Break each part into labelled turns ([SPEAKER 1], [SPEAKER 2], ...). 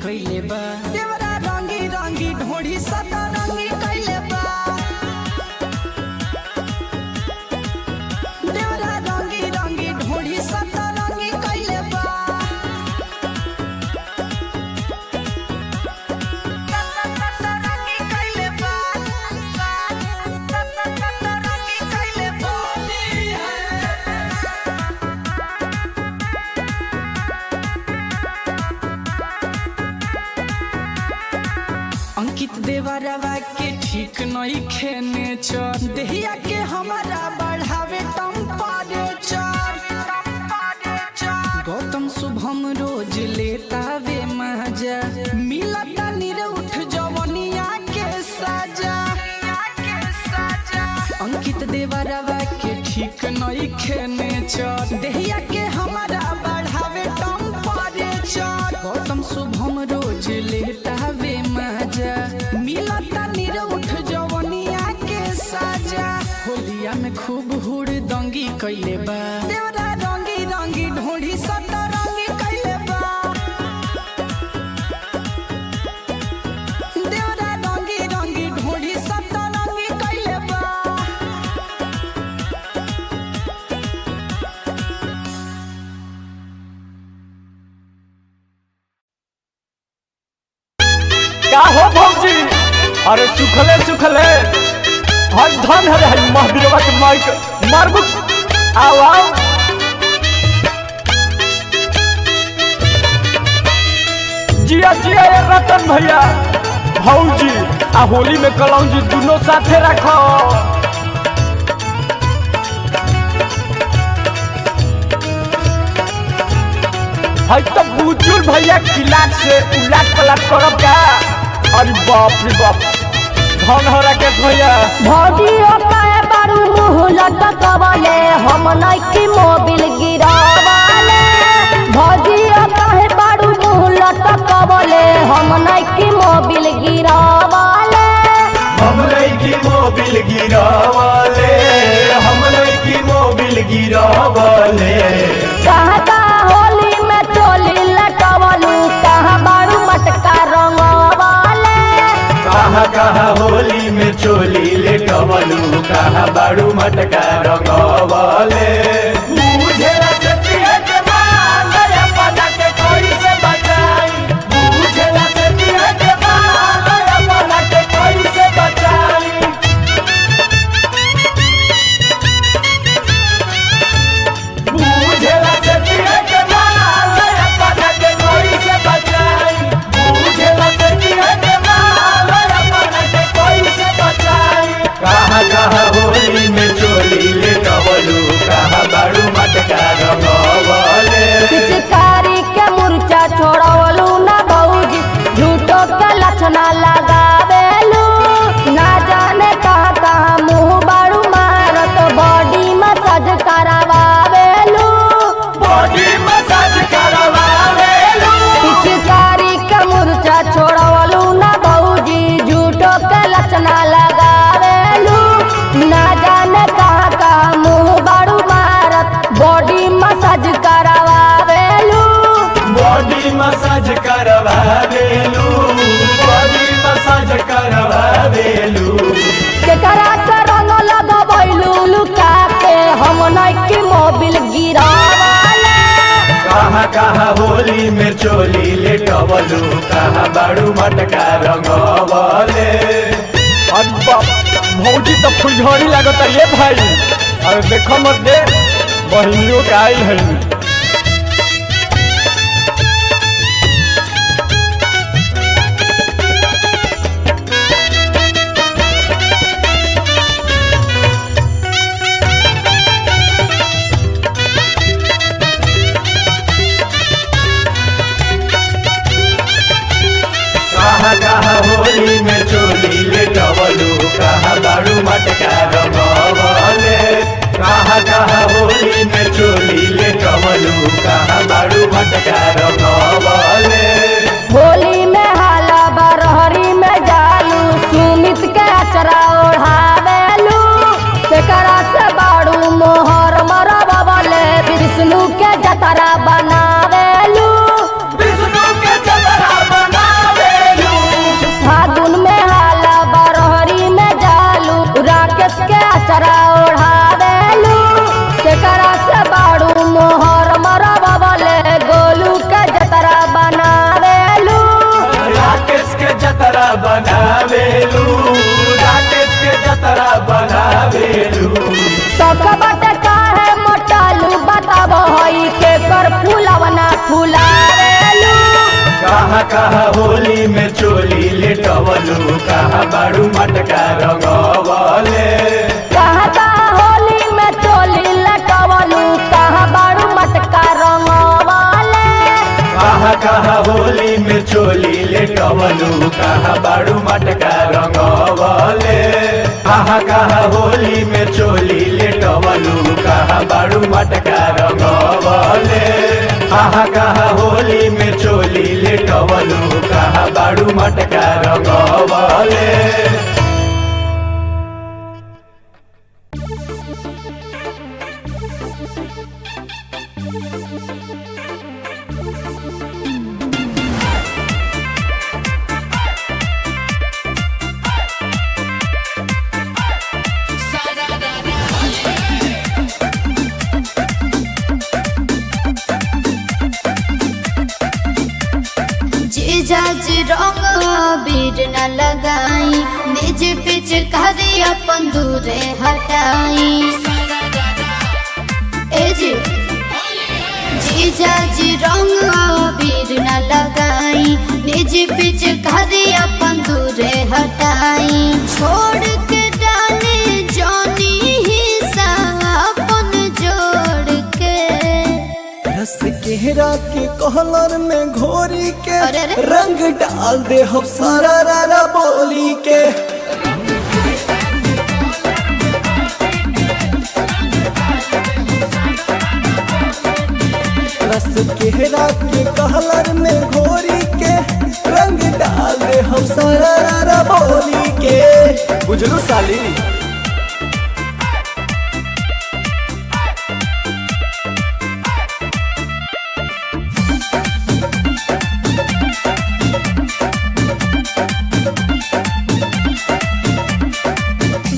[SPEAKER 1] कैले बा देवरा रंगी रंगी ढोड़ी सता रंगी कैले बा देवरा रंगी रंगी ढोड़ी सता रंगी कैले बा अंकित देवरवा के ठीक नहीं खेने चर देहिया के हमारा बढ़ावे टेम्परेचर गौतम शुभम रोज लेता वे मजा मिलता निरउठ जवनिया के सजा अंकित देवरवा के ठीक नहीं खेने चर देहिया के हमारा बढ़ावे टेम्परेचर गौतम शुभम रोज लेता वे मजा मिलता निरउठ जवनिया के सजा होलिया में खूब हुड़ दंगी कैले बा देवरा रंगी रंगी ढोढ़ी सता रंगी कैले बा देवरा रंगी रंगी ढोढ़ी सता रंगी कैले बा
[SPEAKER 2] क्या हो भौजी अरे सुखले सुखले हर धन है महावीरवा के माइक मारबू आओ आओ जिया जिया ये रतन भैया भौजी आ होली में कलौजी दोनों साथे रखो है तो बुजुल भैया किलाट से उलाट पलट करब का अरे बाप रे बाप धन हो राकेश भैया
[SPEAKER 3] भौजियो कहे बारू मुँह लटकवले हम नइकी मोबिल गिरावले भौजियो कहे बारू मुँह लटकवले हम नइकी मोबिल गिरावले
[SPEAKER 4] हम नइकी मोबिल गिरावले हम नइकी मोबिल गिरावले
[SPEAKER 3] कहाँ होली में चोली लटवलू कहाँ बारू मटका रंगवले
[SPEAKER 4] कहाँ कहाँ होली में चोली लेटवलू कहाँ बाड़ू मटका रंगवले बुझेला सतिया के मान दया पदा के कोई से बचाई बुझेला सतिया के मान दया पदा के कोई से बचाई बुझेला सतिया के मान दया पदा के कोई से बचाई बुझेला सतिया के मान दया पदा के कोई से बचाई कहाँ कहाँ होली में चोली लेटवलू कहाँ बाड़ू मटका रंगवले
[SPEAKER 3] पिचकारी के मुर्चा छोड़वलू ना भौजी झूठो के लक्षणा लगावेलू ना जाने कहाँ कहाँ मुँह बारू मारत बॉडी मसाज करावेलू
[SPEAKER 4] बॉडी मसाज करवावेलू
[SPEAKER 3] पिचकारी के मुर्चा छोड़वलू ना भौजी झूठो के लक्षणा लगावेलू ना जाने कहाँ कहाँ मुँह बारू मारत बॉडी मसाज करावेलू
[SPEAKER 4] बॉडी मसाज करवावेलू बॉडी मसाज करवावेलू
[SPEAKER 3] केकरा से रंग लगवैलू लुका के हम नइकी मोबिल गिरावले
[SPEAKER 4] कहाँ कहाँ होली में चोली लेटवलू कहाँ बाड़ू मटका रंगवले
[SPEAKER 2] अरे बाप भौजी तो फुलझड़ी लागत ये भाई अरे देखो मत दे बहिनियों के आई है
[SPEAKER 4] कहाँ कहाँ होली में चोली लेटवलू कहाँ बाड़ू मटका रंगवले कहाँ कहाँ होली में चोली लेटवलू कहाँ बाड़ू मटका रंगवले
[SPEAKER 3] होली में हाला बरहरी में जालू सुमित के अचरा ओढ़ावेलू केकरा से बाड़ू मोहर मरबवले विष्णु के जतरा बनावेलू
[SPEAKER 4] विष्णु के जतरा बना बनावेलू राकेश के जतरा बनावेलू
[SPEAKER 3] सबका बाटे काहे मोटालू बताबो हई के कर फूलवना फुलावेलू
[SPEAKER 4] कहाँ कहाँ होली में चोली लेटवलू कहाँ बाड़ू मटका रंगवले
[SPEAKER 3] कहाँ कहाँ होली में चोली लटवलू कहाँ बाड़ू मटका रंगवाले
[SPEAKER 4] कहाँ कहाँ होली में चोली लेटवलू कहाँ बाड़ू मटका रंगवले कहाँ कहाँ होली में चोली लेटवलू कहाँ बाड़ू मटका रंगवले कहाँ कहाँ होली में चोली लेटवलू कहाँ बाड़ू मटका रंगवले
[SPEAKER 5] जीजाजी रंग बीर न लगाई निज पिच करी अपन दूरे हटाई ए जीजाजी रंग बीर न लगाई निज पिच करी अपन दूरे हटाई छोड़ के डाले जानी हिस्सा अपन जोड़ के
[SPEAKER 1] रस केहरा के कहलर में घोरी के
[SPEAKER 5] अरे अरे।
[SPEAKER 1] रंग डाल दे हम सारा रारा बोली के रस केहरा के कहलर में घोरी के रंग डाल दे हम सारा रारा बोली के बुझलू साली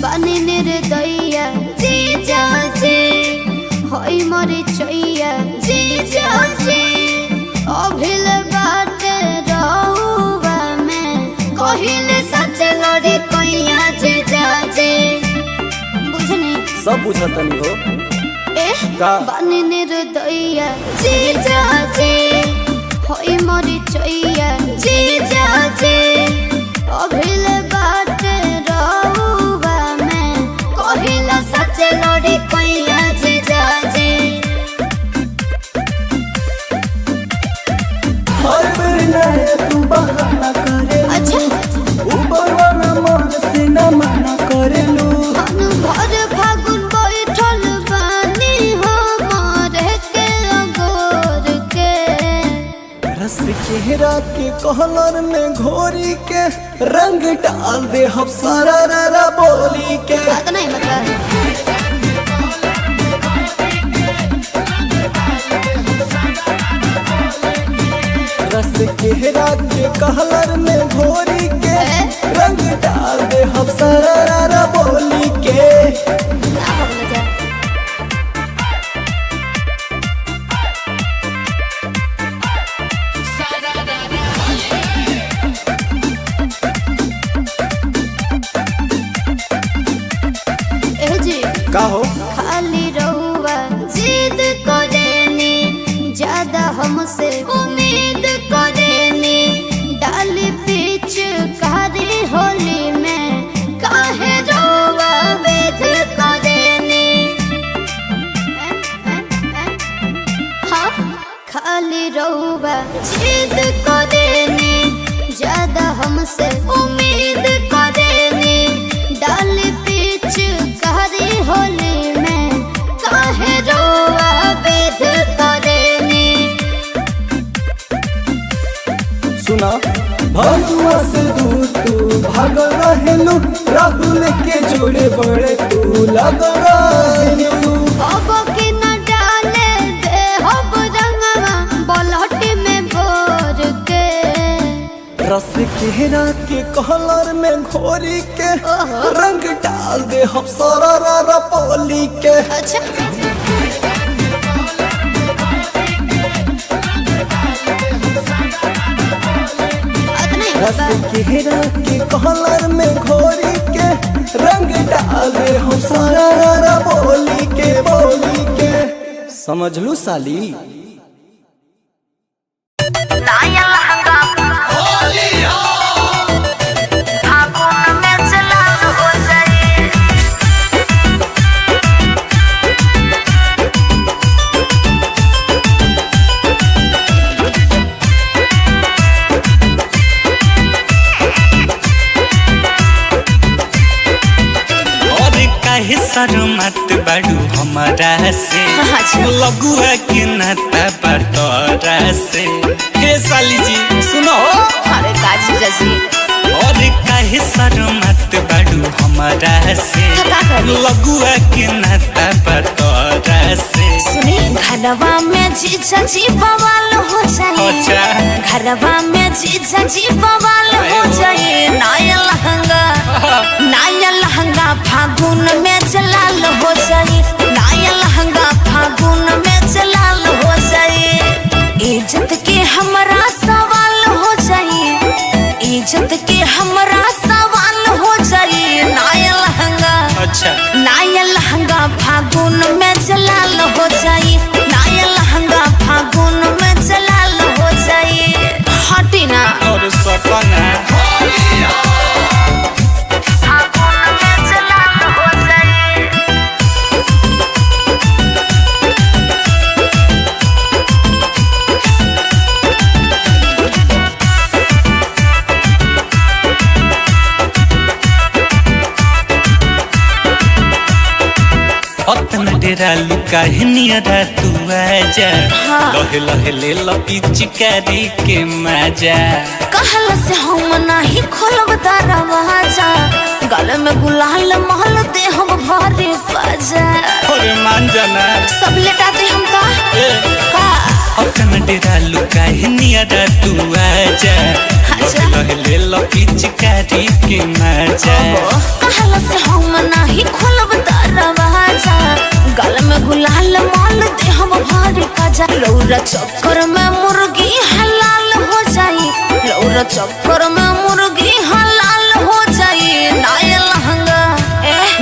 [SPEAKER 5] बने निर्दया जीजाजी होई मोरे चैया जीजाजी अभिल बात रहुआ में कहिले सच लड़ी कैया जीजाजी बुझनी
[SPEAKER 1] सब बुझतनी हो
[SPEAKER 5] ए
[SPEAKER 1] का?
[SPEAKER 5] बने निर्दया जीजाजी होई मोरे चैया जीजाजी अभिल बात रहुआ में कहिला सच लड़ी कैया जीजाजी
[SPEAKER 1] हर बेर नए तू बहाना करेलू
[SPEAKER 5] अच्छा
[SPEAKER 1] ऊपर वाला मन से न मना करेलू
[SPEAKER 5] अनु भर फागुन बैठल बानी हमारे के अगोर के
[SPEAKER 1] रस केहरा के कहलर में घोरी के रंग डाल दे हम सारा रारा बोली के
[SPEAKER 5] बात नहीं मतलब
[SPEAKER 1] रस केहरा के कहलर में घोरी के रंग डाल दे हम सारा रारा बोली के
[SPEAKER 5] ना बोल जा ए जी
[SPEAKER 1] का हो
[SPEAKER 5] खाली रहुआ जिद करेनी ज्यादा हमसे उम्मीद करेनी डाली पीछ कारी होली में काहे रहुआ वेद करेनी हाँ खाली रहुआ जिद करेनी ज्यादा हमसे उम्मीद करेनी डाली पीछ कारी होली में काहे रहुआ वेद करेनी
[SPEAKER 1] सुना भगवा से दूर तू भाग रहेलू राहुल के जोड़े बड़े तू लग रहेलू
[SPEAKER 5] अब के न डाले दे हब रंगवा बलहट में भोर के
[SPEAKER 1] रस केहरा के कहलर में घोरी के रंग डाल दे हम सारा रारा बोली के
[SPEAKER 5] अच्छा
[SPEAKER 6] रस घेरा के कलर में घोरी के रंग डाले हम सारा बोली के समझ लू साली।
[SPEAKER 7] मत बड़ू हमारा से लगुआ के नाता बटोरा से। हे साली जी सुनो,
[SPEAKER 3] अरे काजी जैसी
[SPEAKER 7] और काहे मत बड़ू हमारा से लगुआ के नाता बटोरा से।
[SPEAKER 3] सुनी घरवा में जीजा जी बवाल हो जाए, घरवा में जीजा जी बवाल हो जाए। नया लहंगा फागुन में जलाल हो जाए, नया लहंगा फागुन में जलाल हो जाए। इज्जत के हमरा सवाल हो जाए, इज्जत के हमरा सवाल हो जाए। नया लहंगा फागुन में जलाल हो जाए, नया लहंगा फागुन में जलाल हो जाए। हटी ना
[SPEAKER 7] और सपना अपना डेरा लुका है नियरा तू आजा। लहे लहे ले लपी चिकारी के मजा।
[SPEAKER 3] कहल से हम नहीं खोलब दरवाजा, गले में गुलाल महल दे हम भरे बाजा।
[SPEAKER 7] अरे मान जाना
[SPEAKER 3] सब लेटा दे हम का
[SPEAKER 7] अपना डेरा लुका है नियरा तू आजा। लहे लहे ले लपी चिकारी के मजा।
[SPEAKER 3] कहल से हम नहीं खोलब दरवाजा, गल में गुलाल माल दे हम भारी काजा। लौरा चक्कर में मुर्गी हलाल हो जाई, लौरा चक्कर में मुर्गी हलाल हो जाई।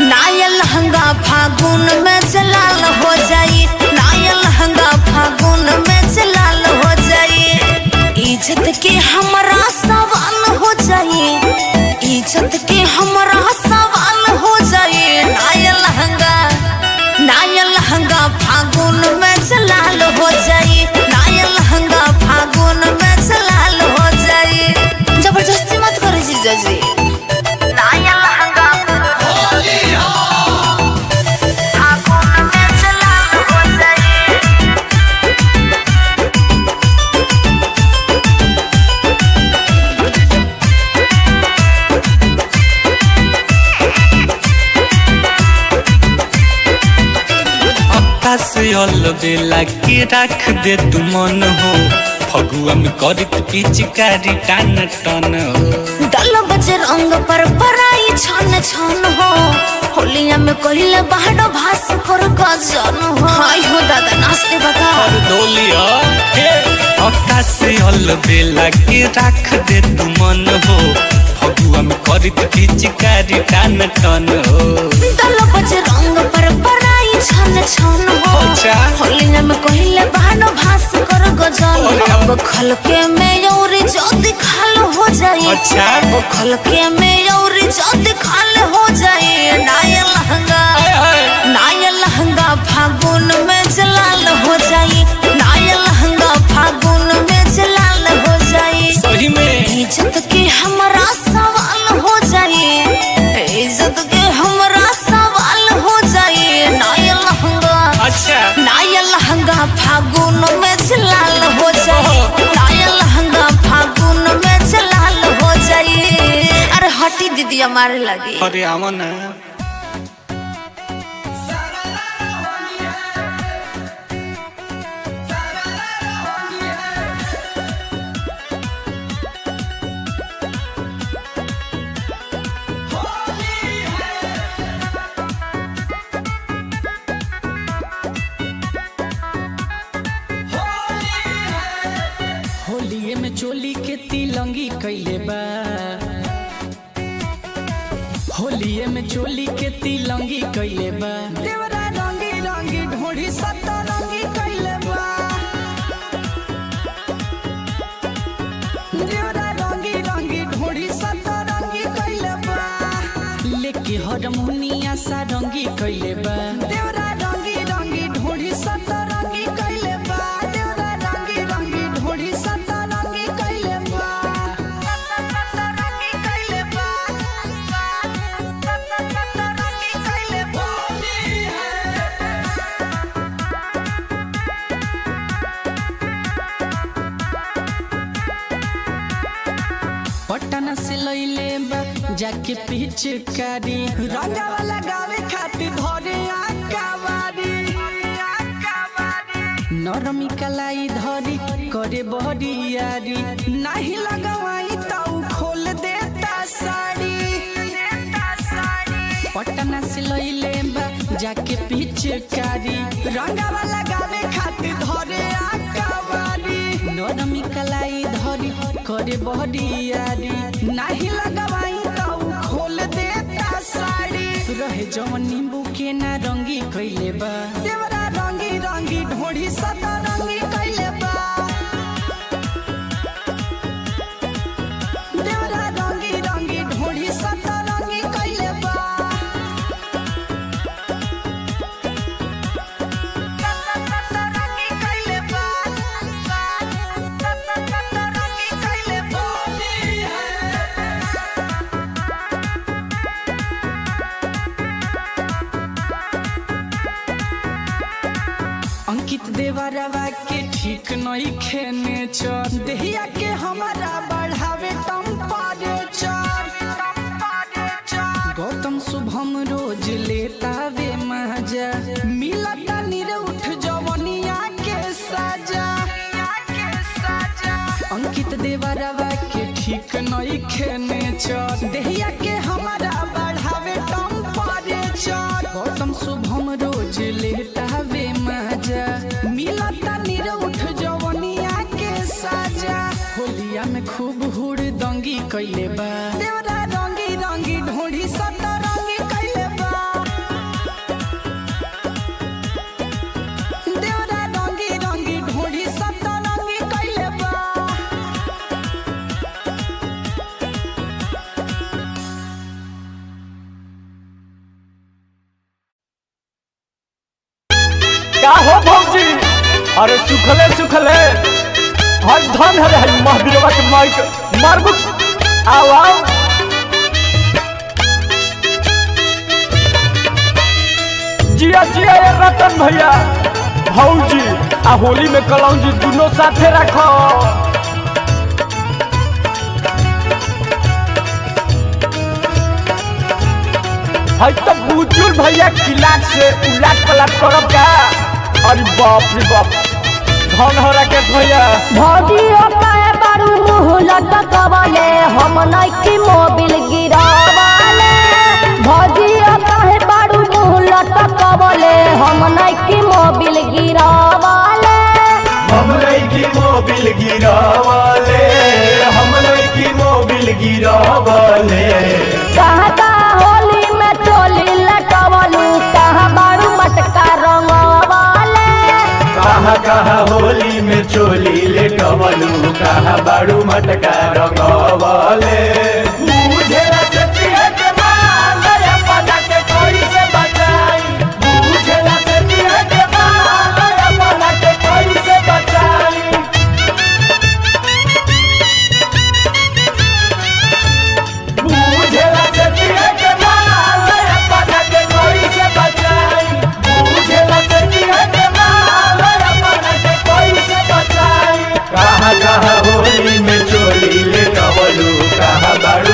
[SPEAKER 3] नया लहंगा फागुन में जलाल हो जाई, नया लहंगा फागुन में जलाल हो जाई। इज्जत के हमरा सवाल हो जाई, इज्जत के हमरा सवाल हो जाई। नया लहंगा फागुन में जलाल हो जाई, नया लहंगा फागुन में जलाल हो जाई। जबरदस्ती मत करो जीजा जी। नया लहंगा फागुन में जलाल हो जाई।
[SPEAKER 7] से बेला के रख दे तू मन हो। फगुआ में करत पिचकारी टान टन हो।
[SPEAKER 3] दल बजे रंग पर पराई छन छन हो, होलिया में कहले बाहर भास कर गजन हो। हाय हो दादा नाचते बता
[SPEAKER 7] और डोलिया हे आकाश से बेला के रख दे तू मन हो। फगुआ में करत पिचकारी टान टन हो।
[SPEAKER 3] दल बजे रंग पर पराई छन छन हो, होलिया में कहले बाहर भास कर गजन। अब खलके में औरी जल्दी खाल हो जाए, वो खलके में औरी जल्दी खाल हो जाए। नया लहंगा फागुन में जलाल हो जाए, नया लहंगा फागुन में जलाल हो जाए।
[SPEAKER 7] सही में
[SPEAKER 3] इज्जत के हमरा सवाल हो जाए, इज्जत के हमरा सवाल हो जाए। नया लहंगा फागुन में जलाल हो जाए, नया लहंगा फागुन में जलाल हो जाए। अरे हटी दीदी हमारे लगी।
[SPEAKER 7] अरे आवा ना
[SPEAKER 1] होलिये में चोली के तिलंगी कैले बा होलिये में चोली के तिलंगी कैले बा देवरा रंगी रंगी ढोढ़ी सतरंगी कैले बा देवरा रंगी रंगी ढोढ़ी सतरंगी कैले बा लेके हारमोनिया सारंगी कैले बा देवरा रंगी रंगी ढोढ़ी सतरंगी कैले बा देवरा रंगी रंगी ढोढ़ी सतरंगी कैले बा सतरंगी कैले बा सतरंगी कैले बा पटना से लैले बा जाके पिचकारी रंगावा लगावे खातिर धरे आकावारी नरमी कलाई धरी करे बहरियारी नहीं लगवाई तो खोल देता साड़ी पटना से लैले बा जाके पिचकारी रंगावा लगावे खातिर धरे आकावारी नरमी कलाई धरी करे बहरियारी नहीं लगवाई तो खोल देता साड़ी रहे जवन नींबू के ना रंगी कैले बा देवरा रंगी रंगी ढोढ़ी सतरंगी कैले बा देवरा रंगी रंगी ढोढ़ी सतरंगी कैले बा सतरंगी कैले बा सतरंगी कैले बा अंकित देवरवा के ठीक नहीं खेने चर देहिया के हमारा बढ़ावे टेम्परेचर गौतम शुभम रोज लेता वे मजा मिलता निरउठ जवनिया के सजा अंकित देवरवा के ठीक नहीं खेने चर देहिया के हमारा बढ़ावे टेम्परेचर गौतम शुभम रोज लेता वे मजा मिलता निरउठ जवनिया के सजा होलिया में खूब हुड़ दंगी कैले बा देवरा रंगी रंगी ढोढ़ी सतरंगी कैले बा देवरा रंगी रंगी ढोढ़ी सतरंगी कैले बा
[SPEAKER 2] का हो भौजी अरे सुखले सुखले हर धन है महावीरवा के माइक मारबू आओ आओ जिया जिया ये रतन भैया भौजी आ होली में कलौजी दोनों साथे रखो है तो बुजुल भैया किलाट से उलाट पलट करब का अरे बाप रे बाप धन हो राकेश भैया
[SPEAKER 8] भौजियो काहे बारू मुँह लटकवले हम नइकी मोबिल गिरावले भौजियो काहे बारू मुँह लटकवले हम नइकी मोबिल गिरावले
[SPEAKER 4] हम नइकी मोबिल गिरावले हम नइकी मोबिल गिरावले
[SPEAKER 8] कहाँ का होली में चोली लटवलू कहाँ बारू मटका रंगवले
[SPEAKER 4] कहाँ कहाँ होली में चोली लेटवलू कहाँ बाड़ू मटका रंगवले बुझेला सतिया के मान दया पदा के कोई से बचाई बुझेला सतिया के मान दया पदा के कोई से बचाई बुझेला सतिया के मान दया पदा के कोई से बचाई बुझेला सतिया के मान दया पदा के कोई से बचाई कहाँ कहाँ होली में चोली लेटवलू कहाँ बाड़ू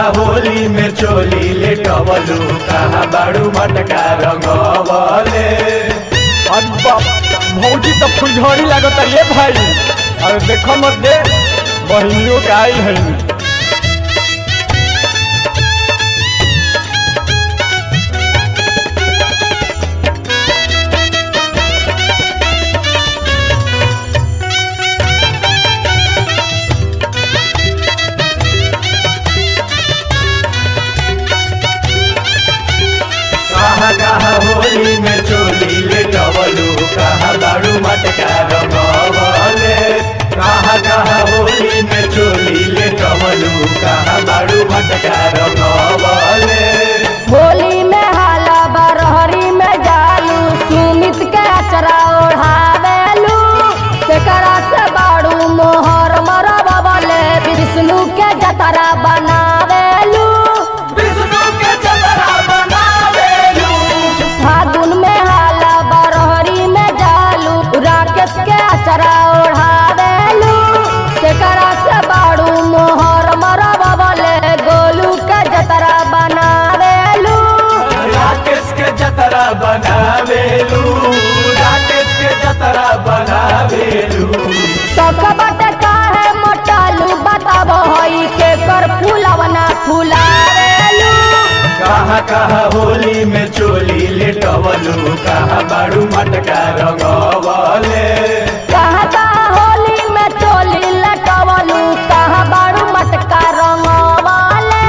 [SPEAKER 4] कहाँ होली में चोली ले टवलू कहाँ बाड़ू मटका रंगवले।
[SPEAKER 2] अरे बाप भौजी तो फुलझड़ी लागत ये भाई। अरे देखो मत दे बहनियों का आई है।
[SPEAKER 4] कहाँ होली में चोली ले टवलू कहाँ बाड़ू मटका रंगवले। कहाँ होली में चोली ले टवलू कहाँ बाड़ू मटका रंगवले।
[SPEAKER 8] होली में हाला बरहरी में जालू सुमित के अचरा ओढ़ावेलू केकरा से बाड़ू मोहर मरबले विष्णु के जतरा बनावेलू।
[SPEAKER 4] विष्णु के जतरा बनावेलू।
[SPEAKER 8] फागुन में हाला बरहरी में जालू राकेश के अचरा ओढ़ावेलू केकरा से बाड़ू मोहर मरबले गोलू के जतरा बनावेलू।
[SPEAKER 4] राकेश के जतरा बनावेलू। राकेश के जतरा बनावेलू।
[SPEAKER 8] सकबट काहे मोटालू बताबो हई के कर फूलवना फुलावेलू।
[SPEAKER 4] कहाँ होली में चोली ले टवलू कहाँ बाड़ू मटका रंगवले।
[SPEAKER 8] कहाँ होली में चोली लटवलू कहाँ बाड़ू मटका रंगवले।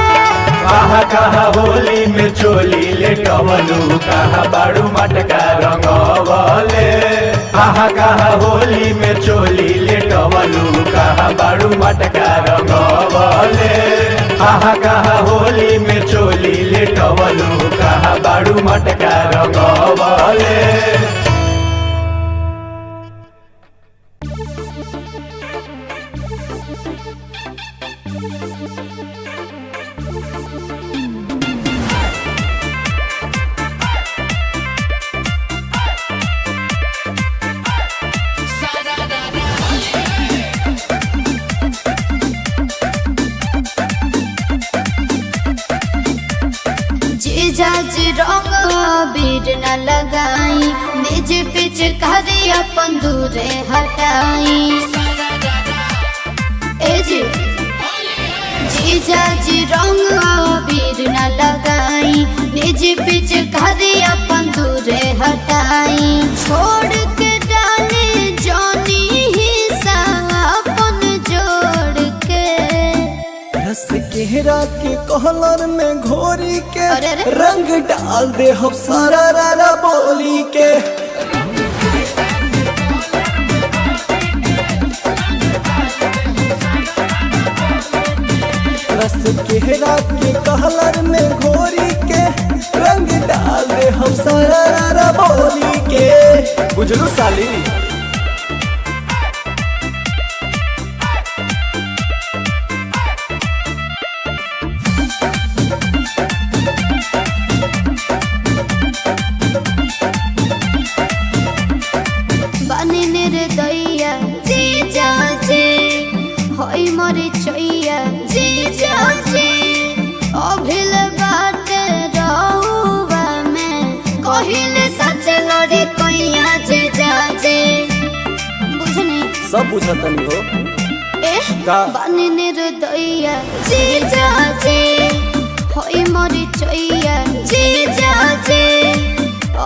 [SPEAKER 4] कहाँ होली में चोली ले टवलू कहाँ बाड़ू मटका रंगवले। कहाँ होली में चोली ले टवलू कहाँ बाड़ू मटका रंगवले। कहाँ होली में चोली ले टवलू कहाँ बाड़ू मटका रंगवले।
[SPEAKER 5] जीजाजी रंग बीर न लगाई निज पिच करी अपन दूरे हटाई। ए जी जीजाजी रंग बीर न लगाई निज पिच करी अपन दूरे हटाई। छोड़ के डाले जानी हिस्सा अपन जोड़ के
[SPEAKER 6] रस केहरा के कहलर में घोरी के
[SPEAKER 5] अरे अरे।
[SPEAKER 6] रंग डाल दे हम सारा रारा बोली के। रस केहरा के कहलर में घोरी के रंग डाल दे हम सारा रारा बोली के। बुझलू साली।
[SPEAKER 5] बनी निर्दया जीजाजी होई मोरी चैया जीजाजी अभिल बात रहुआ में कहिले सच लड़ी कैया जीजाजी। बुझनी
[SPEAKER 6] सब बुझतनी हो।
[SPEAKER 5] ए
[SPEAKER 6] का?
[SPEAKER 5] बनी निर्दया जीजाजी होई मोरी चैया जीजाजी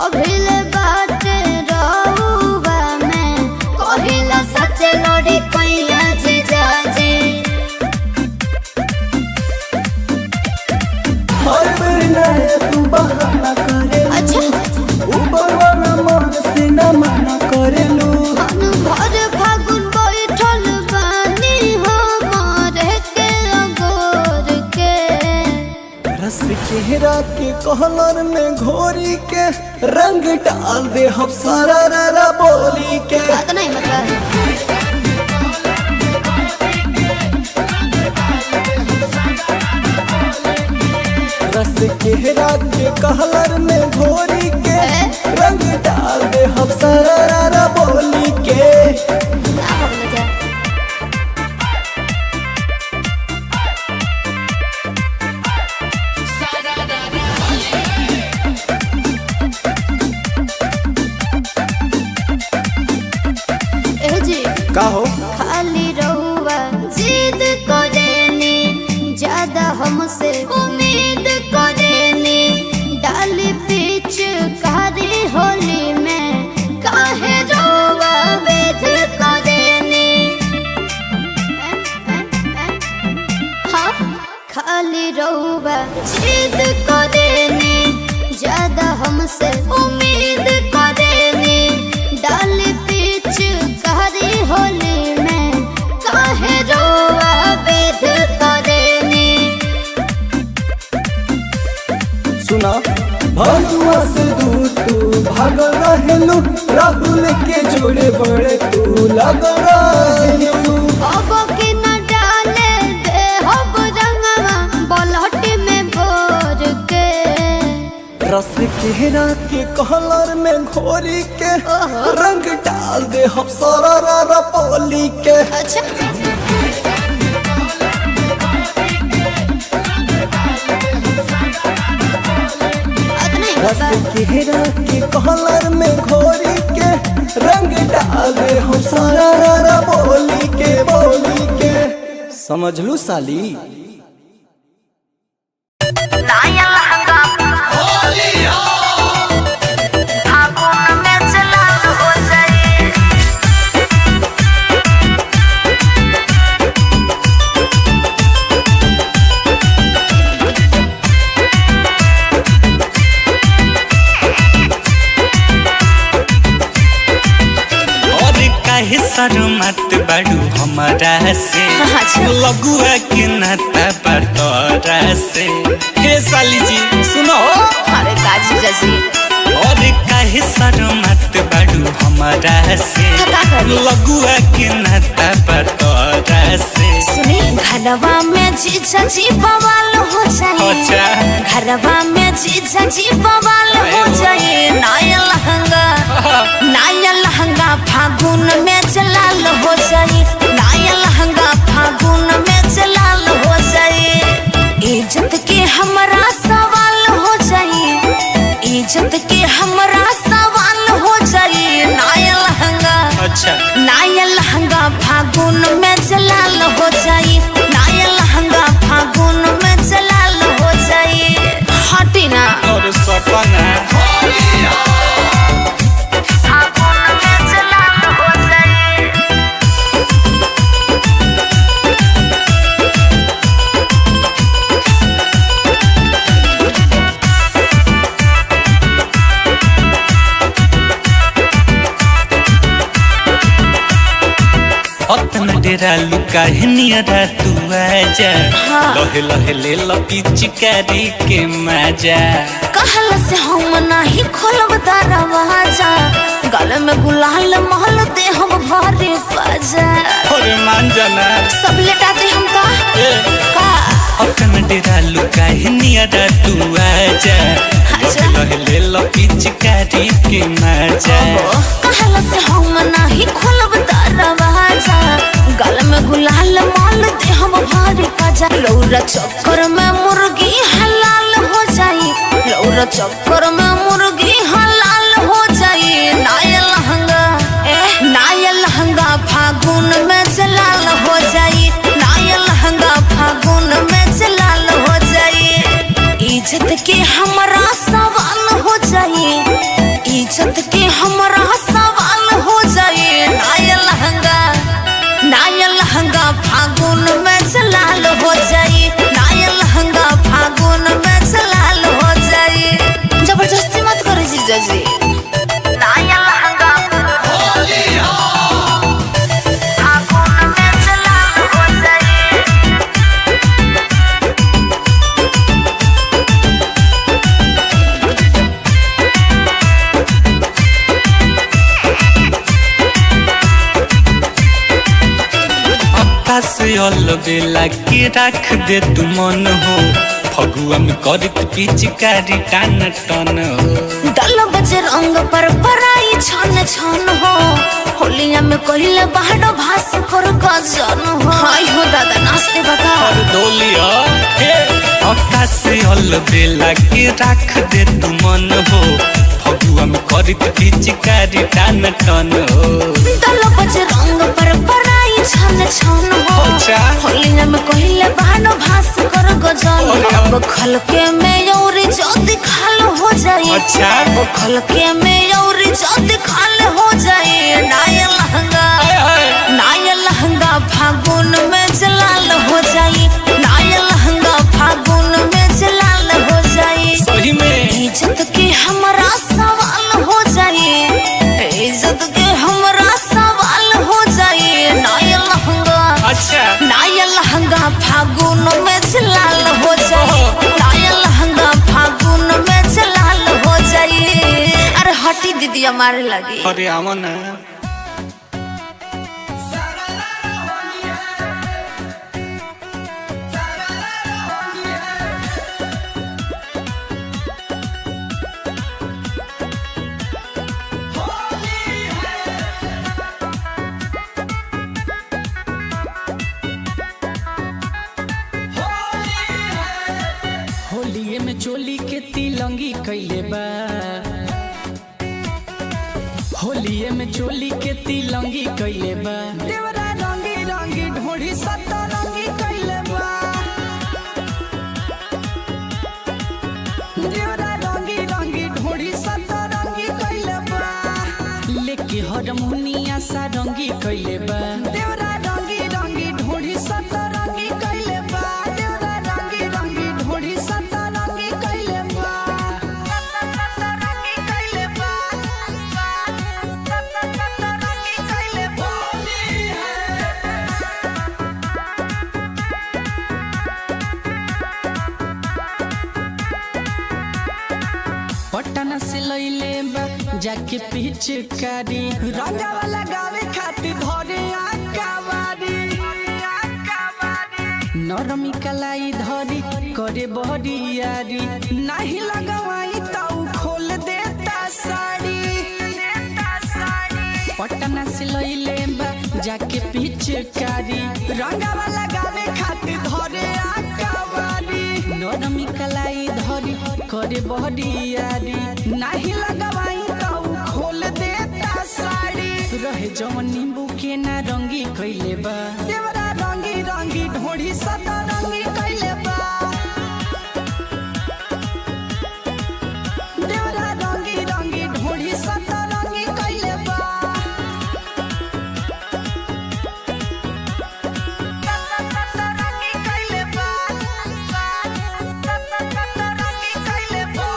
[SPEAKER 5] अभिल बात रहुआ में कहिला सच लड़ी कैया जीजाजी।
[SPEAKER 6] हर बेर नया तू बहाना करे।
[SPEAKER 5] अच्छा
[SPEAKER 6] ऊपर वाला मन से न मना करेलू।
[SPEAKER 5] भर फागुन बैठल बानी हमारे के अगोर के।
[SPEAKER 6] रस केहरा के कहलर में घोरी के रंग डाल दे हम सारा रारा बोली के।
[SPEAKER 5] बात नहीं मतलब
[SPEAKER 6] रस केहरा के कहलर में घोरी के रंग डाल दे हम सारा रारा बोली के।
[SPEAKER 5] ना भगल जा।
[SPEAKER 6] का हो
[SPEAKER 5] खाली रहुआ जिद करेनी ज्यादा हमसे उम्मीद करेनी डाली पीछ कारी होली में काहे रहुआ वेद करेनी हाँ खाली रहुआ जिद करेनी ज्यादा हमसे उम्मीद करेनी डाली पीछ कारी होली में काहे रोआ वेद करेनी
[SPEAKER 6] सुना भगवा से दूर तू भाग रहेलू राहुल के जोड़े बड़े तू लग रहेलू
[SPEAKER 5] अब के न डाले दे हब रंगवा बलहट में भोर के
[SPEAKER 6] रस केरा के कलर में घोरी के रंग डाल दे हम सारा पोली के
[SPEAKER 5] अच्छा
[SPEAKER 6] रस केरा के कलर में घोरी के रंग डाल दे हम सारा बोली के समझ लू साली
[SPEAKER 3] नाया लहंगा फागुन में जलाल हो जाए
[SPEAKER 7] और काहे शर्मत बाड़ू हमारा से लगुआ के नाता बटोरा से हे साली जी सुनो
[SPEAKER 3] अरे काजी जैसी
[SPEAKER 7] और काहे शर्मत बाड़ू हमारा से
[SPEAKER 3] का करी?
[SPEAKER 7] लगुआ के नाता बटोरा से
[SPEAKER 3] सुनी घरवा में जीजा जी बवाल हो जाए
[SPEAKER 7] अच्छा।
[SPEAKER 3] घरवा में जीजा जी बवाल हो जाए नाया लहंगा फागुन में जलाल हो जाए नाया लहंगा फागुन में जलाल हो जाए इज्जत के हमरा सवाल हो जाए इज्जत के हमरा सवाल हो जाए नाया लहंगा फागुन में जलाल हो जाए नाया लहंगा फागुन में जलाल हो जाए हटी ना
[SPEAKER 7] और सपना
[SPEAKER 3] फागुन में जलाल हो जाए
[SPEAKER 7] अपना डेरा लुका है नियरा तू आजा लहे लहे ले लपी चिकारी के मजा
[SPEAKER 3] कहल से हम नहीं खोलब दरवाजा गल में गुलाल महल दे हम भरे बाजा
[SPEAKER 7] और मान जाना
[SPEAKER 3] सब लेटा दे हम का
[SPEAKER 7] अपना डेरा लुका है नियरा तू आजा लहे लहे ले लपी चिकारी के मजा
[SPEAKER 3] कहल से हम नहीं खोलब दरवाजा गल में गुलाल माल दे हम भरे बाजा लौरा चक्कर में मुर्गी हलाल हो जाई लौरा चक्कर में मुर्गी हलाल हो जाई नाया लहंगा फागुन में जलाल हो जाई नाया लहंगा फागुन में जलाल हो जाई इज्जत के हमरा सवाल हो जाई इज्जत के हमरा सवाल हो जाई नाया लहंगा फागुन में जलाल हो जाई नाया लहंगा फागुन में जलाल हो जाई जबरदस्ती मत करो जीजा जी नाया लहंगा फागुन में जलाल हो जाई
[SPEAKER 7] से अलबेला के रख दे तू मन हो फगुआ में करत पिचकारी टान टन हो
[SPEAKER 3] दल बजे रंग पर पराई छन छन हो होलिया में कहिले बाहर भास कर गजन हो हाय हो दादा नाचते बता
[SPEAKER 7] और डोलिया हे अक्का से अलबेला के रख दे तू मन हो फगुआ फगुआ में करित पिचकारी टान टन हो
[SPEAKER 3] दल बज रंग पर पराई छन छन हो
[SPEAKER 7] अच्छा।
[SPEAKER 3] होलिया में कहिले बानो भास कर गजल अब खलके में यौरी जल्दी खाल हो जाई
[SPEAKER 7] अच्छा।
[SPEAKER 3] अब खलके में यौरी जल्दी खाल हो जाई नाया लहंगा फागुन में जलाल हो जाई नाया लहंगा फागुन में जलाल हो जाई
[SPEAKER 7] सही में
[SPEAKER 3] इज्जत के हमरा सवाल हो जाए इज्जत के हमरा सवाल हो जाए नाया लहंगा
[SPEAKER 7] अच्छा।
[SPEAKER 3] नाया लहंगा फागुन में जलाल हो जाए नाया लहंगा फागुन में जलाल हो जाए अरे हटी दीदी हमारे लगी
[SPEAKER 7] अरे आवा ना
[SPEAKER 1] होलिये में चोली के तिलंगी कैले बा होलिये में चोली के तिलंगी कैले बा देवरा रंगी रंगी ढोढ़ी सतरंगी कैले बा देवरा रंगी रंगी ढोढ़ी सतरंगी कैले बा लेके हरमुनिया सारंगी कैले बा देवरा रंगी रंगी ढोढ़ी सतरंगी कैले बा देवरा रंगी रंगी ढोढ़ी सतरंगी कैले बा सतरंगी कैले बा सतरंगी कैले बा पटना से लइले बा जाके पिचकारी रंगा वाला गावे खातिर धरे आकावारी नरमी कलाई धरी करे बहरियारी नाही लगवाई ताऊ खोल देता साड़ी पटना से लइले बा जाके पिचकारी रंगा वाला गावे खातिर धरे आकावारी नरमी कलाई धरी करे बहरियारी नाही लगवाई ताऊ खोल देता साड़ी रहे जवन नींबू के ना रंगी कैले बा देवरा रंगी रंगी ढोढ़ी सतरंगी कैले बा देवरा रंगी रंगी ढोढ़ी सतरंगी कैले बा सतरंगी कैले बा सतरंगी कैले बा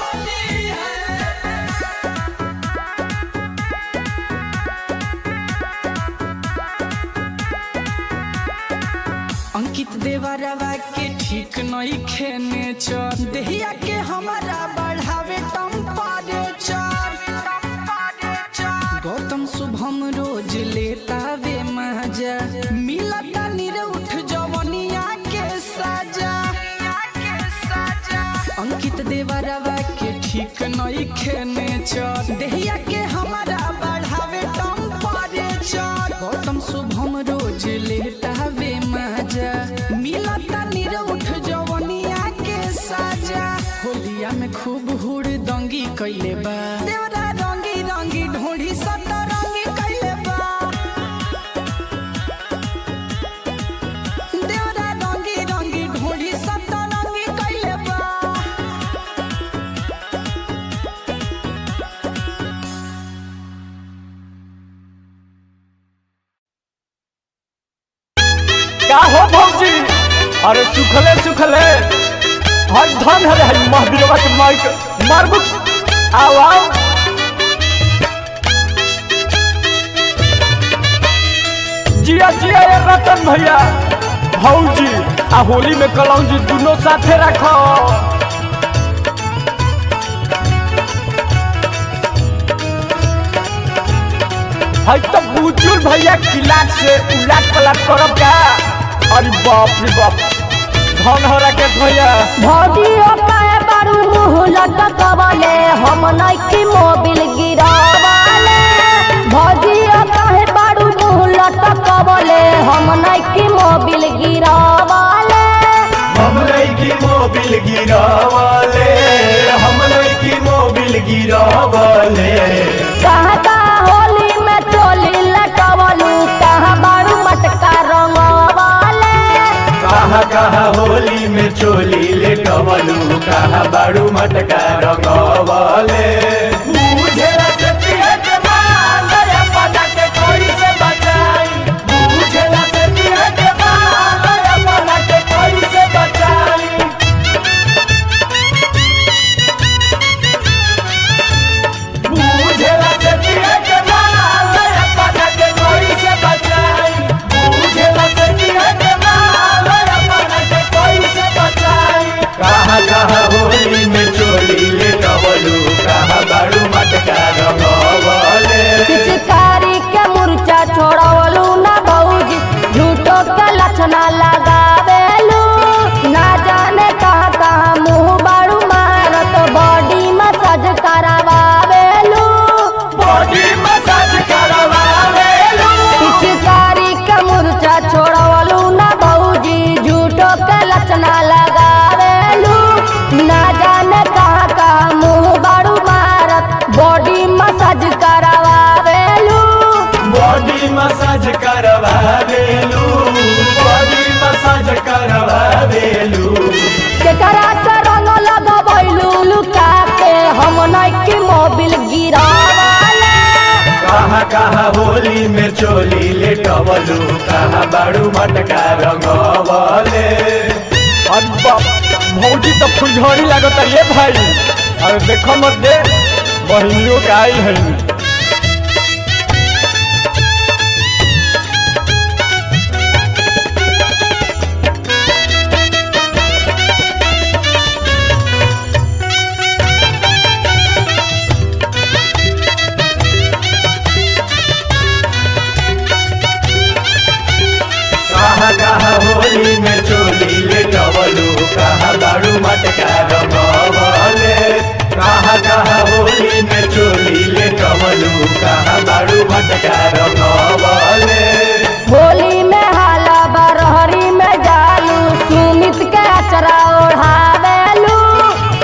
[SPEAKER 1] अंकित देवरवा के ठीक नहीं खेने चर देहिया के हमारा बढ़ावे टेम्परेचर गौतम शुभम रोज लेता वे मजा मिलता निरउठ जवनिया के सजा अंकित देवरवा के ठीक नहीं खेने चर देहिया के हमारा बढ़ावे टेम्परेचर गौतम शुभम रोज लेता वे मजा मिलता निरउठ जवनिया के सजा होलिया में खूब हुड़ दंगी कैले बा देवरा रंगी रंगी ढोढ़ी सतरंगी कैले बा देवरा रंगी रंगी ढोढ़ी सतरंगी कैले बा
[SPEAKER 2] क्या हो भौजी अरे सुखले सुखले हर धन है महावीरवा के माइक मारबू आओ आओ जिया जिया ये रतन भैया भौजी आ होली में कलौजी दोनों साथे रखो है तो बुजुल भैया किलाट से उलाट पलट करब क्या अरे बाप रे बाप धन हो राकेश भैया
[SPEAKER 8] भौजियो काहे बारू मुँह लटकवले हम नइकी मोबिल गिरावले भौजियो काहे बारू मुँह लटकवले हम नइकी मोबिल गिरावले
[SPEAKER 4] हमने की मोबिल गिरावाले हमने की मोबिल गिरावाले कहा होली में चोली ले टवलू कहा बाड़ू मटका रंगवले मुझे लगती है कि माल अपना के कोई से बचाई मुझे लगती है कि माल अपना के कोई से बचाई मुझे लगती है कि माल अपना के कोई से बचाई मुझे लगती है कि माल अपना के कोई से बचाई कहा होली में चोली ले टवलू कहा बाड़ू मटका रंगवले
[SPEAKER 8] पिचकारी के मुर्चा छोड़वलू ना भौजी झूठो के लक्षणा लगावेलू ना जाने कहाँ कहाँ मुँह बाड़ू मारत बॉडी मसाज करावेलू
[SPEAKER 4] बॉडी मसाज करवावेलू
[SPEAKER 8] पिचकारी के मुर्चा छोड़वलू ना भौजी झूठो के लक्षणा लगावेलू ना जाने कहाँ कहाँ मुँह बाड़ू मारत बॉडी मसाज करावेलू
[SPEAKER 4] बॉडी मसाज करवावेलू बॉडी मसाज करवावेलू
[SPEAKER 8] केकरा से रंग लगवैलू लुका के हम नइकी मोबिल गिरावाले
[SPEAKER 4] कहा होली में चोली ले टवलू कहा बाड़ू मटका रंगवले
[SPEAKER 2] अरे बाप भौजी तो फुलझड़ी लागत है ये भाई। अरे देखो मत दे बहिनियों के आई है।
[SPEAKER 4] कहा होली में चोली ले टवलू कहा बाड़ू मटका रंगवले कहा होली में चोली ले टवलू कहा बाड़ू मटका रंगवले
[SPEAKER 8] होली में हाला बरहरी में जालू सुमित के अचरा ओढ़ावेलू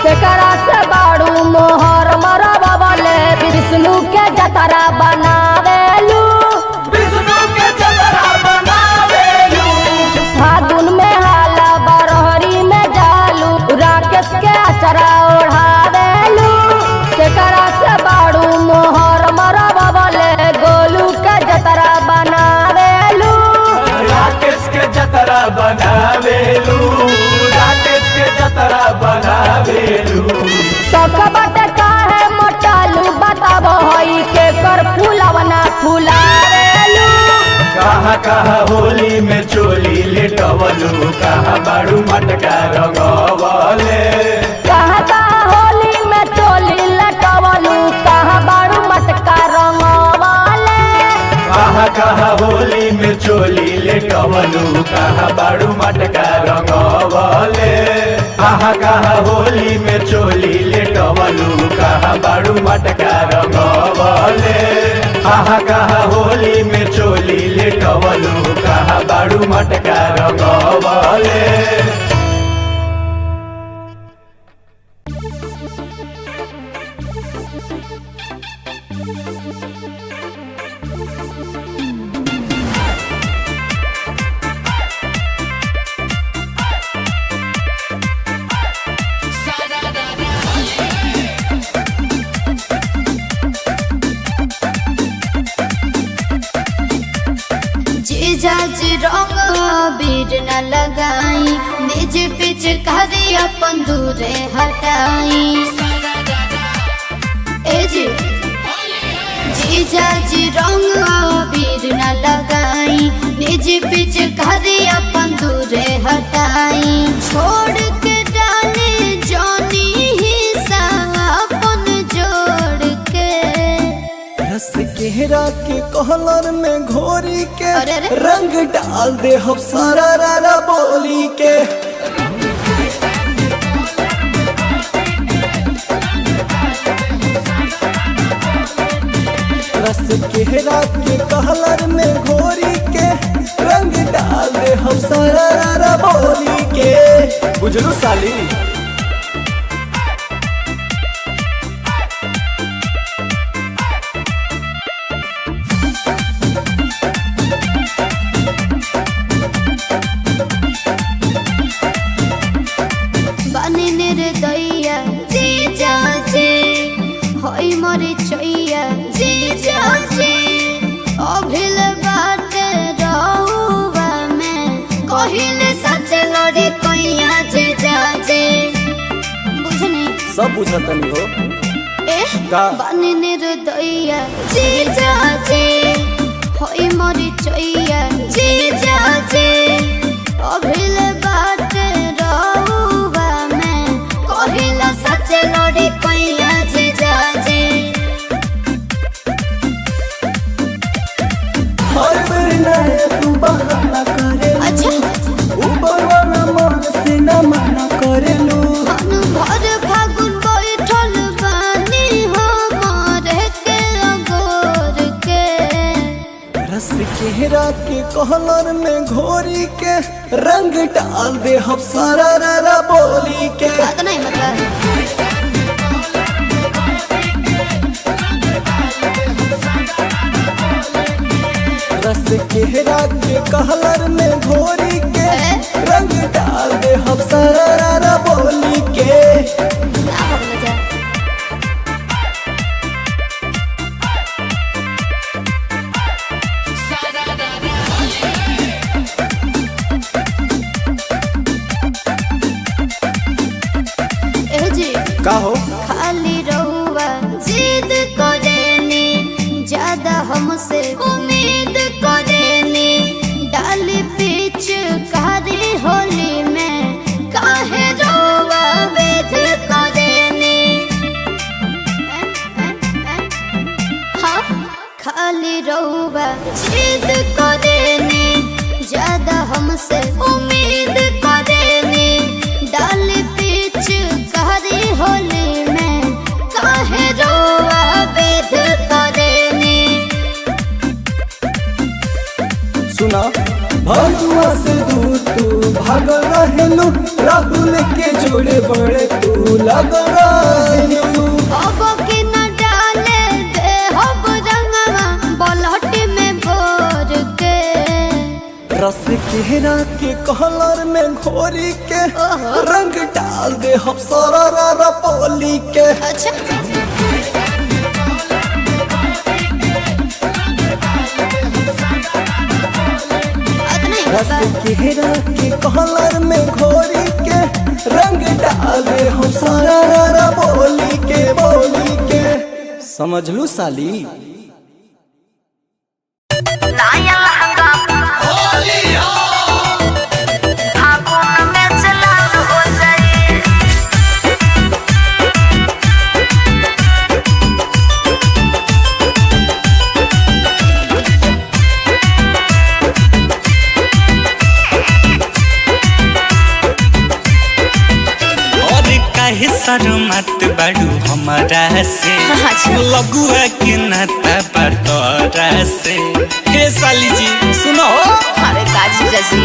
[SPEAKER 8] केकरा से बाड़ू मोहर मरबले विष्णु के जतरा बनावेलू
[SPEAKER 4] विष्णु के जतरा बनावेलू
[SPEAKER 8] फागुन में हाला बरहरी में जालू राकेश के अचरा ओढ़ावेलू केकरा से बाड़ू मोहर मरबले गोलू के जतरा बनावेलू
[SPEAKER 4] राकेश के जतरा बनावेलू राकेश के जतरा बनावेलू
[SPEAKER 8] सकबट काहे मोटालू बताबो हई के कर फूलवना फुलावेलू
[SPEAKER 4] कहा होली में चोली ले टवलू कहा बाड़ू मटका रंगवले
[SPEAKER 8] कहाँ कहाँ होली में चोली लटवलू कहाँ बाड़ू मटका रंगवाले
[SPEAKER 4] कहा होली में चोली ले टवलू कहा बाड़ू मटका रंगवले कहा होली में चोली ले टवलू कहा बाड़ू मटका रंगवले कहा होली में चोली ले टवलू कहा बाड़ू मटका रंगवले
[SPEAKER 5] जीजाज रंग बीर न लगाई निज पिच करी अपन दूरे हटाई ए जी जीजाज रंग बीर न लगाई निज पिच करी अपन दूरे हटाई छोड़ के डाले जानी हिस्सा अपन जोड़ के
[SPEAKER 6] रस केहरा के कहलर में घोरी के
[SPEAKER 5] अरे अरे।
[SPEAKER 6] रंग डाल दे हम सारा रारा बोली के रस केहरा के कहलर में घोरी के रंग डाल दे हम सारा रारा बोली के बुझलू साली।
[SPEAKER 5] अभिले सच लड़ी कोइया जे जाजे बुझनी
[SPEAKER 6] सब बुझतनी हो
[SPEAKER 5] ए
[SPEAKER 6] का?
[SPEAKER 5] बने निर्दया जे जाजे होई मरी चैया जे जाजे अभिले बात रहुवा में कहिला सच लड़ी कोइया जे जाजे
[SPEAKER 6] हर बेर नए तू बहाना करे
[SPEAKER 5] अच्छा
[SPEAKER 6] ऊपर वाला मन से न मना करेलू
[SPEAKER 5] भर फागुन बैठल बानी हमारे के अगोर के
[SPEAKER 6] रस केहरा के कहलर में घोरी के रंग डाल दे हम सारा रा बोली के
[SPEAKER 5] बात नहीं मतलब
[SPEAKER 6] रस केहरा के कहलर में घोरी के रंग डाल दे हम सारा रा बोली के
[SPEAKER 5] क्या बोला जाए ए जी
[SPEAKER 6] का हो
[SPEAKER 5] खाली रहुआ जिद करेनी ज्यादा हमसे उम्मीद करेनी डाली पीछ कारी होली में काहे रहुआ वेद करेनी हाँ खाली रहुआ जिद करेनी ज्यादा हमसे उम्मीद करेनी डाली पीछ कारी होली में काहे रहुआ वेद करेनी
[SPEAKER 6] सुना भगवा से दूर तू भाग रहेलू राहुल के जोड़े बड़े तू लग रहेलू
[SPEAKER 5] अब के न डाले दे हब रंगवा बलहट में भोर के
[SPEAKER 6] रस केहरा के कहलर में घोरी के रंग डाल दे हम सारा रा बोली के
[SPEAKER 5] अच्छा
[SPEAKER 6] रस केहरा के कहलर में घोरी के रंग डाल दे हम सारा रा बोली के समझलू साली
[SPEAKER 3] नाया लहंगा फागुन में जलाल हो जाए
[SPEAKER 7] और काहे शर्मत बाड़ू हमारा से
[SPEAKER 3] अच्छा।
[SPEAKER 7] लगुआ के नाता बटोरा से हे साली जी सुनो
[SPEAKER 3] अरे काजी जैसी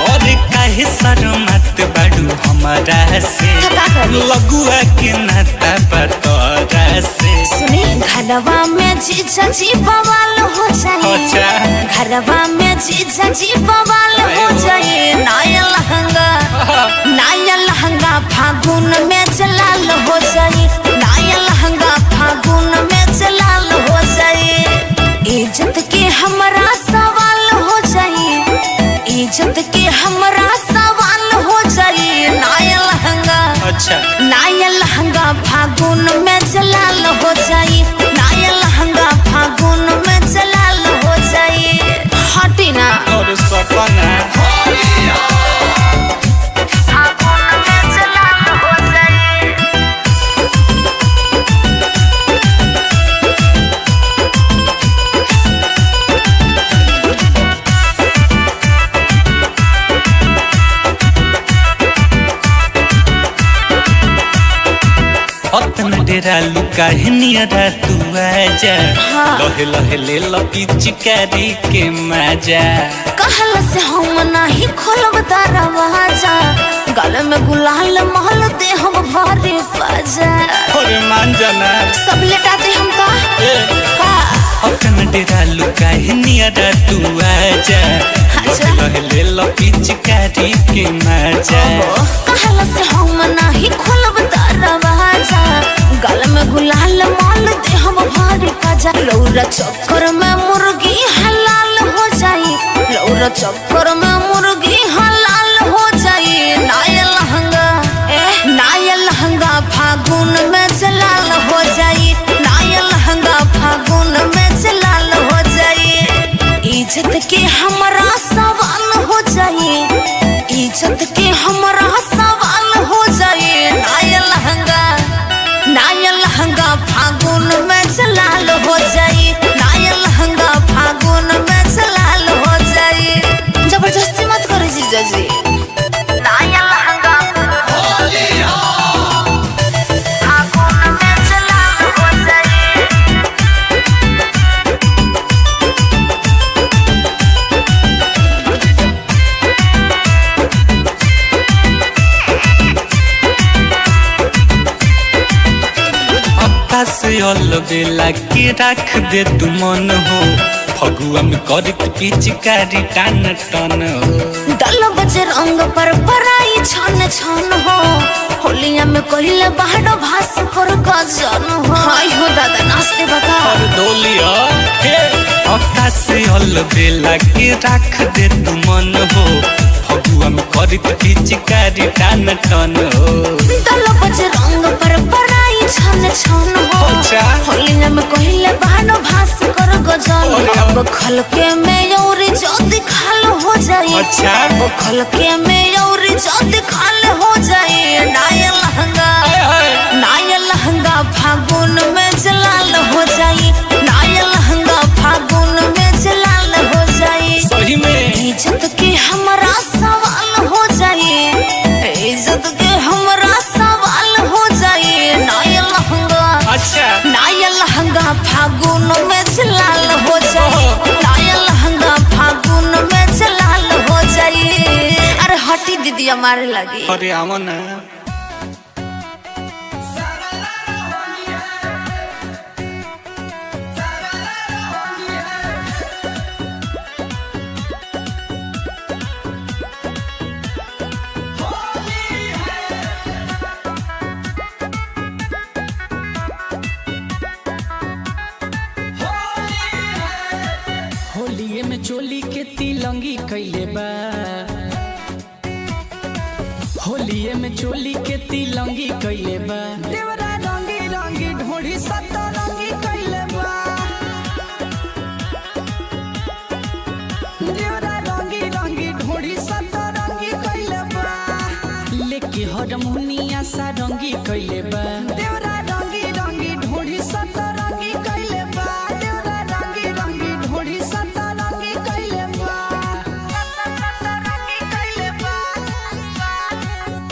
[SPEAKER 7] और काहे शर्मत बाड़ू हमारा से
[SPEAKER 3] का करी?
[SPEAKER 7] लगुआ के नाता बटोरा से
[SPEAKER 3] सुनी घरवा में जीजा जी बवाल हो जाए
[SPEAKER 7] अच्छा।
[SPEAKER 3] घरवा में जीजा जी बवाल हो जाए नाया लहंगा फागुन में जलाल हो जाए नाया लहंगा फागुन में जलाल हो जाए इज्जत के हमरा सवाल हो जाए इज्जत के हमरा सवाल हो जाए
[SPEAKER 7] अच्छा
[SPEAKER 3] नाया लहंगा फागुन में जलाल हो जाए नाया लहंगा फागुन में जलाल हो जाए हटी ना
[SPEAKER 7] और सपना
[SPEAKER 3] फागुन में जलाल हो जाए
[SPEAKER 7] अपना डेरा लुका है नियरा तू आजा लहे लहे ले लपी चिकारी के मजा
[SPEAKER 3] कहल से हम नहीं खोलब दरवाजा गल में गुलाल महल दे हम भरे बाजा
[SPEAKER 7] अरे मान जाना
[SPEAKER 3] सब लेटा दे हम का
[SPEAKER 7] अपना डेरा लुका है नियरा तू आजा
[SPEAKER 3] अच्छा।
[SPEAKER 7] लहे लहे ले लपी चिकारी के मजा
[SPEAKER 3] कहल से हम नहीं खोलब दरवाजा गल में गुलाल माल दे हम भरे बाजा लौरा चक्कर में मुर्गी हलाल हो जाई लौरा चक्कर में मुर्गी हलाल इज्जत के हमरा सवाल हो जाए। नाया लहंगा फागुन में जलाल हो जाए। नाया लहंगा फागुन में जलाल हो जाए। जबरदस्ती मत करो जीजा जी। नाया लहंगा फागुन में जलाल हो जाए।
[SPEAKER 7] से अलबेला के रख दे तू मन हो फगुआ में करत पिचकारी टान टन हो।
[SPEAKER 3] दल बजे रंग पर पराई छन छन हो होलिया में कहिले बाहर भास कर गजन हो। हाय हो दादा नाचते बता
[SPEAKER 7] और डोलिया हे आकाश से अलबेला के रख दे तू मन हो फगुआ में करत पिचकारी टान टन हो।
[SPEAKER 3] दल बजे रंग पर पराई छन छन हो होलिया में कहिले बाहर भास कर गजन। अब खलके में औरी जल्दी खाल हो जाए।
[SPEAKER 7] अच्छा
[SPEAKER 3] वो खलके में औरी जल्दी खाल हो जाए। नाया लहंगा फागुन में जलाल हो जाए। नाया लहंगा फागुन में जलाल हो जाए।
[SPEAKER 7] सही में
[SPEAKER 3] इज्जत के हमरा सवाल हो जाए। इज्जत के हमरा सवाल हो जाए। नाया लहंगा
[SPEAKER 7] अच्छा
[SPEAKER 3] नाया लहंगा फागुन में जलाल हो जाए। नाया लहंगा फागुन में जलाल हो जाए। अरे हटी दीदी हमारे लगी।
[SPEAKER 7] अरे आवा ना
[SPEAKER 1] होलिये में चोली के तिलंगी कैले बा। होलिये में चोली के तिलंगी कैले बा। देवरा रंगी रंगी ढोढ़ी सतरंगी कैले बा। देवरा रंगी रंगी ढोढ़ी सतरंगी कैले बा। लेके हरमुनिया सारंगी कैले बा। देवरा रंगी रंगी ढोढ़ी सतरंगी कैले बा। देवरा रंगी रंगी ढोढ़ी सतरंगी कैले बा। सतरंगी कैले बा।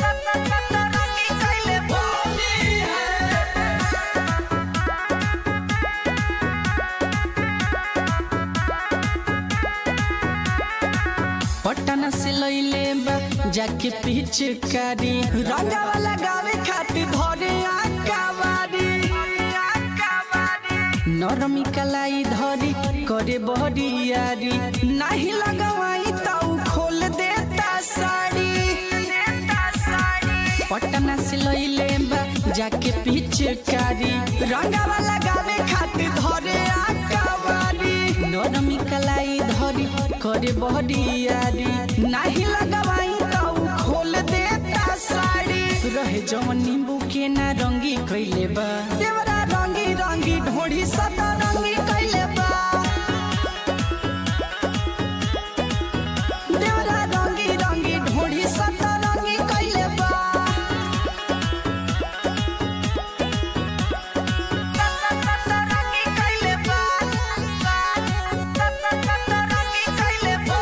[SPEAKER 1] सतरंगी कैले बा। पटना से लइले बा जाके पिचकारी रंगावा लगावे खातिर धरे आकावारी। नरमी कलाई धरी करे बहरियारी नहीं लगवाई ताऊ खोल देता साड़ी। पटना से लइले बा जाके पिचकारी रंगावा लगावे खातिर धरे आकावारी। नरमी कलाई धरी करे बहरियारी नहीं लगवाई ताऊ खोल देता साड़ी। रहे जवन नींबू के ना रंगी कैले बा। देवरा रंगी रंगी ढोढ़ी सतरंगी कैले बा। देवरा रंगी रंगी ढोढ़ी सतरंगी कैले बा। सतरंगी कैले बा। सतरंगी कैले बा।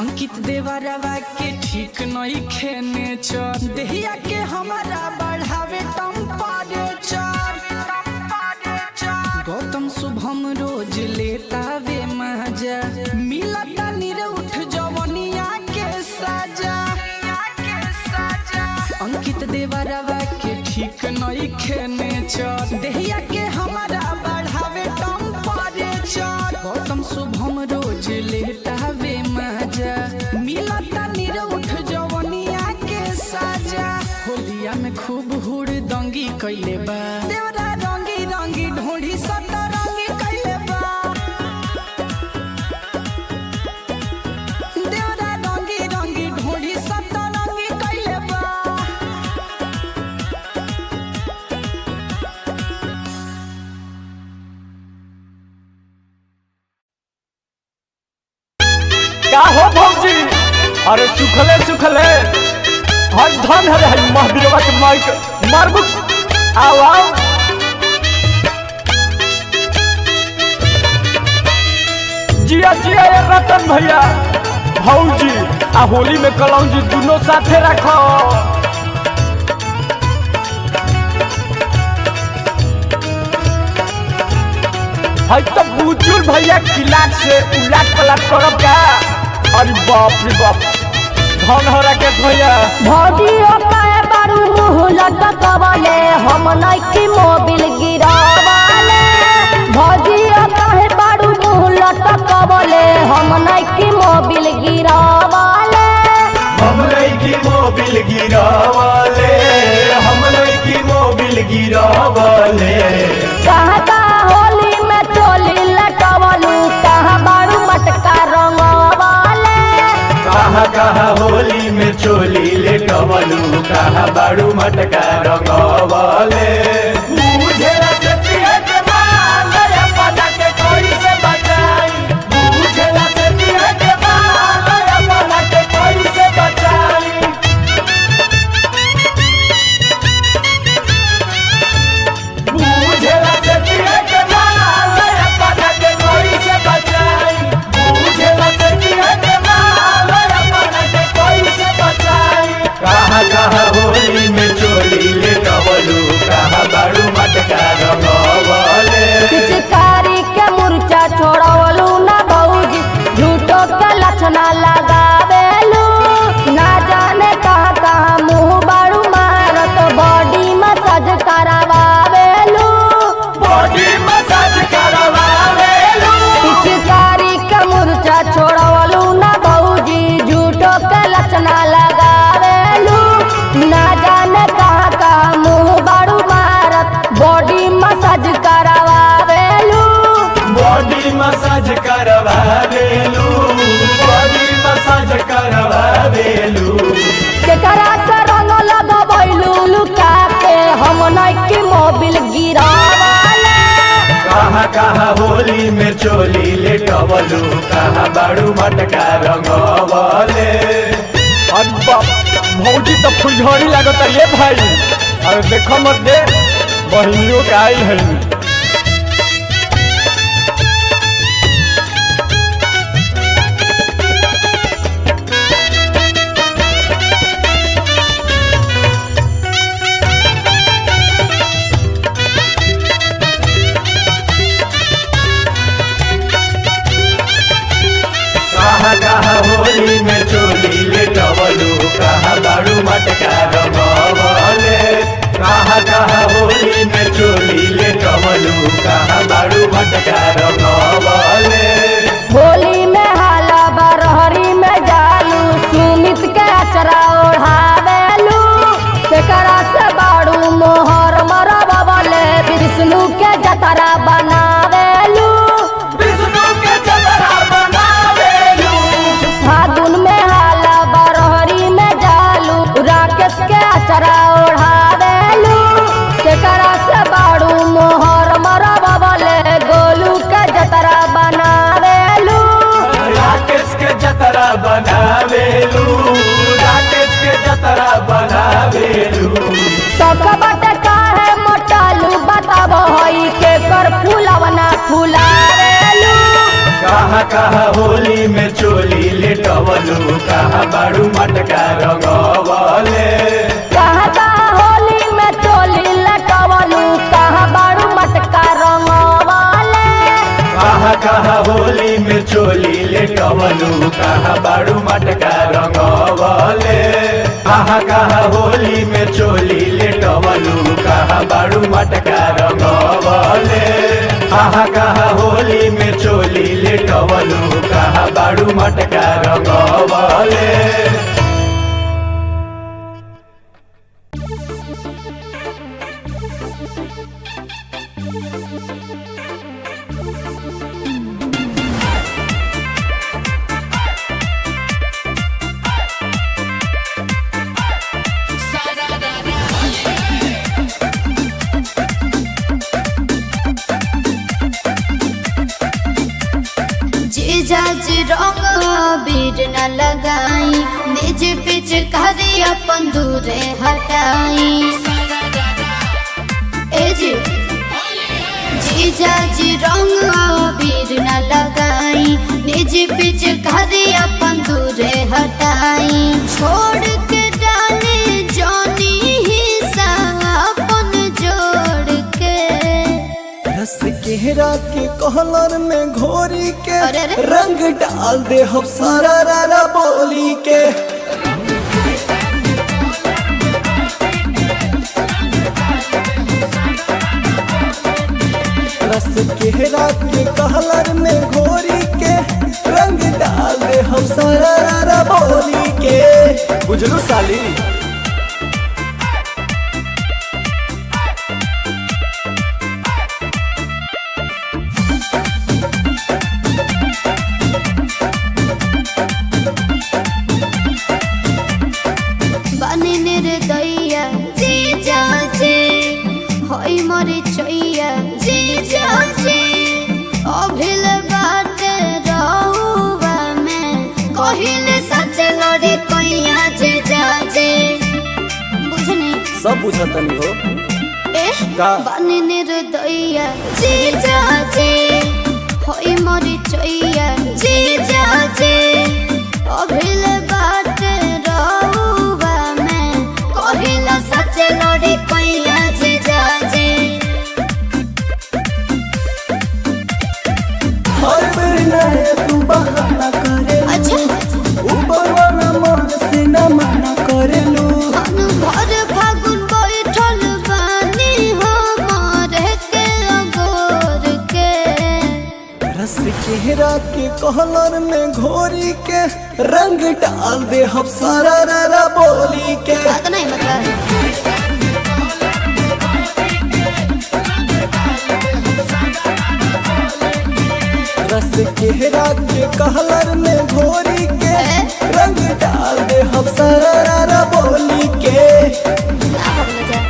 [SPEAKER 1] अंकित देवरवा के ठीक नहीं खेने चर देहिया के हमारा बढ़ावे टेम्परेचर। गौतम शुभम रोज लेता वे मजा मिलता निरउठ जवनिया के सजा। अंकित देवरवा के ठीक नहीं खेने चर देहिया के हमारा बढ़ावे टेम्परेचर। गौतम शुभम रोज लेता वे मजा मिलता निरउठ जवनिया के सजा। होलिया में खूब हुड़ दंगी कैले बा। देवरा रंगी रंगी ढोढ़ी सतरंगी कैले बा। देवरा रंगी रंगी ढोढ़ी सतरंगी कैले बा।
[SPEAKER 2] का हो भौजी अरे सुखले सुखले हर धन है महावीरवा के माइक मारबू आओ आओ जिया जिया ये रतन भैया भौजी आ होली में कलौजी दोनों साथे रखो भाई तो बुचुल भैया किलाट से उलट पलट करब का अरे बाप रे बाप धन हो राकेश भैया
[SPEAKER 8] भौजी काहे बारू मुँह लटकवले हम नइकी मोबिल गिरावले भौजी काहे बारू मुँह लटकवले हम नइकी मोबिल गिरावले
[SPEAKER 4] हम की मोबिल गिरावले हम की मोबिल गिरावले
[SPEAKER 8] कहाँ होली में चोली लटवलू कहाँ बारू मटका रंगवले
[SPEAKER 4] कहाँ होली में चोली लेटवलू कहाँ बाड़ू मटका रंगवले मुझे सतिया के माल अपना के कोई से बचाई मुझे सतिया के माल अपना के कोई से बचाई मुझे सतिया के माल अपना के कोई से बचाई मुझे सतिया के माल अपना के कोई से बचाई कहाँ होली में चोली लेटवलू कहाँ बाड़ू मटका रंगवले
[SPEAKER 8] पिचकारी के मुर्चा छोड़वलू ना भौजी झूठो के लक्षणा लगावेलू ना जाने कहाँ कहाँ मुँह बारू मारत बॉडी मसाज करावेलू
[SPEAKER 4] बॉडी मसाज करवावेलू
[SPEAKER 8] पिचकारी के मुर्चा छोड़वलू ना भौजी झूठो के लक्षणा लगावेलू ना जाने कहाँ कहाँ मुँह बारू मारत बॉडी मसाज करावेलू
[SPEAKER 4] बॉडी मसाज करवावेलू बॉडी मसाज करवावेलू
[SPEAKER 8] केकरा से रंग लगवैलू लुका के हम नइकी मोबिल गिरावले
[SPEAKER 4] कहाँ होली में चोली लेटवलू कहाँ बाड़ू मटका रंगवले
[SPEAKER 2] अरे बाप भौजी तो फुलझड़ी लागत है ये भाई अरे देखो मत दे बहिनियों के आई है
[SPEAKER 4] कहाँ होली में चोली लेटवलू कहाँ बाड़ू मटका रंगवले कहाँ होली में चोली लेटवलू कहाँ बाड़ू मटका रंगवले
[SPEAKER 8] होली में हाला बरहरी में जालू सुमित के अचरा ओढ़ावेलू केकरा से बाड़ू मोहर मरबवले विष्णु के जतरा बनावेलू
[SPEAKER 4] विष्णु के जतरा बनावेलू
[SPEAKER 8] फागुन में हाला बरहरी में जालू राकेश के अचरा ओढ़ावेलू केकरा से बाड़ू मोहर मरबवले गोलू के जतरा बनावेलू
[SPEAKER 4] राकेश के जतरा बनावेलू राकेश के जतरा बनावेलू
[SPEAKER 8] सकबट काहे मोटालू बताब हई के कर फूलवना फुलावेलू
[SPEAKER 4] कहाँ होली में चोली लेटवलू कहाँ बाड़ू मटका रंगवले
[SPEAKER 8] कहाँ होली में चोली लटवलू कहाँ बारू मटका रंगवले
[SPEAKER 4] कहाँ होली में चोली लेटवलू कहाँ बाड़ू मटका रंगवले कहाँ होली में चोली लेटवलू कहाँ बाड़ू मटका रंगवले कहाँ होली में चोली लेटवलू कहाँ बाड़ू मटका रंगवले
[SPEAKER 5] जीजाज रंग बीर न लगाई निज पिच करी अपन दूरे हटाई ए जी जीजा जी रंग बीर न लगाई निज पिच करी अपन दूरे हटाई छोड़ के डाले जानी हिस्सा अपन जोड़ के
[SPEAKER 6] रस केहरा के कहलर में घोरी के
[SPEAKER 5] अरे रे।
[SPEAKER 6] रंग डाल दे हम सारा रारा बोली के रस केहरा के कहलर में घोरी के रंग डाल दे हम सारा रारा बोली के बुझलू साली
[SPEAKER 5] बने निर्दया जीजा जी होई मरी चैया जीजा जी अभिल बाटे रहुआ में कहिले सच लड़ी कैया जीजा जी बुझनी
[SPEAKER 6] सब बुझतनी हो
[SPEAKER 5] ए
[SPEAKER 6] का?
[SPEAKER 5] बने निर्दया जीजा जी होई मरी चैया जीजा जी अभिल बाटे रहुआ में कहिला सच लड़ी कैया जीजा जी
[SPEAKER 6] हर बेर नए तू बहाना करे
[SPEAKER 5] अच्छा
[SPEAKER 6] ऊपर वाला मन से न मना करेलू
[SPEAKER 5] अनु भर फागुन बैठल बानी हमारे के अगोर के
[SPEAKER 6] रस केहरा के कहलर में घोरी के रंग डाल दे हम सारा रारा बोली के
[SPEAKER 5] बात नहीं मतलब
[SPEAKER 6] रस केहरा के कहलर में घोरी के रंग डाल दे हम सारा रारा बोली के
[SPEAKER 5] ना भगना जा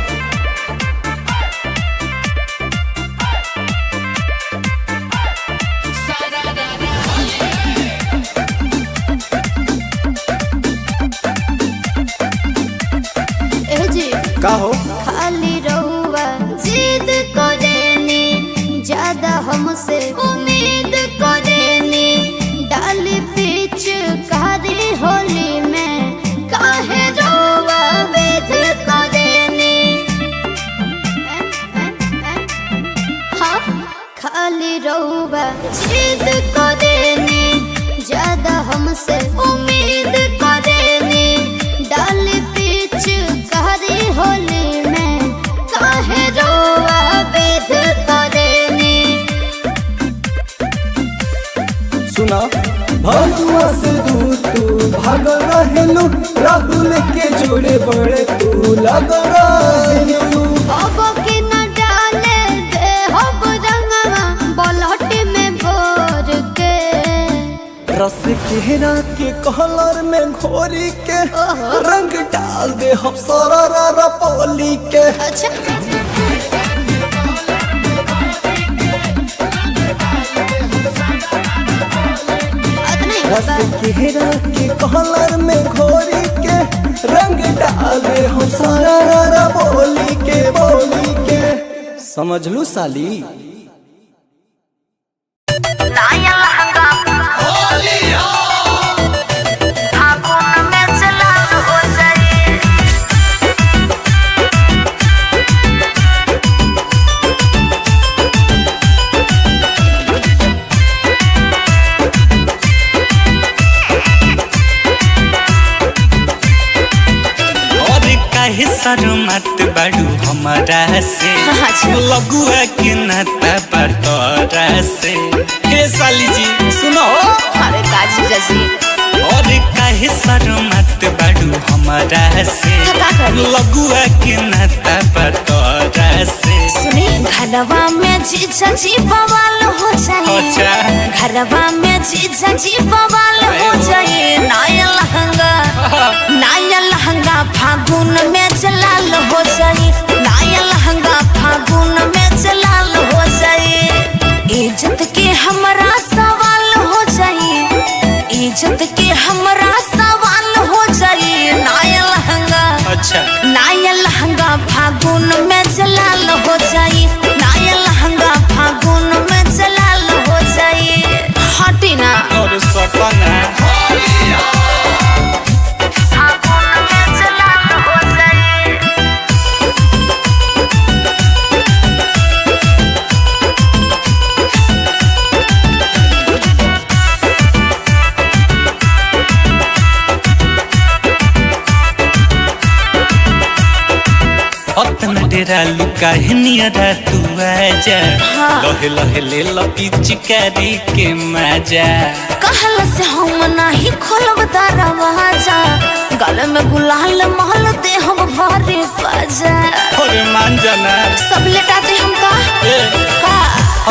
[SPEAKER 5] ए जी
[SPEAKER 6] का हो
[SPEAKER 5] खाली रहुआ जिद करेनी ज्यादा हमसे उम्मीद करेनी डाली पीछ कारी होली में काहे रहुआ वेद करेनी हाँ खाली रहुआ जिद करेनी ज्यादा हमसे उम्मीद करेनी डाली पीछ कारी होली में काहे रहुआ वेद करेनी
[SPEAKER 6] सुना भगवा से दूर तू भाग रहेलू राहुल के जोड़े बड़े तू लग रहेलू
[SPEAKER 5] अब के न डाले दे हब रंगवा बलहट में भोर के
[SPEAKER 6] रस केहरा के कहलर में घोरी के रंग डाल दे हम सारा रारा बोली के
[SPEAKER 5] अच्छा
[SPEAKER 6] रस केहरा के कहलर में घोरी के रंग डाल दे हम सारा रारा बोली के समझलू साली
[SPEAKER 3] नाया लहंगा फागुन में चलाल हो जाए
[SPEAKER 7] और काहे शर्मत बाड़ू हमारा से
[SPEAKER 3] अच्छा।
[SPEAKER 7] लगुआ के नाता बतौरा से हे साली जी सुनो
[SPEAKER 3] अरे काजी जजी
[SPEAKER 7] और काहे शर्मत बाड़ू हमारा से
[SPEAKER 3] का करी?
[SPEAKER 7] लगुआ के नाता बतौरा से
[SPEAKER 3] सुनी घरवा में जीजा जी बवाल हो जाए
[SPEAKER 7] अच्छा।
[SPEAKER 3] घरवा में जीजा जी बवाल हो जाए नाया लहंगा फागुन में जलाल हो जाए नाया लहंगा फागुन में जलाल हो जाए इज्जत के हमारा सवाल हो जाए इज्जत
[SPEAKER 7] डेरा लुका है नियरा तू आजा लहे लहे ले लो पिचकारी के मजा
[SPEAKER 3] कहल से हम नाही खोलब दरवाजा गले में गुलाल महल दे हम भरे बाजा
[SPEAKER 7] अरे मान जाना
[SPEAKER 3] सब लेटा दे हम का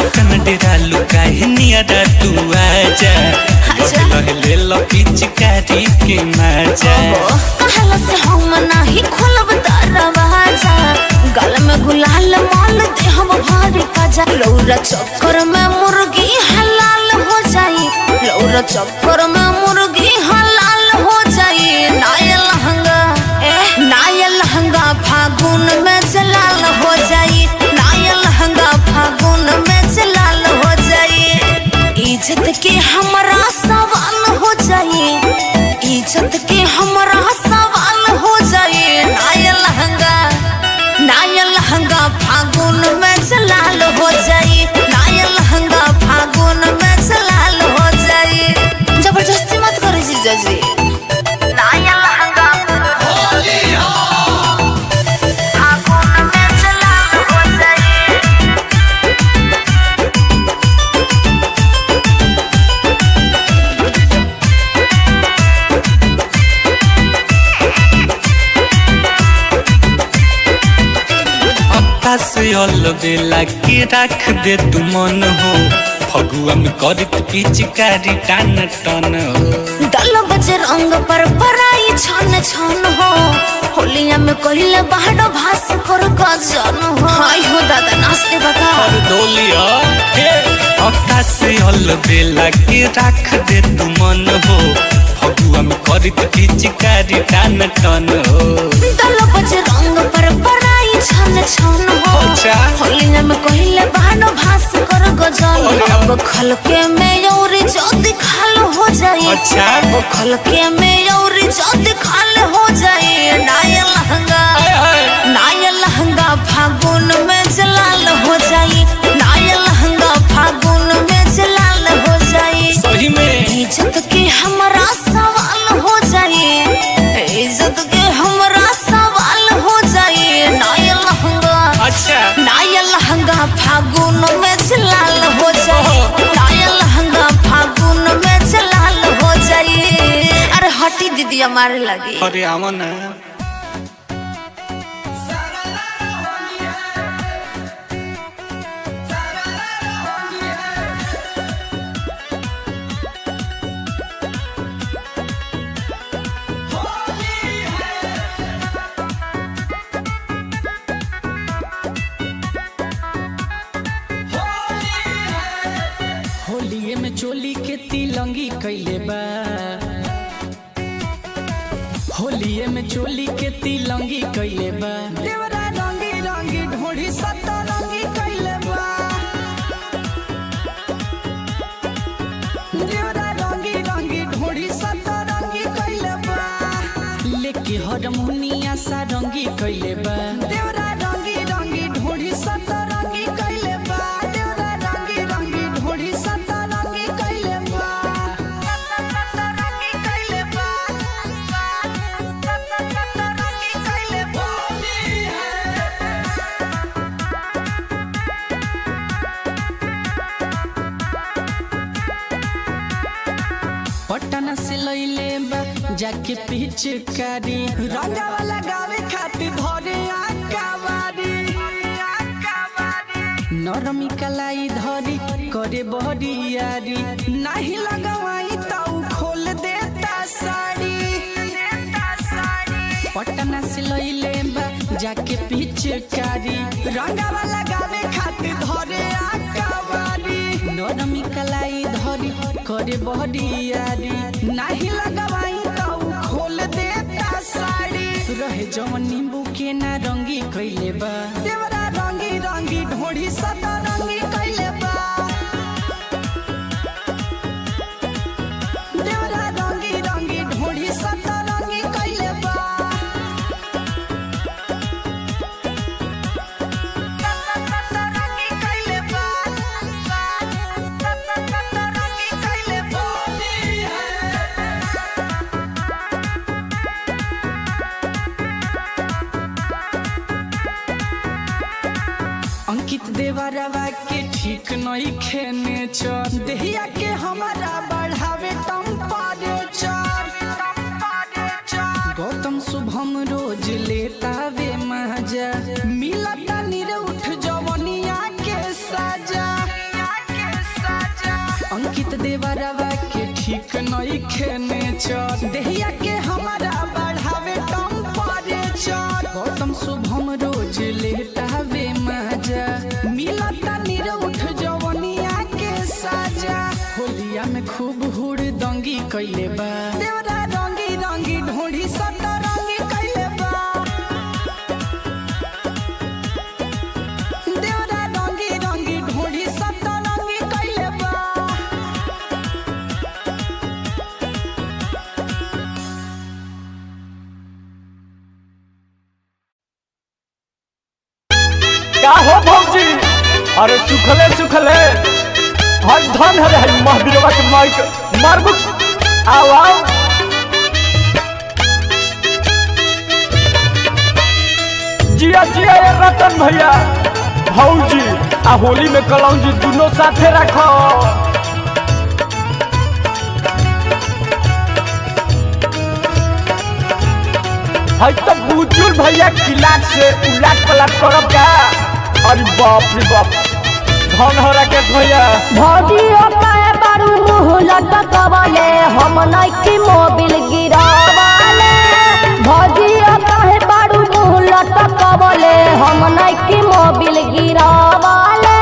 [SPEAKER 7] अपन डेरा लुका है नियरा तू आजा लहे लहे ले लो पिचकारी के मजा
[SPEAKER 3] कहल से हम नाही खोलब दरवाजा गले में गुलाल महल दे हम भरे बाजा लौरा चक्कर में मुर्गी हलाल हो जाई लौरा चक्कर में मुर्गी हलाल हो जाई नाया लहंगा फागुन में जलाल हो जाई नाया लहंगा फागुन में जलाल हो जाई इज्जत के हमरा सवाल हो जाई इज्जत के हमरा सवाल हो जाई नाया लहंगा फागुन में जलाल हो जाई नाया लहंगा फागुन में जलाल हो जाई जबरदस्ती मत करो जीजा जी नाया लहंगा फागुन में जलाल हो जाई
[SPEAKER 7] से अलबेला के रख दे तू मन हो फगुआ में करत पिचकारी टान टन हो
[SPEAKER 3] दल बजे रंग पर पराई छन छन हो होलिया में कहिले बाहर भास कर गजन हो हाय हो दादा नाचते बता
[SPEAKER 7] और डोलिया हे अक्का से अलबेला के रख दे तू मन हो फगुआ में करत पिचकारी टान टन हो
[SPEAKER 3] दल बजे रंग पर पराई छन छन हो होलिया में कहिले बाहर भास कर गजन अब खलके में और जल्दी खाल हो जाई
[SPEAKER 7] अच्छा
[SPEAKER 3] वो खलके में और जल्दी खाल हो जाई नाया लहंगा फागुन में जलाल हो जाई नाया लहंगा फागुन में जलाल हो जाई
[SPEAKER 7] सही में
[SPEAKER 3] इज्जत के हमरा सवाल हो जाई इज्जत के हमरा सवाल हो जाई नाया लहंगा
[SPEAKER 7] अच्छा
[SPEAKER 3] नाया लहंगा फागुन में जलाल हो जाई नाया लहंगा फागुन में जलाल हो जाई अरे हटी दीदी हमारे लगी
[SPEAKER 7] अरे आवन
[SPEAKER 1] होलिये में चोली के तिलंगी कैले बा होलिये में चोली के तिलंगी कैले बा देवरा रंगी रंगी ढोढ़ी सतरंगी कैले बा देवरा रंगी रंगी ढोढ़ी सतरंगी कैले बा लेके हरमुनिया सारंगी कैले बा देवरा रंगी रंगी ढोढ़ी सतरंगी कैले बा देवरा रंगी रंगी ढोढ़ी सतरंगी कैले बा सतरंगी कैले बा सतरंगी कैले बा पटना से लइले बा जाके पिचकारी रंगावा लगावे खातिर धरे आकावारी नरमी कलाई धरी करे बहरियारी नहीं लगवाई ताऊ खोल देता साड़ी पटना से लइले बा जाके पिचकारी रंगावा लगावे खातिर धरे आकावारी नरमी कलाई धरी करे बहरियारी नहीं लगवाई ताऊ खोल देता साड़ी रहे जवन नींबू के ना रंगी कैले बा देवरा रंगी रंगी ढोढ़ी सतरंगी कैले बा देवरा रंगी रंगी ढोढ़ी सतरंगी कैले बा सतरंगी कैले बा सतरंगी कैले बा के ठीक नहीं खेने चर देहिया के हमारा बढ़ावे टेम्परेचर गौतम शुभम रोज लेता वे मजा मिलता निरउठ जवनिया के सजा अंकित देवरवा के ठीक नहीं खेने चर देहिया के हमारा बढ़ावे टेम्परेचर गौतम शुभम रोज लेता वे मजा मिलता निरउठ जवनिया के सजा होलिया में खूब हुड़ दंगी कैले बा देवरा रंगी रंगी ढोढ़ी सतरंगी कैले बा देवरा रंगी रंगी ढोढ़ी सतरंगी कैले बा
[SPEAKER 2] का हो भौजी अरे सुखले सुखले हर धन है महावीरवा के माइक मारबुक आओ आओ जिया जिया ये रतन भैया भौजी आ होली में कलौजी दोनों साथे रखो है तो बुजुर्ग भैया किलाट से उलाट पलाट करब का अरे बाप रे बाप धन हो राकेश भैया
[SPEAKER 8] भौजी काहे बारू मुँह लटकवले हम नइकी मोबिल गिरावले भौजी काहे बारू मुँह लटकवले हम नइकी मोबिल गिरावले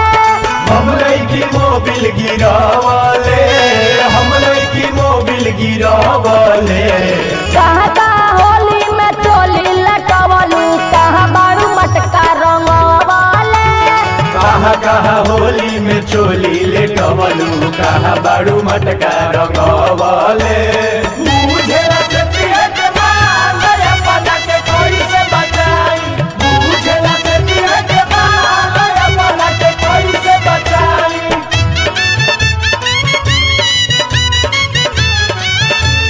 [SPEAKER 4] हम नइकी मोबिल गिरावले हम नइकी मोबिल गिरावले
[SPEAKER 8] कहता होली में चोली लटवलू कहाँ बारू मटका रंगवले
[SPEAKER 4] कहाँ कहाँ होली में चोली लेटवलू कहाँ बाड़ू मटका रंगवले बुझेला से पिए के माल अपना के कोई से बचाई बुझेला से पिए के माल अपना के कोई से बचाई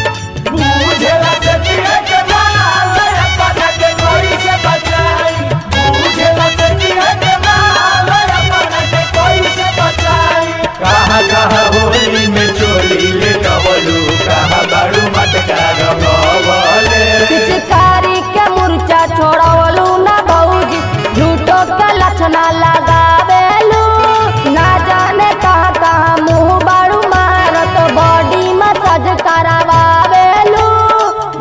[SPEAKER 4] बुझेला से पिए के माल अपना के कोई से बचाई बुझेला से पिए के माल अपना के कोई से बचाई कहाँ कहाँ होली में चोली लेटवलू कहाँ बाड़ू मटका रंगवले
[SPEAKER 8] पिचकारी के मुर्चा छोड़वलू ना भौजी झूठो के लक्षणा लगावेलू ना जाने कहाँ कहाँ मुँह बारू मारत बॉडी मसाज करावेलू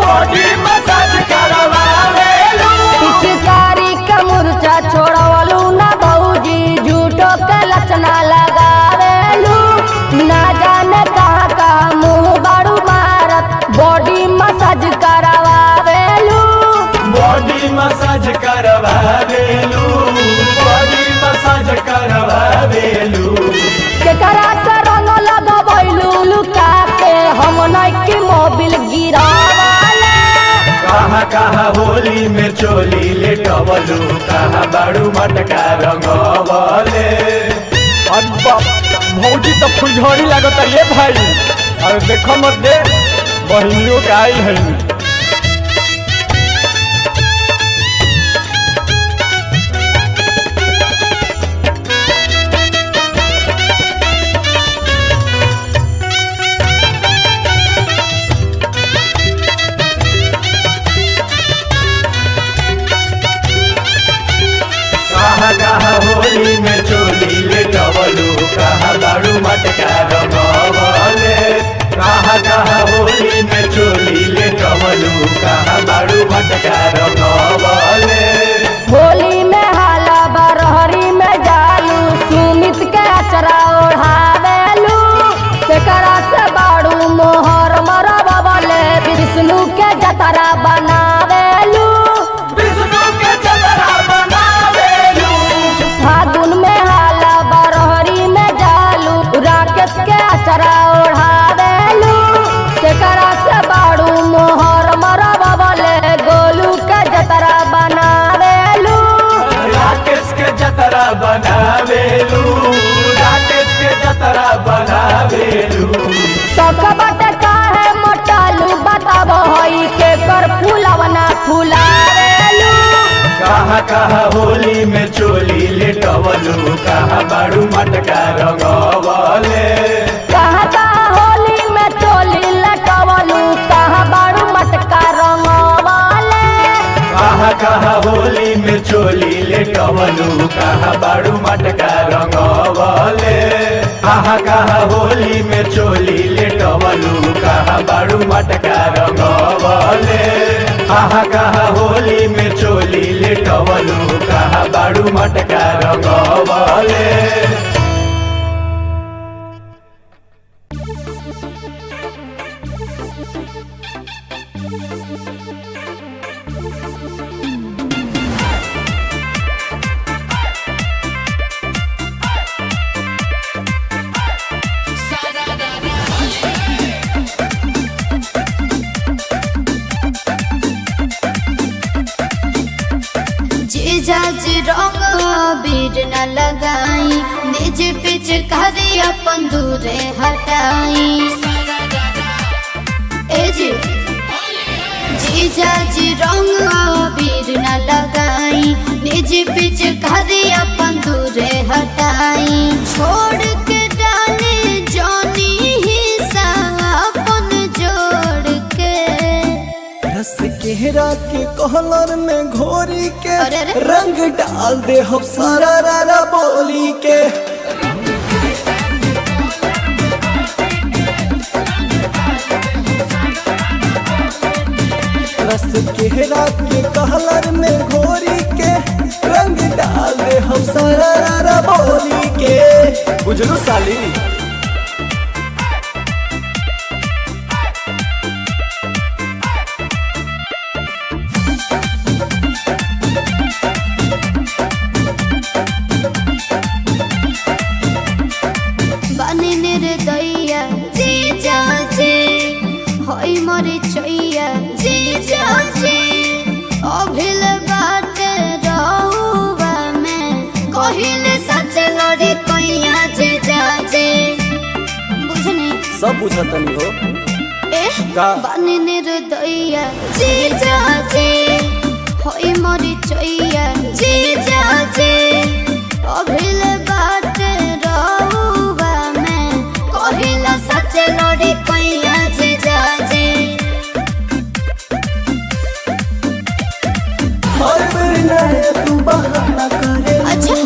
[SPEAKER 4] बॉडी मसाज करवावेलू
[SPEAKER 8] पिचकारी के मुर्चा छोड़वलू ना भौजी झूठो के लक्षणा लगावेलू ना जाने कहाँ कहाँ मुँह बारू मारत बॉडी मसाज करावेलू
[SPEAKER 4] बॉडी मसाज करवावेलू बॉडी मसाज करवावेलू
[SPEAKER 8] केकरा से रंग लगवैलू लुका के हम नइकी मोबिल गिरावले
[SPEAKER 4] कहाँ कहाँ होली में चोली लेटवलू कहाँ बाड़ू मटका रंगवले
[SPEAKER 2] अरे बाप भौजी तो फुलझड़ी लागत ये भाई अरे देखो मत दे बहिनियों के आई है
[SPEAKER 4] कहाँ कहाँ होली में चोली लेटवलू कहाँ बाड़ू मटका रंगवले कहाँ कहाँ होली में चोली लेटवलू कहाँ बाड़ू मटका रंगवले
[SPEAKER 8] होली में हाला बरहरी में जालू सुमित के अचरा ओढ़ावेलू केकरा से बाड़ू मोहर मरबले विष्णु के जतरा बनावेलू
[SPEAKER 4] विष्णु के जतरा बनावेलू
[SPEAKER 8] फागुन में हाला बरहरी में जालू राकेश के अचरा ओढ़ावेलू केकरा से बाड़ू मोहर मरबले गोलू के जतरा बनावेलू
[SPEAKER 4] राकेश के जतरा बनावेलू राकेश के जतरा बनावेलू
[SPEAKER 8] सकबट काहे मोटालू बताब हई के कर फूलवना फुलावेलू
[SPEAKER 4] कहाँ कहाँ कहाँ होली में चोली लेटवलू कहाँ बाड़ू मटका रंगवले
[SPEAKER 8] कहाँ कहाँ होली में चोली लटवलू कहाँ बारू मटका रंगवाले
[SPEAKER 4] कहाँ कहाँ होली में चोली लेटवलू कहाँ बाड़ू मटका रंगवले कहाँ कहाँ होली में चोली लेटवलू कहाँ बाड़ू मटका रंगवले कहाँ कहाँ होली में चोली लेटवलू कहाँ बाड़ू मटका रंगवले
[SPEAKER 5] जीजाज रंग बीर न लगाई निज पिच करी अपन दूरे हटाई ए जी जीजाज रंग बीर न लगाई निज पिच करी अपन दूरे हटाई छोड़ के डाले जानी हिस्सा अपन जोड़ के
[SPEAKER 6] रस केहरा के कहलर में घोरी के
[SPEAKER 5] अरे अरे।
[SPEAKER 6] रंग डाल दे हम सारा रारा बोली के रस केहरा के कहलर में घोरी के रंग डाल दे हम सारा रारा बोली के बुझलू साली
[SPEAKER 5] बने रे दैया जीजा जी होई मरी चैया जीजा जी अभिल बाटे रहुआ में कहिले सच लड़ी कैया जीजा जी बुझनी
[SPEAKER 6] सब बुझतनी हो
[SPEAKER 5] ए
[SPEAKER 6] का?
[SPEAKER 5] बने रे दैया जीजा जी होई मरी चैया जीजा जी अभिल बाटे रहुआ में कहिला सच लड़ी कैया जीजा जी
[SPEAKER 6] हर बेर नया तू बहाना करेलू
[SPEAKER 5] अच्छा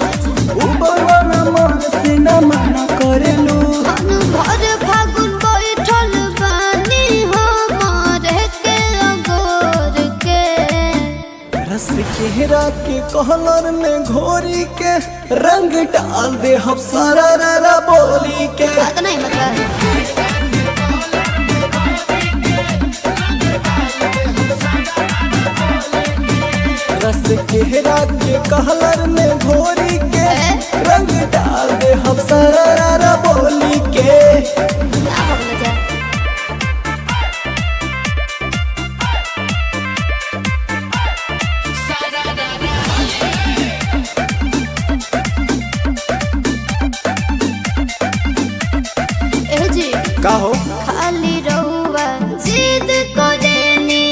[SPEAKER 6] ऊपर वाला मन से न मना करेलू
[SPEAKER 5] अनु भर फागुन बैठल बानी हमारे के अगोर के
[SPEAKER 6] रस केहरा के कहलर में घोरी के रंग डाल दे हम सारा रारा बोली के
[SPEAKER 5] बात नहीं मतलब
[SPEAKER 6] रस केहरा के कहलर में घोरी के रंग डाल दे हम सारा रारा बोली के
[SPEAKER 5] ना बोल जा ए जी
[SPEAKER 6] का हो
[SPEAKER 5] खाली रहुआ जिद करेनी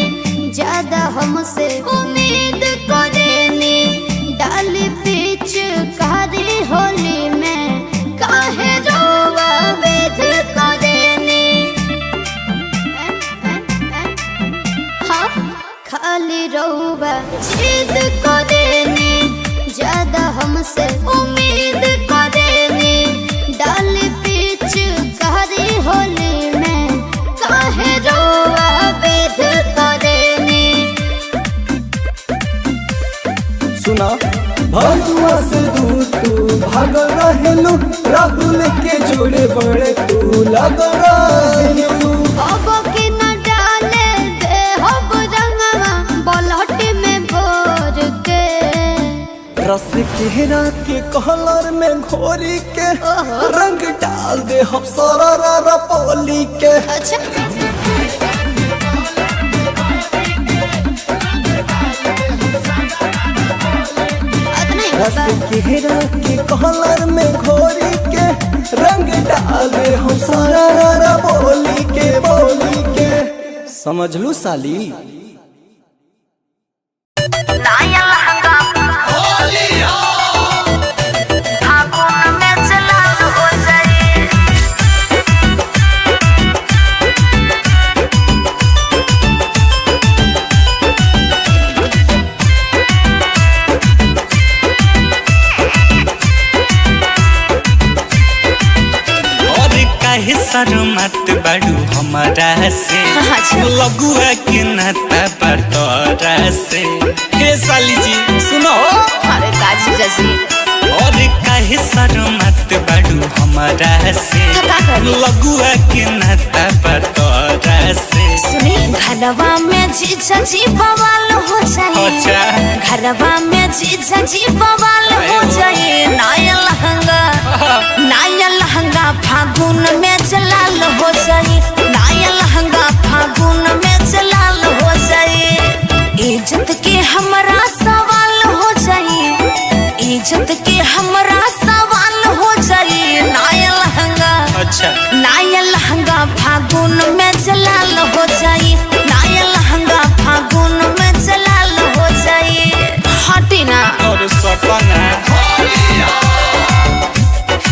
[SPEAKER 5] ज्यादा हमसे उम्मीद करेनी डाली पीछ कारी होली में काहे रहुआ वेद करेनी हाँ खाली रहुआ जिद करेनी ज्यादा हमसे उम्मीद करेनी डाली पीछ कारी होली में काहे रहुआ वेद करेनी
[SPEAKER 6] सुना भगवा से दूर तू भाग रहेलू राहुल के जोड़े बड़े तू लग रहेलू
[SPEAKER 5] अब के न डाले दे हब रंगवा बलहट में भोर के
[SPEAKER 6] रस केहरा के कहलर में घोरी के रंग डाल दे हम सारा रारा बोली के
[SPEAKER 5] अच्छा
[SPEAKER 6] रस केहरा के कहलर में घोरी के रंग डाल दे हम सारा रारा बोली के समझ लू साली
[SPEAKER 3] नाया लहंगा
[SPEAKER 7] काहे शर्मात बाड़ू हमारा से
[SPEAKER 3] अच्छा।
[SPEAKER 7] लगुआ के नाता बटोरा से। हे साली जी सुनो
[SPEAKER 3] अरे काजी जजी
[SPEAKER 7] और काहे शर्मात बाड़ू हमारा से
[SPEAKER 3] तो का करी?
[SPEAKER 7] लगुआ के नाता बटोरा से।
[SPEAKER 3] सुनी घरवा में जीजा जी बवाल हो जाए
[SPEAKER 7] अच्छा।
[SPEAKER 3] घरवा में जीजा जी बवाल हो जाए नया लहंगा फागुन में जलाल हो जाए नया लहंगा फागुन में जलाल हो जाए इज्जत के हमरा सवाल हो जाए इज्जत के हमरा सवाल हो जाए नया लहंगा
[SPEAKER 7] अच्छा
[SPEAKER 3] नया लहंगा फागुन में जलाल हो जाए नया लहंगा फागुन में जलाल हो जाए हटी ना
[SPEAKER 7] और सपना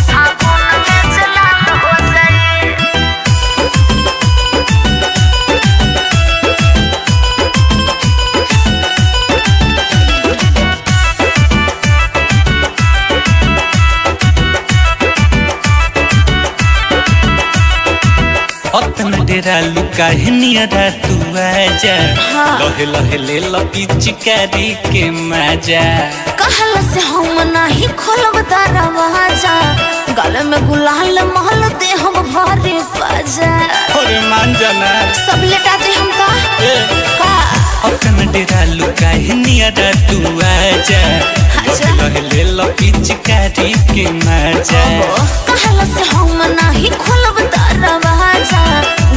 [SPEAKER 3] फागुन में जलाल हो जाए
[SPEAKER 7] अतना डेरा लुका है नियरा तू आजा
[SPEAKER 3] हाँ।
[SPEAKER 7] लहे लहे ले लो पिचकारी के मजा।
[SPEAKER 3] कहल से हम नहीं खोलब दरवाजा गले में गुलाल महल दे हम भरे बाजा
[SPEAKER 7] अरे मान जाना
[SPEAKER 3] सब लेटा दे हम का
[SPEAKER 7] अतना डेरा लुका है नियरा तू आजा
[SPEAKER 3] अच्छा।
[SPEAKER 7] लहे लहे ले लो पिचकारी के मजा।
[SPEAKER 3] कहल से हम नहीं खोलब दरवाजा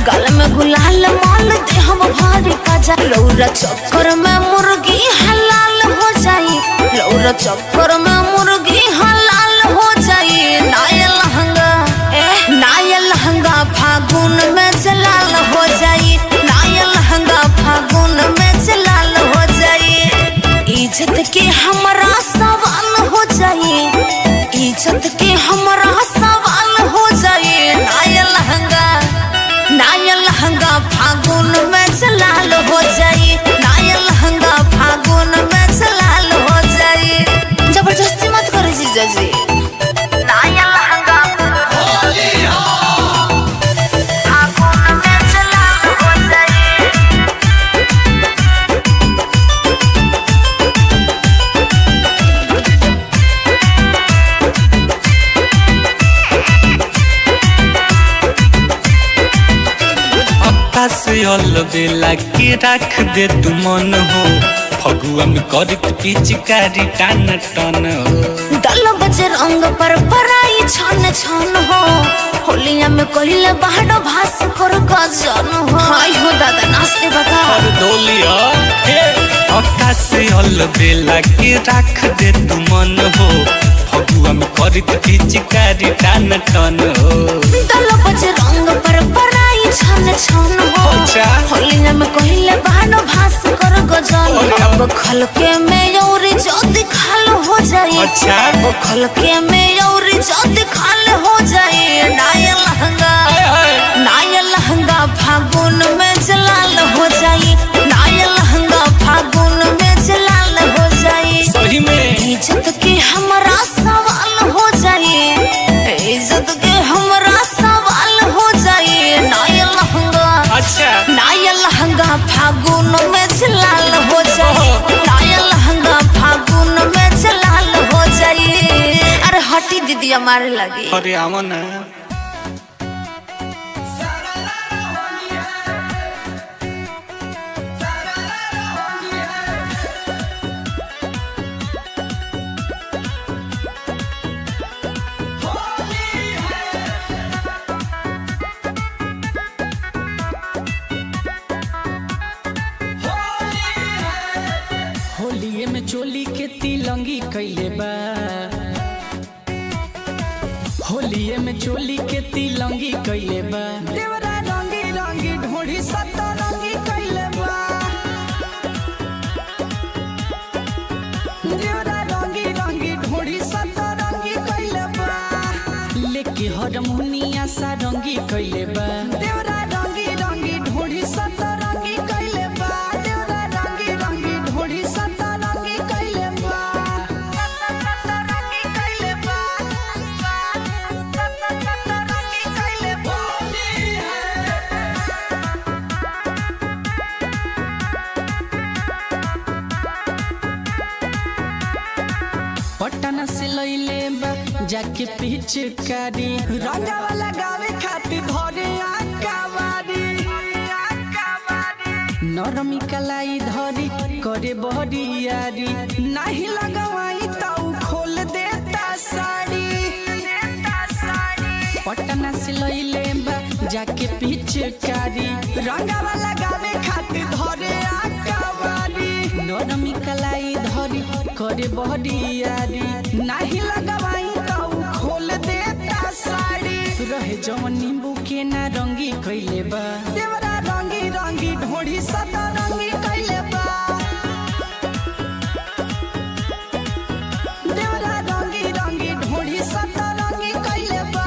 [SPEAKER 3] गल में गुलाल माल दे हम भारी काजा लौरा चक्कर में मुर्गी हलाल हो जाई लौरा चक्कर में मुर्गी हलाल हो जाई नया लहंगा फागुन में जलाल हो जाई नया लहंगा फागुन में जलाल हो जाई इज्जत के हमरा सवाल हो जाई इज्जत के हमरा सवाल हो जाए नया लहंगा फागुन में जलाल हो जाए नया लहंगा फागुन में जलाल हो जाए जबरदस्ती मत करो जीजा जी नया लहंगा फागुन में जलाल हो जाए
[SPEAKER 7] से अलबेला के रख दे तू मन हो फगुआ में करत पिचकारी टान टन हो।
[SPEAKER 3] दल बजे रंग पर पराई छन छन हो होलिया में कहिले बाहर भास कर गजन हो हाय हो दादा नाचते बता
[SPEAKER 7] और डोलिया हे अक्का से अलबेला के रख दे तू मन हो फगुआ में करत पिचकारी टान टन हो।
[SPEAKER 3] दल बजे रंग पर पराई छन छन हो
[SPEAKER 7] अच्छा।
[SPEAKER 3] होलिया में कहिले बाहर भास कर गजन अब खलके में औरी जल्दी खाल हो जाए
[SPEAKER 7] अच्छा।
[SPEAKER 3] अब खलके में औरी जल्दी खाल हो जाए नया लहंगा फागुन में जलाल हो जाए नया लहंगा फागुन में जलाल हो जाए
[SPEAKER 7] सही में
[SPEAKER 3] इज्जत के हमरा सवाल हो जाए इज्जत के हमरा सवाल हो जाए नया लहंगा फागुन में जलाल हो जाए नया लहंगा फागुन में जलाल हो जाए अरे हटी दीदी हमारे लगी
[SPEAKER 7] अरे आवन
[SPEAKER 1] होलिये में चोली के तिलंगी कैले बा होलिये में चोली के तिलंगी कैले बा देवरा रंगी रंगी ढोढ़ी सतरंगी कैले बा देवरा रंगी रंगी ढोढ़ी सतरंगी कैले बा लेके हरमुनिया सारंगी कैले बा देवरा रंगी रंगी ढोढ़ी सतरंगी कैले बा देवरा रंगी रंगी ढोढ़ी सतरंगी कैले बा सतरंगी कैले बा सतरंगी कैले बा पिचकारी रंगावा लगावे खातिर धरे आकावारी नरमी कलाई धरी करे बहरियारी नहीं लगवाई ताऊ खोल देता साड़ी पटना से लइले बा जाके पिचकारी रंगावा लगावे खातिर धरे आकावारी नरमी कलाई धरी करे बहरियारी नहीं लगवाई ताऊ खोल देता साड़ी रहे जवन नींबू के ना रंगी कइले बा देवरा रंगी रंगी ढोढ़ी सदा रंगी कइले बा देवरा रंगी रंगी ढोढ़ी सदा रंगी कइले बा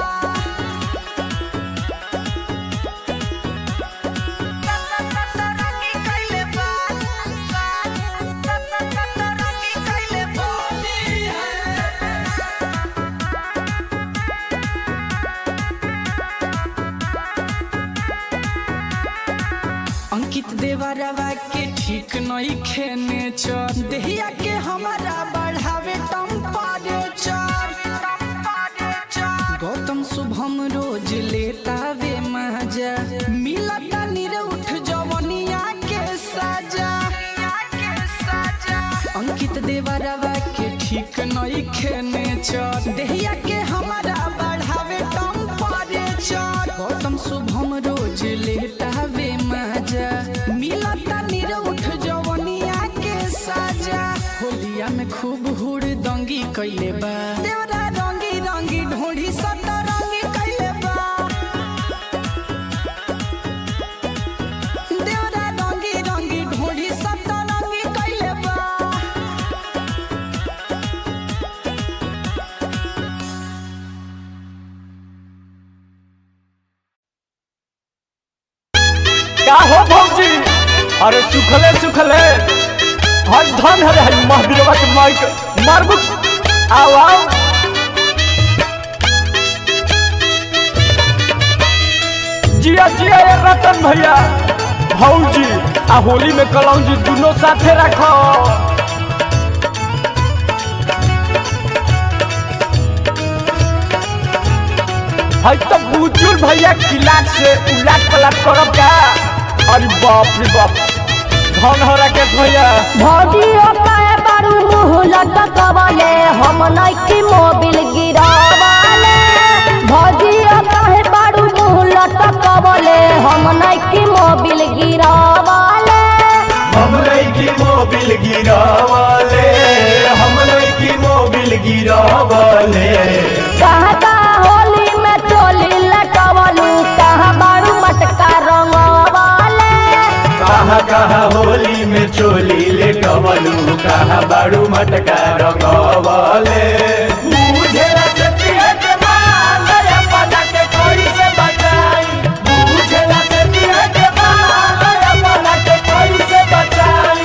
[SPEAKER 1] रंगी कइले बा रंगी कइले बा अंकित देवरवा के ठीक नहीं खेने चर देहिया के हमारा बढ़ावे टेम्परेचर गौतम शुभम रोज लेता वे मजा मिलता निरउठ जवनिया के सजा अंकित देवरवा के ठीक नहीं खेने चर देहिया के हमारा बढ़ावे टेम्परेचर गौतम शुभम रोज लेता वे मजा मिलता निरउठ जवनिया के सजा होलिया में खूब हुड़ दंगी कइले बा देवरा रंगी रंगी ढोढ़ी सदा रंगी कइले बा देवरा रंगी रंगी ढोढ़ी सदा रंगी कइले बा
[SPEAKER 2] का हो भौजी अरे सुखले सुखले हर धन है महावीरवा के माइक मारबुक आओ आओ जिया जिया ये रतन भैया भौजी आ होली में कलौजी दोनों साथे रखो भाई तो बुजुर्ग भैया किलाट से उलाट पलाट करब का अरे बाप रे बाप धन हो राकेश भैया
[SPEAKER 8] भौजी काहे बारू मुँह लटकवले हम नइकी मोबिल गिरावले भौजी काहे बारू मुँह लटकवले हम नइकी मोबिल गिरावले
[SPEAKER 4] हम नइकी मोबिल गिरावले हम नइकी मोबिल गिरावले
[SPEAKER 8] कहाँ होली में चोली लटवलू कहाँ बारू मटका रंगवले
[SPEAKER 4] कहाँ कहाँ होली में चोली लेटवलू कहाँ बाड़ू मटका रंगवले बुझेला सतिया के मान दया पदा के कोई से बचाई बुझेला सतिया के मान दया पदा के कोई से बचाई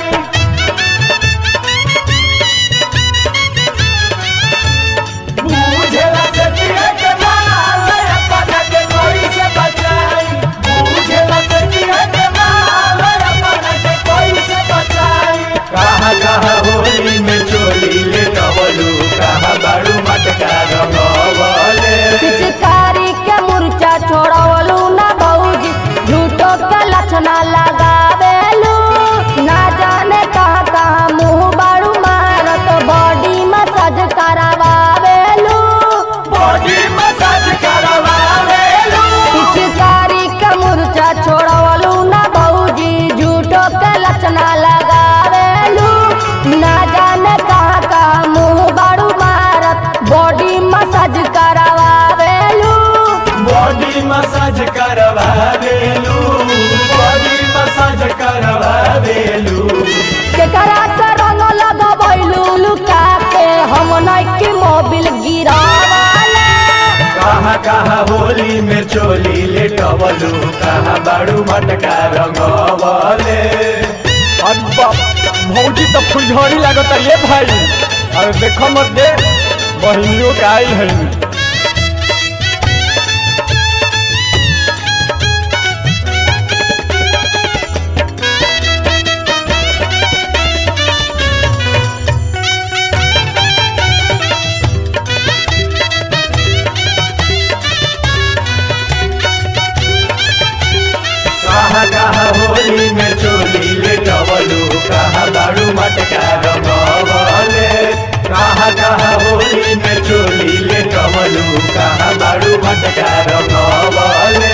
[SPEAKER 4] बुझेला सतिया के मान दया पदा के कोई से बचाई बुझेला सतिया के मान दया पदा के कोई से बचाई कहाँ कहाँ होली में चोली लेटवलू कहाँ बाड़ू मटका रंगवले
[SPEAKER 8] पिचकारी के मुर्चा छोड़वलू ना भौजी झूठो के लक्षणा लगावेलू ना जाने कहाँ कहाँ मुँह बारू मारत बॉडी मसाज करावेलू
[SPEAKER 4] बॉडी मसाज करवावेलू
[SPEAKER 8] पिचकारी के मुर्चा छोड़वलू ना भौजी झूठो के लक्षणा लगावेलू ना जाने कहाँ कहाँ मुँह बारू मारत बॉडी मसाज करावेलू
[SPEAKER 4] बॉडी मसाज करवावेलू बॉडी मसाज करवावेलू
[SPEAKER 8] केकरा से रंग लगवैलू लुका के हम नइकी मोबिल गिरावले
[SPEAKER 4] कहाँ कहाँ होली में चोली लेटवलू कहाँ बाड़ू मटका रंगवले
[SPEAKER 2] अरे बाप भौजी तो फुलझड़ी लागत ये भाई अरे देखो मत दे बहिनियों के आई है
[SPEAKER 4] बाड़ू मटका रंगवले कहाँ कहाँ होली में चोली ले कमलू कहाँ बाड़ू मटका रंगवले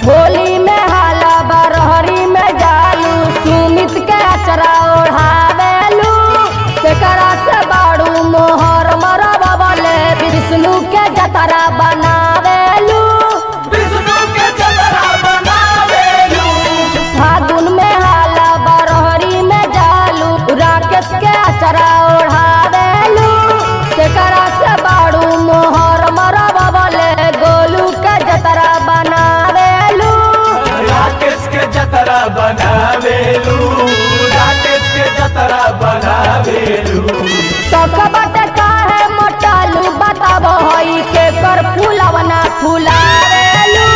[SPEAKER 8] होली में हाला बरहरी में जालू सुमित के अचरा ओढ़ावेलू तेकरा से बाड़ू मोहर मरबले विष्णु के जतरा बनावेलू
[SPEAKER 4] विष्णु के जतरा बनावेलू
[SPEAKER 8] फागुन में हाला बरहरी में जालू राकेश के अचरा ओढ़ावेलू तेकरा से बाड़ू मोहर मरबले गोलू के जतरा बनावेलू
[SPEAKER 4] राकेश के जतरा बनावेलू राकेश के जतरा बनावेलू
[SPEAKER 8] सकबट काहे मोटालू बताब हई के कर फूलवना फुलावेलू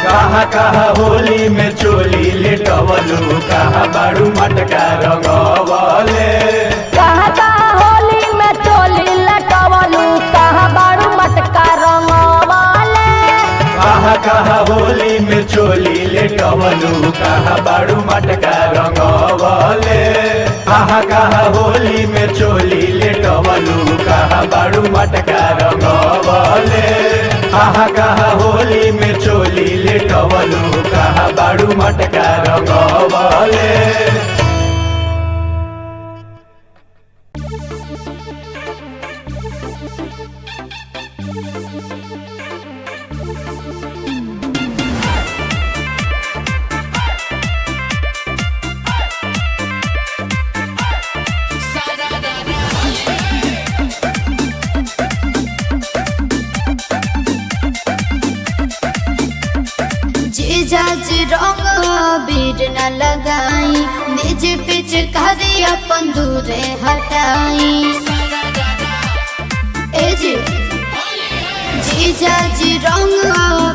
[SPEAKER 4] कहाँ कहाँ होली में चोली ले कवलू कहाँ बाड़ू मटका रंगवले
[SPEAKER 8] कहाँ कहाँ होली में चोली लटवलू कहाँ बाड़ू मटका रंगवाले
[SPEAKER 4] कहाँ कहाँ होली में चोली ले कवलू कहाँ बाड़ू मटका रंगवले कहाँ कहाँ होली में चोली ले कवलू कहाँ बाड़ू मटका रंगवले कहाँ कहाँ होली में चोली ले कवलू कहाँ बाड़ू मटका रंगवले
[SPEAKER 5] जीजाज रंग बीर न लगाई निज पिच करी अपन दूरे हटाई ए जी जीजाज रंग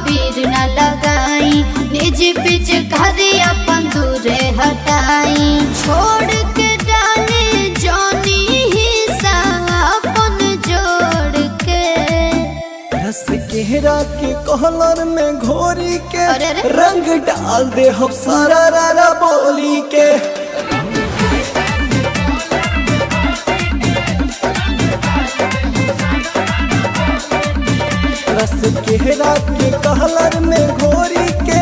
[SPEAKER 5] बीर न लगाई निज पिच करी अपन दूरे हटाई छोड़ के डाले जानी हिस्सा अपन जोड़ के
[SPEAKER 6] रस केहरा के कहलर में घोरी के
[SPEAKER 5] अरे अरे।
[SPEAKER 6] रंग डाल दे हम सारा रारा बोली के रस केहरा के कहलर में घोरी के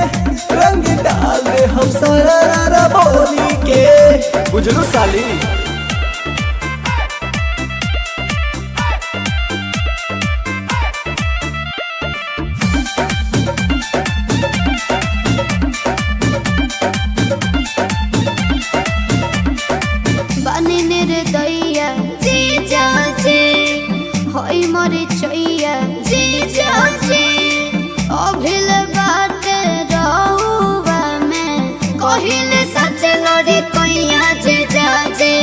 [SPEAKER 6] रंग डाल दे हम सारा रारा बोली के बुझलू साली
[SPEAKER 5] बने रे दैया जीजा जी होई मरे चैया जीजा जी अभिल बाटे रहुआ में कहिले सच लड़ी कैया जीजा जी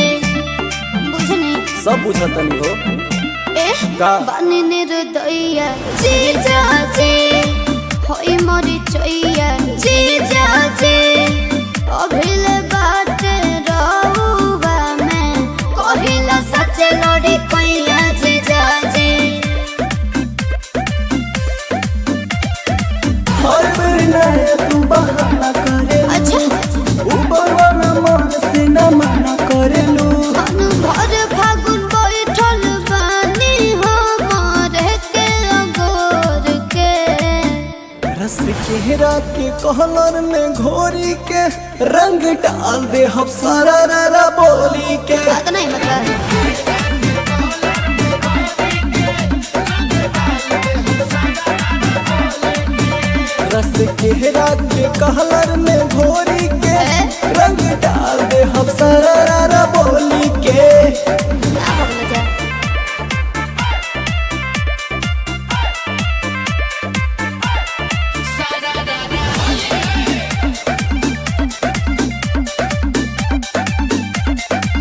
[SPEAKER 5] बुझनी
[SPEAKER 6] सब बुझतनी हो
[SPEAKER 5] ए
[SPEAKER 6] का?
[SPEAKER 5] बने रे दैया जीजा जी होई मरे चैया जीजा जी अभिल बाटे रहुआ में कहिला सच लड़ी कैया जीजा जी
[SPEAKER 6] हर बेर नया तू बहाना करे
[SPEAKER 5] अच्छा
[SPEAKER 6] ऊपर वाला मन से न मना करेलू
[SPEAKER 5] मन भर फागुन बैठल बानी हमारे के अगोर के
[SPEAKER 6] रस केहरा के कहलर में घोरी के रंग डाल दे हम सारा रारा बोली के
[SPEAKER 5] बात नहीं मतलब
[SPEAKER 6] रस केहरा के कहलर में घोरी के रंग डाल दे हम सारा रारा बोली के
[SPEAKER 5] ना बोल जा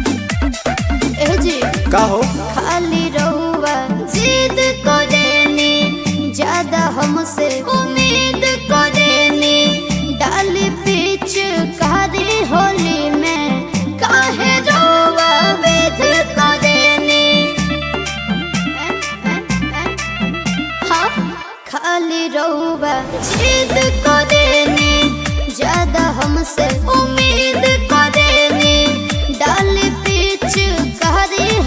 [SPEAKER 5] ए जी
[SPEAKER 6] का हो
[SPEAKER 5] खाली रहुआ जिद करेनी ज्यादा हमसे उम्मीद करेनी डाली पीछ कारी होली में काहे रहुआ वेद करेनी हाँ खाली रहुआ जिद करेनी ज्यादा हमसे उम्मीद करेनी डाली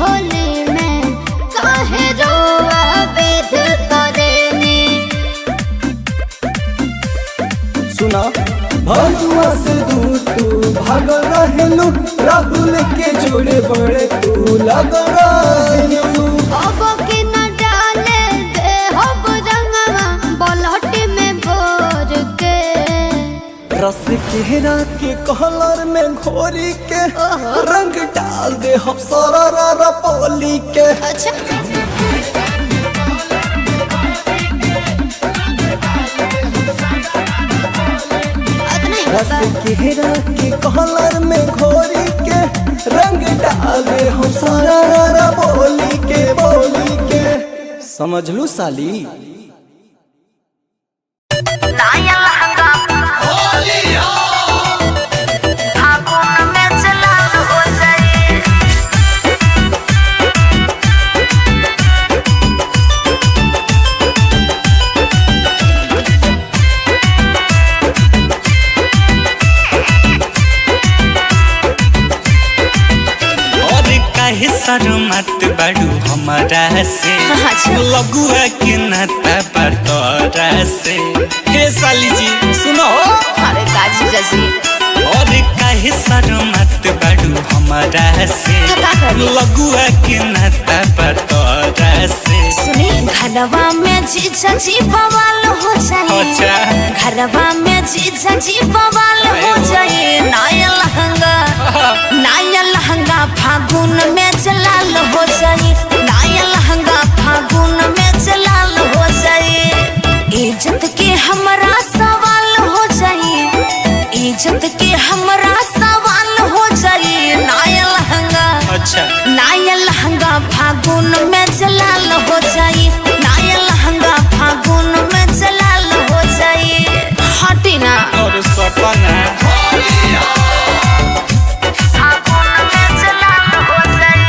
[SPEAKER 5] होली में काहे रोआ बेद करेनी।
[SPEAKER 6] सुना भगवा से दूर तू भाग रहलू, राहुल के जोड़े बड़े तू लग रहलू।
[SPEAKER 5] अब के न डाले दे हब रंगवा बलहट में भोर के।
[SPEAKER 6] रस केरा के कलर में घोरी के रंग डाल दे हम सारा पोली के।
[SPEAKER 5] अच्छा
[SPEAKER 6] रस केरा के कलर में घोरी के रंग डाल दे हम सारा बोली के। समझ लू साली।
[SPEAKER 3] नाया लहंगा फागुन में जलाल हो जाए।
[SPEAKER 7] और काहे शर्मत बाड़ू हमारा से
[SPEAKER 3] अच्छा।
[SPEAKER 7] लगुआ के नाता बतौरा से। हे साली जी सुनो।
[SPEAKER 3] अरे काजी जजी
[SPEAKER 7] और काहे शर्मत बाड़ू हमारा से
[SPEAKER 3] का करी?
[SPEAKER 7] लगुआ के नाता बतौरा से।
[SPEAKER 3] सुनी घरवा में जीजा जी बवाल हो जाए।
[SPEAKER 7] अच्छा।
[SPEAKER 3] घरवा में जीजा जी बवाल हो जाए। नाया लहंगा फागुन में जलाल हो जाए। नाया लहंगा फागुन में जलाल हो जाए। इज्जत के हमरा सवाल हो जाए। इज्जत के हमरा सवाल हो जाए। नाया लहंगा।
[SPEAKER 7] अच्छा।
[SPEAKER 3] नाया लहंगा फागुन में जलाल हो जाए। नाया लहंगा फागुन में जलाल हो जाए। हटी ना
[SPEAKER 7] और सपना
[SPEAKER 3] फागुन में जलाल हो जाए।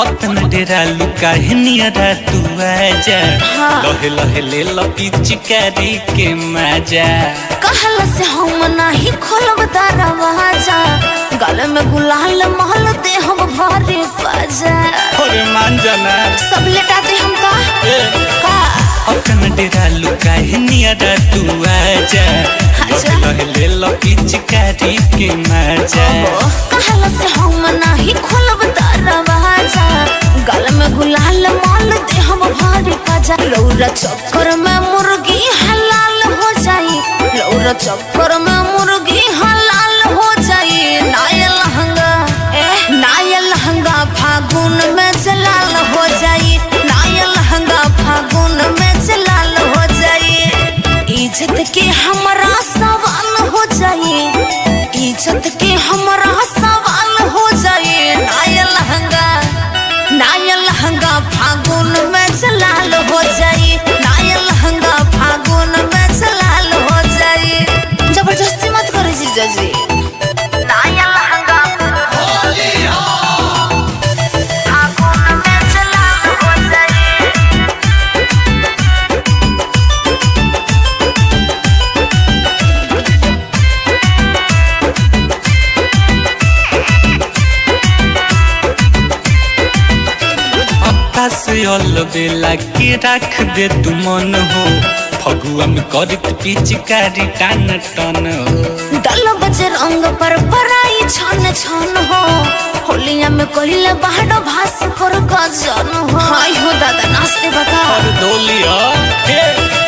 [SPEAKER 7] अपना डेरा लुका है नियरा तू आजा। लहे लहे ले लो पिचकारी के मजा।
[SPEAKER 3] कहल से हम नहीं खोलब दरवाजा। गल में गुलाल महल दे हम भरे बाजा।
[SPEAKER 7] और मान जाना
[SPEAKER 3] सब लेटा दे हम का
[SPEAKER 7] अपना डेरा लुका है नियरा तू आजा।
[SPEAKER 3] अच्छा।
[SPEAKER 7] लहे लहे ले लो पिचकारी के मजा।
[SPEAKER 3] कहल से हम नहीं खोलब दरवाजा। गल में गुलाल माल दे हम भरे बाजा। लौरा चक्कर में मुर्गी हलाल हो जाई। लौरा चक्कर में मुर्गी हलाल हो जाई। नाया लहंगा फागुन में जलाल हो जाई। नाया लहंगा फागुन में जलाल हो जाई। इज्जत के हमरा सवाल हो जाई। इज्जत के हमरा सवाल हो जाई। नाया लहंगा फागुन में जलाल हो जाई। नाया लहंगा फागुन में जलाल हो जाई। जबरदस्ती मत करो जीजा जी। नाया लहंगा फागुन में जलाल हो जाई।
[SPEAKER 7] पत्ता से अलबेला के रख दे तू मन हो। फगुआ में करत पिचकारी टान टन हो।
[SPEAKER 3] दल बजे रंग पर पराई छन छन हो। होलिया में कहिले बाहर भास कर गजन हो। हाय हो दादा नाचते बता।
[SPEAKER 7] और डोलिया हे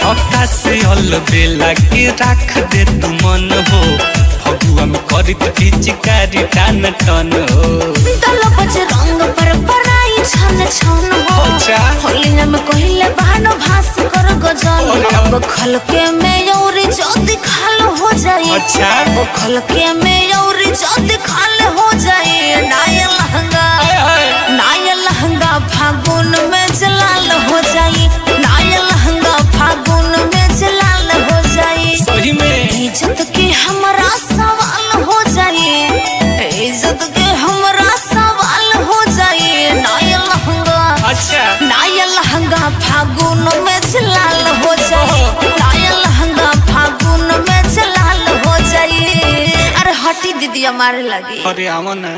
[SPEAKER 7] पत्ता से अलबेला के रख दे तू मन हो। फगुआ में करत पिचकारी टान टन हो।
[SPEAKER 3] दल बजे रंग पर पराई छन छन हो।
[SPEAKER 7] अच्छा।
[SPEAKER 3] होलिया में कहिले बाहर भास कर गजन हो। अब खलके में यौरी जल्दी खाल हो जाए।
[SPEAKER 7] अच्छा।
[SPEAKER 3] अब खलके में यौरी जल्दी खाल हो जाए। नाया लहंगा फागुन में जलाल हो जाए। नाया लहंगा फागुन में जलाल हो जाए।
[SPEAKER 7] सही में
[SPEAKER 3] इज्जत के हमरा सवाल हो जाए। इज्जत के हमरा सवाल हो जाए। मारे लगी।
[SPEAKER 7] अरे आवा ना।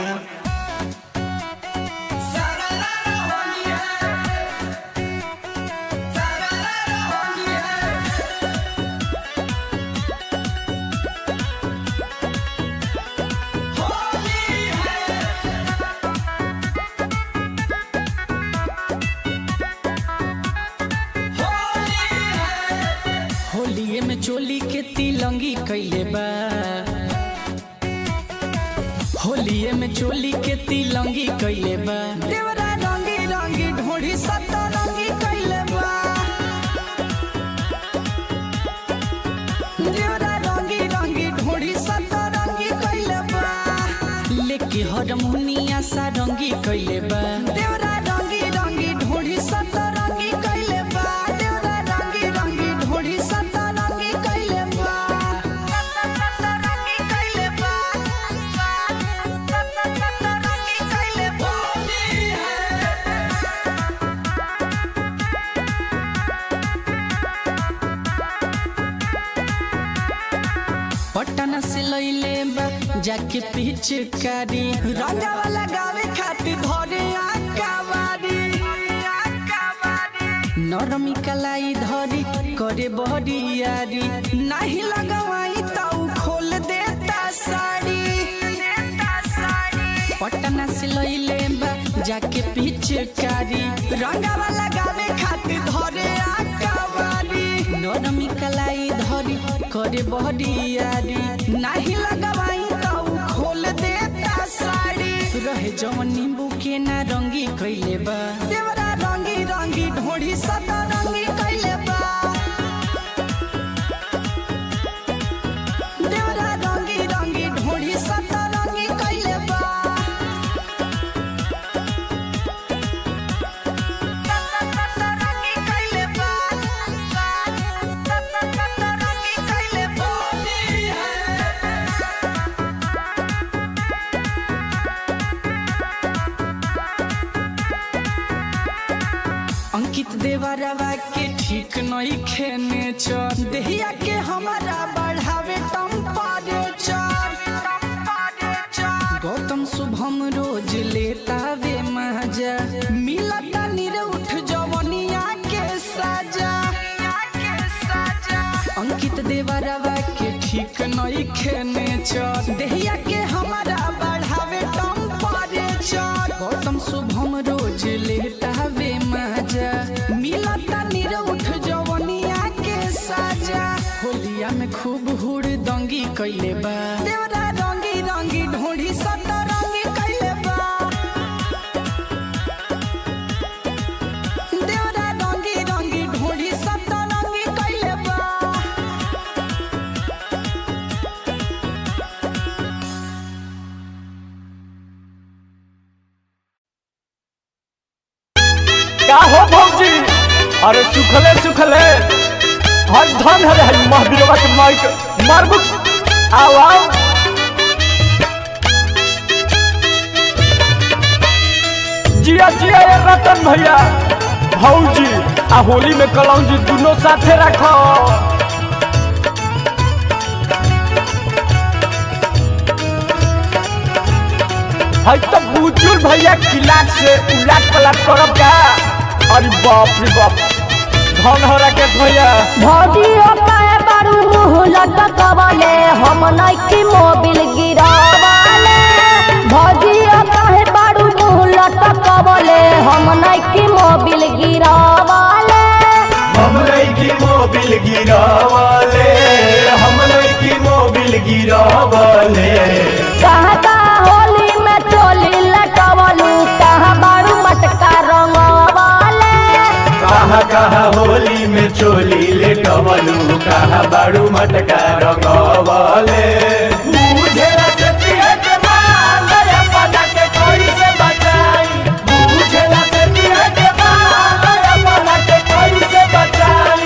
[SPEAKER 1] होलिये में चोली के तिलंगी कैले बा, होलिये में चोली के तिलंगी कैले बा, देवरा रंगी रंगी ढोढ़ी सतरंगी कैले बा, देवरा रंगी रंगी ढोढ़ी सतरंगी कैले बा, लेके हारमोनिया सारंगी कैले बा, देवरा रंगी रंगी ढोढ़ी सतरंगी कैले बा, देवरा रंगी रंगी ढोढ़ी सतरंगी कैले बा, सतरंगी कैले बा, सतरंगी कैले बा। पटना से लइले बा जाके पिचकारी, रंगावा लगावे खातिर धरे आकावारी, नरमी कलाई धरी करे बहरियारी, नहीं लगवाई तो खोल देता साड़ी, पटना से लइले बा जाके पिचकारी, रंगावा लगावे खातिर धरे आकावारी, नरमी कलाई धरी करे बहरियारी, नहीं लगवाई तो खोल देता साड़ी, रहे जवन नींबू के ना रंगी कैले बा, देवरा रंगी रंगी ढोढ़ी सतरंगी कैले बा, देवरा रंगी रंगी ढोढ़ी सतरंगी कैले बा, सतरंगी कैले बा, सतरंगी कैले बा। अंकित देवरवा के ठीक नहीं खेने चर, देहिया के हमारा बढ़ावे टेम्परेचर, गौतम शुभम रोज लेता वे मजा, मिलता निरउठ जवनिया के सजा, अंकित देवरवा के ठीक नहीं खेने चर, देहिया के हमारा बढ़ावे टेम्परेचर, गौतम शुभम रोज लेता वे मजा, मिलता निरउठ जवनिया के सजा, होलिया में खूब हुड़दंगी कैले बा, देवरा रंगी रंगी ढोढ़ी सतरंगी कैले बा, देवरा रंगी रंगी ढोढ़ी सतरंगी कैले बा।
[SPEAKER 2] का हो भौजी? अरे सुखले सुखले हर धन है महावीरवा के माइक मारबुक आओ आओ। जिया जिया ये रतन भैया भौजी आ होली में कलौजी दोनों साथे रखो। है तो बुजुर्ग भैया किलाट से उलाट पलाट करब का? अरे बाप रे बाप धन हो राकेश भैया।
[SPEAKER 8] भौजी काहे बारू मुँह लटकवले, हम नइकी मोबिल गिरावले, भौजी काहे बारू मुँह लटकवले, हम नइकी मोबिल गिरावले,
[SPEAKER 4] हम नइकी मोबिल गिरावले, हम नइकी मोबिल गिरावले।
[SPEAKER 8] कहाँ का होली में चोली लटवलू, कहाँ बारू मटका रंगवले,
[SPEAKER 4] कहाँ कहाँ होली में चोली लेटवलू, कहाँ बाड़ू मटका रंगवले। बुझेला सतिया के माल अपना के कोई से बचाई, बुझेला सतिया के माल अपना के कोई से बचाई।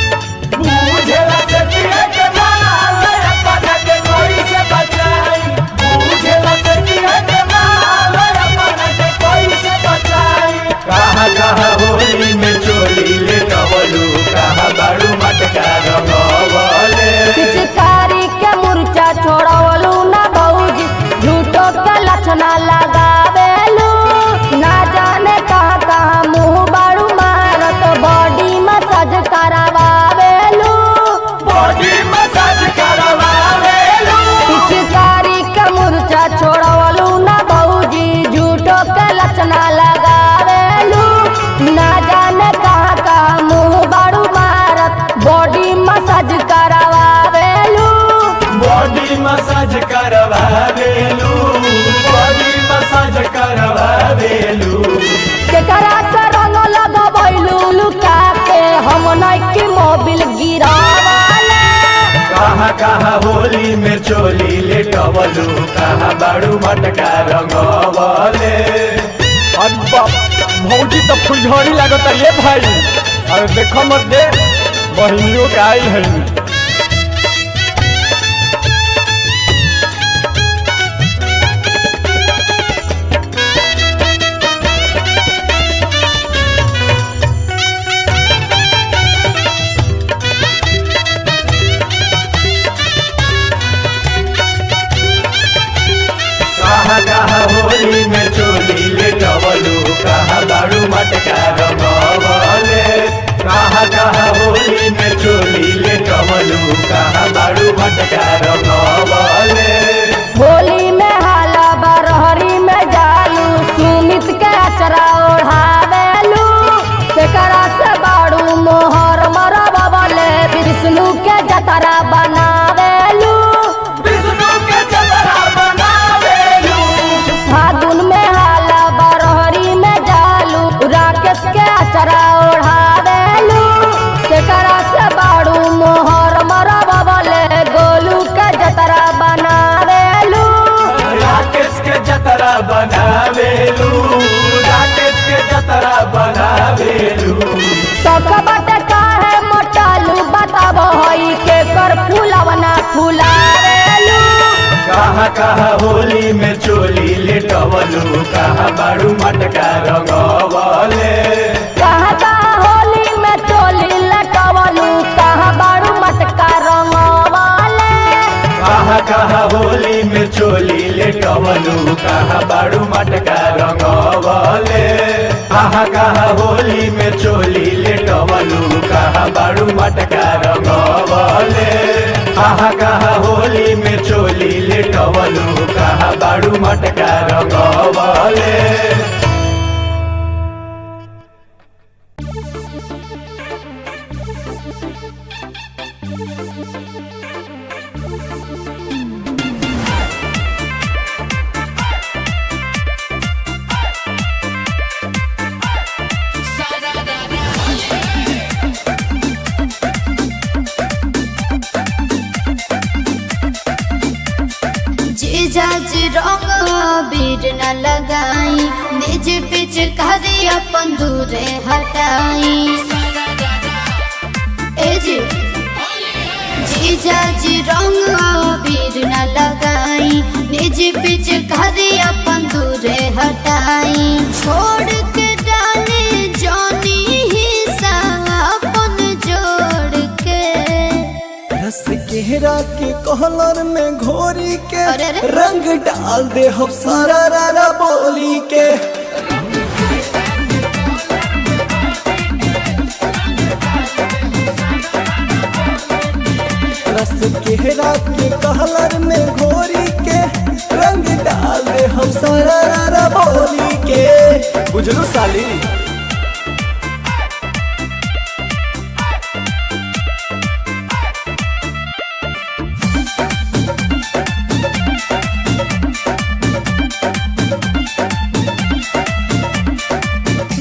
[SPEAKER 4] बुझेला सतिया के माल अपना के कोई से बचाई, बुझेला सतिया के माल अपना के कोई से बचाई। कहाँ कहाँ होली में चोली लेटवलू, कहाँ बाड़ू करवावेलू बॉडी मसाज करवावेलू
[SPEAKER 8] केकरा से रंग लगबैलू लुका के हम नइकी मोबिल गिरावाले
[SPEAKER 4] कहाँ कहाँ होली में चोली लेटवलू कहाँ बाड़ू मटका रंगवले।
[SPEAKER 2] अरे बाप भौजी तो फुलझड़ी लागत ये भाई। अरे देखो मत दे बहनियों के आई है।
[SPEAKER 4] कहाँ कहाँ होली में चोली लेटवलू कहाँ बाड़ू मटका रंगवले कहाँ कहाँ होली में चोली लेटवलू कहाँ बाड़ू मटका रंगवले।
[SPEAKER 8] होली में हाला बरहरी में जालू सुमित के अचरा ओढ़ावेलू केकरा से बाड़ू मोहर मरबले विष्णु के जतरा बनावेलू
[SPEAKER 4] विष्णु के जतरा बनावेलू
[SPEAKER 8] फागुन में हाला बरहरी में जालू राकेश के अचरा ओढ़ावेलू केकरा से बाड़ू मोहर मरबले गोलू के जतरा बनावेलू
[SPEAKER 4] राकेश के जतरा बनावेलू राकेश के जतरा बनावेलू।
[SPEAKER 8] सकबट काहे मोटालू बताब हई के कर फूलवना फुलावेलू
[SPEAKER 4] कहाँ कहाँ होली में चोली लेटवलू कहाँ बाड़ू मटका रंगवले
[SPEAKER 8] कहाँ कहाँ होली में चोली लटवलू कहाँ बाड़ू मटका रंगवाले
[SPEAKER 4] कहाँ कहाँ होली में चोली लेटवलू कहाँ बाड़ू मटका रंगवले कहाँ कहाँ होली में चोली लेटवलू कहाँ बाड़ू मटका रंगवले कहाँ कहाँ होली में चोली लेटवलू कहाँ बाड़ू मटका रंगवले।
[SPEAKER 5] जीजाज रंग बीर न लगाई निज पिच करी अपन दूरे हटाई ए जी जीजाज रंग बीर न लगाई निज पिच करी अपन दूरे हटाई छोड़ के डाले जानी हिस्सा अपन जोड़ के
[SPEAKER 6] रस केहरा के कहलर में घोरी के
[SPEAKER 5] अरे अरे।
[SPEAKER 6] रंग डाल दे हम सारा रारा बोली के रस केहरा के कहलर में घोरी के रंग डाल दे हम सारा रारा बोली के बुझलू साली।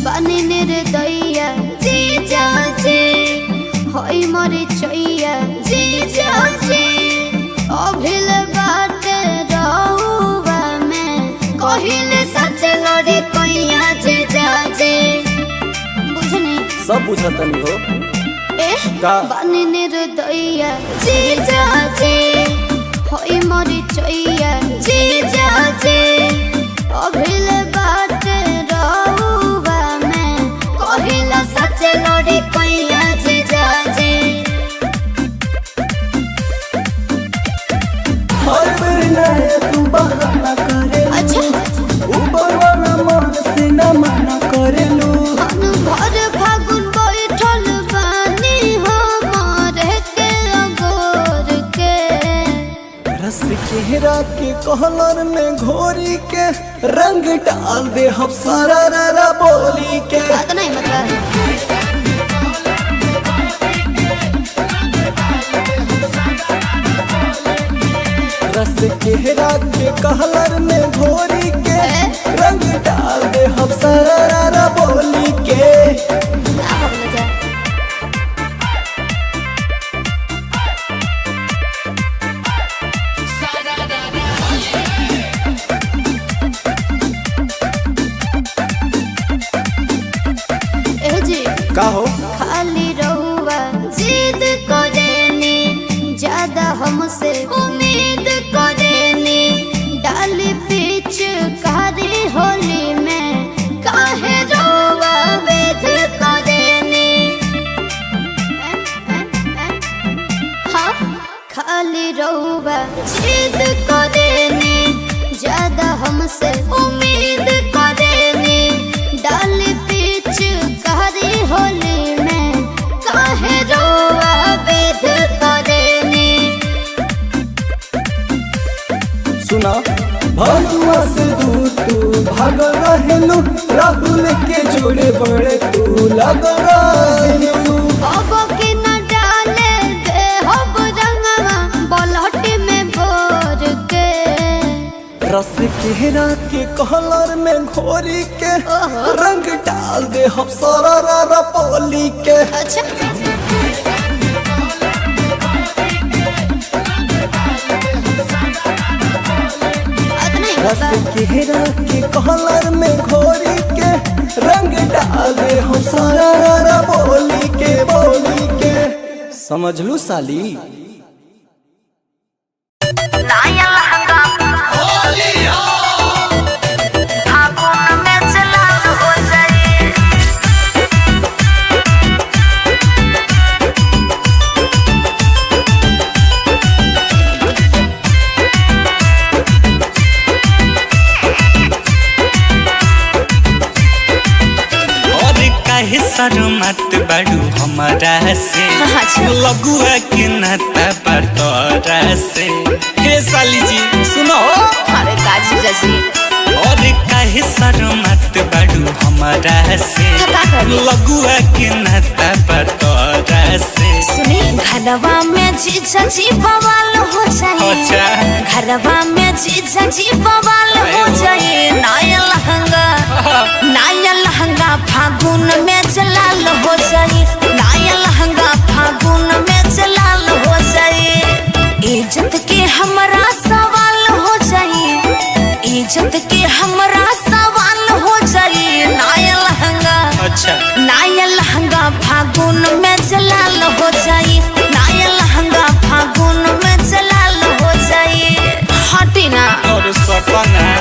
[SPEAKER 5] बनी निर्दया जीजा जी होई मरी चैया जीजा जी अभिल बात रहुआ में कहिले सच लड़ी कैया जीजा जी बुझनी
[SPEAKER 6] सब बुझतनी हो
[SPEAKER 5] ए
[SPEAKER 6] का?
[SPEAKER 5] बनी निर्दया जीजा जी होई मरी चैया जीजा जी अभिल बात रहुआ में कहिला सच लड़ी कैया जीजा जी
[SPEAKER 6] हर बेर नया तू बहाना करे
[SPEAKER 5] अच्छा
[SPEAKER 6] ऊपर वाला मन से न मना करेलू
[SPEAKER 5] हम भर फागुन बैठल बानी हमारे के अगोर के
[SPEAKER 6] रस केहरा के कहलर में घोरी के रंग डाल दे हम सारा रारा बोली के
[SPEAKER 5] बात नहीं मतलब
[SPEAKER 6] रस केहरा कहलर में घोरी के रंग डाल दे हम सारा बोली के। का हो
[SPEAKER 5] खाली रहुआ जिद करेनी, ज्यादा हमसे उम्मीद करेनी, डाली बीच कारी होली में काहे रहुआ वेद करेनी। हाँ खाली रहुआ जिद करेनी, ज्यादा हमसे उम्मीद करेनी, डाली बीच कारी होली में काहे रोवा वेद करेनी।
[SPEAKER 6] सुना भगवा से दूर तू भाग रहलू, राहुल के जोड़े बड़े तू लग रहलू।
[SPEAKER 5] अब के न डाले दे हब रंगवा बलहट में भोर के,
[SPEAKER 6] रस केरा के कहलर में घोरी के रंग डाल दे हम सारा पोली के।
[SPEAKER 5] अच्छा
[SPEAKER 6] रस केरा के कहलर में घोरी के रंग डाल दे हम सारा बोली के। समझ लू साली।
[SPEAKER 7] शर्मत बाड़ू हमारा से, लगुआ के नाता बतौरा से। हे साली जी सुनो,
[SPEAKER 3] अरे काजी जैसी
[SPEAKER 7] और काहे शर्मत बाड़ू हमारा से, लगुआ के नाता बतौरा से।
[SPEAKER 3] सुनी घरवा में जीजा जी बवाल हो जाए, घरवा में जीजा जी बवाल हो जाए। नया लहंगा फागुन में जलाल हो जाए, नया लहंगा फागुन में जलाल हो जाए। इज्जत के हमरा सवाल हो जाए, इज्जत के हमरा सवाल हो जाए। नया लहंगा नया लहंगा फागुन में जलाल हो जाए, नया लहंगा फागुन में जलाल हो जाए। हटी ना
[SPEAKER 7] और सपना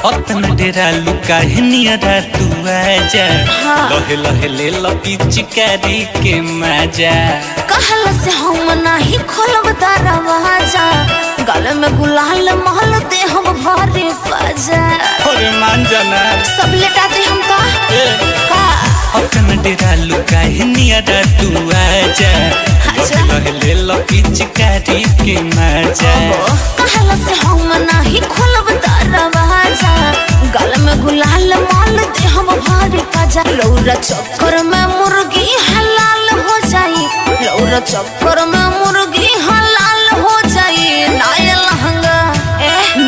[SPEAKER 7] अपना डेरा लुका नियरा तू आजा, लहे लहे ले लो पिचकारी के मजा।
[SPEAKER 3] कहल से हम नहीं खोलब दरवाजा, गल में गुलाल महल दे हम भरे बाजा।
[SPEAKER 7] अरे मान जाना
[SPEAKER 3] सब लेटाते हम का
[SPEAKER 7] अपना डेरा लुका नियरा तू आजा, लहे लहे ले लो पिचकारी के मजा।
[SPEAKER 3] कहल से हम नहीं खोलब दरवाजा, गल में गुलाल माल दे हम भरे बाजा। लौरा चक्कर में मुर्गी हलाल हो जाई, लौरा चक्कर में मुर्गी हलाल हो जाई।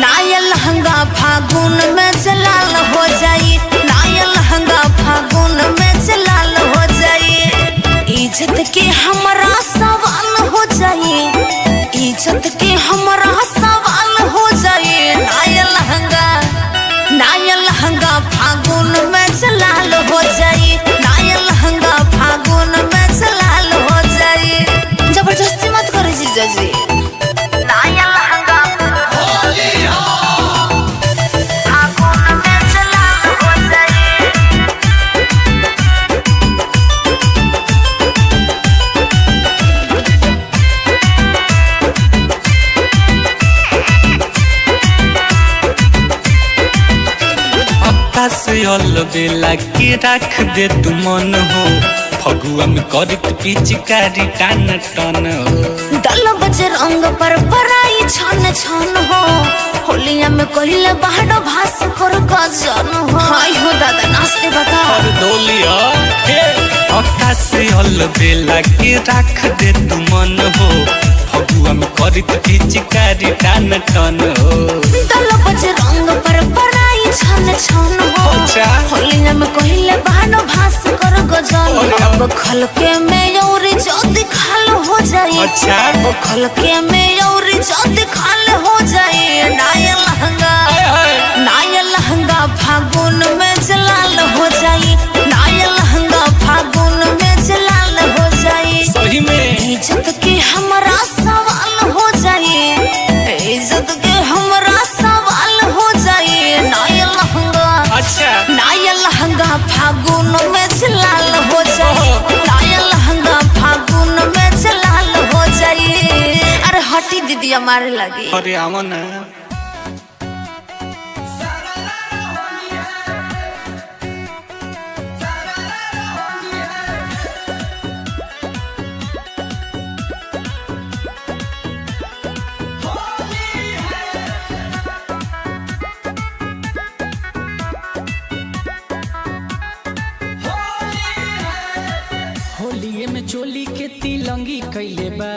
[SPEAKER 3] नया लहंगा फागुन में जलाल हो जाई, नया लहंगा फागुन में जलाल हो जाई। इज्जत के हमरा सवाल हो जाई, इज्जत के हमरा सवाल हो जाई। नया लहंगा फागुन में जलाल हो जाई, नया लहंगा फागुन में जलाल हो जाई। जबरदस्ती मत करो जीजा जी। नया लहंगा फागुन में जलाल हो जाई।
[SPEAKER 7] से अलबेला के रख दे तू मन हो, फगुआ में करत पिचकारी टान टन हो
[SPEAKER 3] दल बजे रंग पर पराई छन छन हो होलिया में कहिले बाहर भास कर गजन हो हाय हो दादा नाचते बता
[SPEAKER 7] और डोलिया हे आकाश से हल बेला के रख दे तू मन हो फगुआ में करत पिचकारी टान टन हो
[SPEAKER 3] दल बजे रंग पर पराई छन छन हो
[SPEAKER 7] अच्छा
[SPEAKER 3] होलिया में कहिले बाहर भास कर गजन अब खलके में औरी जल्दी खाल हो जाए
[SPEAKER 7] अच्छा
[SPEAKER 3] वो खलके में औरी जल्दी खाल हो जाए नाया लहंगा फागुन में जलाल हो जाए नाया लहंगा फागुन में जलाल हो जाए
[SPEAKER 7] सही में
[SPEAKER 3] इज्जत के हमारा सवाल हो जाए इज्जत के हमारा सवाल हो जाए नाया लहंगा
[SPEAKER 7] अच्छा
[SPEAKER 3] नाया लहंगा फागुन में जलाल हो जाए नाया लहंगा फागुन में जलाल हो जाए अरे हटी दीदी हमारे लगी
[SPEAKER 7] अरे आवा ना
[SPEAKER 1] होलिये में चोली के तिलंगी कैले बा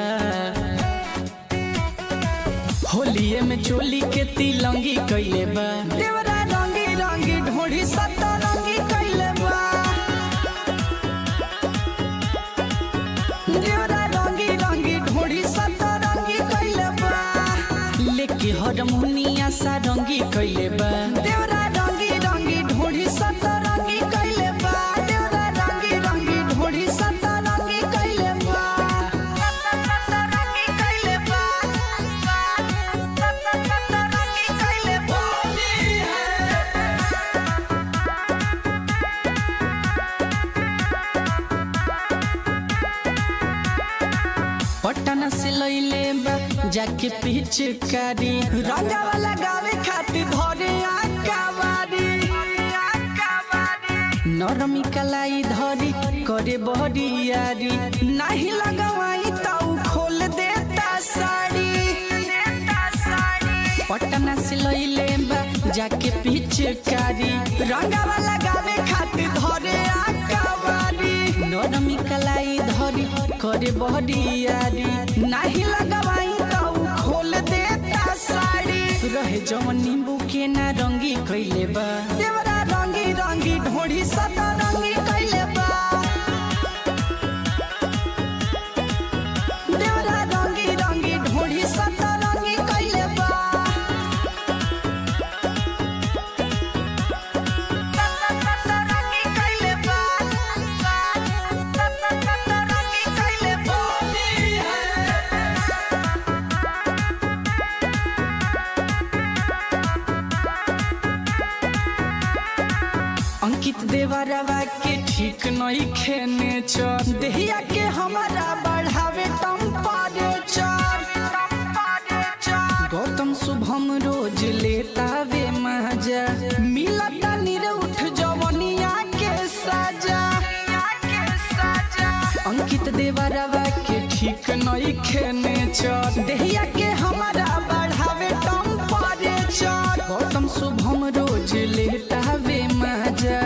[SPEAKER 1] होलिये में चोली के तिलंगी कैले बा देवरा रंगी रंगी ढोढ़ी सतरंगी कैले बा देवरा रंगी रंगी ढोढ़ी सतरंगी कैले बा लेके हारमोनिया सा रंगी कैले बा देवरा रंगी रंगी ढोढ़ी सतरंगी कैले बा देवरा रंगी रंगी ढोढ़ी सतरंगी कैले बा सतरंगी कैले बा सतरंगी कैले बा पटना से लइले बा जाके पिचकारी रंगावा लगावे खातिर धरे आकावारी नरमी कलाई धरी करे बहरियारी नहीं लगवाई तो खोल देता साड़ी पटना से लइले बा जाके पिचकारी रंगावा लगावे खातिर धरे आकावारी नरमी कलाई धरी करे बहरियारी नहीं लगवाई तो खोल देता साड़ी रहे जवन नींबू के ना रंगी कैले बा देवरा रंगी रंगी ढोढ़ी सतरंगी कैले बा देवरा रंगी रंगी ढोढ़ी सतरंगी कैले बा सतरंगी कैले बा सतरंगी कैले बा अंकित देवरवा के ठीक नहीं खेने चर देहिया के हमारा बढ़ावे टेम्परेचर गौतम शुभम रोज लेता वे मजा मिलता निरउठ जवनिया के सजा अंकित देवरवा के ठीक नहीं खेने चर देहिया के हमारा बढ़ावे टेम्परेचर गौतम शुभम रोज लेता वे मजा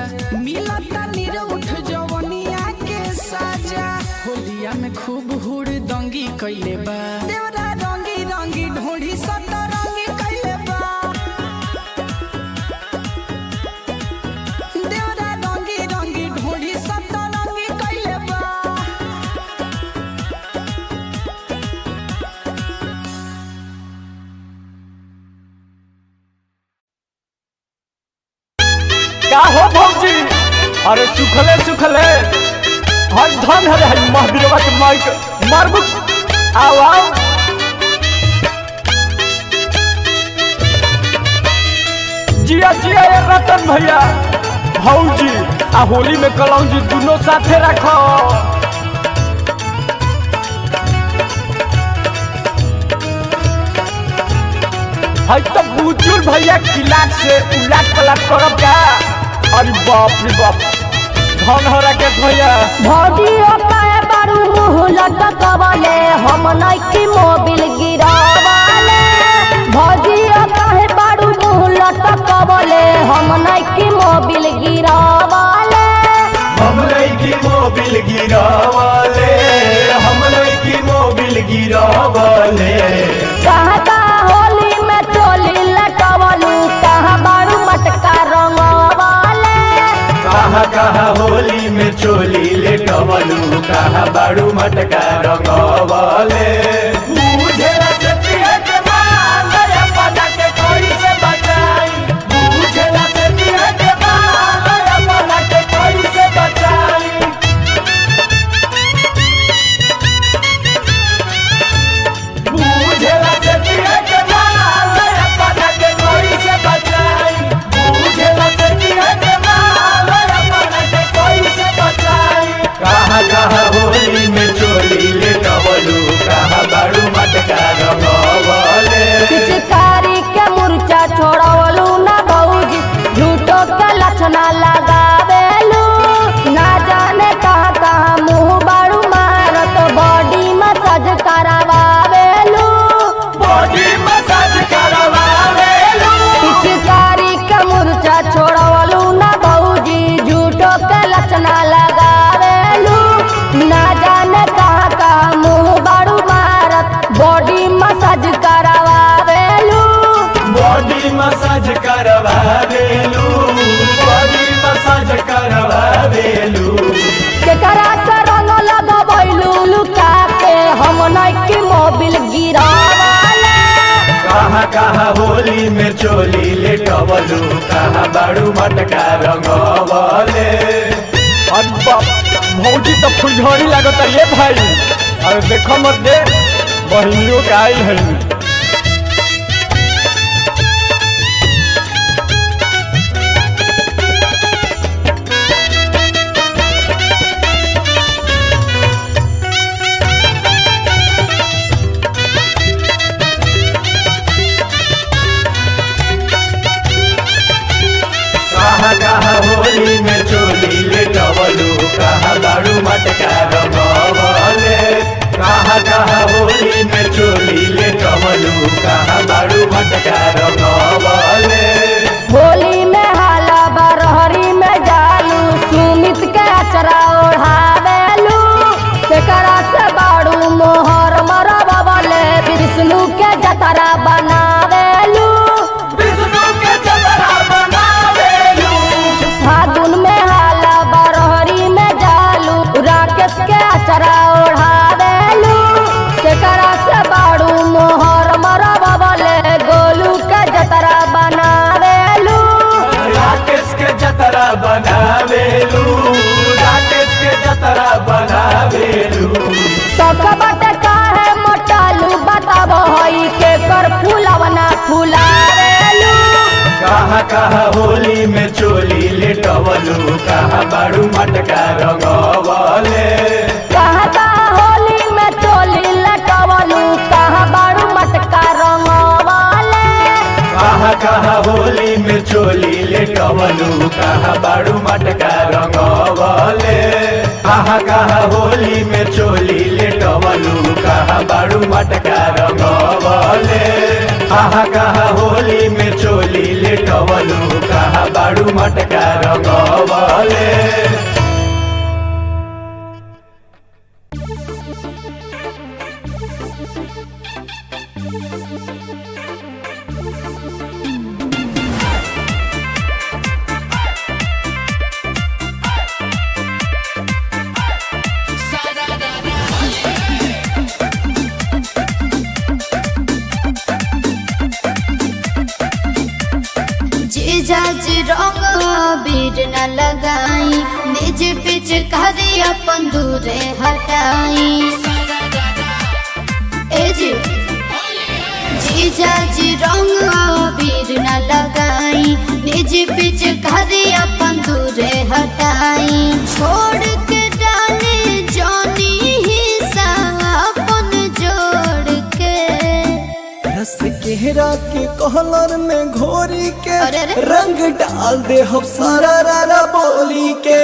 [SPEAKER 1] मिलता निरउठ जवनिया के सजा होलिया में खूब हुड़ दंगी कैले बा देवरा रंगी रंगी ढोढ़ी सतरंगी कैले बा देवरा रंगी रंगी ढोढ़ी सतरंगी कैले बा
[SPEAKER 2] का हो भौजी अरे सुखले सुखले हर धन है महावीरवा के माइक मारबू आओ आओ जिया जिया ये रतन भैया भौजी आ होली में कलौजी दोनों साथे रखो है तो बुजुर्ग भैया किलाट से उलाट पलाट करब का अरे बाप रे बाप धन हो राकेश भैया।
[SPEAKER 8] भौजी काहे बारू मुँह लटकवले हम नइकी मोबिल गिरावले। भौजी काहे बारू मुँह लटकवले हम नइकी मोबिल गिरावले।
[SPEAKER 4] हम नइकी मोबिल गिरावले, हम नइकी मोबिल गिरावले।
[SPEAKER 8] कहाँ कहाँ होली में चोली लटवलू कहाँ बारू मटका रंगवले।
[SPEAKER 4] कहाँ कहाँ होली में चोली लेटवलू कहाँ बाड़ू मटका रंगवले। बुझेला से पिए के माल अपना के कोई से बचाई, बुझेला से पिए के माल अपना के कोई से बचाई। बुझेला से पिए के माल अपना के कोई से बचाई, बुझेला से पिए के माल अपना के कोई से बचाई। कहाँ कहाँ होली में चोली लेटवलू कहाँ बाड़ू मटका रंगवले।
[SPEAKER 8] पिचकारी के मुर्चा छोड़वलू ना भौजी झूठो के लक्षणा लगावेलू। ना जाने कहाँ कहाँ मुँह बारू मारत बॉडी मसाज करावेलू।
[SPEAKER 4] बॉडी मसाज करवावेलू।
[SPEAKER 8] पिचकारी के मुर्चा छोड़वलू ना भौजी झूठो के लक्षणा लगावेलू। ना जाने कहाँ कहाँ मुँह बारू मारत बॉडी मसाज करावेलू।
[SPEAKER 4] बॉडी मसाज करवावेलू, बॉडी मसाज करवावेलू।
[SPEAKER 8] केकरा से रंग लगवैलू लुका के हम नइकी मोबिल गिरावले।
[SPEAKER 4] कहाँ कहाँ होली में चोली लेटवलू कहाँ बाड़ू मटका रंगवले।
[SPEAKER 2] अरे बाप भौजी तो फुलझड़ी लागत है ये भाई। अरे देखो मत दे बहिनियों के आई है।
[SPEAKER 4] कहाँ कहाँ होली में चोली लेटवलू कहाँ बाड़ू मटका रंगवले। कहाँ कहाँ होली में चोली लेटवलू कहाँ बाड़ू मटका रंगवले।
[SPEAKER 8] होली में हाला बरहरी में जालू सुमित के अचरा ओढ़ावेलू। केकरा से बाड़ू मोहर मरवले विष्णु के जतरा बनावेलू।
[SPEAKER 4] विष्णु के जतरा बनावेलू।
[SPEAKER 8] फागुन में हाला बरहरी में जालू राकेश के अचरा ओढ़ावेलू। केकरा से बाड़ू मोहर मरवले गोलू के जतरा बनावेलू।
[SPEAKER 4] राकेश के जतरा बनावेलू, राकेश के जतरा बनावेलू।
[SPEAKER 8] सकबट काहे मोटालू बताब हई के कर फूलवना फुलावेलू।
[SPEAKER 4] कहाँ कहाँ होली में चोली लेटवलू कहाँ बाड़ू मटका रंगवले।
[SPEAKER 8] कहाँ कहाँ होली में चोली लटवलू कहाँ बारू मटका रंगवले।
[SPEAKER 4] कहाँ कहाँ होली में चोली लेटवलू कहाँ बाड़ू मटका रंगवले। कहाँ कहाँ होली में चोली लेटवलू कहाँ बाड़ू मटका रंगवले। कहाँ कहाँ होली में चोली लेटवलू कहाँ बाड़ू मटका रंगवले।
[SPEAKER 5] जीजाज रंग बीर न लगाई निज पिच करी अपन दूरे हटाई। ए जी जीजाज रंग बीर न लगाई निज पिच करी अपन दूरे हटाई। छोड़ के डाले जानी हिस्सा अपन जोड़ के
[SPEAKER 6] रस केहरा के कहलर में घोरी के
[SPEAKER 5] अरे अरे।
[SPEAKER 6] रंग डाल दे हम सारा रारा बोली के।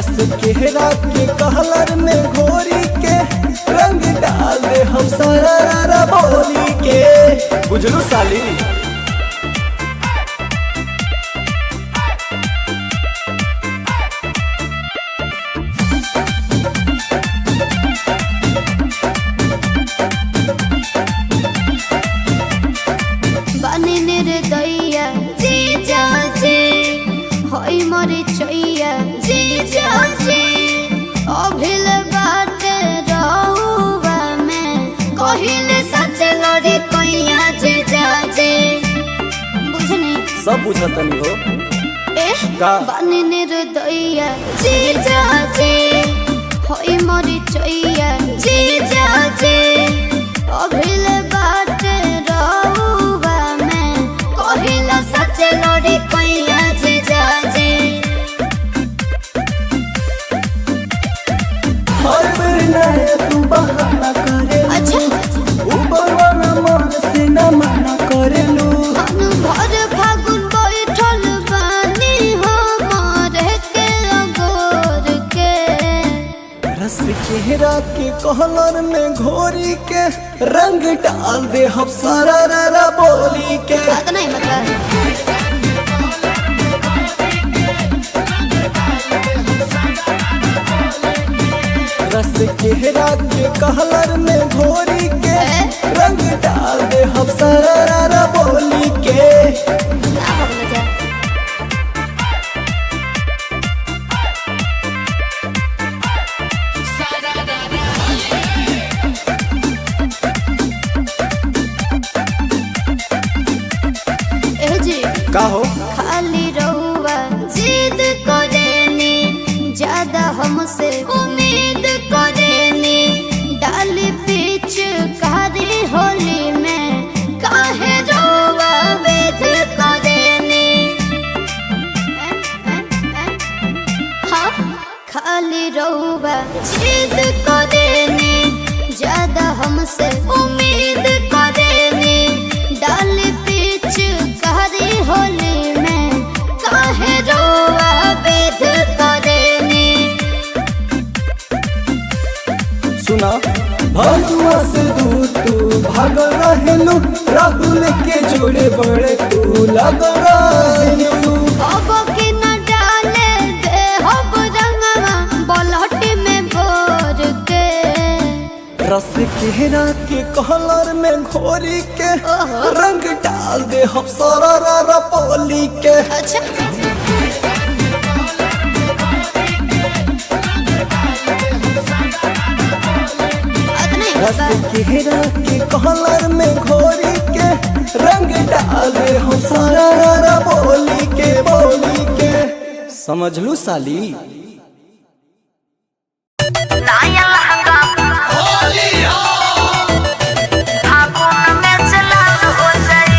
[SPEAKER 6] रस केहरा के कहलर में घोरी के रंग डाल दे हम सारा बोली के। बुझलू साली।
[SPEAKER 5] बानी निर्दया जी जाजे होई मरी चैया जी जाजे अभिल बाटे रहुआ में कहिले सच लड़ी कैया जी जाजे। बुझनी
[SPEAKER 6] सब बुझतनी हो का
[SPEAKER 5] बानी निर्दया जी जाजे होई मरी चैया जी जाजे अभिल बाटे रहुआ में कहिला सच लड़ी कैया जी जाजे।
[SPEAKER 6] हर बेर नया तू बहाना करे।
[SPEAKER 5] अच्छा
[SPEAKER 6] ऊपर वाला मन से न मना करेलू।
[SPEAKER 5] भर फागुन बैठल बानी हमारे के अगोर के
[SPEAKER 6] रस केहरा के कहलर में घोरी के रंग डाल दे हम सारा बोली के।
[SPEAKER 5] बात नहीं मतलब
[SPEAKER 6] रस केहरा के कहलर में घोरी के रंग डाल दे हम सारा बोली के।
[SPEAKER 5] क्या बोल जा ए जी
[SPEAKER 6] का हो
[SPEAKER 5] खाली रहुआ जिद करेनी ज्यादा हमसे उम्मीद करेनी डाली बीच कारी होली में काहे रहुआ वेद करेनी। हाँ खाली रहुआ जिद करेनी ज्यादा हमसे उम्मीद करेनी डाली बीच कारी होली में काहे रहुआ वेद करेनी।
[SPEAKER 6] सुना भगवा से दूर तू भाग रहेलू राहुल के जोड़े बड़े तू लग रहेलू।
[SPEAKER 5] अब की न डाले दे हब रंगवा बलहटी में भोर के
[SPEAKER 6] रस केहरा के कहलर में घोरी के रंग डाल दे हम सारा बोली के।
[SPEAKER 5] अच्छा
[SPEAKER 6] रस केहरा के कहलर में घोरी के रंग डाल दे हम सारा बोली के। समझलू साली।
[SPEAKER 3] नाया लहंगा फागुन में चला हो जाए।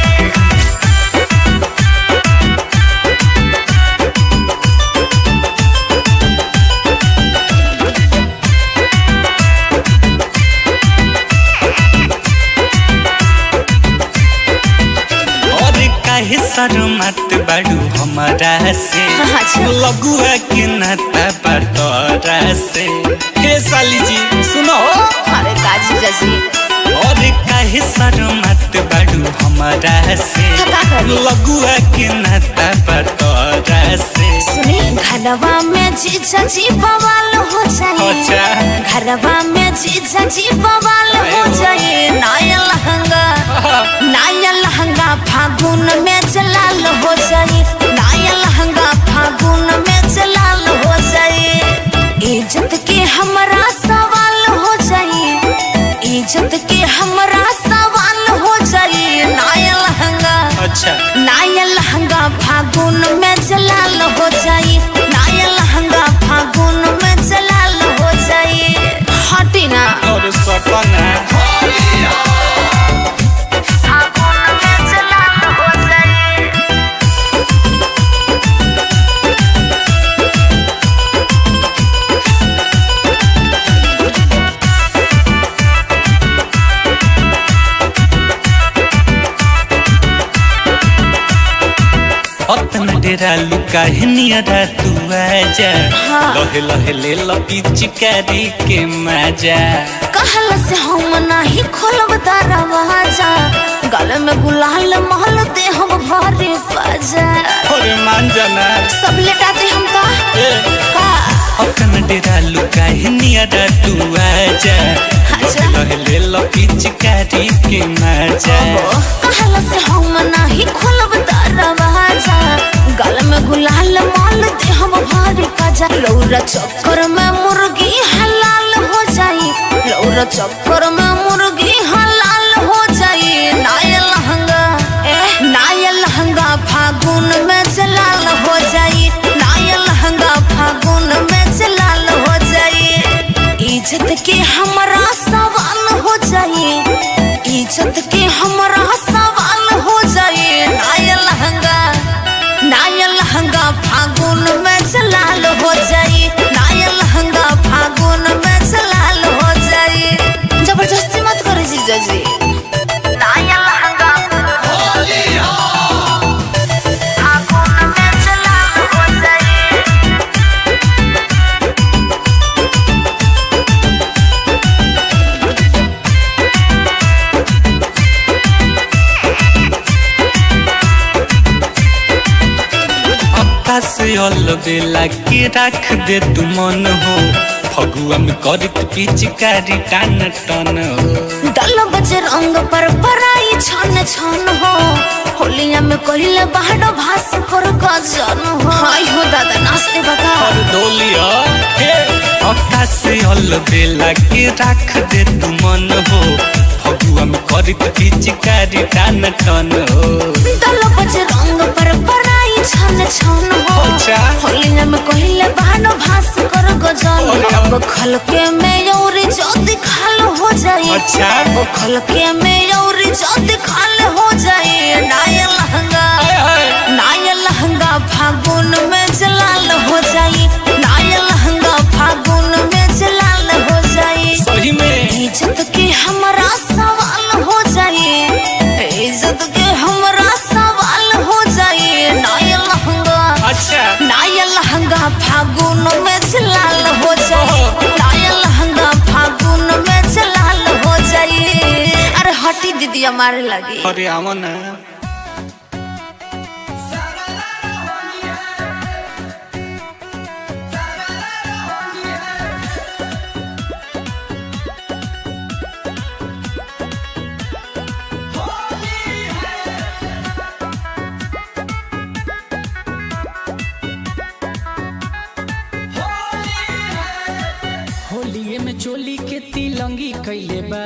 [SPEAKER 7] और काहे शर्मत बाड़ू हमारा से
[SPEAKER 3] अच्छा।
[SPEAKER 7] लगुआ के नाता बटोरा से। हे साली जी सुनो
[SPEAKER 3] अरे काजी जैसी
[SPEAKER 7] और काहे शर्मत बाड़ू हमारा से
[SPEAKER 3] का करी?
[SPEAKER 7] लगुआ के नाता बटोरा से।
[SPEAKER 3] सुनी घरवा में जीजा जी बवाल हो जाए।
[SPEAKER 7] अच्छा।
[SPEAKER 3] घरवा में जीजा जी बवाल हो जाए। नाया लहंगा फागुन में जलाल हो जाए। नाया लहंगा फागुन में जलाल हो जाए। इज्जत के हमरा सवाल हो जाए। इज्जत के हमरा सवाल हो जाए। नाया लहंगा
[SPEAKER 7] अच्छा
[SPEAKER 3] नाया लहंगा फागुन में जलाल हो जाए। नाया लहंगा फागुन में जलाल हो जाए। हटी ना
[SPEAKER 7] और सपना
[SPEAKER 3] फागुन में जलाल हो जाए।
[SPEAKER 7] डेरा लुका है नियरा तू आजा लहे लहे ले लो पिचकारी के मजा
[SPEAKER 3] कहला से हम नाही खोलब दरवाजा गले में गुलाल महल दे हम भरे बाजा
[SPEAKER 7] अरे मान जाना
[SPEAKER 3] सब लेटाते हम का
[SPEAKER 7] अपन डेरा लुका है नियरा तू आजा
[SPEAKER 3] अच्छा।
[SPEAKER 7] लहे लहे ले लो पिचकारी के मजा
[SPEAKER 3] कहला से हम नाही खोलब दरवाजा गले में गुलाल महल दे हम भरे बाजा लौरा चक्कर में मुर्गी हलाल हो जाई लौरा चक्कर में मुर्गी हलाल हो जाई नाया लहंगा फागुन में जलाल हो जाई नाया लहंगा फागुन में जलाल हो जाई इज्जत के हमरा सवाल हो जाई इज्जत के हमरा सवाल हो जाई नाया लहंगा फागुन में जलाल हो जाई नाया लहंगा फागुन में जलाल हो जाई जबरदस्ती मत करो जीजा जी नाया लहंगा फागुन में जलाल हो जाई
[SPEAKER 7] से बेला के रख दे तू मन हो फगुआ में करत पिचकारी टान टन हो
[SPEAKER 3] दल बजे रंग पर पराई छन छन हो होलिया में कहिले बाहर भास कर गजन हो हाय हो दादा नाचते बगा
[SPEAKER 7] और डोलिया हे अक्का से बेला के रख दे तू मन हो फगुआ में करत पिचकारी टान टन हो
[SPEAKER 3] दल बजे रंग पर पराई छन छन हो
[SPEAKER 7] अच्छा।
[SPEAKER 3] होलिया में कहिले बाहर भास कर गजन अब खलके में यौरी जल्दी खाल हो जाए
[SPEAKER 7] अच्छा।
[SPEAKER 3] अब खलके में यौरी जल्दी खाल हो जाए नाया लहंगा फागुन में जलाल हो जाए नाया लहंगा फागुन में जलाल हो जाए
[SPEAKER 7] सही में
[SPEAKER 3] इज्जत के हमरा सवाल हो जाए इज्जत के हमरा सवाल हो जाए नाया लहंगा फागुन में जलाल हो जाए नाया लहंगा फागुन में जलाल हो जाए अरे हटी दीदी हमारे लगी
[SPEAKER 7] अरे आवा ना
[SPEAKER 1] होलिये में चोली के तिलंगी कैले बा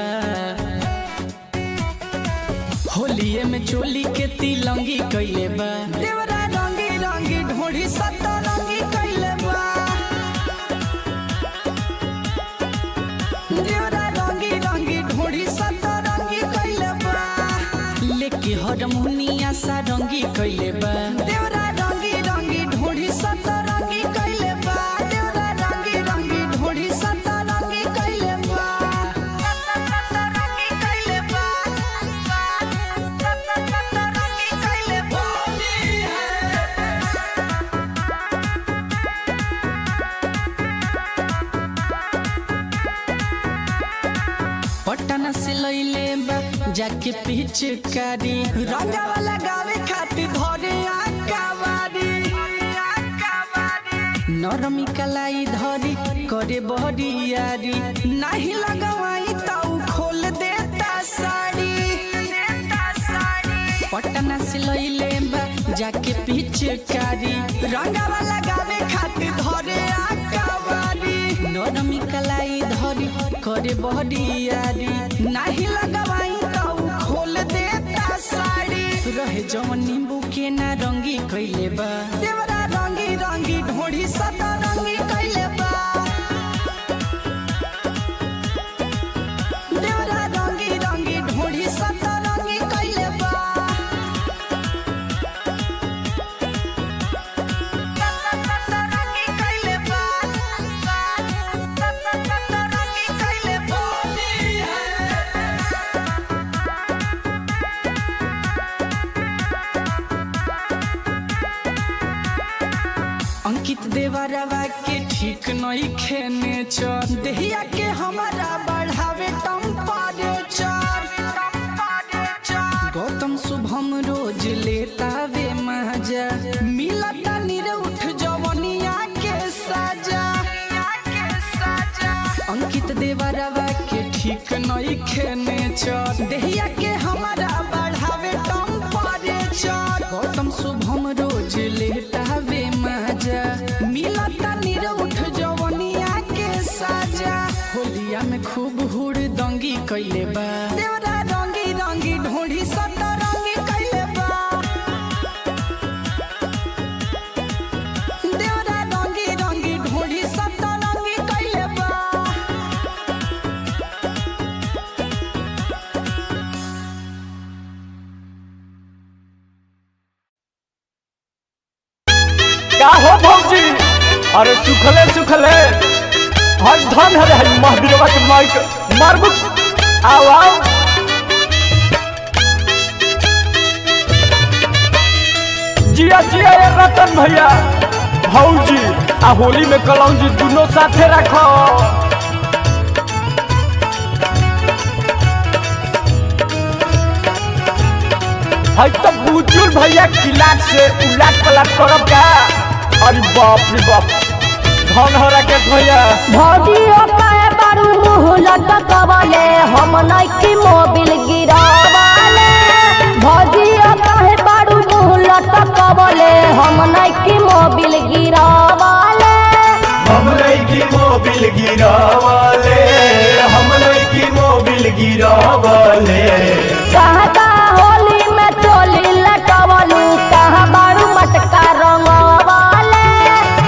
[SPEAKER 1] होलिये में चोली के तिलंगी कैले बा देवरा रंगी रंगी ढोड़ी सतरंगी कैले बा देवरा रंगी रंगी ढोड़ी सतरंगी कैले बा लेके हारमोनिया सा रंगी कैले बा देवरा रंगी रंगी ढोड़ी सतरंगी कैले बा देवरा रंगी रंगी ढोड़ी सतरंगी कैले बा सतरंगी कैले बा सतरंगी कैले बा पटना से लइले बा जाके पिचकारी रंगावा लगावे खातिर धरे आकावारी नरमी कलाई धरी करे बहरियारी नहीं लगवाई ताऊ खोल देता साड़ी पटना से लइले बा जाके पिचकारी रंगावा लगावे खातिर धरे आकावारी नरमी कलाई धरी करे बहरियारी नहीं लगवाई ताऊ खोल देता साड़ी रहे जवन नींबू के ना रंगी कैले बा देवरा रंगी रंगी ढोड़ी सतरंगी कैले बा देवरा रंगी रंगी ढोड़ी सतरंगी कैले बा सतरंगी कैले बा सतरंगी कैले बा नई खेने चर देहिया के हमारा बढ़ावे टेम्परेचर गौतम शुभम रोज लेता वे मजा मिलता निरउठ जवनिया के सजा अंकित देवरवा के ठीक नई खेने चर देहिया के हमारा बढ़ावे टेम्परेचर गौतम शुभम रोज लेता वे मजा मिलता निरउठ जवनिया के सजा होलिया में खूब हुड़ दंगी कैले बा देवरा रंगी रंगी ढोढ़ी सटा रंगी कैले बा देवरा रंगी रंगी ढोढ़ी सटा रंगी कैले बा
[SPEAKER 2] का हो भौजी अरे सुखले सुखले हर धन हरे हई महावीरवा के माइक मारबू आओ आओ जिया जिया ये रतन भैया भौजी आ होली में कलौं जी दोनों साथे रखो हई तो बुजुर्ग भैया किलाट से उलाट पलाट करब का अरे बाप रे बाप धन हो राकेश भैया
[SPEAKER 8] भौजी ओकाए बारू मुँह लटकवले हम नइकी मोबिल गिरावले भौजी ओकाए बारू मुँह लटकवले हम नइकी मोबिल गिरावले
[SPEAKER 4] हम नइकी मोबिल गिरावले हम नइकी मोबिल गिरावले
[SPEAKER 8] कहाँ का होली में चोली लटवलू कहाँ बारू मटका रंगवले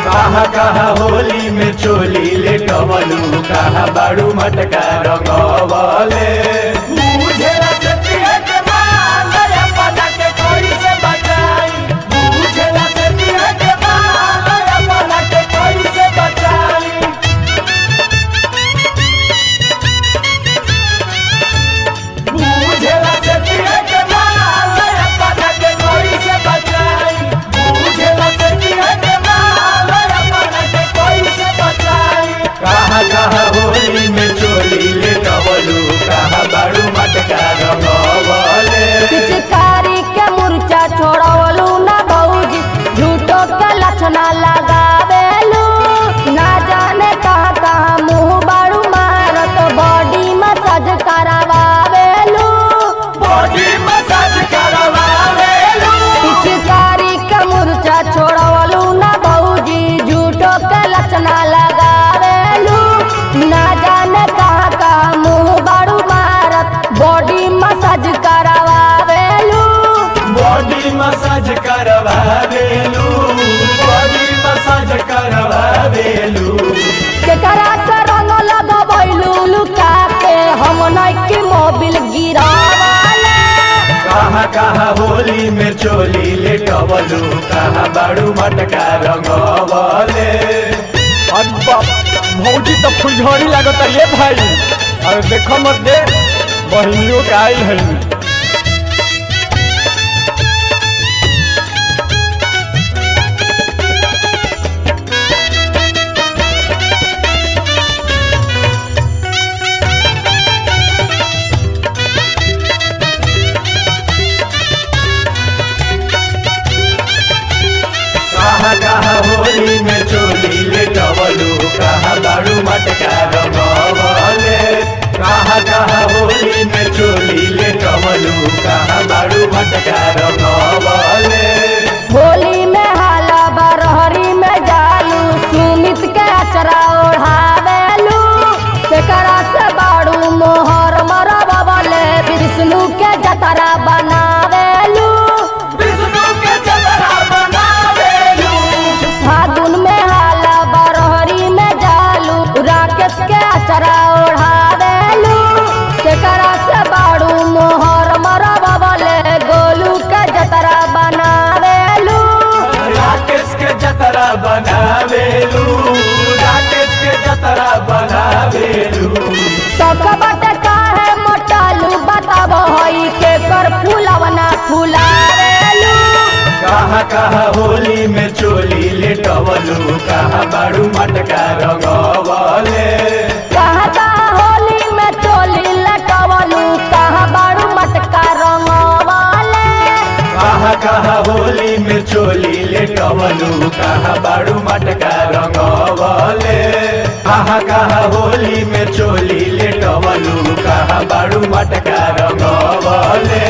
[SPEAKER 4] कहाँ कहाँ होली में चोली लेटवलू कहाँ बाड़ू मटका रंगवले बुझेला सतिया के माल अपना के कोई से बचाई बुझेला सतिया के माल अपना के कोई से बचाई बुझेला सतिया के माल अपना के कोई से बचाई बुझेला सतिया के माल अपना के कोई से बचाई कहाँ कहाँ होली में चोली लेटवलू कहाँ बाड़ू मटका रंगवले
[SPEAKER 8] पिचकारी के मुर्चा छोड़वलू ना भौजी झूठो के लक्षणा लगावेलू ना जाने कहाँ कहाँ मुँह बारू मारत बॉडी मसाज करावेलू
[SPEAKER 4] बॉडी मसाज करवावेलू
[SPEAKER 8] पिचकारी के मुर्चा छोड़वलू ना भौजी झूठो के लक्षणा लगावेलू ना जाने कहाँ कहाँ मुँह बारू मारत बॉडी मसाज करावेलू
[SPEAKER 4] बॉडी मसाज करवावेलू बॉडी मसाज करवावेलू
[SPEAKER 8] केकरा से रंग लगवैलू लुका के हम नइकी मोबिल गिरावले
[SPEAKER 4] कहाँ कहाँ होली में चोली लेटवलू कहाँ बाड़ू मटका रंगवले
[SPEAKER 2] अरे बाप भौजी तो फुलझड़ी लागत ये भाई अरे देखो मत दे बहिनियों के आई है
[SPEAKER 4] कहाँ कहाँ होली में चोली लेटवलू कहाँ बाड़ू मटका रंगवले कहाँ कहाँ होली में चोली लेटवलू कहाँ बाड़ू मटका रंगवले
[SPEAKER 8] होली में हाला बरहरी में जालू सुमित के अचरा ओढ़ावेलू केकरा से बाड़ू मोहर मरबवले विष्णु के जतरा बनावेलू
[SPEAKER 4] विष्णु के जतरा बनावेलू
[SPEAKER 8] फागुन में हाला बरहरी में जालू राकेश के अचरा ओढ़ावेलू केकरा से बाड़ू मोहर मरबवले गोलू के जतरा बनावेलू
[SPEAKER 4] राकेश के जतरा बनावेलू राकेश के जतरा बनावेलू
[SPEAKER 8] सकबट काहे मोटालू बताब हई के कर फूलवना फुलावेलू
[SPEAKER 4] कहाँ कहाँ होली में चोली लेटवलू टवलू कहा बाड़ू मटका रंगवले
[SPEAKER 8] कहता होली में चोली लटवलू कहा बाड़ू मटका रंगवाले
[SPEAKER 4] कहा होली में चोली ले टवलू कहा बाड़ू मटका रंगवले कहा होली में चोली ले टवलू कहा बाड़ू मटका रंगवले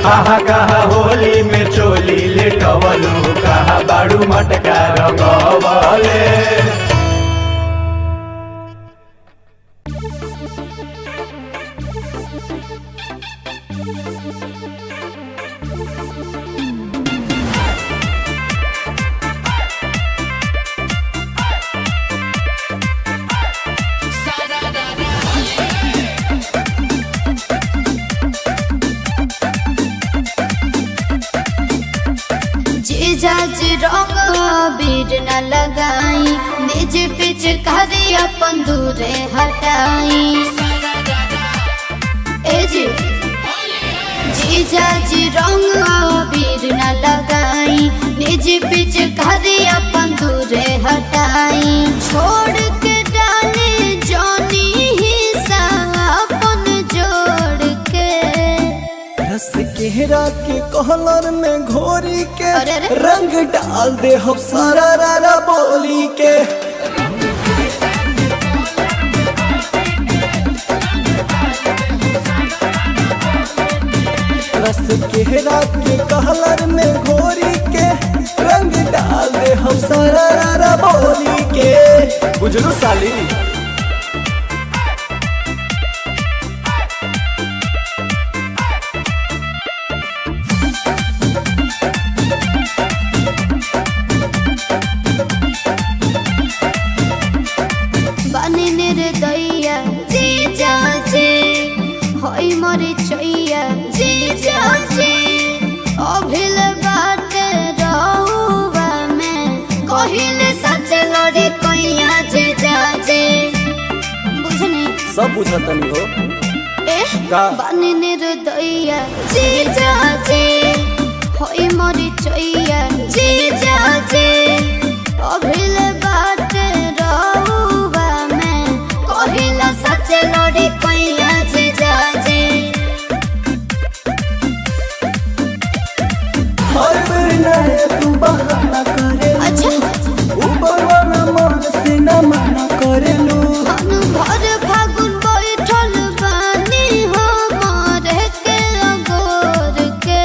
[SPEAKER 4] कहा होली में चोली ले टवलू कहा बाड़ू मटका रंगवले
[SPEAKER 5] जीजाज रंग बीर न लगाई निज पिच करी अपन दूरे हटाई ए जी जीजाज रंग बीर न लगाई निज पिच करी अपन दूरे हटाई छोड़ के डाले जोनी हिस्सा अपन जोड़ के
[SPEAKER 6] रस केहरा के कहलर में घोरी के
[SPEAKER 5] अरे अरे।
[SPEAKER 6] रंग डाल दे हम सारा रारा बोली के रस केहरा के कहलर में घोरी के रंग डाल दे हम सारा रारा बोली के बुझलू साली
[SPEAKER 5] बने निर्दया जीजा जी होई मरे चैया जीजा जी अभिल बात रहुआ में कहिले सच लड़ी कैया जीजा जी बुझनी
[SPEAKER 6] सब बुझतनी हो
[SPEAKER 5] ए
[SPEAKER 6] का?
[SPEAKER 5] बने निर्दया जीजा जी होई मरे चैया जीजा जी अभिल बात रहुआ में कहिला सच लड़ी कैया जीजा जी
[SPEAKER 6] हर बेर नए तू बहाना करे
[SPEAKER 5] अच्छा
[SPEAKER 6] ऊपर वाला मन से न मना करेलू
[SPEAKER 5] मन भर फागुन बैठल बानी हमारे के अगोर के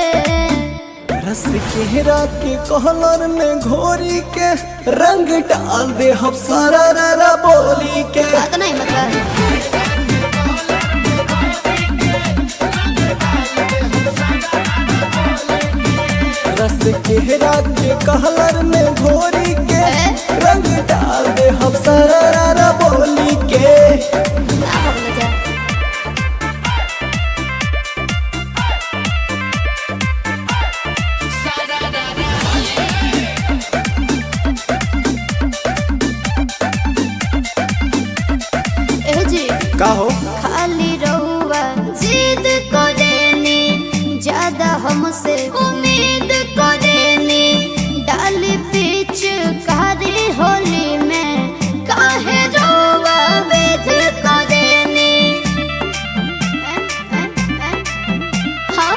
[SPEAKER 6] रस केहरा के कहलर में घोरी के रंग डाल दे हम सारा रारा बोली के
[SPEAKER 5] बात नहीं मतलब
[SPEAKER 6] रस केहरा के कहलर में घोरी के रंग डाल दे हम सारा रारा बोली के
[SPEAKER 5] ना बोल जा ए जी
[SPEAKER 6] का हो
[SPEAKER 5] खाली रहुआ जिद करेनी ज्यादा हमसे उम्मीद करेनी डाली पीछ कारी होली में काहे रहुआ वेद करेनी हाँ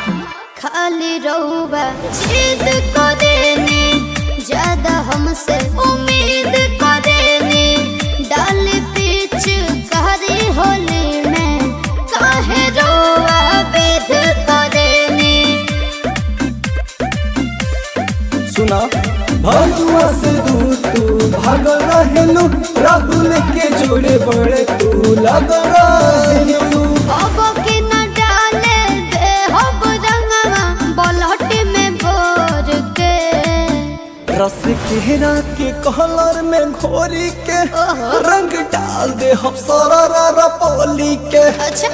[SPEAKER 5] खाली रहुआ जिद करेनी ज्यादा हमसे उम्मीद करेनी डाली पीछ कारी होली में काहे रहुआ वेद करेनी
[SPEAKER 6] सुना भगवा से दूर तू भागल रहेलू राहुल के जोड़े बड़े तू लगल रहेलू
[SPEAKER 5] अब के न डाले दे हब रंगवा बलहट में भोर के
[SPEAKER 6] रस केहरा के कहलर में घोरी के रंग डाल दे हम सारा रारा बोली के
[SPEAKER 5] अच्छा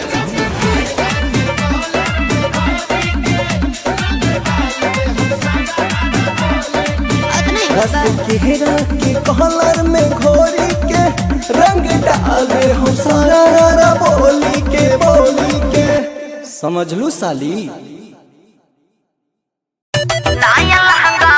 [SPEAKER 5] बात नहीं
[SPEAKER 6] रस
[SPEAKER 5] बता
[SPEAKER 6] केहरा के कहलर में घोरी के रंग डाल दे हम सारा रारा बोली के समझलू साली
[SPEAKER 3] नाया लहंगा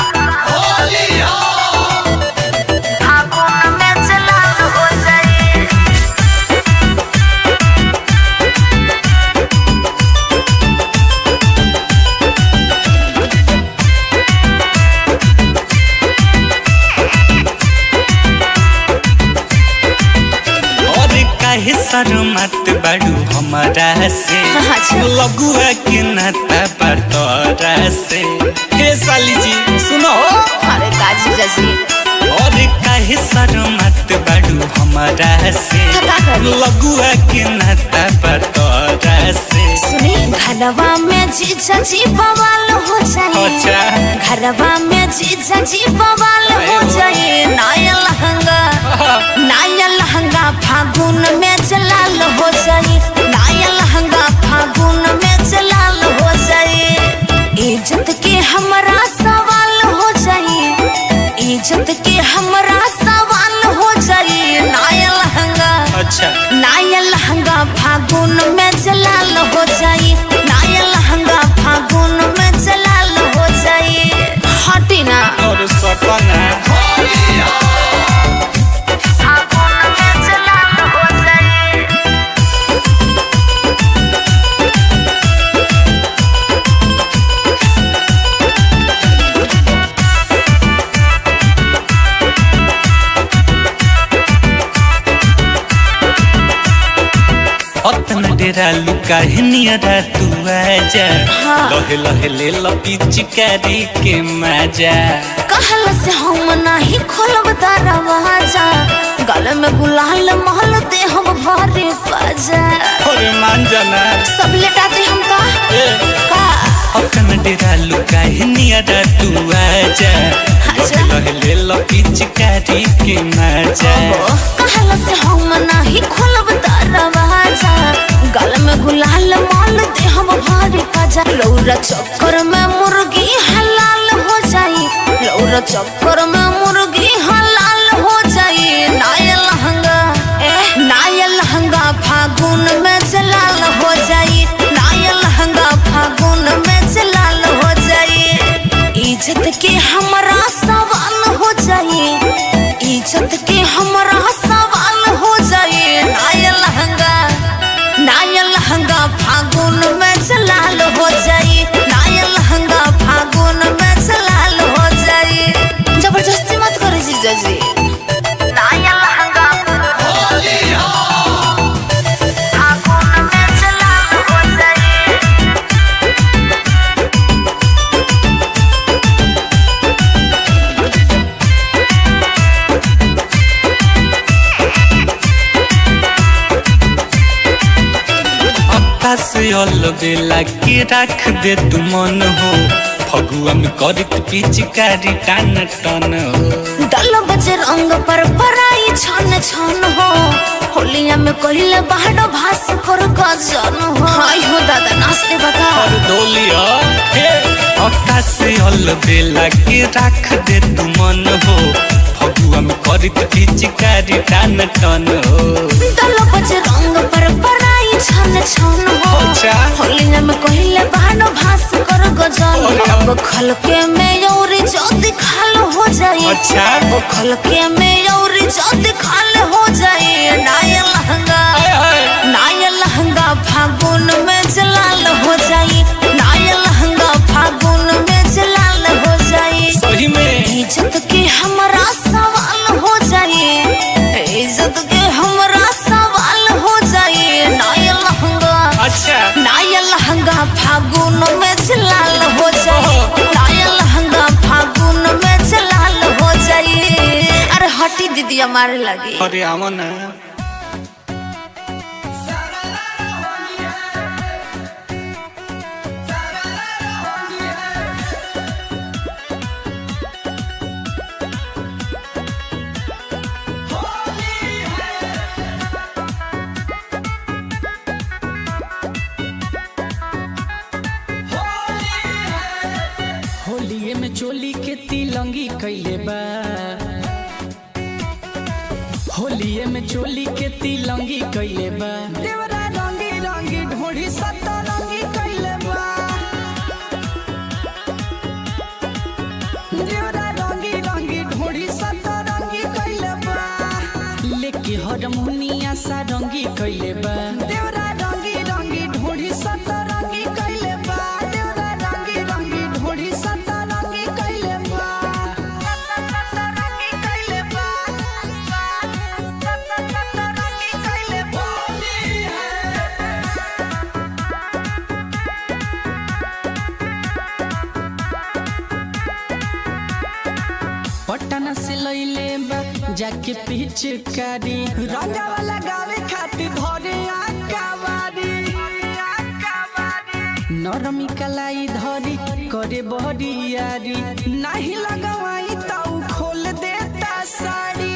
[SPEAKER 7] शर्मात बाड़ू हमारा से
[SPEAKER 3] अच्छा।
[SPEAKER 7] लगुआ के नाता बतौरा से। हे साली जी सुनो
[SPEAKER 3] अरे काजी जैसी
[SPEAKER 7] और काहे शर्मात बाड़ू हमारा से
[SPEAKER 3] का करी?
[SPEAKER 7] लगुआ के नाता बतौरा से।
[SPEAKER 3] सुनी घरवा में जीजा जी बवाल हो जाए
[SPEAKER 7] अच्छा
[SPEAKER 3] घरवा में जीजा जी बवाल हो जाए नया लहंगा फागुन में जलाल हो जाए नया लहंगा फागुन में जलाल हो जाए। इज्जत के हमरा सवाल हो जाए इज्जत के हमरा सवाल हो जाए
[SPEAKER 7] अच्छा
[SPEAKER 3] नया लहंगा फागुन में जलाल हो जाए नया लहंगा फागुन में जलाल हो जाए। हटी ना
[SPEAKER 7] और सपना
[SPEAKER 3] फागुन में जलाल हो जाए।
[SPEAKER 7] अतना डेरा लुका नियरा तू आजा लहे लहे ले पिचकारी के मजा।
[SPEAKER 3] कहल से हम नहीं खोलब दरवाजा गले में गुलाल महल दे हम भरे बाजा
[SPEAKER 7] और मान जाना
[SPEAKER 3] सब लेटाते हम का
[SPEAKER 7] अतना डेरा लुका नियरा तू आजा लहे लहे ले पिचकारी के मजा।
[SPEAKER 3] कहल से हम नहीं खोलब दरवाजा गले में गुलाल माल दे हम भरे बाजा। लौरा चक्कर में मुर्गी हलाल हो जाई लौरा चक्कर में मुर्गी हलाल हो जाई। नया लहंगा फागुन में जलाल हो जाई नया लहंगा फागुन में जलाल हो जाई। इज्जत के हमरा सवाल हो जाई इज्जत के हमरा सवाल हो जाई। नया लहंगा फागुन में जलाल हो जाई नया लहंगा फागुन में जलाल हो जाई। जबरदस्ती मत करो जीजा जी नया लहंगा फागुन में जलाल हो जाई।
[SPEAKER 7] से बेला के रख दे तू मन हो फगुआ में करत पिचकारी टान टन हो।
[SPEAKER 3] दल बजे रंग पर पराई छन छन हो होलिया में कहिले बाहर भास कर गजन हो। हाय हो दादा नाचते बता
[SPEAKER 7] और डोलिया हे अक्का से बेला के रख दे तू मन हो फगुआ में करत पिचकारी टान टन हो।
[SPEAKER 3] दल बजे रंग पर पराई छन छन हो होलिया में कहिले बाहर भास कर गजन अब खलके में यौरी ज्योति खाल हो जाए।
[SPEAKER 7] अच्छा
[SPEAKER 3] वो खलके में यौरी ज्योति खाल हो जाए। नया लहंगा फागुन में जलाल हो जाए नया लहंगा फागुन में जलाल हो जाए।
[SPEAKER 7] सही में
[SPEAKER 3] इज्जत के हमरा सवाल हो जाए इज्जत के हमरा सवाल हो जाए। नया लहंगा फागुन में जलाल हो जाए नया लहंगा फागुन में जलाल हो जाए। अरे हटी दीदी हमारे लगी
[SPEAKER 7] अरे आवा ना
[SPEAKER 1] होलिये में चोली के तिलंगी कैले बा होलिये में चोली के तिलंगी कैले बा देवरा रंगी रंगी ढोढ़ी सतरंगी कैले बा देवरा रंगी रंगी ढोढ़ी सतरंगी कैले बा लेके हारमोनिया सा रंगी कैले बा देवरा रंगी रंगी ढोढ़ी सतरंगी कैले बा देवरा रंगी रंगी ढोढ़ी सतरंगी कैले बा सतरंगी कैले बा सतरंगी कैले बा जाके पिचकारी रंगावा लगावे खातिर धरे आकावारी नरमी कलाई धरी करे बहरियारी नहीं लगवाई तो खोल देता साड़ी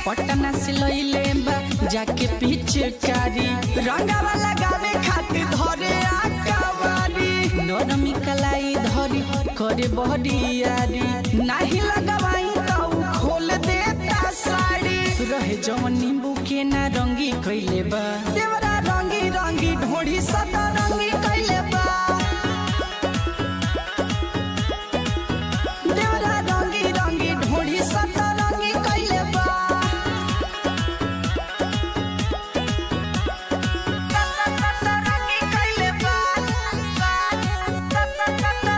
[SPEAKER 1] पटना से लइले बा जाके पिचकारी रंगावा लगावे खातिर धरे आकावारी नरमी कलाई धरी करे बहरियारी नहीं लगवाई तो खोल देता साड़ी रहे जवन नींबू के ना रंगी कइले बा देवरा रंगी रंगी ढोड़ी सदा रंगी कइले बा देवरा रंगी रंगी ढोड़ी सदा रंगी कइले बा रंगी कइले बा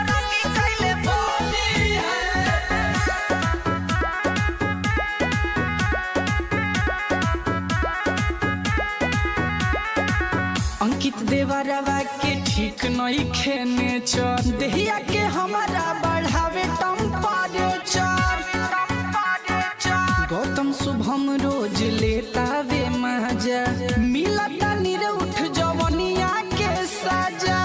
[SPEAKER 1] रंगी कइले बा अंकित देवरवा के ठीक नहीं खेने चर देहिया के हमारा बढ़ावे टेम्परेचर गौतम शुभम रोज लेता वे मजा मिलता निरउठ जवनिया के सजा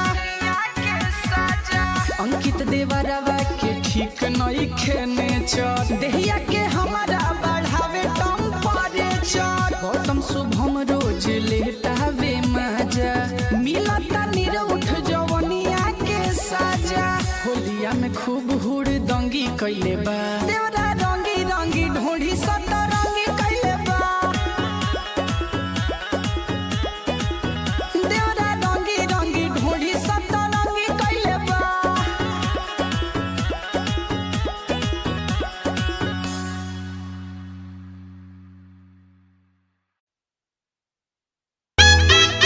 [SPEAKER 1] अंकित देवरवा के ठीक नहीं खेने चर देहिया के हमारा बढ़ावे टेम्परेचर गौतम शुभम रोज लेता वे मजा मिलता निरउठ जवनिया के सजा होलिया में खूब हुड़ दंगी कइले बा देवरा रंगी रंगी ढोढ़ी सदा रंगी कइले बा देवरा रंगी रंगी ढोढ़ी सदा रंगी कइले बा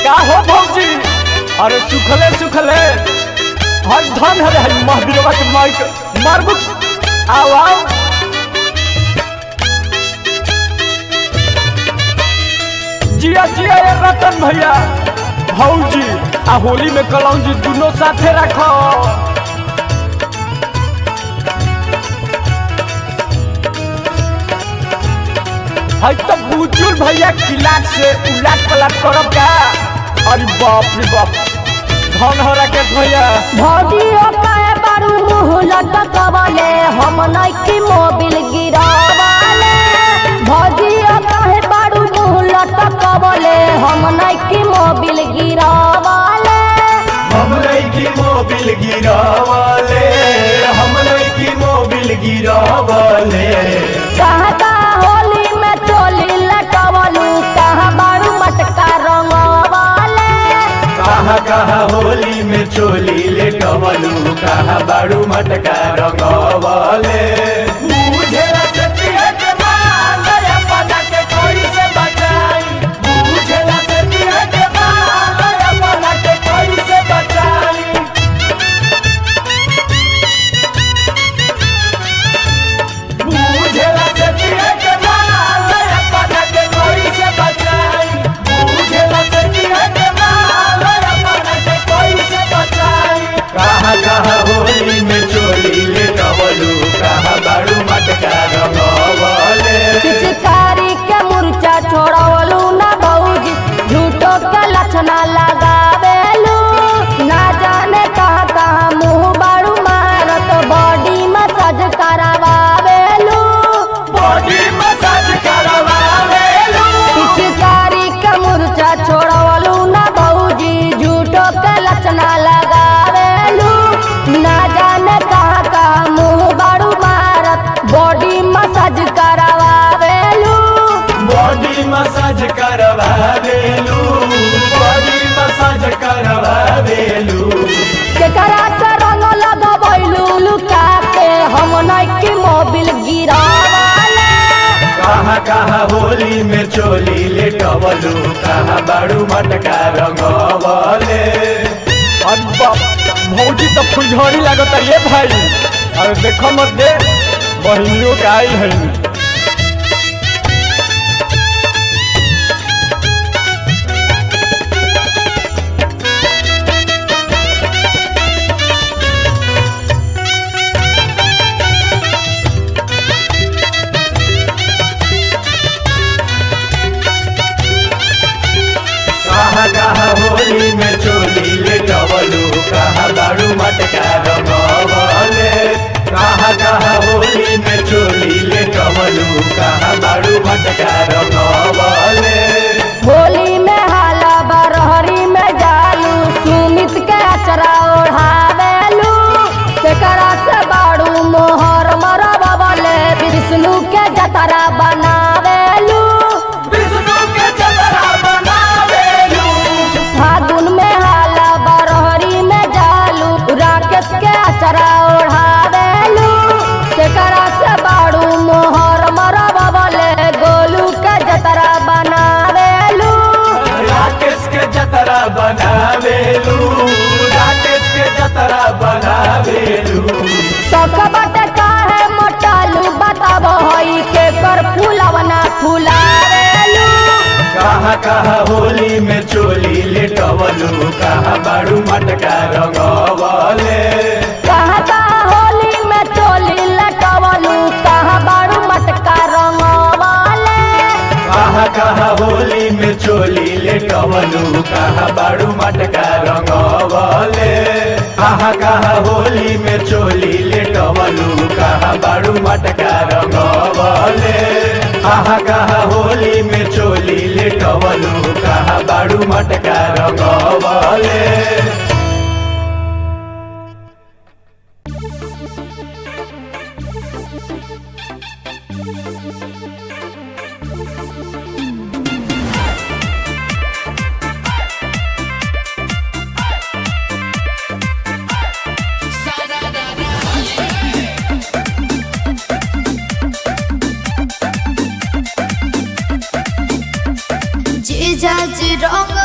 [SPEAKER 2] का हो भौजी अरे सुखले सुखले हर धन है महावीरवा के माइक मारबू आओ आओ जिया जिया ये रतन भैया भौजी आ होली में कलौजी दोनों साथे रखो है तो बुजुर्ग भैया किलाट से उलाट पलाट करब का अरे बाप रे बाप धन हो राकेश भैया
[SPEAKER 8] भौजी ओकाए बारू मुँह लटकवले हम नइकी मोबिल गिरावले भौजी ओकाए बारू मुँह लटकवले हम नइकी मोबिल गिरावले
[SPEAKER 4] हम नइकी मोबिल गिरावले हम नइकी मोबिल गिरावले
[SPEAKER 8] कहता होली में चोली लटवलू कहाँ बारू मटका रंगवले
[SPEAKER 4] कहाँ कहाँ होली में चोली लेटवलू कहाँ बाड़ू मटका रंगवले बुझेला सतिया के माल अपना के कोई से बचाई बुझेला सतिया के माल अपना के कोई से बचाई बुझेला सतिया के माल अपना के कोई से बचाई बुझेला सतिया के माल अपना के कोई से बचाई कहाँ कहाँ होली में चोली लेटवलू कहाँ बाड़ू मटका रंगवले
[SPEAKER 8] पिचकारी के मुर्चा छोड़वलू ना भौजी झूठो के लक्षणा लगावेलू ना जाने कहाँ कहाँ मुँह बारू मारत बॉडी मसाज करावेलू
[SPEAKER 4] बॉडी मसाज करवावेलू
[SPEAKER 8] पिचकारी के मुर्चा छोड़वलू ना भौजी झूठो के लक्षणा लगावेलू ना जाने कहाँ कहाँ मुँह बारू मारत बॉडी मसाज करावेलू
[SPEAKER 4] बॉडी मसाज करवावेलू बॉडी मसाज करवावेलू
[SPEAKER 8] केकरा से रंग लगवैलू लुका के हम नइकी मोबिल गिरावले
[SPEAKER 4] कहाँ कहाँ होली में चोली लेटवलू कहाँ बाड़ू मटका रंगवले
[SPEAKER 2] अरे बाप भौजी तो फुलझड़ी लागत ये भाई अरे देखो मत दे बहिनियों के आई है
[SPEAKER 4] होली में चोली ले टवलू कहा बारू मटका रंगवले कहा होली में चोली ले टवलू कहा बारू मटका रंगवले।
[SPEAKER 8] होली में हाला बरहरी में जालू सुमित के अचरा ओढ़ावेलू केकरा से बाड़ू मोहर मरबले विष्णु के जतरा बनावेलू फागुन में हाला बरहरी में जालू राकेश के अचरा ओढ़ावेलू केकरा से बाड़ू मोहर मरबले गोलू के जतरा बनावेलू
[SPEAKER 4] राकेश के जतरा बनावेलू राकेश के जतरा बनावेलू।
[SPEAKER 8] सकबट काहे मोटालू बताबो हई के कर फूलवना फुलावेलू
[SPEAKER 4] कहा होली में चोली ले टवलू कहा बारू मटका रंगवले
[SPEAKER 8] कहा होली में चोली लटवलू कहा बाड़ू मटका रंगवाले
[SPEAKER 4] कहा होली में चोली ले टवलू कहा बारू मटका रंगवले कहा होली में चोली ले टवलू कहा बारू मटका रंगवले कहा होली में चोली ले टवलू कहा बारू मटका रंगवले।
[SPEAKER 5] जीजाज रंग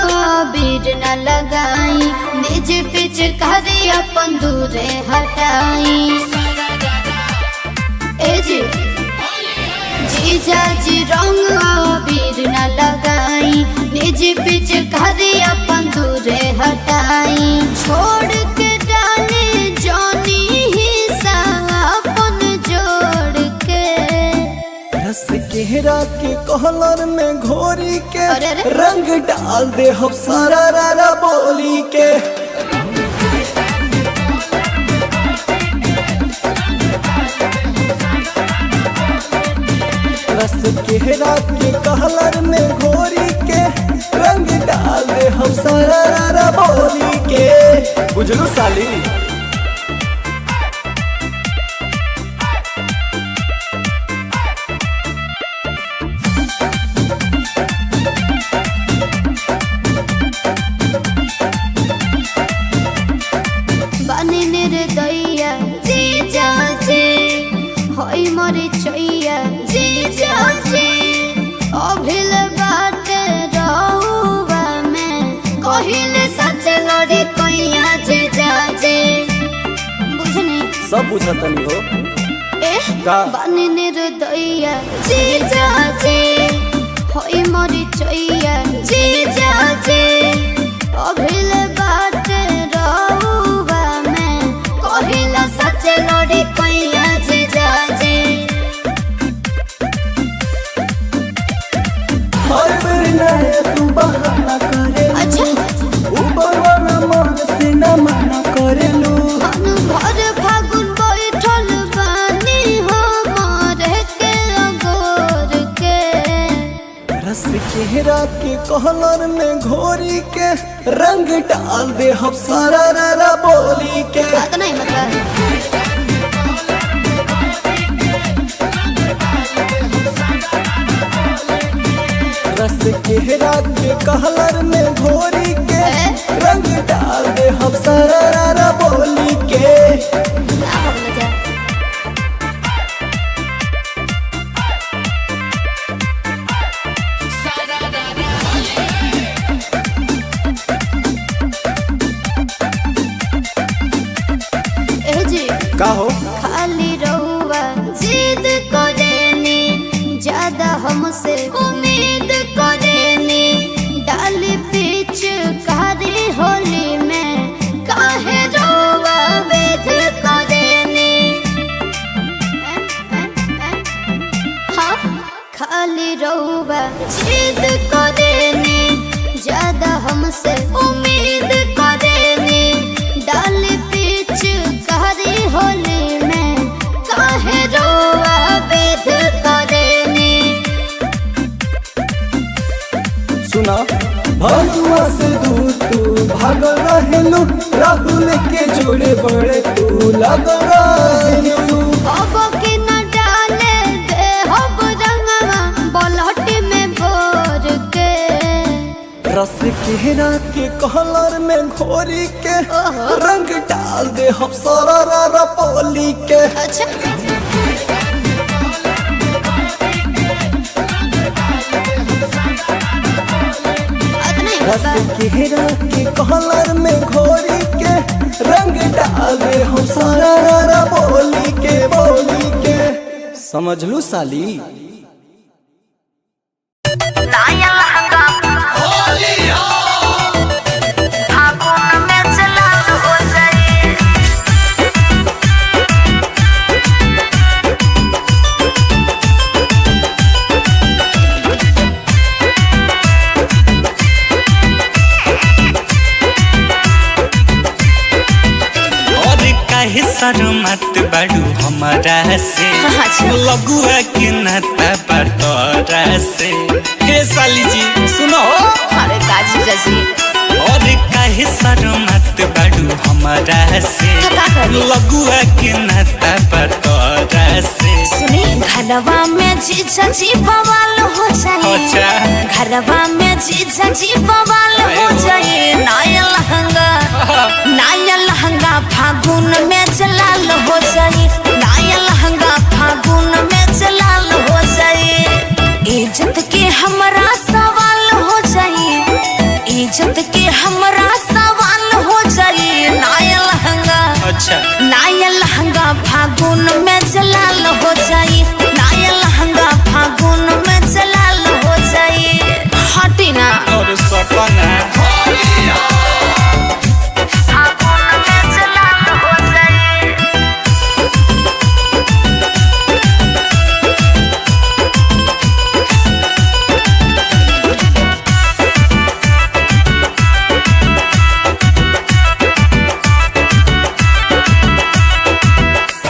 [SPEAKER 5] बीर न लगाई निज पिच करी अपन दूरे हटाई ए जी जीजाज रंग बीर न लगाई निज पिच करी अपन दूरे हटाई छोड़ के डाले जानी हिस्सा अपन जोड़ के
[SPEAKER 6] रस केहरा के कहलर में घोरी के
[SPEAKER 5] अरे अरे।
[SPEAKER 6] रंग डाल दे हम सारा रारा बोली के रस केहरा के कहलर में घोरी के रंग डाल दे हम सारा रारा बोली के बुझलू साली।
[SPEAKER 5] बने रे दैया जीजा जी होई मोरे चैया जीजा जी अभिल बाटे रहुआ में कहिले सच लड़ी कैया जीजा जी बुझनी
[SPEAKER 6] सब बुझतनी हो
[SPEAKER 5] ए
[SPEAKER 6] का?
[SPEAKER 5] बने रे दैया जीजा जी होई मोरे चैया जीजा जी अभिल बाटे रहुआ में कहिला सच लड़ी कैया जीजा जी
[SPEAKER 6] हर बेर नया तू बहाना करे
[SPEAKER 5] अच्छा
[SPEAKER 6] ऊपर वाला मन से न मना करेलू
[SPEAKER 5] हम भर फागुन बैठल बानी हमारे के अगोर के
[SPEAKER 6] रस केहरा के कहलर में घोरी के रंग डाल दे हम सारा रारा बोली के
[SPEAKER 5] बात नहीं मतलब
[SPEAKER 6] रस केहरा के कहलर में घोरी के रंग डाल दे हम सारा रारा बोली के
[SPEAKER 5] क्या हो जा ए जी
[SPEAKER 6] का हो
[SPEAKER 5] खाली रहुआ जिद करेनी ज्यादा हमसे उम्मीद करेनी डाली पीछ कारी होली में काहे रहुआ वेद करेनी हाँ खाली रहुआ जिद करेनी ज्यादा हमसे उम्मीद
[SPEAKER 6] भगवा से दूर तू भागल रहेलू, राहुल के जोड़े बड़े तू लगल रहेलू।
[SPEAKER 5] अब के न डाले दे हब रंगवा बलहट में भोर के।
[SPEAKER 6] रस केरा के कलर में घोरी के रंग डाल दे हम सारा पोली के।
[SPEAKER 5] अच्छा
[SPEAKER 6] रस केरा के कलर में घोरी के रंग डाल दे हम सारा बोली के। समझ लू साली।
[SPEAKER 3] नाया लहंगा फागुन में जलाल हो जाए।
[SPEAKER 7] और काहे शर्मत बाड़ू हमारा से
[SPEAKER 3] अच्छा।
[SPEAKER 7] लगुआ के नाता बटोरा से। हे साली जी सुनो,
[SPEAKER 3] अरे काजी जैसी
[SPEAKER 7] और काहे शर्मत बाड़ू हमारा से
[SPEAKER 3] का करी?
[SPEAKER 7] लगुआ के नाता बटोरा से।
[SPEAKER 3] सुनी घरवा में जीजा जी बवाल हो जाए।
[SPEAKER 7] अच्छा।
[SPEAKER 3] घरवा में जीजा जी बवाल हो जाए। नाया लहंगा फागुन में जलाल हो जाए। नाया लहंगा फागुन में जलाल हो जाए। इज्जत के हमरा सवाल हो जाए। इज्जत के हमरा सवाल हो जाए। नाया लहंगा
[SPEAKER 7] अच्छा।
[SPEAKER 3] नाया लहंगा फागुन में जलाल हो जाए। नाया लहंगा फागुन में जलाल हो जाए। हटी ना
[SPEAKER 7] और सपना
[SPEAKER 3] फागुन में जलाल हो जाए।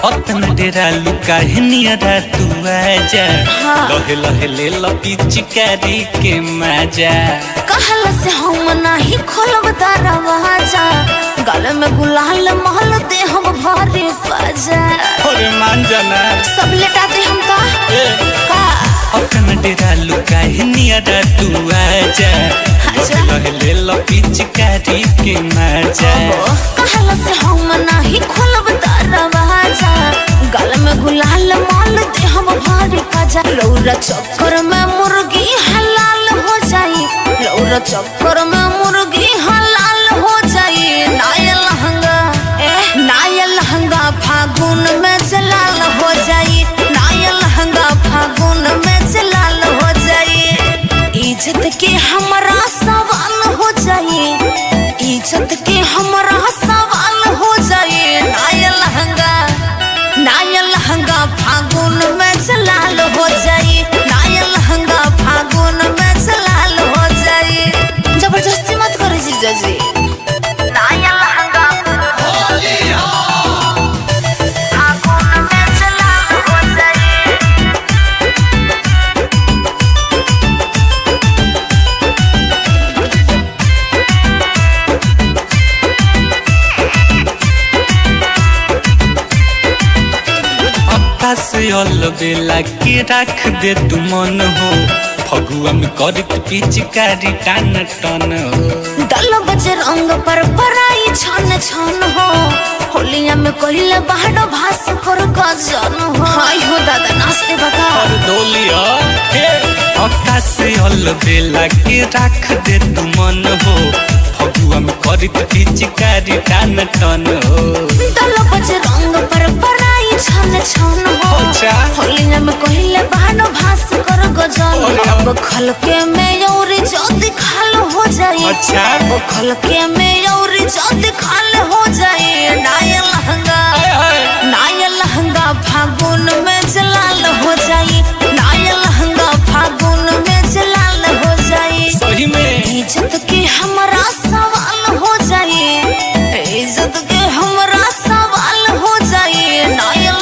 [SPEAKER 7] अतना डेरा लुका नियरा तू आजा। लहे लहे ले लपी चिकारी के मजा।
[SPEAKER 3] कहल से हम नहीं खोलब दरवाजा। गले में गुलाल महल दे हम भारी बाजा।
[SPEAKER 7] अरे मान जाना
[SPEAKER 3] सब लेटा दे हम का
[SPEAKER 7] अतना डेरा लुका नियरा तू आजा।
[SPEAKER 3] अच्छा।
[SPEAKER 7] लहे लहे ले लपी चिकारी के मजा।
[SPEAKER 3] कहल से हम नहीं खोलब दरवाजा। गले में गुलाल माल दे हम भारी बाजा। लौरा चक्कर में मुर्गी हलाल हो जाई। लौरा चक्कर में मुर्गी हलाल हो जाई। नाया लहंगा फागुन में जलाल हो जाई। नाया लहंगा फागुन में जलाल हो जाई। इज्जत के हमरा सवाल हो जाई। इज्जत के हमरा सवाल हो जाई। नाया लहंगा फागुन में जलाल हो जाई। नाया लहंगा फागुन में जलाल हो जाई। जबरदस्ती मत करो जीजा जी। नाया लहंगा फागुन में जलाल हो जाई।
[SPEAKER 7] से अलबेला के रख दे तू मन हो। फगुआ में करत पिचकारी टान टन हो।
[SPEAKER 3] दल बजे रंग पर पराई छन छन हो। होलिया में कहिले बाहर भास कर गजन हो। हाय हो दादा नाचते बता
[SPEAKER 7] और डोलिया हे अक्का से अलबेला के रख दे तू मन हो। फगुआ में करत पिचकारी टान टन हो।
[SPEAKER 3] दल बजे रंग पर पराई छन छन हो।
[SPEAKER 7] अच्छा।
[SPEAKER 3] होलिया में कहिले बाहर भास कर गजन। अब खलके में यौरी जोदी खाल हो जाए।
[SPEAKER 7] अच्छा।
[SPEAKER 3] अब खलके में यौरी जोदी खाल हो जाए। नाया लहंगा फागुन में जलाल हो जाए। नाया लहंगा फागुन में जलाल हो जाए।
[SPEAKER 7] सही में
[SPEAKER 3] इज्जत के हमरा सवाल हो जाए। इज्जत के हमरा सवाल हो जाए। नाया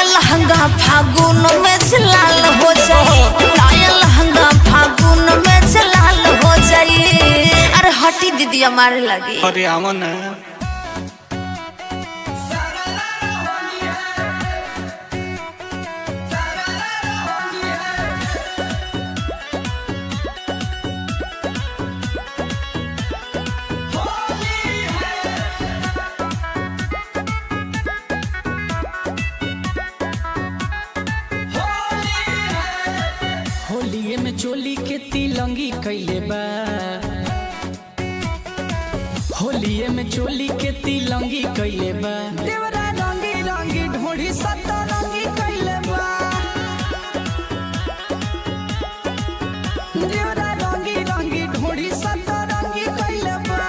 [SPEAKER 3] लहंगा फागुन में जलाल हो जाए। नाया लहंगा फागुन में जलाल मुड़िया मारे लगी।
[SPEAKER 7] अरे आओ ना।
[SPEAKER 1] होलिये में चोली के तिलंगी कैले बा, होलिये में चोली के तिलंगी कैले बा, देवरा रंगी रंगी ढोढ़ी सतरंगी कैले बा, देवरा रंगी रंगी ढोढ़ी सतरंगी कैले बा,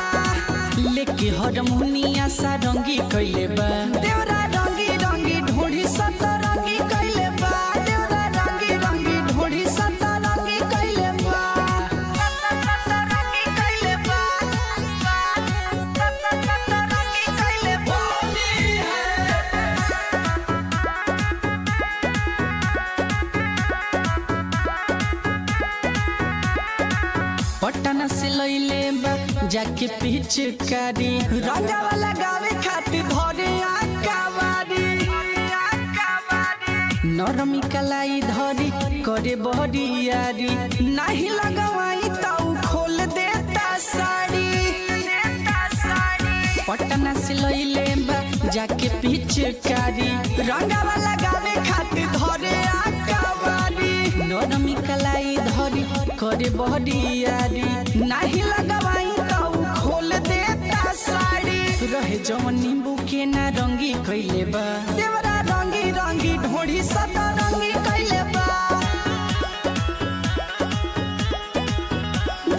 [SPEAKER 1] लेके हारमोनिया सारंगी कैले बा, देवरा रंगी रंगी ढोढ़ी सतरंगी कैले बा, देवरा रंगी रंगी ढोढ़ी सतरंगी कैले बा, सतरंगी कैले बा, सतरंगी कैले बा। पटना से लैले बा जाके पिचकारी, रंगावा लगावे खातिर धरे आकावारी, नरमी कलाई धरी करे बहरियारी, नाही लगवाई तो खोल देता साड़ी, पटना से लैले बा जाके पिचकारी, रंगावा लगावे खातिर धरे आकावारी, नरमी कलाई धरी करे बहरियारी, नाही लगवाई तो खोल देता साड़ी, रहे जवन नींबू के ना रंगी कैले बा, देवरा रंगी रंगी ढोढ़ी सतरंगी कैले बा,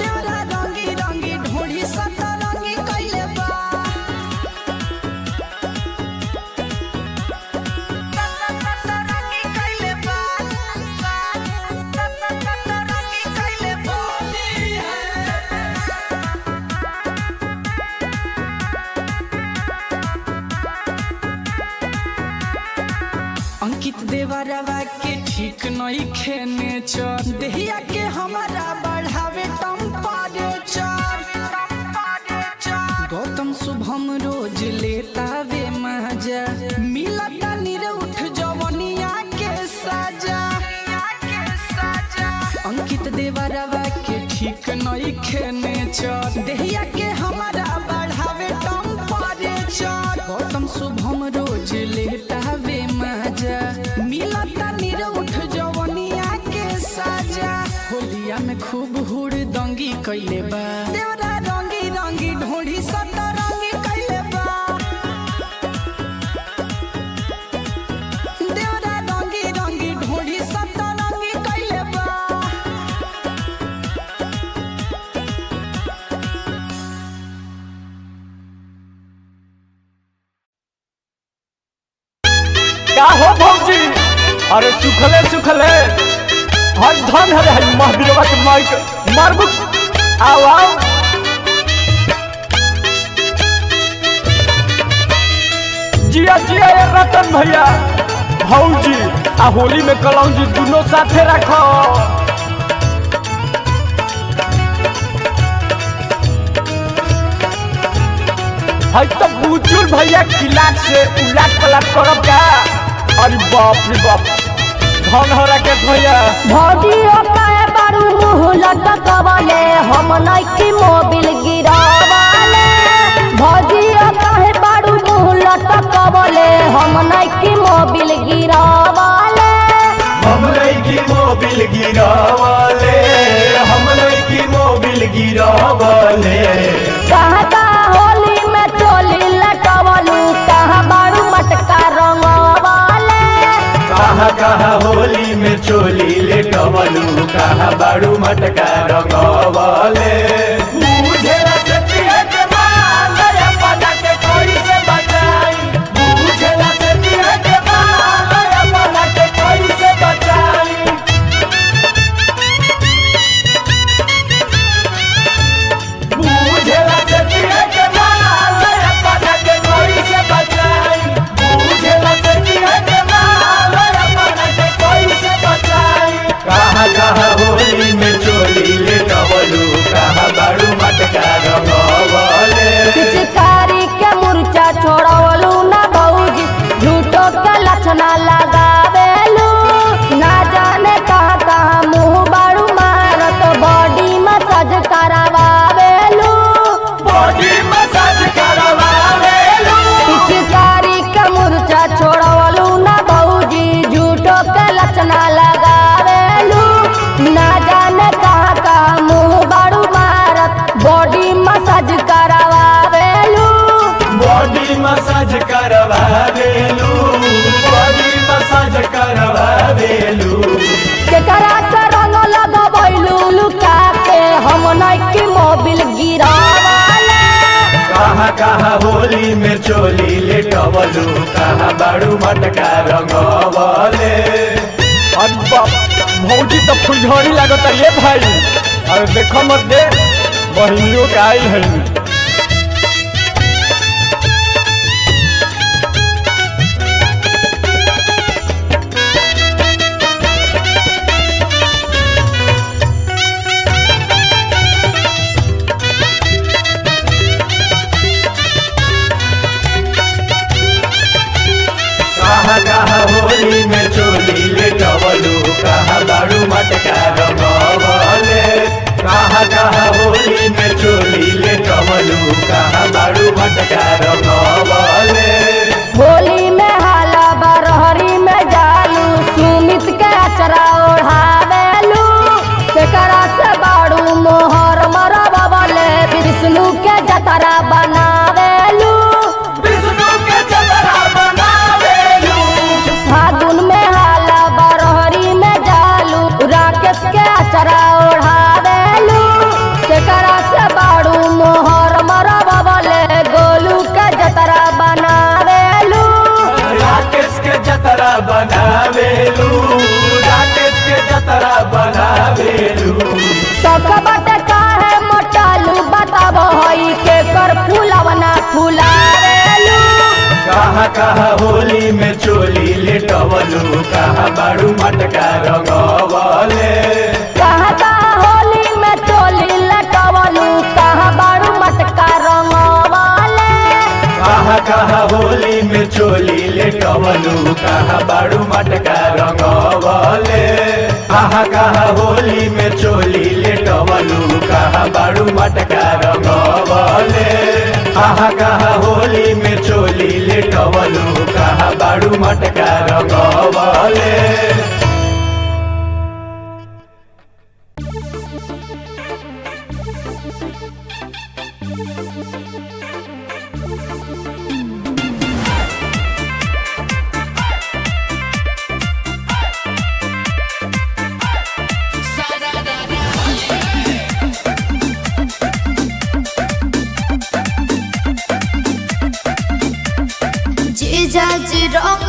[SPEAKER 1] देवरा रंगी रंगी ढोढ़ी सतरंगी कैले बा, सतरंगी कैले बा, सतरंगी कैले बा। अंकित देवरवा के ठीक नहीं खेने चर, देहिया के हमारा बढ़ावे टेम्परेचर, गौतम शुभम रोज लेता वे मजा, मिलता निरउठ जवनिया के सजा, अंकित देवरवा के ठीक नहीं खेने चर, देहिया के हमारा बढ़ावे टेम्परेचर, गौतम शुभम रोज लेता वे मजा, मिलता निरउठ जवनिया के सजा, होलिया में खूब हुड़दंगी कैले बा, देवरा रंगी रंगी ढोढ़ी सतरंगी कैले बा, देवरा रंगी रंगी ढोढ़ी सतरंगी कैले बा।
[SPEAKER 2] का हो भौजी? अरे सुखले सुखले हर धन है रे महावीरवा के माइक मारबू। आओ आओ जिया जिया ये रतन भैया भौजी आ होली में कलौजी दोनों साथे रखो। है तो बुजुर्ग भैया किलाट से उलाट पलाट करब का। अरे बाप रे बाप धन हो राकेश भैया।
[SPEAKER 8] भौजी काहे बारू मुँह लटकवले हम नइकी मोबिल गिरावले, भौजी काहे बारू मुँह लटकवले हम नइकी मोबिल गिरावले,
[SPEAKER 4] हम नइकी मोबिल गिरावले, हम नइकी मोबिल गिरावले।
[SPEAKER 8] कहाँ का होली में चोली लटवलू कहाँ बारू मटका रंगवले,
[SPEAKER 4] कहाँ कहाँ होली में चोली लेटवलू कहाँ बारू मटका रंगवले। बुझेला सतिया के माल अपना के कोई से बचाई, बुझेला सतिया के माल अपना के कोई से बचाई। बुझेला सतिया के माल अपना के कोई से बचाई, बुझेला सतिया के माल अपना के कोई से बचाई। कहाँ कहाँ होली में चोली लेटवलू कहाँ बारू
[SPEAKER 8] बॉडी मसाज करावेलू
[SPEAKER 4] बॉडी मसाज करवावेलू बॉडी मसाज करवावेलू
[SPEAKER 8] केकरा से रंग लगवैलू लुका के हम नइकी मोबिल गिरावाले
[SPEAKER 4] कहाँ कहाँ होली में चोली लेटवलू कहाँ बाड़ू मटका रंगवले।
[SPEAKER 2] अरे बाप भौजी तो फुलझड़ी लागत ये भाई। अरे देखो मत दे बहनियों के आई है।
[SPEAKER 4] कहाँ कहाँ होली में चोली लेटवलू कहाँ बाड़ू मटका रंगवले कहाँ कहाँ होली में चोली लेटवलू कहाँ बाड़ू मटका रंगवले।
[SPEAKER 8] होली में हाला बरहरी में जालू सुमित के अचरा ओढ़ावेलू केकरा से बाड़ू मोहर मरबले विष्णु के जतरा बनावेलू
[SPEAKER 4] विष्णु के जतरा बनावेलू
[SPEAKER 8] फागुन में हाला बरहरी में जालू राकेश के अचरा ओढ़ावेलू केकरा से बाड़ू मोहर मरबले गोलू के जतरा बनावेलू
[SPEAKER 4] राकेश के जतरा बनावेलू राकेश के जतरा बनावेलू।
[SPEAKER 8] सकबट काहे मोटालू बताब हई के कर फूलवना फुलावेलू
[SPEAKER 4] कहाँ कहाँ होली में चोली लेटवलू कहाँ बाड़ू मटका रंगवले
[SPEAKER 8] कहाँ कहाँ होली में चोली लटवलू कहाँ बाड़ू मटका रंगवले
[SPEAKER 4] कहाँ कहाँ होली में चोली लेटवलू कहाँ बाड़ू मटका रंगवले कहाँ कहाँ होली में चोली लेटवलू कहाँ बाड़ू मटका रंगवले कहाँ कहाँ होली में चोली लेटवलू कहाँ बाड़ू मटका रंगवले।
[SPEAKER 5] जीजाज रंग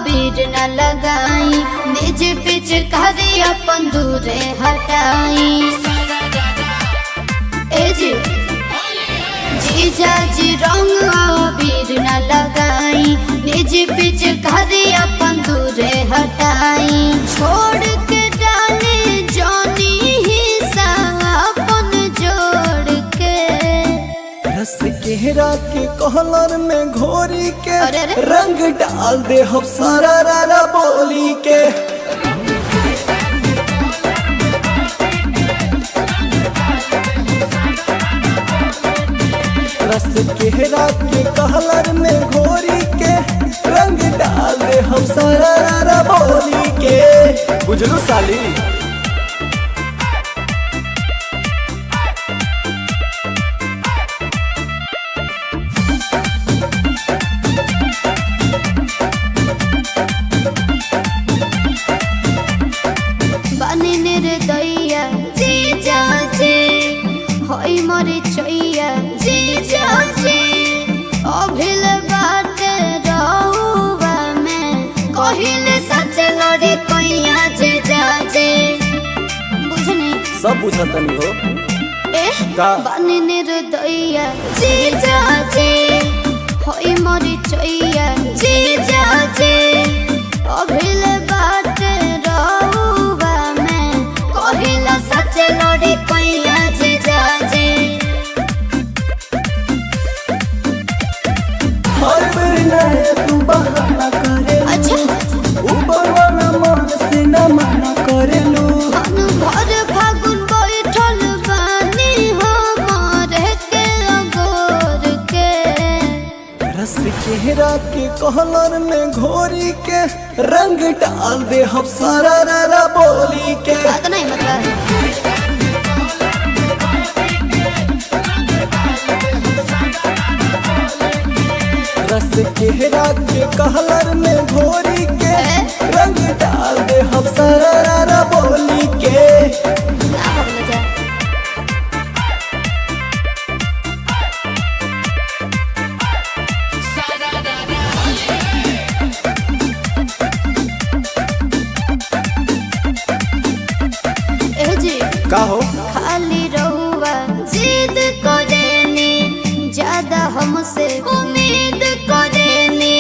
[SPEAKER 5] बीर न लगाई निज पिच करी अपन दूरे हटाई ए जी जीजाज रंग बीर न लगाई निज पिच करी अपन दूरे हटाई छोड़ के डाले जानी ही अपन जोड़ के
[SPEAKER 6] रस केहरा के कहलर में घोरी के
[SPEAKER 5] अरे अरे।
[SPEAKER 6] रंग डाल दे हम सारा रारा बोली के रस केहरा के कहलर में घोरी के रंग डाल दे हम सारा रारा बोली के बुझलू साली।
[SPEAKER 5] बने रे दैया जीजा जी होई मोरे चैया जीजा जी अभिल बात रहुआ में कहिले सच लड़ी कैया जीजा जी बुझनी
[SPEAKER 6] सब बुझतनी हो
[SPEAKER 5] ए
[SPEAKER 6] का?
[SPEAKER 5] बने रे दैया जीजा जी होई मोरे चैया जीजा जी अभिल बात रहुआ में कहिला सच लड़ी कैया जीजा जी
[SPEAKER 6] हर बेर नया तू बहाना करे
[SPEAKER 5] अच्छा
[SPEAKER 6] ऊपर वाला मन से न मना करेलू
[SPEAKER 5] अनु भर फागुन बैठल बानी हमारे के अगोर के
[SPEAKER 6] रस केहरा के कहलर में घोरी के रंग डाल दे हम सारा रारा बोली के
[SPEAKER 5] बात नहीं मतलब
[SPEAKER 6] केहरा के कहलर में घोरी के रंग डाल दे हम सरारा बोली के। का हो
[SPEAKER 5] खाली रहुआ जिद करेनी, ज्यादा हमसे उम्मीद करेनी,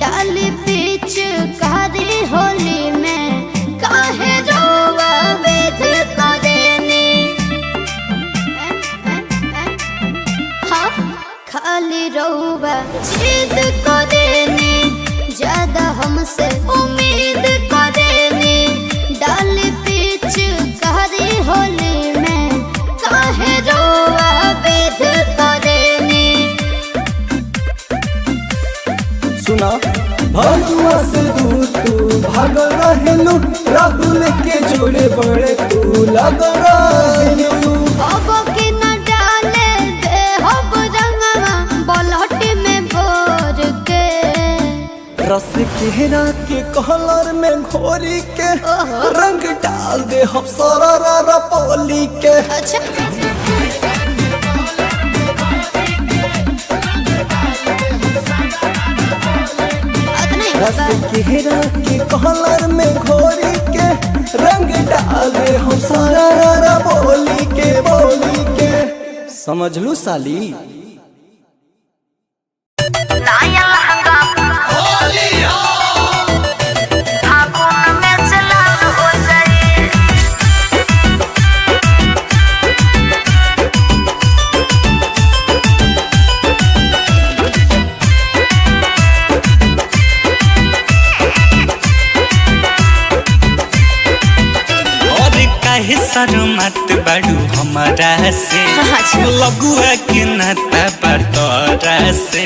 [SPEAKER 5] डाली पीछ कारी होली में काहे रहुआ वेद करेनी। हाँ खाली रहुआ जिद करेनी, ज्यादा हमसे उम्मीद करेनी, डाली पीछ कारी होली में काहे रोआ वेद करेनी।
[SPEAKER 6] सुना भगवा से दूर तू भाग रहेलू, राहुल के जोड़े बड़े तू लग रहेलू।
[SPEAKER 5] अब के न डाले दे हब रंगवा बलहट में भोर के,
[SPEAKER 6] रस केहरा के कहलर में घोरी के रंग डाल दे हम सरारा बोली के।
[SPEAKER 5] अच्छा
[SPEAKER 6] रस केहरा के कहलर में घोरी के रंग डाल दे हम सरारा बोली के। समझ लू साली।
[SPEAKER 7] मत बाड़ू हमारा से लगुआ के नाता बतौरा से।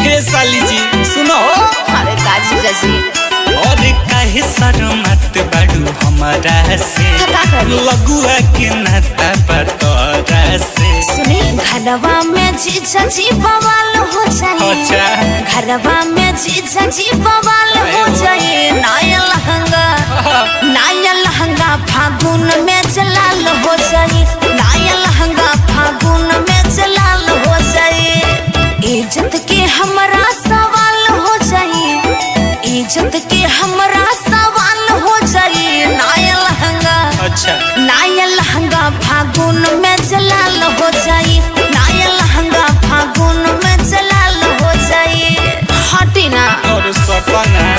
[SPEAKER 7] हे साली जी सुनो
[SPEAKER 3] अरे काजी जैसी
[SPEAKER 7] और काहे शर्मत बाड़ू हमारा से लगुआ के नाता बतौरा से।
[SPEAKER 3] सुनी घरवा में जीजा जी बवाल हो जाए, घरवा में जीजा जी बवाल हो जाए। नाया लहंगा फागुन में जलाल हो जाए, नाया लहंगा फागुन में जलाल हो जाए। इज्जत के हमरा सवाल हो जाए, इज्जत के हमरा सवाल हो जाए। नाया लहंगा नाया लहंगा फागुन में जलाल हो जाए, नाया लहंगा फागुन में जलाल हो जाए। हटी ना
[SPEAKER 7] और सपना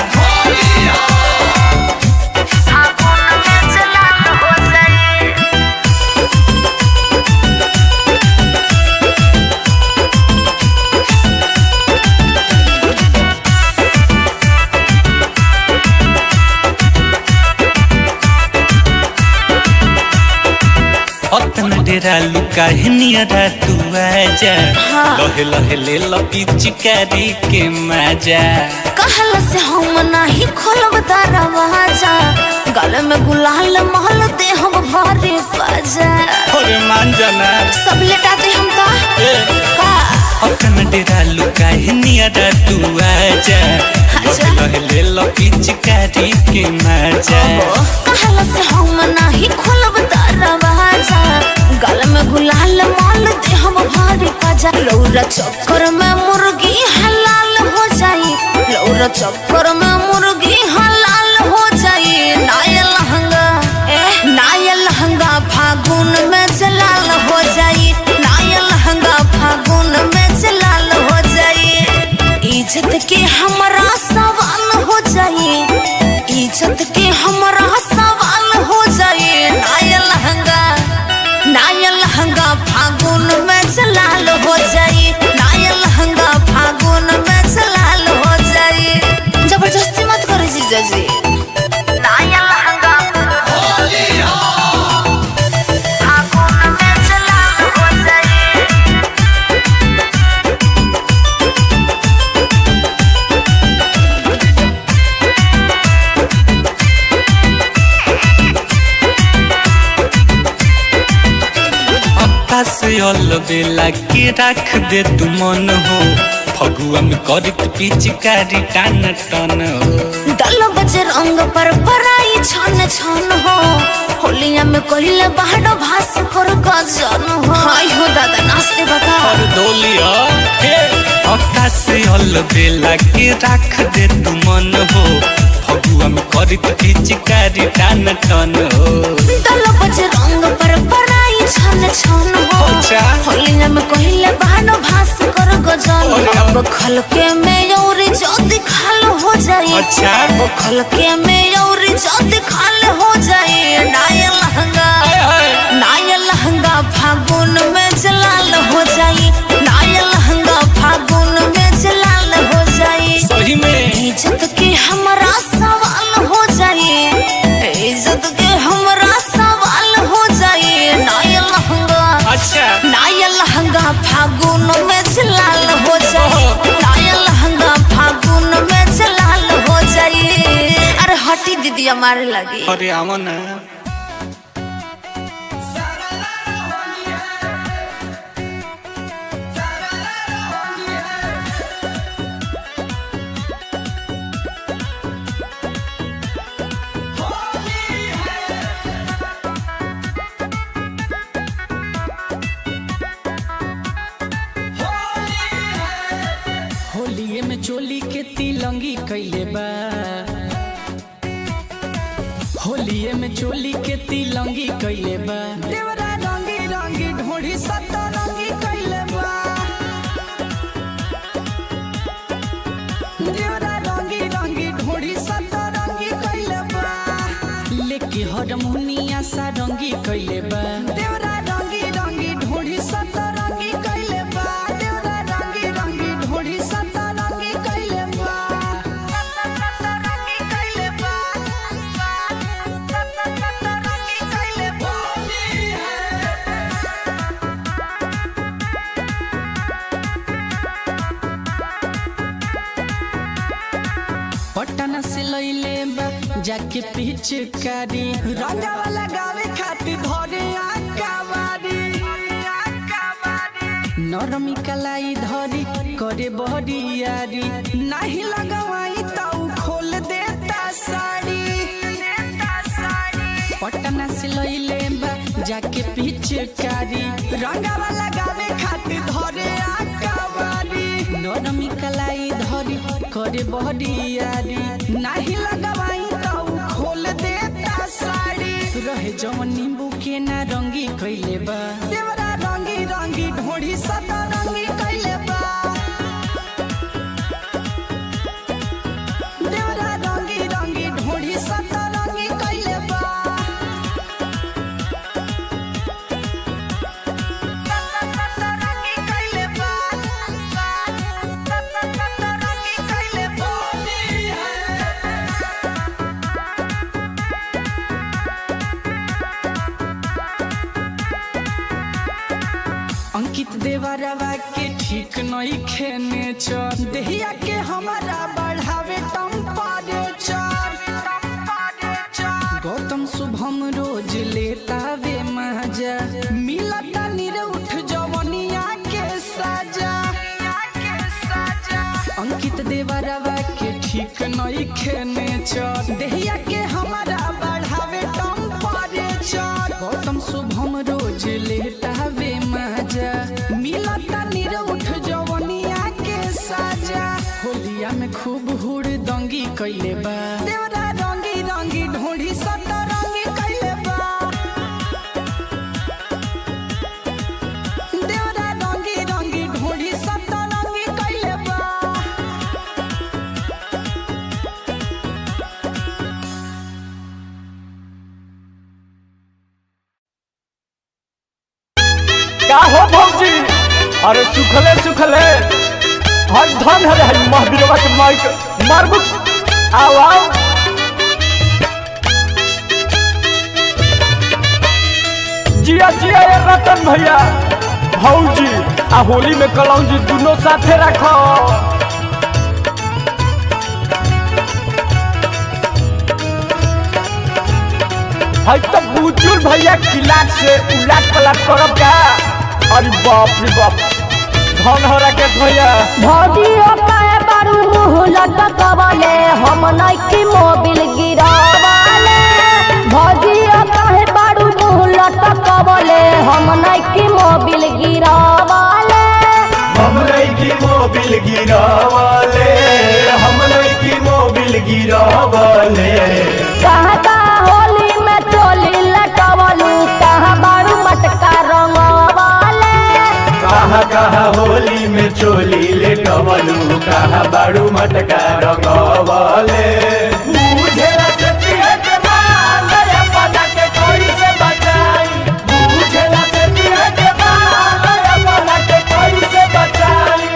[SPEAKER 7] डेरा लुका नियरा तू आजा। लहे लहे ले लपी चिकारी के मजा।
[SPEAKER 3] कहला से हम नहीं खोलब दरवाजा, गले में गुलाल महल दे हम भरे बाजा।
[SPEAKER 7] अरे मान जाना
[SPEAKER 3] सब लेटा दे हम का
[SPEAKER 7] अपन डेरा लुका नियरा तू आजा। लहे ले लपी चिकारी के मजा।
[SPEAKER 3] कहला से हम नहीं खोलब दरवाजा, गल में गुलाल माल दे हम भारी बाजा। लौरा चक्कर में मुर्गी हलाल हो जाई, लौरा चक्कर में मुर्गी हलाल हो जाई। नाया लहंगा फागुन में जलाल हो जाई, नाया लहंगा फागुन में जलाल हो जाई। इज्जत के हमरा सवाल हो जाई, इज्जत के हमरा सवाल हो जाई। नाया लहंगा फागुन में जलाल हो जाई, नाया लहंगा फागुन में जलाल हो जाई। जबरदस्ती मत करो जीजा जी। नाया लहंगा फागुन में जलाल हो जाई।
[SPEAKER 7] से बेला के रख दे तू मन हो। फगुआ में करत पिचकारी टान टन हो।
[SPEAKER 3] दल बजे रंग पर पराई छन छन हो होलिया में कहिले बाहर भास कर गजन हो। हाय हो दादा नाचते बता
[SPEAKER 7] और डोलिया हे आकाश अल बेला के राख दे तू मन हो फगुआ में करत पिचकारी टान टन हो।
[SPEAKER 3] दल बजे रंग पर पराई छन छन हो
[SPEAKER 7] अच्छा।
[SPEAKER 3] होलिया में कहिले बाहर भास कर गजन
[SPEAKER 7] अरे।
[SPEAKER 3] अब खलके में और जोदी खाल हो जाए।
[SPEAKER 7] अच्छा।
[SPEAKER 3] अब खलके में और जोदी खाल हो जाए। नाया लहंगा नाया लहंगा फागुन में जलाल हो जाए। नाया लहंगा फागुन में जलाल हो जाए।
[SPEAKER 7] सही में
[SPEAKER 3] इज्जत के हमारा सवाल हो जाए। इज्जत के हमारा सवाल हो जाए। नाया लहंगा
[SPEAKER 7] अच्छा
[SPEAKER 3] नाया लहंगा फागुन में जलाल हो जाए। नाया लहंगा फागुन में जलाल हो जाए। अरे हटी दीदी हमारे लगी।
[SPEAKER 7] अरे आवा ना
[SPEAKER 1] होलिये में चोली के तिलंगी कैले बा। होलिये में चोली के तिलंगी कैले बा। देवरा रंगी रंगी ढोढ़ी सतरंगी कैले बा। देवरा रंगी रंगी ढोढ़ी सतरंगी कैले बा। लेके हरमुनिया सारंगी कैले बा। देवरा रंगी रंगी ढोढ़ी सतरंगी कैले बा। देवरा रंगी रंगी ढोढ़ी सतरंगी कैले बा। सतरंगी कैले बा। सतरंगी कैले बा। पटना से लइले बा जाके पिचकारी रंगा वाला गावे खातिर धरे आकावारी। नरमी कलाई धरी करे बहरियारी नहीं लगवाई ताऊ खोल देता साड़ी। पटना से लइले बा जाके पिचकारी रंगा वाला गावे खातिर धरे आकावारी। नरमी कलाई धरी करे बहरियारी नहीं लगवाई ताऊ खोल देता साड़ी। रहे जवन नींबू के ना रंगी कैले बा। देवरा रंगी रंगी ढोढ़ी सतरंगी कैले बा। देवरा रंगी रंगी ढोढ़ी सतरंगी कैले बा। सतरंगी कैले बा। सतरंगी कैले बा। अंकित देवरवा के ठीक नहीं खेने चर देहिया के हमारा बढ़ावे टेम्परेचर। गौतम शुभम रोज लेता वे मजा मिलता निरउठ जवनिया के सजा। अंकित देवरवा के ठीक नहीं खेने चर देहिया के हमारा बढ़ावे टेम्परेचर। गौतम शुभम रोज लेता वे मजा मिलता निरउठ जवनिया के सजा। होलिया में खूब हुड़ दंगी कैले बा। देवरा रंगी रंगी ढोढ़ी सतरंगी कैले बा। देवरा रंगी रंगी ढोढ़ी सतरंगी कैले बा।
[SPEAKER 2] का हो भौजी अरे सुखले सुखले हर धन हरे हई महावीरवा के माइक मारबू आओ आओ जिया जिया ये रतन भैया भौजी आ होली में कलौजी दोनों साथे रखो। हई तो बुजुल भैया किलाट से उलाट पलाट करब का। अरे बाप रे बाप धन हो राकेश भैया।
[SPEAKER 8] भौजी काहे बारू मुँह लटकवले हम नइकी मोबिल गिरावले। भौजी काहे बारू मुँह लटकवले हम नइकी मोबिल गिरावले।
[SPEAKER 4] हम नइकी मोबिल गिरावले, हम नइकी मोबिल गिरावले।
[SPEAKER 8] कहता होली में चोली लटवलू कहाँ बारू मटका रंगवले।
[SPEAKER 4] कहाँ कहाँ होली में चोली लेटवलू कहाँ बाड़ू मटका रंगवले। बुझेला सतिया के माल अपना के कोई से बचाई, बुझेला सतिया के माल अपना के कोई से बचाई।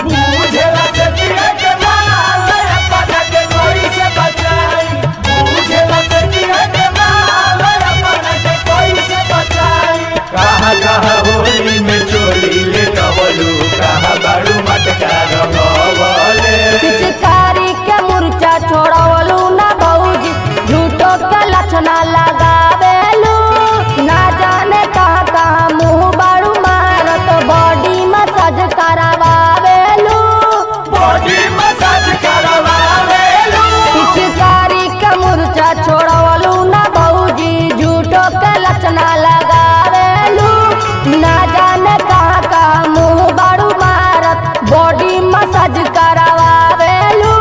[SPEAKER 4] बुझेला सतिया के माल अपना के कोई से बचाई, बुझेला सतिया के माल अपना के कोई से बचाई। कहाँ कहाँ होली में चोली लेटवलू कहाँ बाड़ू मटका रंगवले।
[SPEAKER 8] पिचकारी के मुर्चा छोड़वलू ना भौजी झूठो के लक्षणा लगावेलू। ना जाने कहाँ कहाँ मुँह बारू मारत बॉडी मसाज करावेलू।
[SPEAKER 4] बॉडी मसाज करवावेलू।
[SPEAKER 8] पिचकारी के मुर्चा छोड़वलू ना भौजी झूठो के लक्षणा लगावेलू। ना जाने कहाँ कहाँ मुँह बारू मारत बॉडी मसाज करावेलू।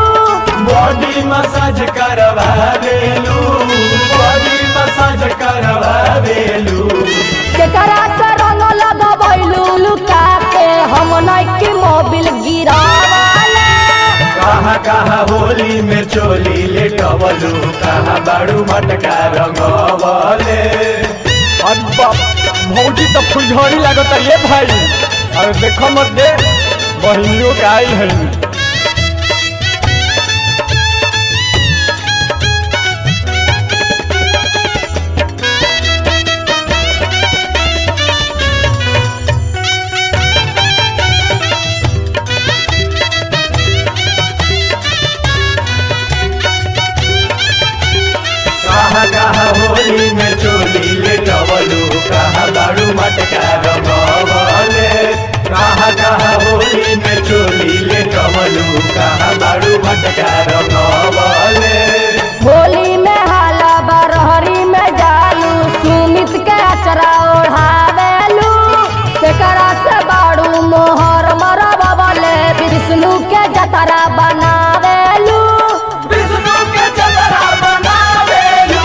[SPEAKER 4] बॉडी मसाज करवावेलू, बॉडी मसाज करवावेलू।
[SPEAKER 8] केकरा से रंग लगवैलू लुका के हम नइकी मोबिल गिरावले।
[SPEAKER 4] कहाँ कहाँ होली में चोली लेटवलू कहाँ बाड़ू मटका रंगवले।
[SPEAKER 2] अरे बाप, भौजी तो फुलझड़ी लागत है ये भाई। अरे देखो मत दे बहनियों के आई है।
[SPEAKER 4] कहाँ कहाँ होली में चोली लेटवलू कहाँ बाड़ू मटका रंगवले। कहाँ कहाँ होली में चोली लेटवलू कहाँ बाड़ू मटका रंगवले।
[SPEAKER 8] होली में हाला बरहरी में जालू सुमित के अचरा ओढ़ावेलू। केकरा से बाड़ू मोहर मरबवले विष्णु के जतरा बनावेलू।
[SPEAKER 4] विष्णु के जतरा बनावेलू।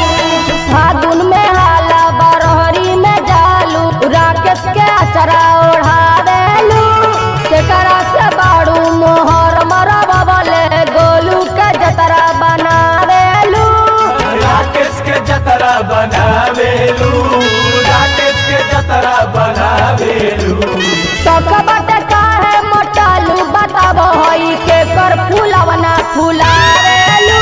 [SPEAKER 8] फागुन में हाला बरहरी में जालू राकेश के अचरा ओढ़ावेलू। केकरा से बाड़ू मोहर मरबवले गोलू के जतरा बनावेलू।
[SPEAKER 4] राकेश के जतरा बनावेलू, राकेश के जतरा बनावेलू।
[SPEAKER 8] सकबट काहे मोटालू बताब हई के कर फूलवना फुलावेलू।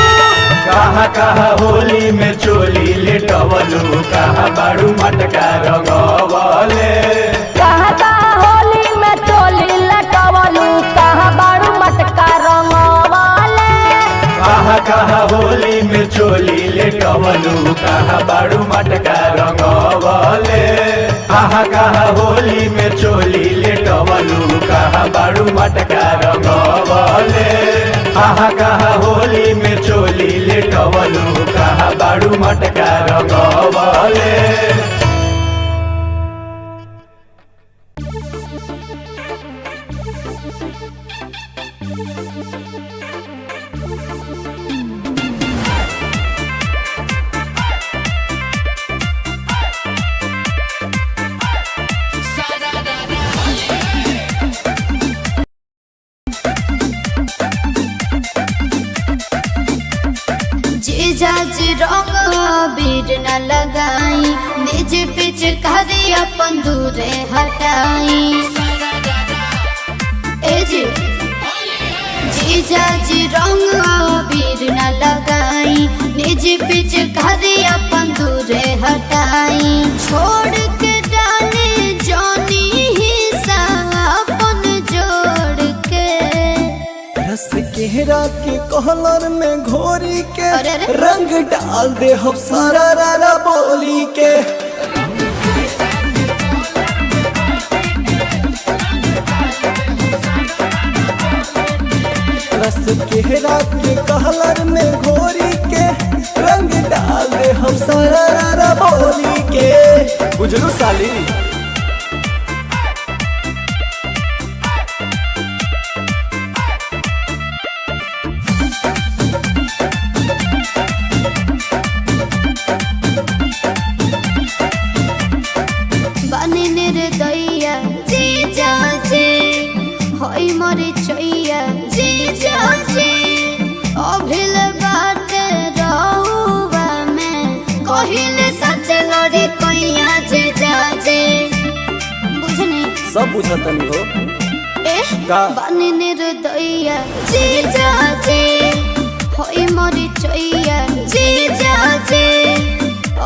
[SPEAKER 4] कहाँ कहाँ होली में चोली लेटवलू कहाँ बाड़ू मटका रंगवले।
[SPEAKER 8] कहाँ कहाँ होली में चोली लटवलू कहाँ बारू मटका रंगवले।
[SPEAKER 4] कहाँ कहाँ होली में चोली लेटवलू कहाँ बाड़ू मटका रंगवले। कहाँ कहाँ होली में चोली लेटवलू कहाँ बाड़ू मटका रंगवले। कहाँ कहाँ होली में चोली लेटवलू कहाँ बाड़ू मटका रंगवले।
[SPEAKER 5] जीजाज रंग बीर न लगाई निज पिच करी अपन दूरे हटाई। ए जी जीजाज रंग बीर न लगाई निज पिच करी अपन दूरे हटाई। छोड़ के डाले जानी हिस्सा अपन जोड़ के
[SPEAKER 6] रस केहरा के कहलर में घोरी के
[SPEAKER 5] अरे अरे।
[SPEAKER 6] रंग डाल दे हम सारा रारा बोली के। केहरा के कहलर में घोरी के रंग डाल दे हम सारा बोली के। बुझलू साली।
[SPEAKER 5] बनी निर्दया जी जाजे होई मरे चैया जी जाजे अभिल बाटे रहुआ में कहिले सच लड़ी कैया जी जाजे। बुझनी
[SPEAKER 6] सब बुझतनी हो। का?
[SPEAKER 5] बनी निर्दया जी जाजे होई मरे चैया जी जाजे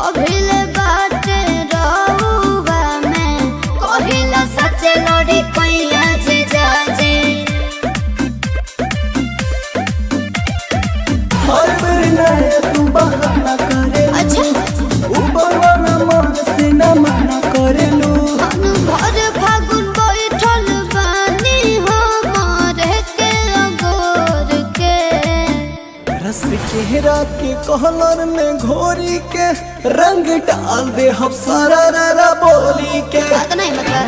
[SPEAKER 5] अभिल बाटे रहुआ में कहिला सच लड़ी कैया जी जाजे।
[SPEAKER 6] हर बेर नया तू बहाना करे।
[SPEAKER 5] अच्छा
[SPEAKER 6] ऊपर वाला मन से न मना करेलू।
[SPEAKER 5] हम भर फागुन बैठल बानी हमारे के अगोर के
[SPEAKER 6] रस केहरा के कहलर में घोरी के रंग डाल दे हम सारा बोली के।
[SPEAKER 5] बात नहीं मतलब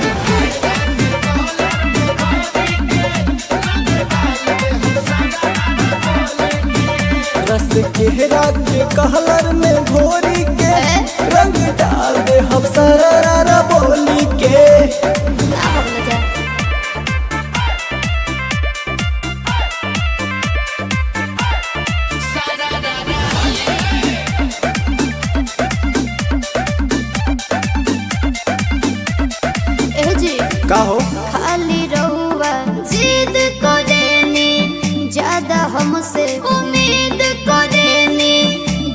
[SPEAKER 6] रस केहरा के कहलर में घोरी के रंग डाल दे हम सारा बोली के।
[SPEAKER 5] ना बोल जा ए जी
[SPEAKER 6] का हो?
[SPEAKER 5] खाली रहुआ जिद करेनी ज्यादा हमसे उम्मीद करेनी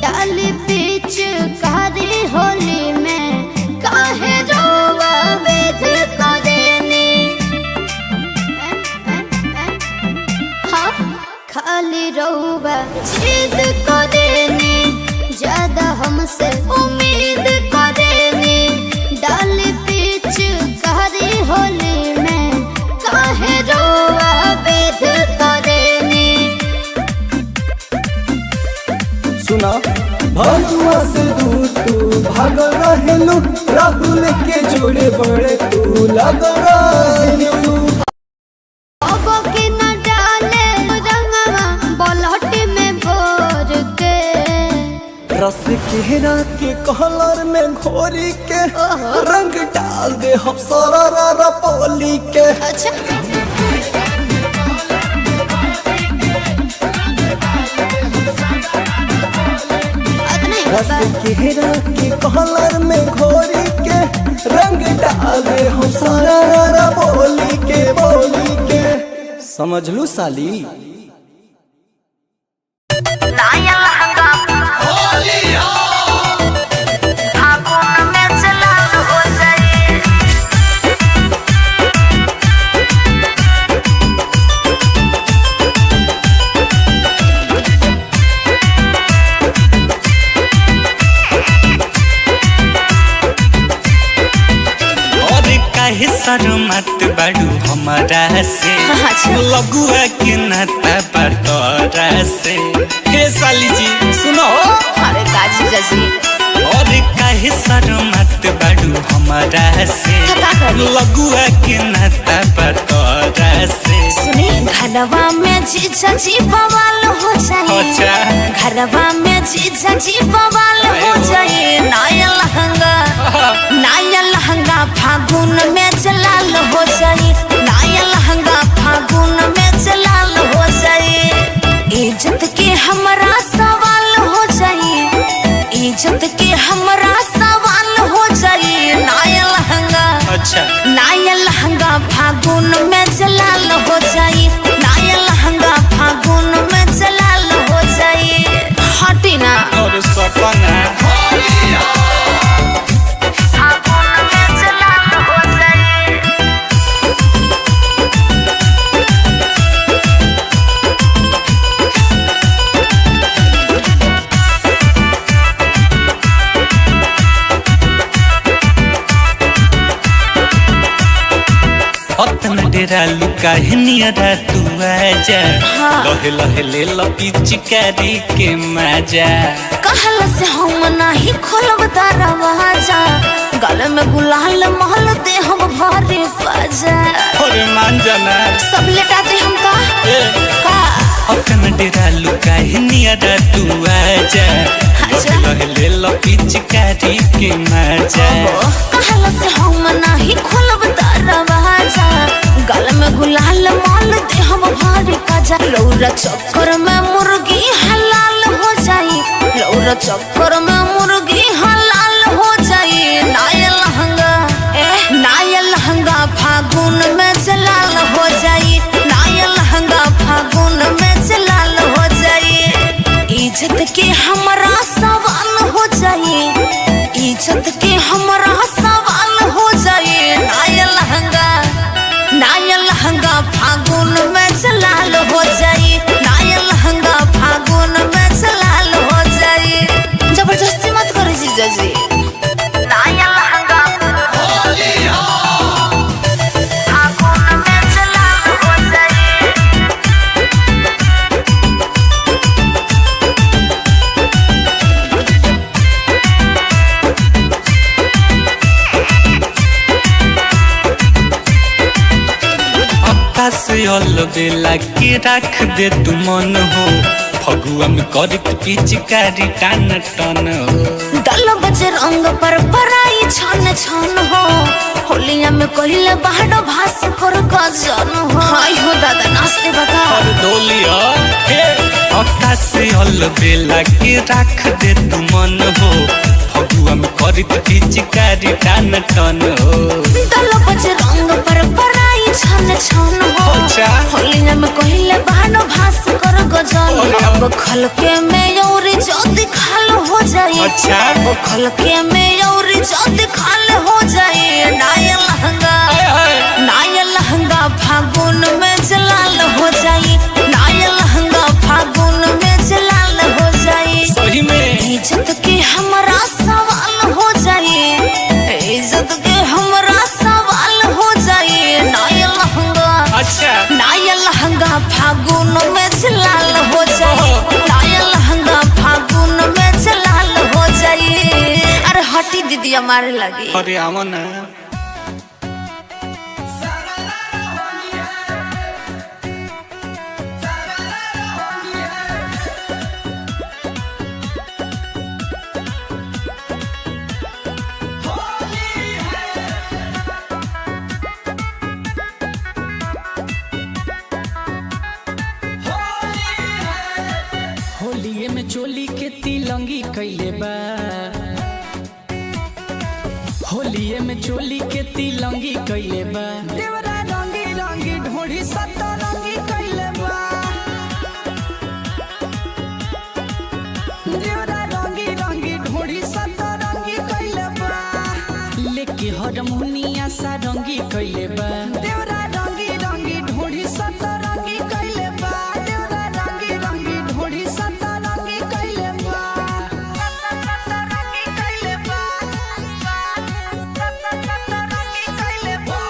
[SPEAKER 5] डाली बीच कारी होली में काहे रहुआ वेद करेनी। हाँ खाली रहुआ जिद करेनी ज्यादा हमसे उम्मीद करेनी डाली बीच कारी होली में काहे रहुआ वेद करेनी।
[SPEAKER 6] सुना भगवा से दूर तू भाग रहेलू राहुल के जोड़े बड़े तू लग रहेलू।
[SPEAKER 5] अब के न डाले रंगवा बलहटी में भोर के
[SPEAKER 6] रस केहरा के कहलर में घोरी के रंग डाल दे हम सारा बोली के।
[SPEAKER 5] अच्छा
[SPEAKER 6] रस केहरा के कहलर में घोरी के रंग डाल दे हम सारा बोली के। समझलू साली।
[SPEAKER 3] नाया लहंगा फागुन में चला हो जाए।
[SPEAKER 7] और काहे शर्मत बाड़ू हमारा से
[SPEAKER 3] अच्छा।
[SPEAKER 7] लगुआ के नाता बटोरा से। हे साली जी सुनो।
[SPEAKER 3] अरे काजी जजी
[SPEAKER 7] और काहे शर्मत बाड़ू हमारा से
[SPEAKER 3] का करी?
[SPEAKER 7] लगुआ के नाता बटोरा से।
[SPEAKER 3] सुनी घरवा में जीजा जी बवाल हो जाए।
[SPEAKER 7] अच्छा।
[SPEAKER 3] घरवा में जीजा जी बवाल हो जाए। नाया लहंगा फागुन में जलाल हो जाए। नाया लहंगा फागुन में जलाल हो जाए। इज्जत के हमरा सवाल हो जाए। इज्जत के हमरा सवाल हो जाए। नाया लहंगा
[SPEAKER 7] अच्छा।
[SPEAKER 3] नाया लहंगा फागुन में जलाल हो जाए। नाया लहंगा फागुन में जलाल हो जाए। हटी ना
[SPEAKER 7] और सपना
[SPEAKER 3] फागुन में जलाल हो जाए।
[SPEAKER 7] अतना डेरा लुका नियरा तू आजा लहे लहे ले लो पिचकारी के मजा
[SPEAKER 3] कहला से हम नहीं खोलब दरवाजा गले में गुलाल महल दे हम भरे बाजा
[SPEAKER 7] अरे मान जाना
[SPEAKER 3] सब लेटा दे हम का
[SPEAKER 7] अपन डेरा लुका नियरा तू आजा लहे लहे ले लो पिचकारी के मजा
[SPEAKER 3] कहला से हम नहीं खोलब दरवाजा गले में गुलाल महल दे हम भरे बाजा रौरा चक्कर में मुर्गी हलाल हो जाई रौरा चक्कर में मुर्गी हलाल हो जाई नाया लहंगा फागुन में जलाल हो जाई नाया लहंगा फागुन में जलाल हो जाई इज्जत के हमरा सवाल हो जाई इज्जत के हमरा सवाल हो जाई नाया लहंगा फागुन में जलाल हो जाई नाया लहंगा फागुन में जलाल हो जाई जबरदस्ती मत करो जीजा जी नाया लहंगा फागुन में जलाल हो जाई
[SPEAKER 7] से बेला के रख दे तू मन हो फगुआ में करत पिचकारी टान टन हो
[SPEAKER 3] दल बजे रंग पर पराई छन छन हो होलिया में कहिले बाहर भास कर गजन हो हाय हो दादा नाचते बता
[SPEAKER 7] और डोलिया हे अक्का से बेला के रख दे तू मन हो फगुआ में करत पिचकारी टान टन हो
[SPEAKER 3] दल बजे रंग पर पराई छन छन हो होलिया में कहिले बाहर भास कर गजन अब खलके में यौरी जल्दी खाल हो जाए अब खलके में यौरी जल्दी खाल हो जाए नाया लहंगा फागुन में जलाल हो जाए नाया लहंगा फागुन में जलाल हो जाए
[SPEAKER 7] सही में
[SPEAKER 3] इज्जत के हमरा सवाल हो जाए इज्जत के हमरा सवाल हो जाए नाया लहंगा फागुन में जलाल हो जाए नाया लहंगा फागुन में जलाल हो जाए अरे हटी दीदी हमारे लगी
[SPEAKER 7] अरे आवा ना
[SPEAKER 1] होलिये में चोली के तिलंगी कैले बा होलिये में चोली के तिलंगी कैले बा देवरा रंगी रंगी ढोढ़ी सतरंगी कैले बा देवरा रंगी रंगी ढोढ़ी सतरंगी कैले बा लेके हारमोनिया सा रंगी कैले बा देवरा रंगी रंगी ढोढ़ी सतरंगी कैले बा देवरा रंगी रंगी ढोढ़ी सतरंगी कैले बा सतरंगी कैले बा सतरंगी कैले बा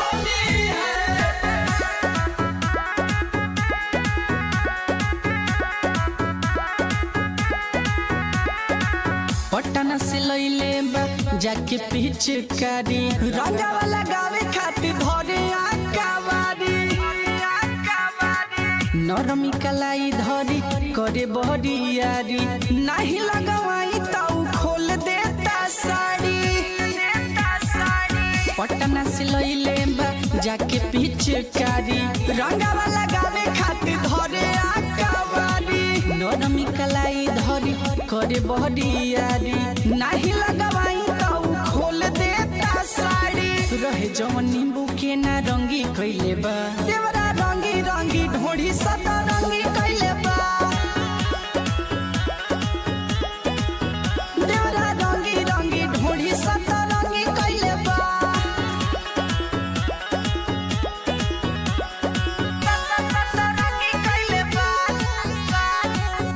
[SPEAKER 1] पटना से लइले बा जाके पिचकारी रंगावा लगावे खातिर धरे आकावारी नरमी कलाई धरी करे बहरियारी नहीं लगवाई तो खोल देता साड़ी पटना से लइले बा जाके पिचकारी रंगावा लगावे खातिर धरे आकावारी नरमी कलाई धरी करे बहरियारी नहीं लगवाई तो खोल देता साड़ी रहे जवन नींबू के ना रंगी कैले बा देवरा रंगी रंगी ढोढ़ी सतरंगी कैले बा देवरा रंगी रंगी ढोढ़ी सतरंगी कैले बा सतरंगी कैले बा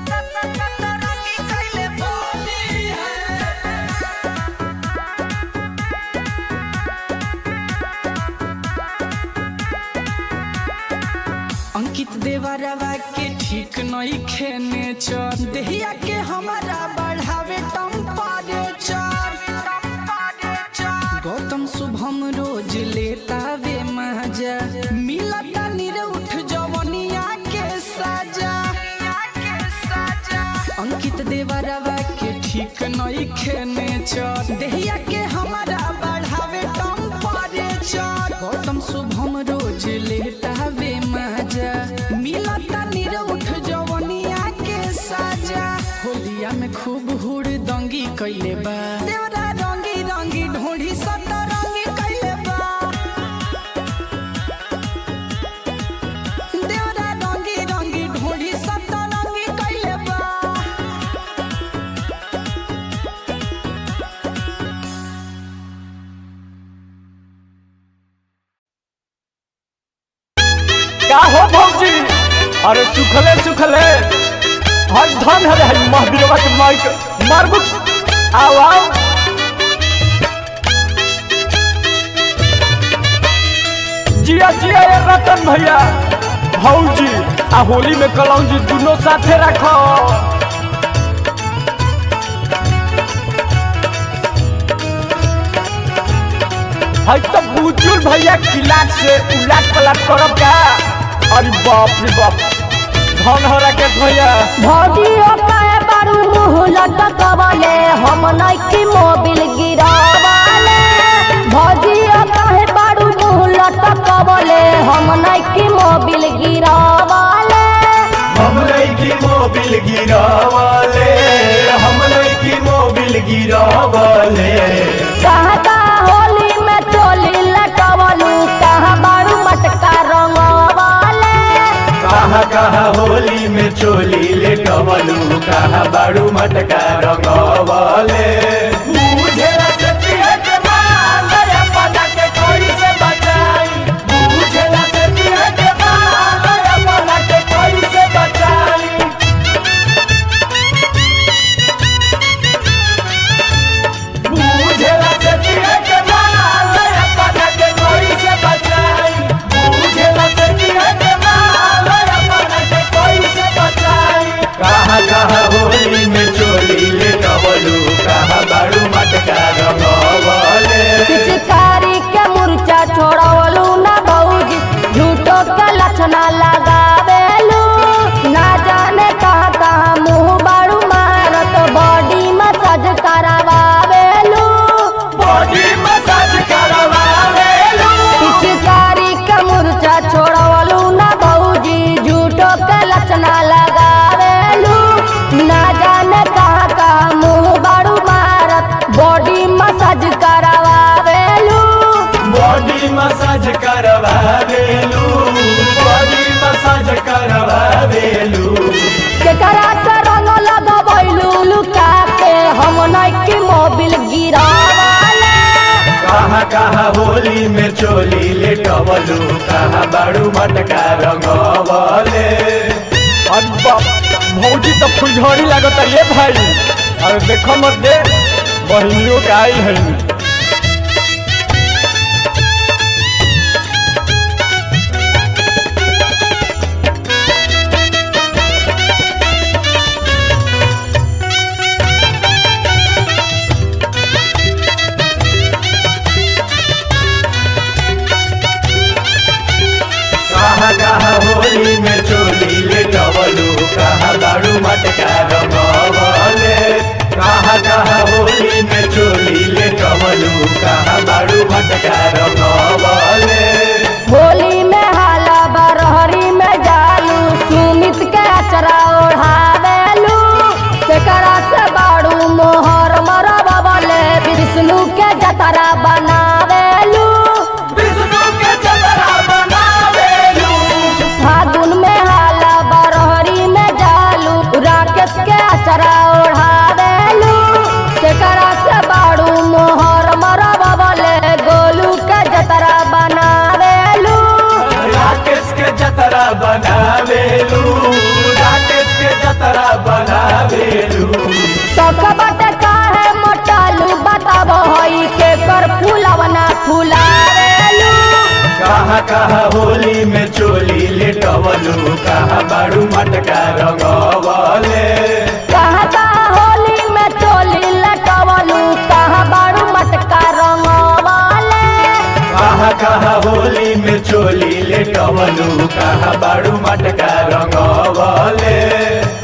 [SPEAKER 1] सतरंगी कैले बा देवरवा के ठीक नहीं खेने चर देहिया के हमारा बढ़ावे टेम्परेचर गौतम शुभम रोज लेता वे मजा मिलता निरउठ जवनिया के सजा अंकित देवरवा के ठीक नहीं खेने चर देहिया के हमारा बढ़ावे टेम्परेचर गौतम शुभम रोज लेता वे मजा मिलता निरउठ जवनिया के सजा होलिया में खूब हुड़ दंगी कैले बा देवरा रंगी रंगी ढोढ़ी सता रंगी कैले बा देवरा रंगी रंगी ढोढ़ी सता रंगी कैले बा
[SPEAKER 2] का हो भौजी अरे सुखले सुखले हर धन है महावीरवा के माइक मारबू आओ आओ जिया जिया ये रतन भैया भौजी आ होली में कलौजी दोनों साथे रखो है तो बुजुर्ग भैया किलाट से उलाट पलाट करब का अरे बाप रे बाप धन हो राकेश भैया
[SPEAKER 8] भौजी काहे बारू मुँह लटकवले हम नइकी मोबिल गिरावले भौजी काहे बारू मुँह लटकवले हम नइकी मोबिल गिरावले
[SPEAKER 4] हम लइकी मोबिल गिरावले हम लइकी मोबिल गिरावले
[SPEAKER 8] कहाँ का होली में चोली लटवलू कहाँ बारू मटका रंगवले
[SPEAKER 4] कहाँ कहाँ होली में चोली लेटवलू कहाँ बाड़ू मटका रंगवले बुझेला सतिया के माल रे पता के कोई से बचाई बुझेला सतिया के माल रे पता के कोई से बचाई बुझेला सतिया के माल रे पता के कोई से बचाई बुझेला सतिया के माल रे पता के कोई से बचाई कहाँ कहाँ होली में चोली लेटवलू कहाँ बाड़ू मटका रंगवले
[SPEAKER 8] पिचकारी के मुर्चा छोड़वलू ना भौजी झूठो के लक्षणा लगावेलू ना जाने कहाँ कहाँ मुँह बारू मारत बॉडी मसाज करावेलू
[SPEAKER 4] बॉडी मसाज करवावेलू
[SPEAKER 8] पिचकारी के मुर्चा छोड़वलू ना भौजी झूठो के लक्षणा लगावेलू ना जाने कहाँ कहाँ मुँह बारू मारत बॉडी मसाज करावेलू
[SPEAKER 4] बॉडी मसाज करवावेलू बॉडी मसाज करवावेलू
[SPEAKER 8] केकरा से रंग लगवैलू लुका के हम नइकी मोबिल गिरावले
[SPEAKER 4] कहाँ कहाँ होली में चोली लेटवलू कहाँ बाड़ू मटका रंगवले
[SPEAKER 2] अरे बाप भौजी तो फुलझड़ी लागत ये भाई अरे देखो मत दे बहिनियों के आई है
[SPEAKER 4] कहाँ कहाँ होली में चोली लेटवलू कहाँ बाड़ू मटका रंगवले कहाँ कहाँ होली में चोली लेटवलू कहाँ बाड़ू मटका रंगवले
[SPEAKER 8] होली में हाला बरहरी में जालू सुमित के अचरा ओढ़ावेलू केकरा से बाड़ू मोहर मरबले विष्णु के जतरा बनावेलू
[SPEAKER 4] विष्णु के जतरा बनावेलू
[SPEAKER 8] फागुन में हाला बरहरी में जालू राकेश के अचरा ओढ़ावेलू केकरा से बाड़ू मोहर मरबले गोलू के जतरा बनावेलू
[SPEAKER 4] राकेश के जतरा बनावेलू राकेश के जतरा बनावेलू
[SPEAKER 8] सकबट काहे मोटालू बताब हई के कर फूलवना फुलावेलू
[SPEAKER 4] कहाँ कहाँ कहाँ होली में चोली लेटवलू कहाँ बाड़ू मटका रंगवले
[SPEAKER 8] कहाँ कहाँ होली में चोली लटवलू कहाँ बारू मटका रंगवाले
[SPEAKER 4] कहाँ कहाँ होली में चोली लेटवलू कहाँ बाड़ू मटका रंगवले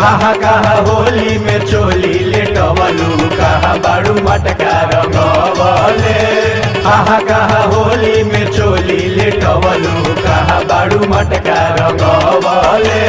[SPEAKER 4] कहाँ कहाँ होली में चोली लेटवलू कहाँ बाड़ू मटका रंगवले कहाँ कहाँ होली में चोली लेटवलू कहाँ बाड़ू मटका रंगवले।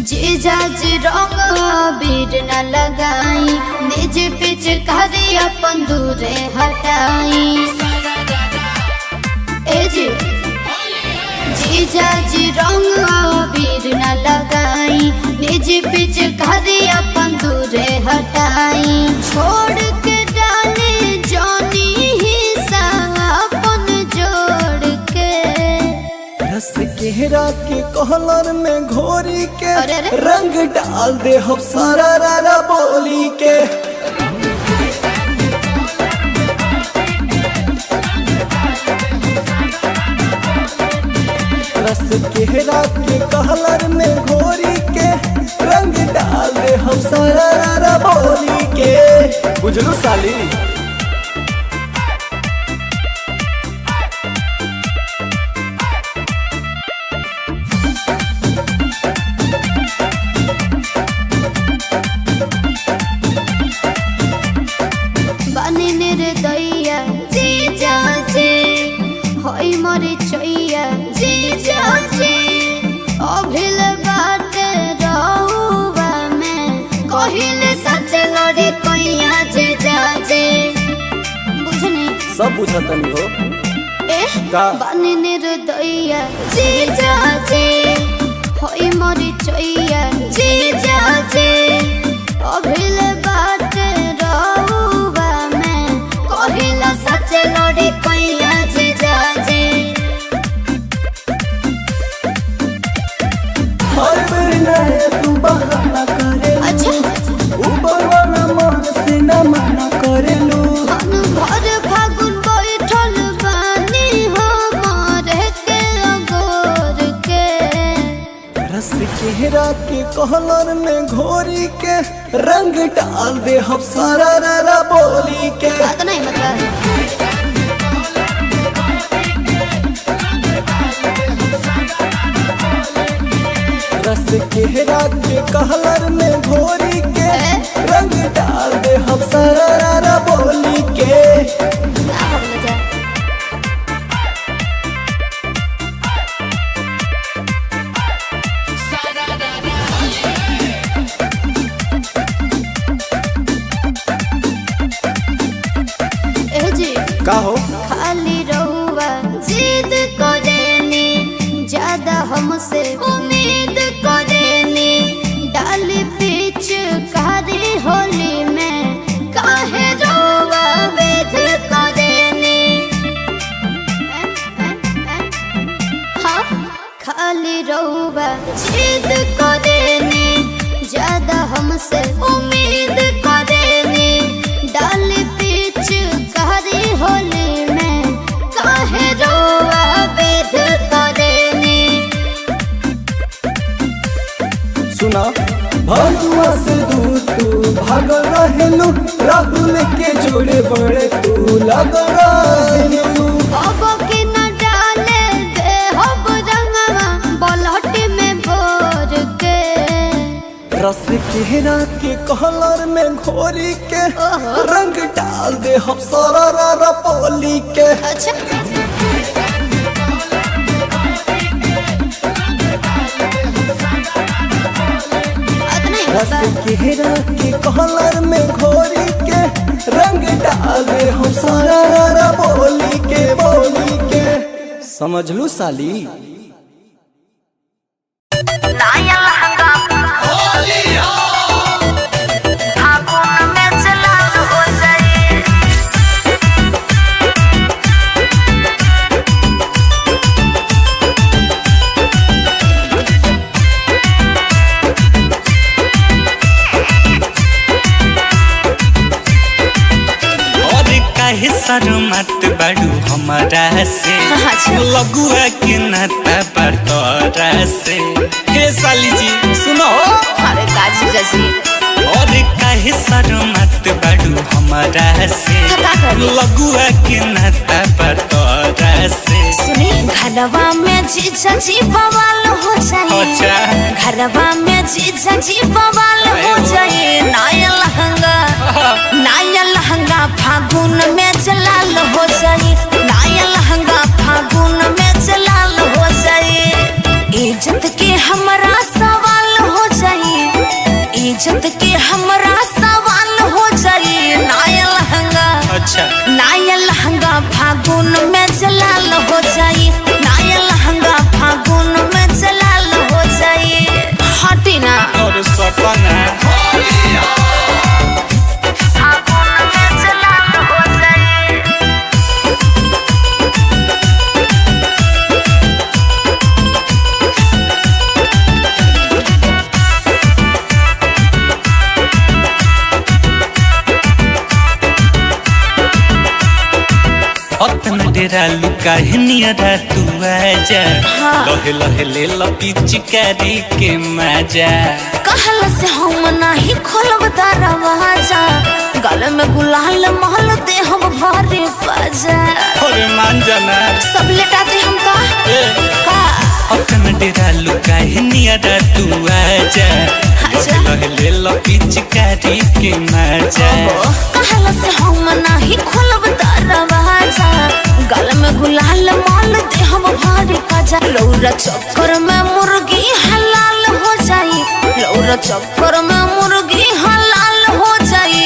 [SPEAKER 5] जीजाजी रंग बीर न लगाई निज पिच करी अपन दूरे हटाई ए जी जीजाजी रंग बीर न लगाई निज पिच करी अपन दूरे हटाई छोड़ के डाले जानी हिस्सा अपन जोड़ के
[SPEAKER 6] रस केहरा के कहलर में घोरी के
[SPEAKER 5] अरे अरे।
[SPEAKER 6] रंग डाल दे हम सारा रारा बोली के रस केहरा के कहलर में घोरी के रंग डाल दे हम सारा रारा बोली के बुझलू साली
[SPEAKER 5] बने निर्दया जीजाजी होई मरे चैया जीजाजी अभिल बाटे रहुआ में कहिले सच लड़ी कोइया जीजाजी बुझनी
[SPEAKER 6] सब बुझतनी हो
[SPEAKER 5] ए
[SPEAKER 6] का?
[SPEAKER 5] बने निर्दया जीजाजी होई मरे चैया जीजाजी अभिल बाटे रहुआ में कहिला सच लड़ी कोइया जीजाजी
[SPEAKER 6] हर बेर नया तू बहाना करे
[SPEAKER 5] अच्छा
[SPEAKER 6] ऊपर वाला मन से न मना करेलू
[SPEAKER 5] मन भर फागुन बैठल बानी हमारे के अगोर के
[SPEAKER 6] रस केहरा के कहलर में घोरी के रंग डाल दे हम सारा रारा बोली के
[SPEAKER 5] बात नहीं मतलब
[SPEAKER 6] रस केहरा के कहलर में घोरी के रंग डाल दे हम सारा रारा बोली के
[SPEAKER 5] क्या बोले जा ए जी
[SPEAKER 6] का हो
[SPEAKER 5] खाली रहुआ जिद करेनी ज्यादा हमसे उम्मीद करेनी डाली पीछ कारी होली में काहे रहुआ वेद करेनी हाँ खाली रहुआ जिद करेनी ज्यादा हमसे उम्मीद करेनी डाली पीछ कारी होली में काहे रहुआ वेद करेनी
[SPEAKER 6] सुना भगवा से दूर तू भाग रहेलू राहुल के जोड़े बड़े तू लग रहेलू
[SPEAKER 5] अब के न डाले दे हब रंगवा बलहट में भोर के
[SPEAKER 6] रस केहरा के कहलर में घोरी के रंग डाल दे हम सारा रारा बोली के
[SPEAKER 5] अच्छा
[SPEAKER 6] रस केहरा के कहलर में घोरी के रंग डाल दे हम सारा रारा बोली के समझ लू साली
[SPEAKER 3] नाया लहंगा
[SPEAKER 7] शर्मात बाड़ू हमारा से
[SPEAKER 3] अच्छा।
[SPEAKER 7] लगुआ के नाता बटोरा से। हे साली जी सुनो
[SPEAKER 3] अरे काजी जैसी
[SPEAKER 7] और काहे शर्मात बाड़ू हमारा से
[SPEAKER 3] का करी?
[SPEAKER 7] लगुआ के नाता बटोरा से।
[SPEAKER 3] सुनी घरवा में जीजा जी बवाल हो जाए
[SPEAKER 7] अच्छा
[SPEAKER 3] घरवा में जीजा जी बवाल हो जाए नाया लहंगा फागुन में जलाल हो जाए नाया लहंगा फागुन में जलाल हो जाए। इज्जत के हमरा सवाल हो जाए इज्जत के हमरा सवाल हो जाए
[SPEAKER 7] अच्छा
[SPEAKER 3] नाया लहंगा फागुन में जलाल हो जाए नाया लहंगा फागुन में जलाल हो जाए। हटी ना
[SPEAKER 7] और सपना
[SPEAKER 3] फागुन में जलाल हो जाए।
[SPEAKER 7] अतना डेरा लुका नियरा तू आजा लहे लहे ले पिचकारी के मजा।
[SPEAKER 3] कहल से हम नहीं खोलब दरवाजा गले में गुलाल महल दे हम भरे बाजा
[SPEAKER 7] अरे मान जाना
[SPEAKER 3] सब लेटाते हम का
[SPEAKER 7] अतना डेरा लुका नियरा तू आजा
[SPEAKER 3] अच्छा।
[SPEAKER 7] लहे लहे ले पिचकारी के मजा।
[SPEAKER 3] कहल से हम नहीं खोलब दरवाजा गले में गुलाल महल दे हम भरे बाजा। लौरा चक्कर में मुर्गी हलाल हो जाई लौरा चक्कर में मुर्गी हलाल हो जाई।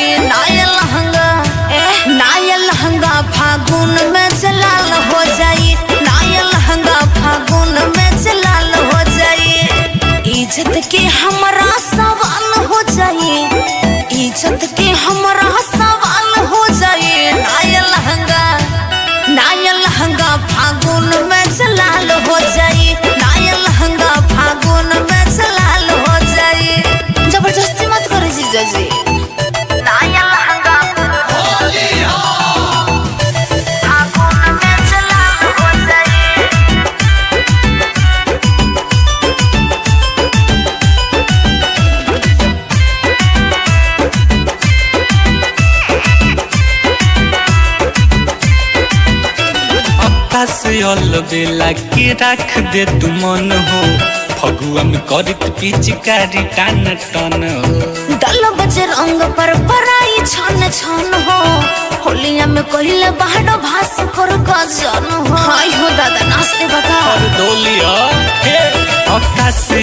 [SPEAKER 3] नाया लहंगा फागुन में जलाल हो जाई नाया लहंगा फागुन में जलाल हो जाई। इज्जत के हमरा सवाल हो जाई इज्जत के हमरा सवाल हो जाई। नाया लहंगा फागुन में जलाल हो जाई नाया लहंगा फागुन में जलाल हो जाई। जबरदस्ती मत करो जीजा जी नाया लहंगा फागुन में जलाल हो जाई।
[SPEAKER 7] से बेला के रख दे तू मन हो फगुआ में करित पिचकारी टान टन हो।
[SPEAKER 3] दल बजे रंग पर पराई छन छन हो होलिया में कहले बाहर भास कर गजन हो। हाय हो दादा नाचते बता
[SPEAKER 7] और डोलिया हे अक्का से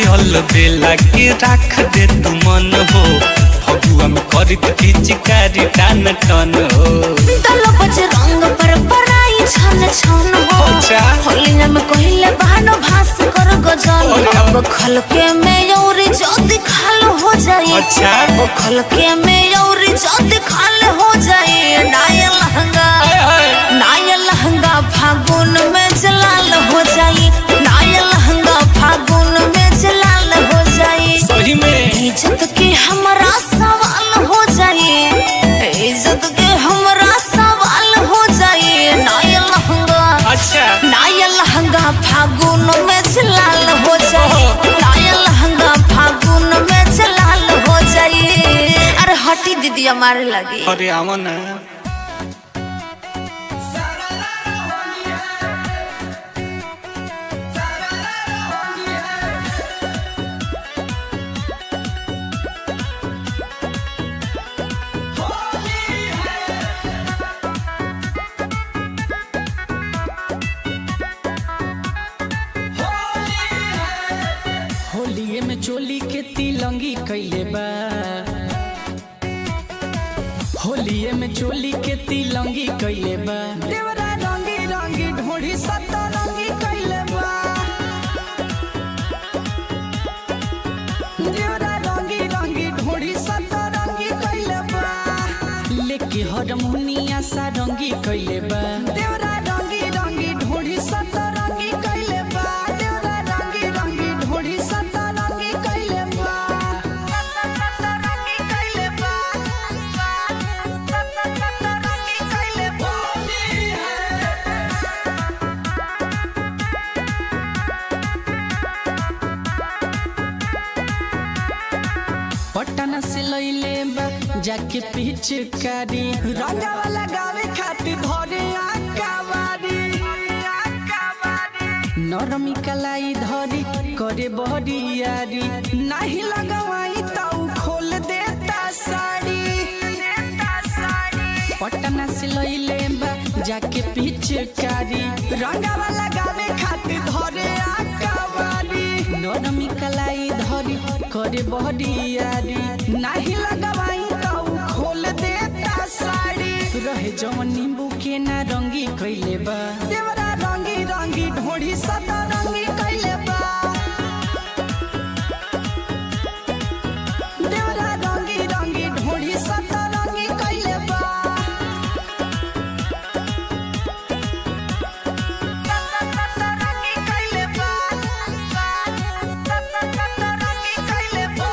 [SPEAKER 7] बेला के रख दे तू मन हो फगुआ में करित पिचकारी टान टन हो।
[SPEAKER 3] दल बजे रंग पर पराई छन छन हो
[SPEAKER 7] अच्छा।
[SPEAKER 3] होलिया में कहले बाहर भास कर गजन अब खलके में यौरी ज्योति खाल हो जाए
[SPEAKER 7] अच्छा।
[SPEAKER 3] वो खलके में यौरी ज्योति खाल हो जाए। नाया लहंगा फागुन में जलाल हो जाए नाया लहंगा फागुन में जलाल हो जाए।
[SPEAKER 7] सही में
[SPEAKER 3] इज्जत के हमरा सवाल हो जाए इज्जत के हमरा सवाल हो जाए। नाया लहंगा फागुन में जलाल हो जाए नाया लहंगा फागुन में जलाल हो जाए। अरे हटी दीदी हमारे लगी
[SPEAKER 7] अरे आवा ना
[SPEAKER 1] होलिये में चोली के तिलंगी कैले बा होलिये में चोली के तिलंगी कैले बा देवरा रंगी रंगी ढोढ़ी सतरंगी कैले बा देवरा रंगी रंगी ढोढ़ी सतरंगी कैले बा लेके हरमुनिया सा रंगी कैले बा देवरा रंगी रंगी ढोढ़ी सतरंगी कैले बा देवरा रंगी रंगी ढोढ़ी सतरंगी कैले बा सतरंगी कैले बा सतरंगी कैले बा पटना से लइले बा जाके पिचकारी रंगावा लगावे खातिर धरे आकावारी नरमी कलाई धरी करे बहरियारी नहीं लगवाई तो खोल देता साड़ी पटना से लइले बा जाके पिचकारी रंगावा लगावे खातिर धरे आकावारी नरमी कलाई धरी करे बहरियारी नहीं लगवाई तो खोल देता साड़ी रहे जवन नींबू के ना रंगी कइले बा देवरा रंगी रंगी ढोढ़ी सदा रंगी कइले बा देवरा रंगी रंगी ढोढ़ी सदा रंगी कइले बा रंगी कइले बा रंगी कइले बा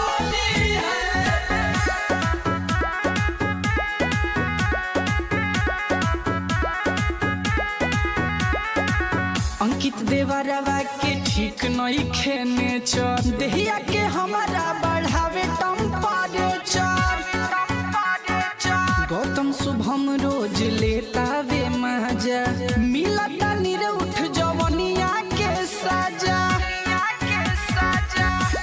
[SPEAKER 1] अंकित देवरवा के ठीक नहीं खेने चर देहिया के हमारा बढ़ावे टेम्परेचर गौतम शुभम रोज लेता वे मजा मिलता निरउठ जवनिया के सजा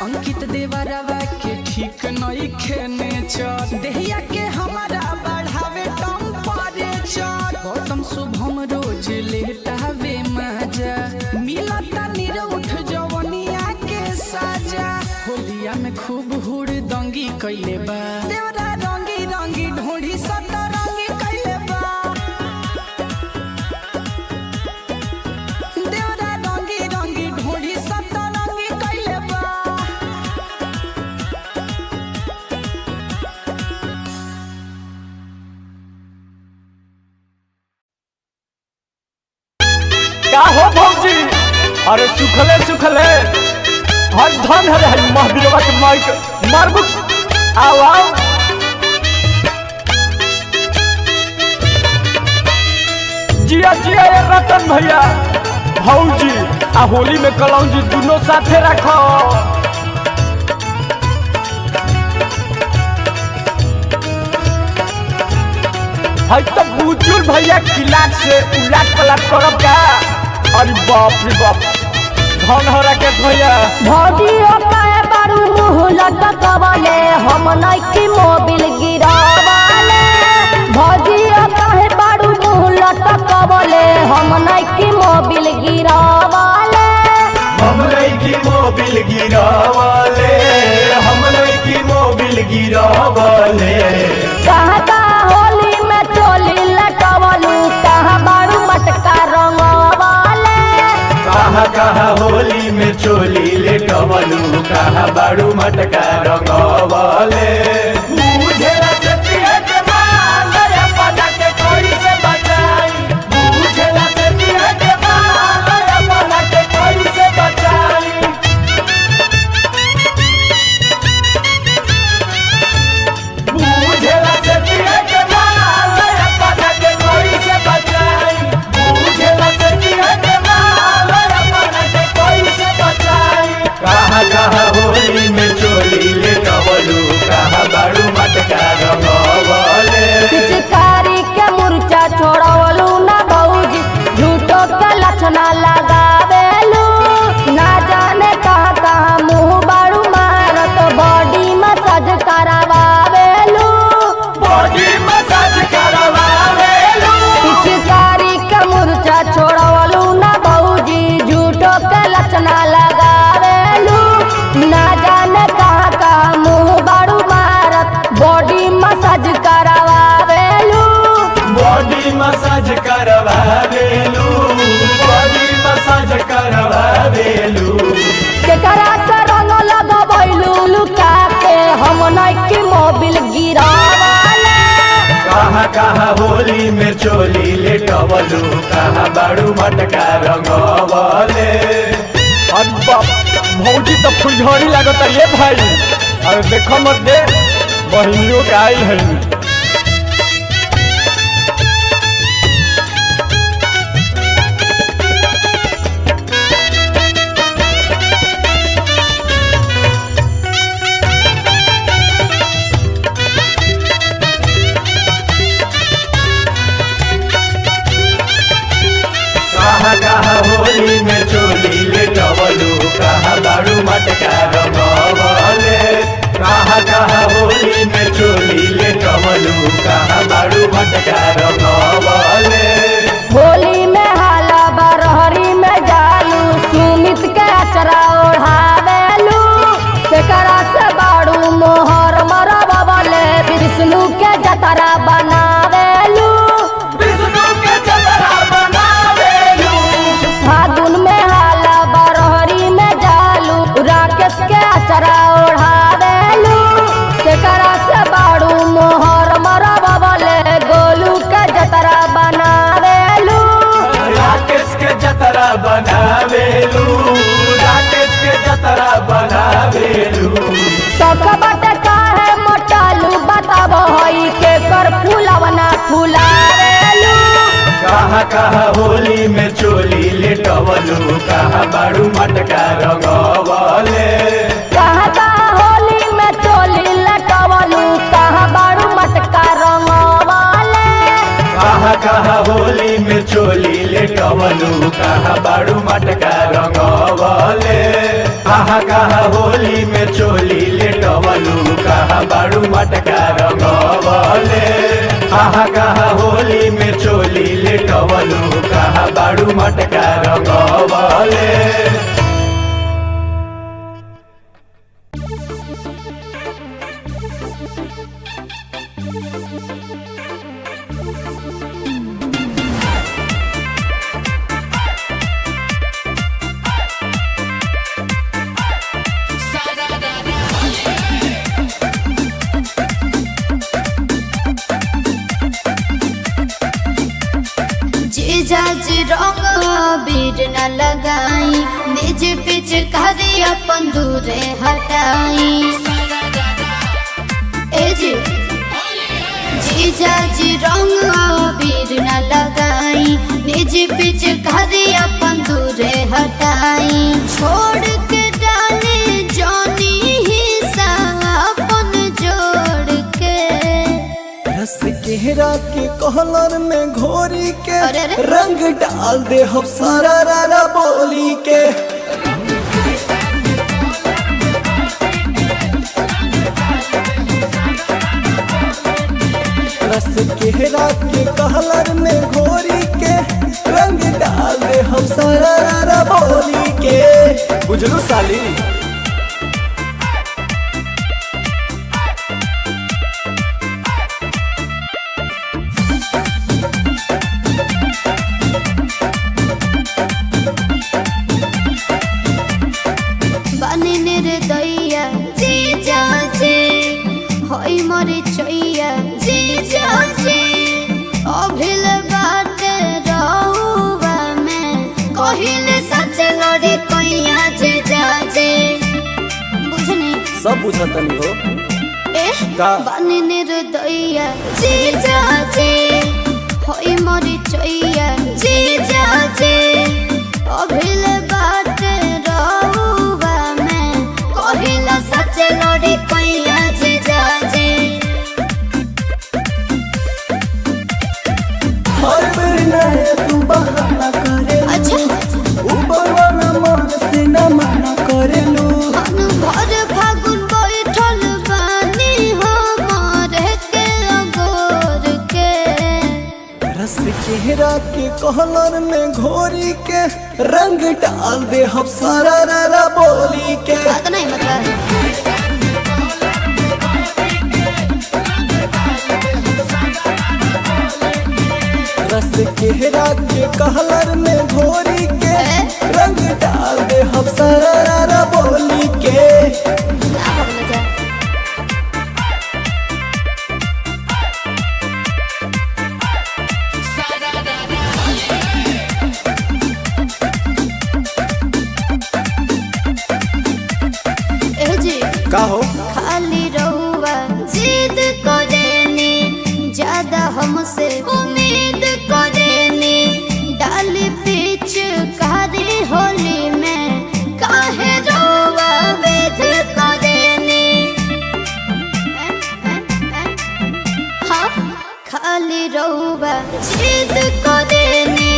[SPEAKER 1] अंकित देवरवा के ठीक नहीं खेने चर देहिया के हमारा बढ़ावे टेम्परेचर गौतम शुभम रोज लेता वे मजा मिलता निरउठ जवनिया के सजा होलिया में खूब हुड़ दंगी कइले बा देवरा रंगी रंगी ढोढ़ी सदा रंगी कइले बा देवरा रंगी रंगी ढोढ़ी सदा रंगी कइले बा
[SPEAKER 2] का हो भौजी अरे सुखले सुखले हर धन है महावीरवा के माइक मारबू आओ आओ जिया जिया ये रतन भैया भौजी आ होली में कलौजी दोनों साथे रखो है तो बुजुर्ग भैया किलाट से उलाट पलाट करब का अरे बाप रे बाप धन हो रखे भैया
[SPEAKER 8] भौजी काहे बारू मुँह लटकवले हम नइकी मोबिल गिरावले भौजी काहे बारू मुँह लटकवले हम नइकी मोबिल गिरावले
[SPEAKER 4] हम लइकी मोबिल गिरावले हम लइकी मोबिल गिरावले
[SPEAKER 8] कहाँ का होली में चोली लटवलू कहाँ बारू मटका रंगवले
[SPEAKER 4] कहाँ कहाँ होली में चोली लेटवलू कहाँ बाड़ू मटका रंगवले बुझेला सतिया के माल अपना के कोई से बचाई बुझेला सतिया के माल अपना के कोई से बचाई बुझेला सतिया के माल अपना के कोई से बचाई बुझेला सतिया के माल अपना के कोई से बचाई कहाँ कहाँ होली में चोली लेटवलू कहाँ बाड़ू मटका रंगवले
[SPEAKER 8] पिचकारी के मुर्चा छोड़वलू ना भौजी झूठो के लक्षणा लगावेलू ना जाने कहाँ कहाँ मुँह बारू मारत बॉडी मसाज करावेलू
[SPEAKER 4] बॉडी मसाज करवावेलू
[SPEAKER 8] पिचकारी के मुर्चा छोड़वलू ना भौजी झूठो के लक्षणा लगावेलू ना जाने कहाँ कहाँ मुँह बारू मारत बॉडी मसाज करावेलू
[SPEAKER 4] बॉडी मसाज करवावेलू बॉडी मसाज करवावेलू
[SPEAKER 8] केकरा से रंग लगवैलू लुका के हम नइकी मोबिल गिरावले
[SPEAKER 4] कहाँ कहाँ होली में चोली लेटवलू कहाँ बाड़ू मटका रंगवले
[SPEAKER 2] अरे बाप भौजी तो फुलझड़ी लागत ये भाई अरे देखो मत दे बहिनियों के आई है
[SPEAKER 4] मटका रंगवले
[SPEAKER 8] होली में हाला बरहरी में जालू सुमित के अचरा ओढ़ावेलू केकरा से बाड़ू मोहर मरबले विष्णु के जतरा बनावेलू फागुन में हाला बरहरी में जालू राकेश के अचरा ओढ़ावेलू केकरा से बाड़ू मोहर मरबले गोलू के जतरा बनावेलू
[SPEAKER 4] राकेश के जतरा बनावेलू राकेश के जतरा बनावेलू
[SPEAKER 8] सकबट काहे मोटालू बताबो हई के कर फूलवना फुलावेलू
[SPEAKER 4] कहाँ कहाँ होली में चोली लेटवलू कहाँ बाड़ू मटका रंगवले
[SPEAKER 8] कहाँ कहाँ होली में चोली लटवलू कहाँ बाड़ू मटका रंगवाले
[SPEAKER 4] कहाँ कहाँ होली में चोली लेटवलू कहाँ बाड़ू मटका रंगवले कहाँ कहाँ होली में चोली लेटवलू कहाँ बाड़ू मटका रंगवले कहाँ कहाँ होली में चोली लेटवलू कहाँ बाड़ू मटका रंगवले
[SPEAKER 5] जीजाजी रंग बीर न लगाई निज पिच करी अपन दूरे हटाई ए जी जीजाजी रंग बीर न लगाई निज पिच करी अपन दूरे हटाई छोड़ के डाले जानी हिस्सा अपन जोड़ के
[SPEAKER 6] रस केहरा के कहलर में घोरी के
[SPEAKER 5] अरे अरे।
[SPEAKER 6] रंग डाल दे हम सारा रारा बोली के रस केहरा के कहलर में घोरी के रंग डाल दे हम सारा रारा बोली के बुझलू साली
[SPEAKER 5] बने रे दैया जीजाजी होई मोरे चैया जीजाजी अभिल बाटे रहुआ में कहिले सच लड़ी कैया जीजाजी बुझनी
[SPEAKER 6] सब बुझतनी हो
[SPEAKER 5] ए
[SPEAKER 6] का?
[SPEAKER 5] बने रे दैया जीजाजी होई मोरे चैया जीजाजी अभिल बाटे रहुआ में कहिला सच लड़ी कैया जीजाजी
[SPEAKER 6] हर बेर नया तू बहाना करे
[SPEAKER 5] अच्छा
[SPEAKER 6] ऊपर वाला मन से न मना करेलू
[SPEAKER 5] मन भर फागुन बैठल बानी हमारे के अगोर के
[SPEAKER 6] रस केहरा के कहलर में घोरी के रंग डाल दे हम सारा रारा बोली के
[SPEAKER 5] बात नहीं मतलब
[SPEAKER 6] रस केहरा के कहलर में घोरी के रंग डाल दे हम सारा रारा बोली के
[SPEAKER 5] ना बोले जा ए जी
[SPEAKER 6] का हो
[SPEAKER 5] खाली रहुआ जिद करेनी ज्यादा हमसे उम्मीद करेनी डाली पीछ कारी होली में काहे रहुआ वेद करेनी हाँ खाली रहुआ जिद करेनी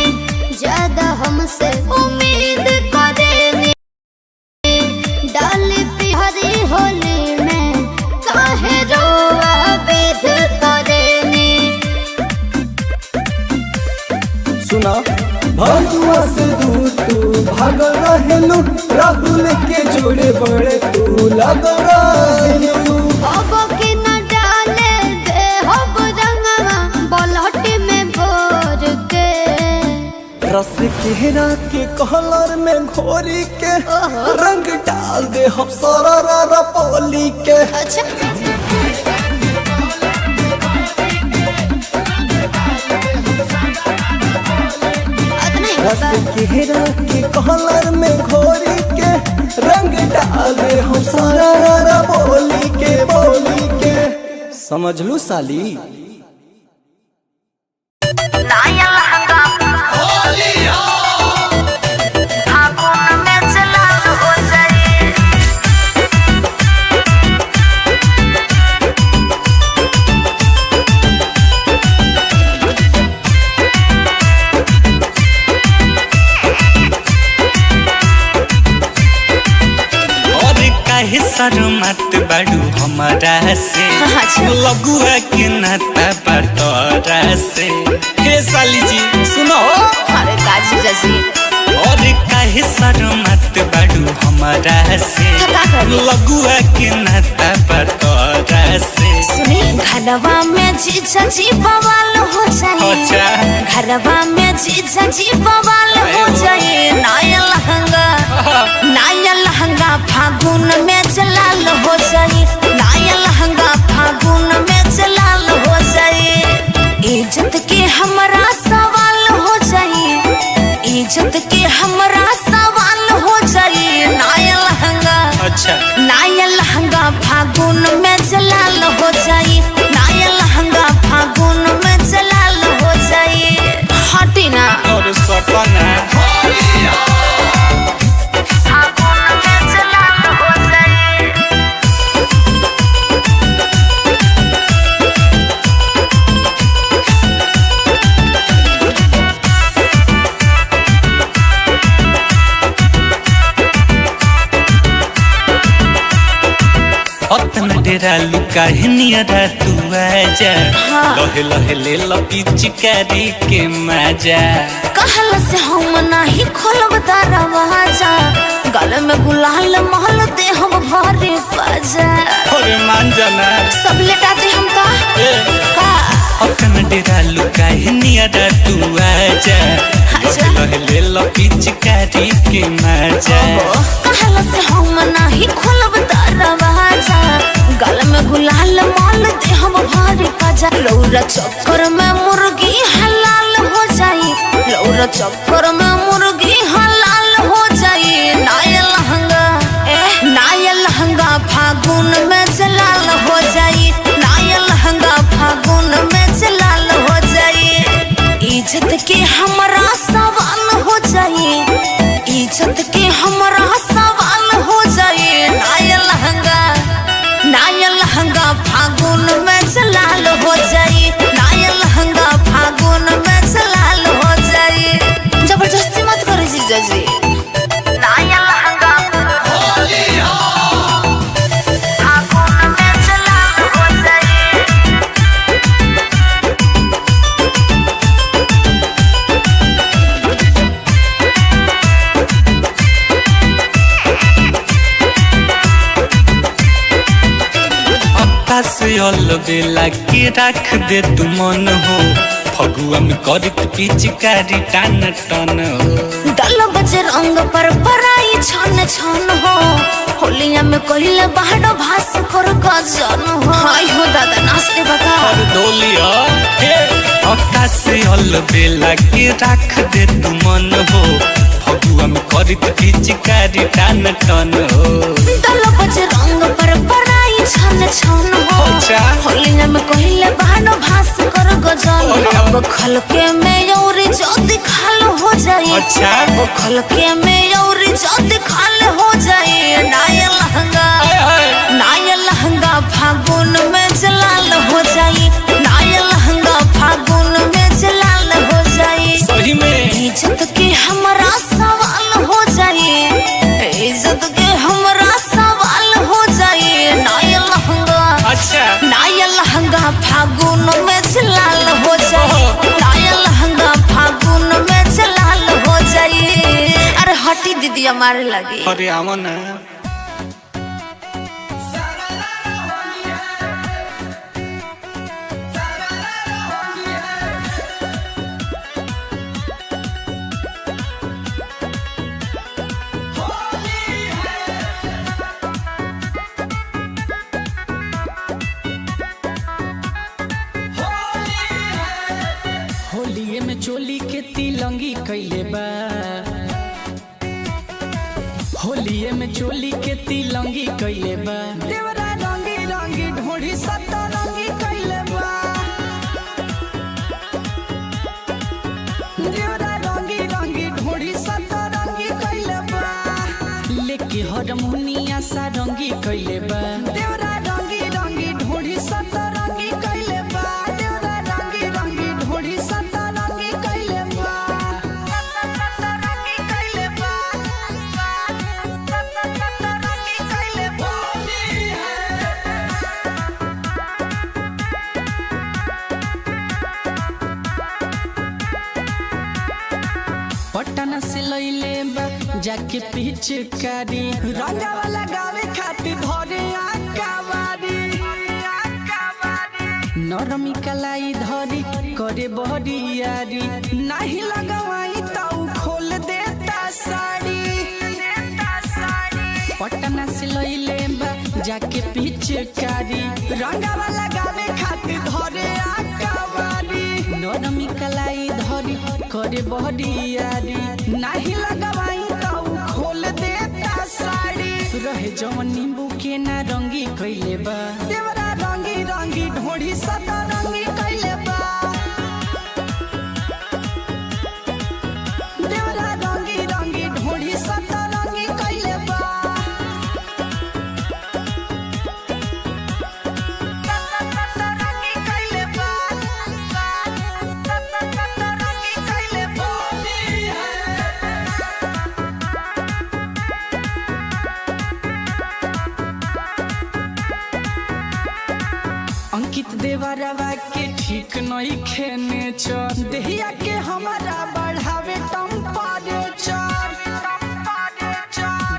[SPEAKER 5] ज्यादा हमसे उम्मीद करेनी डाली पिहरी होली में काहे रोआ वेद करेनी
[SPEAKER 6] सुना भगवा से दूर तू भाग रहेलू राहुल के जोड़े बड़े तू लग रहेलू
[SPEAKER 5] अब के न डाले दे हब रंगवा बलहट में भोर के
[SPEAKER 6] रस केरा के कलर में घोरी के रंग डाल दे हम सारा पोली के
[SPEAKER 5] अच्छा
[SPEAKER 6] रस केरा के कलर में घोरी के रंग डाल दे हम सारा बोली के समझ लू साली
[SPEAKER 3] नाया लहंगा फागुन में चला हो जाए
[SPEAKER 7] और काहे शर्मत बाड़ू हमारा से
[SPEAKER 3] अच्छा।
[SPEAKER 7] लगुआ के नाता बटोरा से हे साली जी सुनो
[SPEAKER 3] अरे काजी जैसी
[SPEAKER 7] और काहे शर्मत बाड़ू हमारा से
[SPEAKER 3] का करी?
[SPEAKER 7] लगुआ के नाता बटोरा से
[SPEAKER 3] सुनी घरवा में जीजा जी बवाल हो जाए
[SPEAKER 7] अच्छा
[SPEAKER 3] घरवा में जीजा जी बवाल हो जाए नाया लहंगा फागुन में जलाल हो जाए नाया लहंगा फागुन में जलाल हो जाए इज्जत के हमरा सवाल हो जाए इज्जत के हमरा सवाल हो जाए नाया लहंगा फागुन में जलाल हो जाए नाया लहंगा फागुन में जलाल हो जाए हटी ना
[SPEAKER 7] और सपना
[SPEAKER 3] फागुन में जलाल हो जाए
[SPEAKER 7] अतना डेरा लुका है नियरा तू आजा लहे लहे ले लपी चिकारी के मजा
[SPEAKER 3] कहल से हम नहीं खोलब दरवाजा गले में गुलाल महल दे हम भरे पाजा
[SPEAKER 7] अरे मान जाना
[SPEAKER 3] सब लेटा दे हम का
[SPEAKER 7] अतना डेरा लुका है नियरा तू आजा
[SPEAKER 3] अच्छा।
[SPEAKER 7] लहे लहे ले लपी चिकारी के मजा
[SPEAKER 3] कहल से हम नहीं खोलब दरवाजा गले में गुलाल महल दे हम भरे पाजा लौरा चक्कर में मुर्गी हलाल हो जाई लौरा चक्कर में मुर्गी हलाल हो जाई नाया लहंगा फागुन में जलाल हो जाई नाया लहंगा फागुन में जलाल हो जाई इज्जत के हमरा सवाल हो जाई इज्जत के हमरा सवाल हो जाई नाया लहंगा फागुन में जलाल हो जाई नाया लहंगा फागुन में जलाल हो जाई जबरदस्ती मत करो जीजा जी नाया लहंगा फागुन में जलाल हो जाई
[SPEAKER 7] से बेला के रख दे तू मन हो फगुआ में करत पिचकारी टान टन हो
[SPEAKER 3] दल बजे रंग पर पराई छन छन हो होलिया में कहिले बाहर भास कर गजन हो हाय हो दादा नाचते बता
[SPEAKER 7] और डोलिया हे अक्का से बेला के रख दे तू मन हो फगुआ में करत पिचकारी टान टन हो
[SPEAKER 3] दल बजे रंग पर पराई छन छन हो
[SPEAKER 7] अच्छा।
[SPEAKER 3] होलिया में कहिले बाहर भास कर गजन अब खलके में यौरी जोदी खाल हो जाए
[SPEAKER 7] अच्छा।
[SPEAKER 3] अब खलके में यौरी जोदी खाल हो जाए नाया लहंगा फागुन में जलाल हो जाए नाया लहंगा फागुन में जलाल हो जाए
[SPEAKER 7] सही में
[SPEAKER 3] इज्जत के हमरा सवाल हो जाए इज्जत के हमरा सवाल हो जाए नाया लहंगा फागुन में जलाल हो जाए नाया लहंगा फागुन मारे लगी।
[SPEAKER 7] अरे आवा ना।
[SPEAKER 1] होलिये में चोली के तिलंगी कैले बा, होलिये में चोली के तिलंगी कैले बा, देवरा रंगी रंगी ढोढ़ी सतरंगी कैले बा, देवरा रंगी रंगी ढोढ़ी सतरंगी कैले बा, लेके हारमोनिया सारंगी कैले बा, देवरा रंगी रंगी ढोढ़ी सतरंगी कैले बा, देवरा रंगी रंगी ढोढ़ी सतरंगी कैले बा, सतरंगी कैले बा, सतरंगी कैले बा। पटना से लैले बा जाके पिचकारी, रंगा वाला गावे खातिर धरे आकावारी, नरमी कलाई धरी करे बहरियारी, नहीं लगवाई ताऊ खोल देता साड़ी, पटना से लैले बा जाके पिचकारी, रंगा वाला गावे खातिर धरे आकावारी, नरमी कलाई धरी करे बहरियारी, नहीं लगवाई ताऊ खोल देता साड़ी, रहे जवन नींबू के ना रंगी कैले बा, देवरा रंगी रंगी ढोढ़ी सतरंगी कैले बा, देवरा रंगी रंगी ढोढ़ी सतरंगी कैले बा, सतरंगी कैले बा, सतरंगी कैले बा। अंकित देवरवा के ठीक नहीं खेने चर, देहिया के हमारा बढ़ावे टेम्परेचर,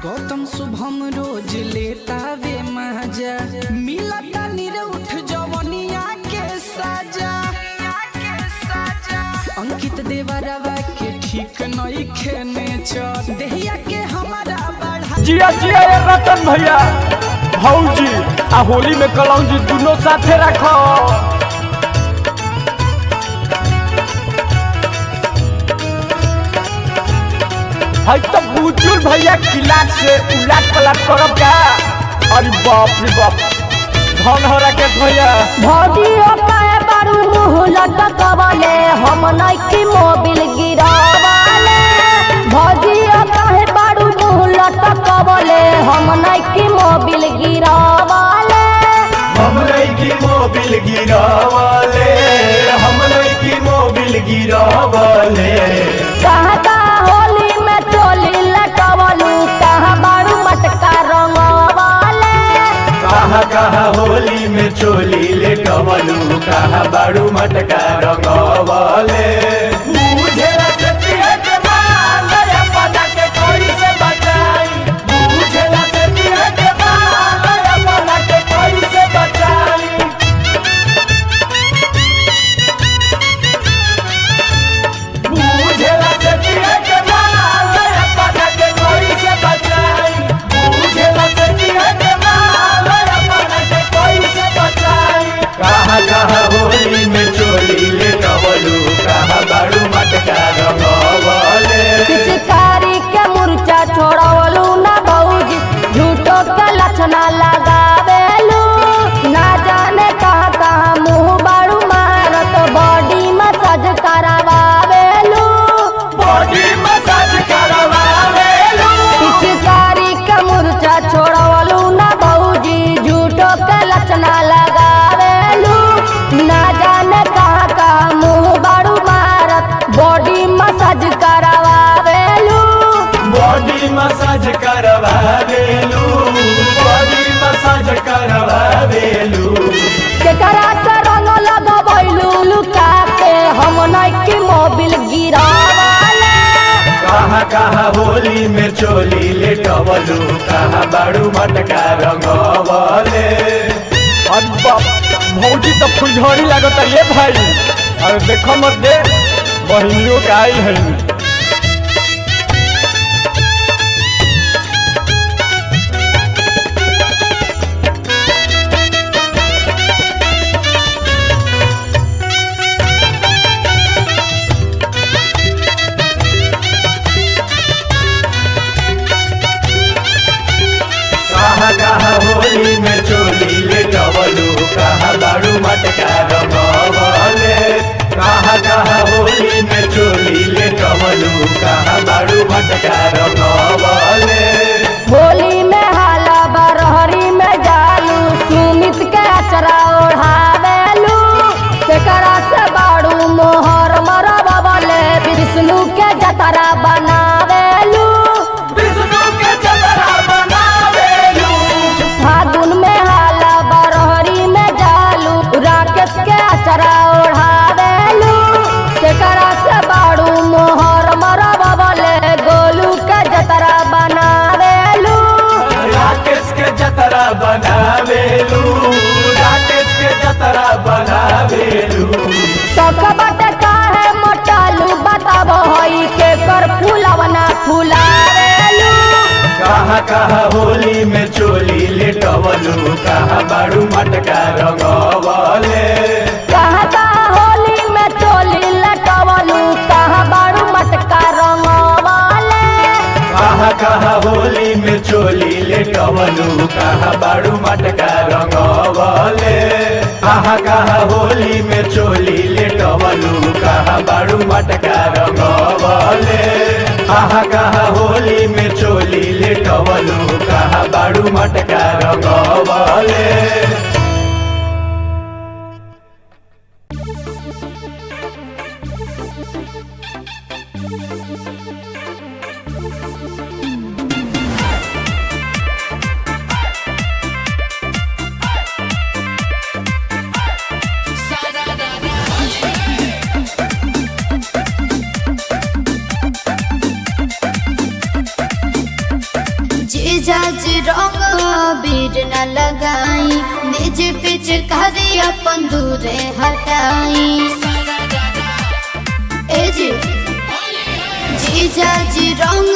[SPEAKER 1] गौतम शुभम रोज लेता वे मजा, मिलता निरउठ जवनिया के सजा, अंकित देवरवा के ठीक नहीं खेने चर, देहिया के हमारा बढ़ा।
[SPEAKER 2] जिया जिया ये रतन भैया भौजी आ होली में कलौजी दोनों साथे रखो। है तो बुचुल भैया किलाट से उलाट पलाट करब का। अरे बाप रे बाप धन हो राकेश भैया।
[SPEAKER 8] भौजी काहे बारू मुँह लटकवले, हम नइकी मोबिल गिरावले, भौजी काहे बारू मुँह लटकवले, हम नइकी मोबिल गिरावले,
[SPEAKER 4] हम नइकी मोबिल गिरावले, हम नइकी मोबिल गिरावले।
[SPEAKER 8] कहाँ होली में चोली लटवलू, कहाँ बारू मटका रंगवले,
[SPEAKER 4] कहाँ कहाँ होली में चोली लेटवलू, कहाँ बाड़ू मटका रंगवले। बुझेला सतिया के माल अपना के कोई से बचाई, बुझेला सतिया के माल अपना के कोई से बचाई। बुझेला सतिया के माल अपना के कोई से बचाई, बुझेला सतिया के माल अपना के कोई से बचाई। कहाँ कहाँ होली में चोली लेटवलू, कहाँ बाड़ू मटका रंगवले।
[SPEAKER 8] पिचकारी के मुर्चा छोड़वलू ना भौजी, झूठो के लक्षणा लगावेलू, ना जाने कहाँ कहाँ मुँह बारू मारत, बॉडी मसाज करावेलू,
[SPEAKER 4] बॉडी मसाज करवावेलू।
[SPEAKER 8] पिचकारी के मुर्चा छोड़वलू ना भौजी, झूठो के लक्षणा लगावेलू, ना जाने कहाँ कहाँ मुँह बारू मारत, बॉडी मसाज करावेलू,
[SPEAKER 4] बॉडी मसाज करवावेलू, बॉडी मसाज करवावेलू।
[SPEAKER 8] केकरा से रंग लगवैलू लुका के, हम नइकी मोबिल गिरावले,
[SPEAKER 4] कहाँ कहाँ होली में चोली ले टवलू कहाँ बाड़ू मटका रंगवले।
[SPEAKER 2] अरे बाप भौजी तो फुलझड़ी लागत ये भाई। अरे देखो मत दे बहनियों का आई है।
[SPEAKER 4] कहाँ होली में चोली ले टवलू कहाँ बाड़ू मटका रंगवले। कहाँ होली में चोली ले टवलू कहाँ बाड़ू मटका रंगवले।
[SPEAKER 8] होली में हाला बरहरी में जालू सुमित के अचरा ओढ़ावेलू तेकरा से बाड़ू मोहर मरबले विष्णु के जतरा बनावेलू।
[SPEAKER 4] विष्णु के जतरा बनावेलू।
[SPEAKER 8] फागुन में हाला बरहरी में जालू राकेश के अचरा ओढ़ावेलू तेकरा से बाड़ू मोहर मरबले गोलू के जतरा बनावेलू।
[SPEAKER 4] राकेश के जतरा बनावेलू। राकेश के जतरा बनावेलू।
[SPEAKER 8] सबका बाटे काहे मोटालू बताबो हई के कर फूलवना फुलावेलू।
[SPEAKER 4] कहाँ होली में चोली ले टवलू कहाँ बाड़ू मटका रंगवले।
[SPEAKER 8] कहाँ होली में चोली लटवलू कहाँ बाड़ू मटका रंगवले।
[SPEAKER 4] कहाँ होली में चोली ले टवलू कहाँ बाड़ू मटका रंगवले। कहाँ होली में चोली ले टवलू कहाँ बाड़ू मटका रंगवले। कहाँ होली में चोली ले टवलू कहाँ बाड़ू मटका रंगवले।
[SPEAKER 5] जीजाजी रंग बीर न लगाई निज पिच करी अपन दूरे हटाई। ए जी जीजाजी रंग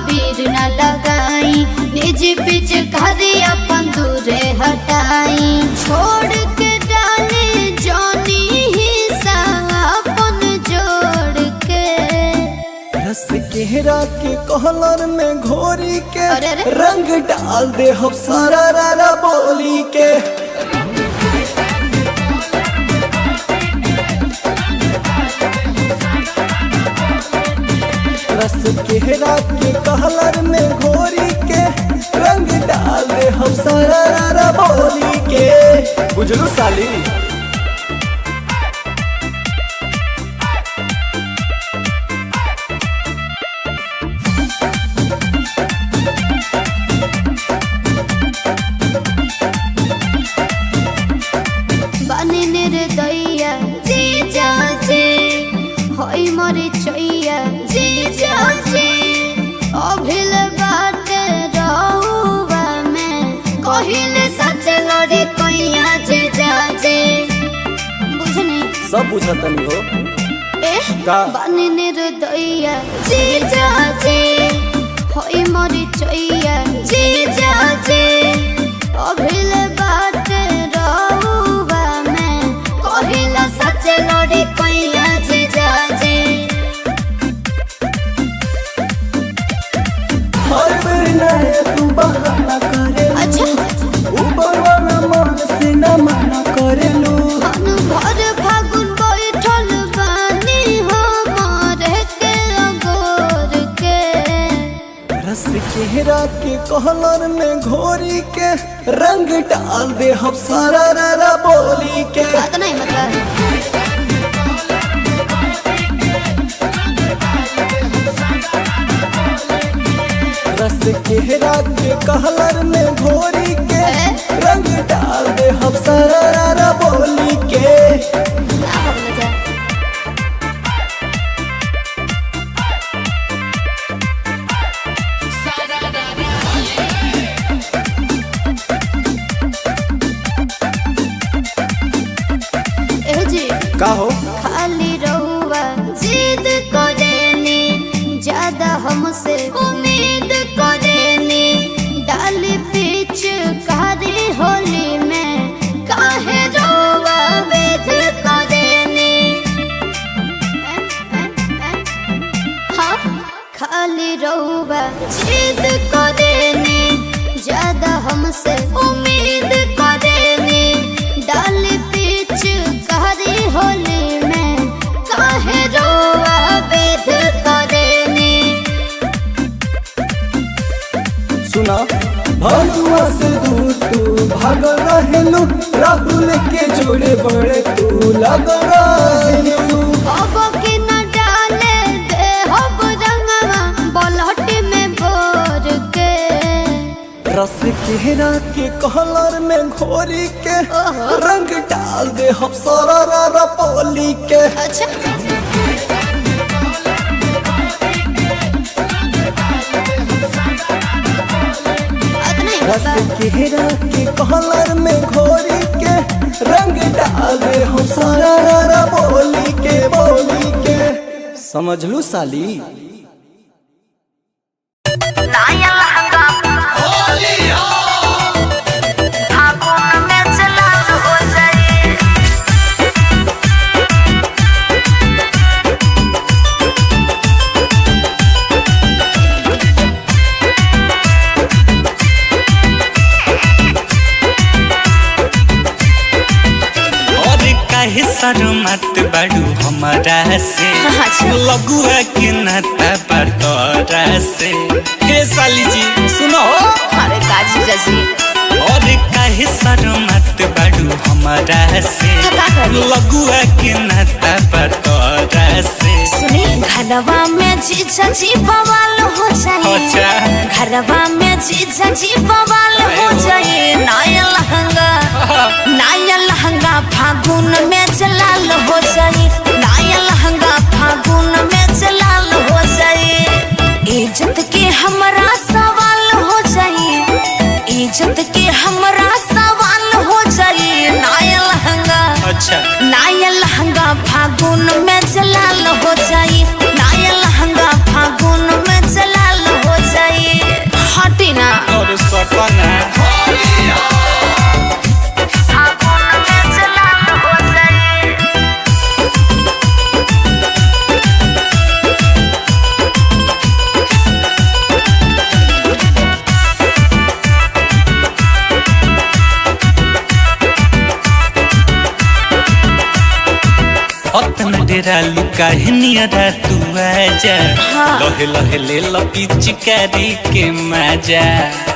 [SPEAKER 5] बीर न लगाई निज पिच करी अपन दूरे हटाई। छोड़ के डाले जानी हिस्सा अपन जोड़ के
[SPEAKER 6] रस केहरा के कहलर में घोरी के
[SPEAKER 5] अरे अरे।
[SPEAKER 6] रंग डाल दे हम सारा रारा बोली के। रस केहरा के कहलर में घोरी के रंग डाल दे हम सारा रारा बोली के। बुझलू साली।
[SPEAKER 5] बने निर्दया जीजाजी होई मोरे चैया जीजाजी अभिल बात रहुआ में कहिले सच लड़ी कैया जीजाजी। बुझनी
[SPEAKER 6] सब बुझतनी हो।
[SPEAKER 5] ए
[SPEAKER 6] का?
[SPEAKER 5] बने निर्दया जीजाजी होई मोरे चैया जीजाजी अभिल बात रहुआ में कहिला सच लड़ी कैया जीजाजी।
[SPEAKER 6] हर बेर नया तू बहाना करे।
[SPEAKER 5] अच्छा
[SPEAKER 6] ऊपर वाला मन से न मना करेलू।
[SPEAKER 5] भर फागुन बैठल बानी हमारे के अगोर के।
[SPEAKER 6] रस केहरा के कहलर में घोरी के रंग डाल दे हम सारा रारा बोली के।
[SPEAKER 5] बात नहीं मतलब
[SPEAKER 6] रस केहरा के कहलर में घोरी के रंग डाल दे हम सारा रारा बोली के।
[SPEAKER 5] ना हो जा
[SPEAKER 6] का हो
[SPEAKER 5] खाली रहुआ जिद करेनी ज्यादा हमसे उम्मीद करेनी डाली पीछ कारी होली में काहे रहुआ वेद करेनी हाँ खाली रहुआ जिद करेनी ज्यादा हमसे उम्मीद करेनी डाली पीछ कारी होली में काहे रहुआ वेद करेनी
[SPEAKER 6] सुना भगवा से दूर तू भाग रहेलू राहुल के जोड़े बड़े तू लग रहेलू
[SPEAKER 5] अब के न डाले दे हब रंगवा बलहटी में भोर के
[SPEAKER 6] रस केरा के कलर में घोरी के रंग डाल दे हम सारा पोली के
[SPEAKER 5] अच्छा
[SPEAKER 6] रस केरा के कलर में घोरी के रंग डाल दे हम सारा बोली के समझ लू साली
[SPEAKER 3] नाया लहंगा फागुन में चला हो जाए
[SPEAKER 7] और काहे शर्मत बाड़ू हमारा से लगुआ के नाता बटोरा से हे साली जी सुनो
[SPEAKER 3] अरे काजी जैसी
[SPEAKER 7] और काहे शर्मत बाड़ू हमारा से
[SPEAKER 3] का करी?
[SPEAKER 7] लगुआ के नाता बटोरा से
[SPEAKER 3] सुनी घरवा में जीजा जी बवाल हो जाए
[SPEAKER 7] अच्छा
[SPEAKER 3] घरवा में जीजा जी बवाल हो जाए नाया लहंगा फागुन में जलाल हो जाए नाया लहंगा फागुन में जलाल हो जाए इज्जत के हमरा सवाल हो जाए इज्जत के हमरा सवाल हो जाए नाया लहंगा फागुन में जलाल हो जाए नाया लहंगा फागुन में जलाल हो जाए हटी ना
[SPEAKER 7] और सपना
[SPEAKER 3] फागुन में जलाल हो जाए
[SPEAKER 7] अतना डेरा लुका है नियरा तू आजा लहे लहे ले लपी चिकारी के मजा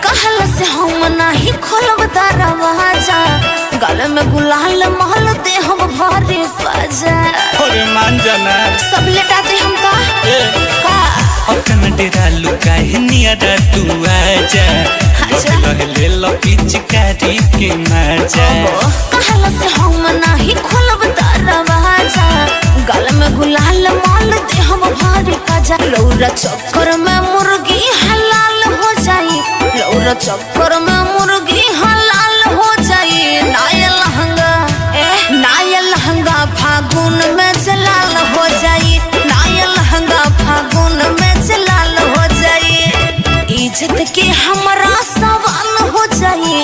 [SPEAKER 3] कहल से हम नहीं खोलब दरवाजा गल में गुलाल महल दे हम भरे बाजा
[SPEAKER 7] अरे मान जाना
[SPEAKER 3] सब लेटाते हम का
[SPEAKER 7] अतना डेरा लुका है नियरा तू आजा
[SPEAKER 3] अच्छा।
[SPEAKER 7] लहे लहे ले लपी चिकारी के मजा
[SPEAKER 3] कहल से हम नहीं खोलब दरवाजा गल में गुलाल माल दे हम भरे बाजा लौरा चक्कर में मुर्गी हलाल हो जाई लौरा चक्कर में मुर्गी हलाल हो जाई नाया लहंगा फागुन में जलाल हो जाई नाया लहंगा फागुन में जलाल हो जाई इज्जत के हमरा सवाल हो जाई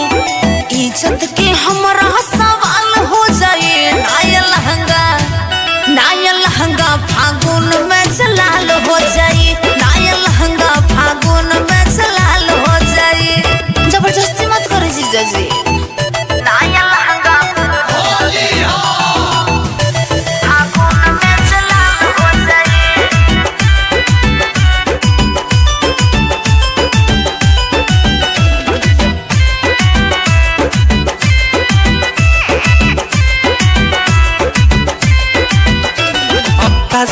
[SPEAKER 3] इज्जत के हमरा सवाल हो जाई नाया लहंगा फागुन में जलाल हो जाई नाया लहंगा फागुन में जलाल हो जाई जबरदस्ती मत करो जीजा जी नाया लहंगा फागुन में जलाल हो जाई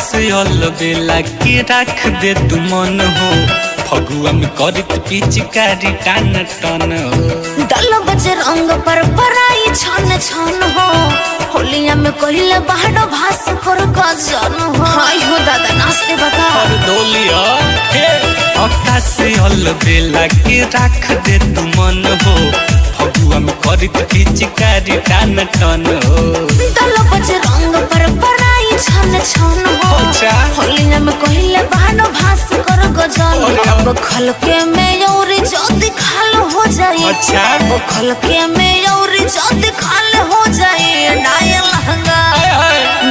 [SPEAKER 7] से बेला के रख दे तू मन हो फगुआ में करत पिचकारी टान टन हो
[SPEAKER 3] दल बजे रंग पर पराई छन छन हो होलिया में कहिले बाहर भास कर गजन हो हाय हो दादा नाचते बता
[SPEAKER 7] और डोलिया हे आकाश से बेला के रख दे तू मन हो फगुआ में करत पिचकारी टान टन हो
[SPEAKER 3] दल बजे रंग पर छन छन हो
[SPEAKER 7] अच्छा।
[SPEAKER 3] होलिया में कहले बानो भास कर गजल
[SPEAKER 7] अरे।
[SPEAKER 3] अब खलके में और जल्दी खाल हो जाई
[SPEAKER 7] अच्छा।
[SPEAKER 3] अब खलके में और जल्दी खाल हो जाई नाया लहंगा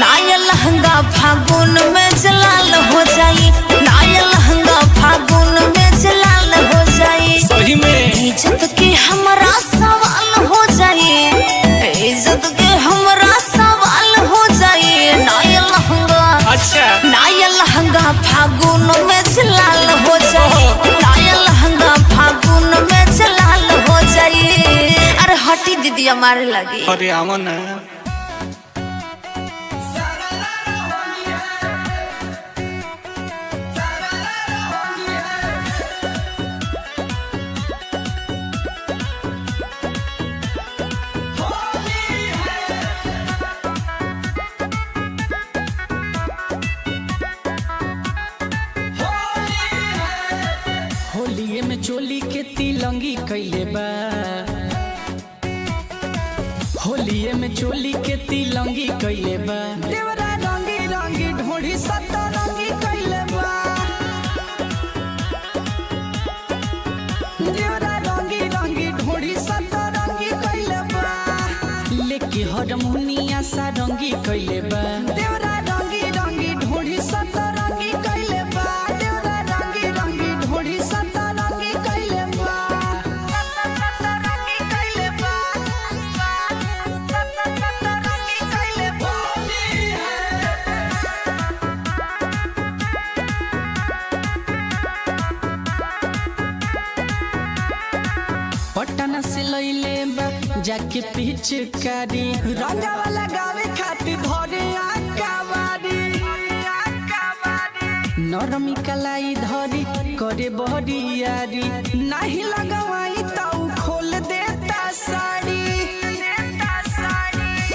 [SPEAKER 3] नाया लहंगा फागुन में जलाल हो जाई नाया लहंगा फागुन में जलाल हो जाई
[SPEAKER 7] सही में
[SPEAKER 3] इज्जत के हमरा सवाल हो जाई इज्जत के हमरा सवाल हो जाई नाया लहंगा
[SPEAKER 7] अच्छा
[SPEAKER 3] नाया लहंगा फागुन में जलाल हो जाई नाया लहंगा फागुन में जलाल हो जाई अरे हटी दीदी हमारे लगी
[SPEAKER 7] अरे आवा ना
[SPEAKER 1] होलिये में चोली के तिलंगी कैले बा होलिये में चोली के तिलंगी कैले बा देवरा रंगी रंगी ढोढ़ी सतरंगी कैले बा देवरा रंगी रंगी ढोढ़ी सतरंगी कैले बा लेके हरमुनिया सारंगी कैले बा देवरा रंगी रंगी ढोढ़ी सतरंगी कैले बा देवरा रंगी रंगी ढोढ़ी सतरंगी कैले बा सतरंगी कैले बा सतरंगी कैले बा पटना से लैले बा जाके पिचकारी रंगावा लगावे खातिर धरे आकावारी नरमी कलाई धरी करे बहरियारी नहीं लगवाई ताऊ खोल देता साड़ी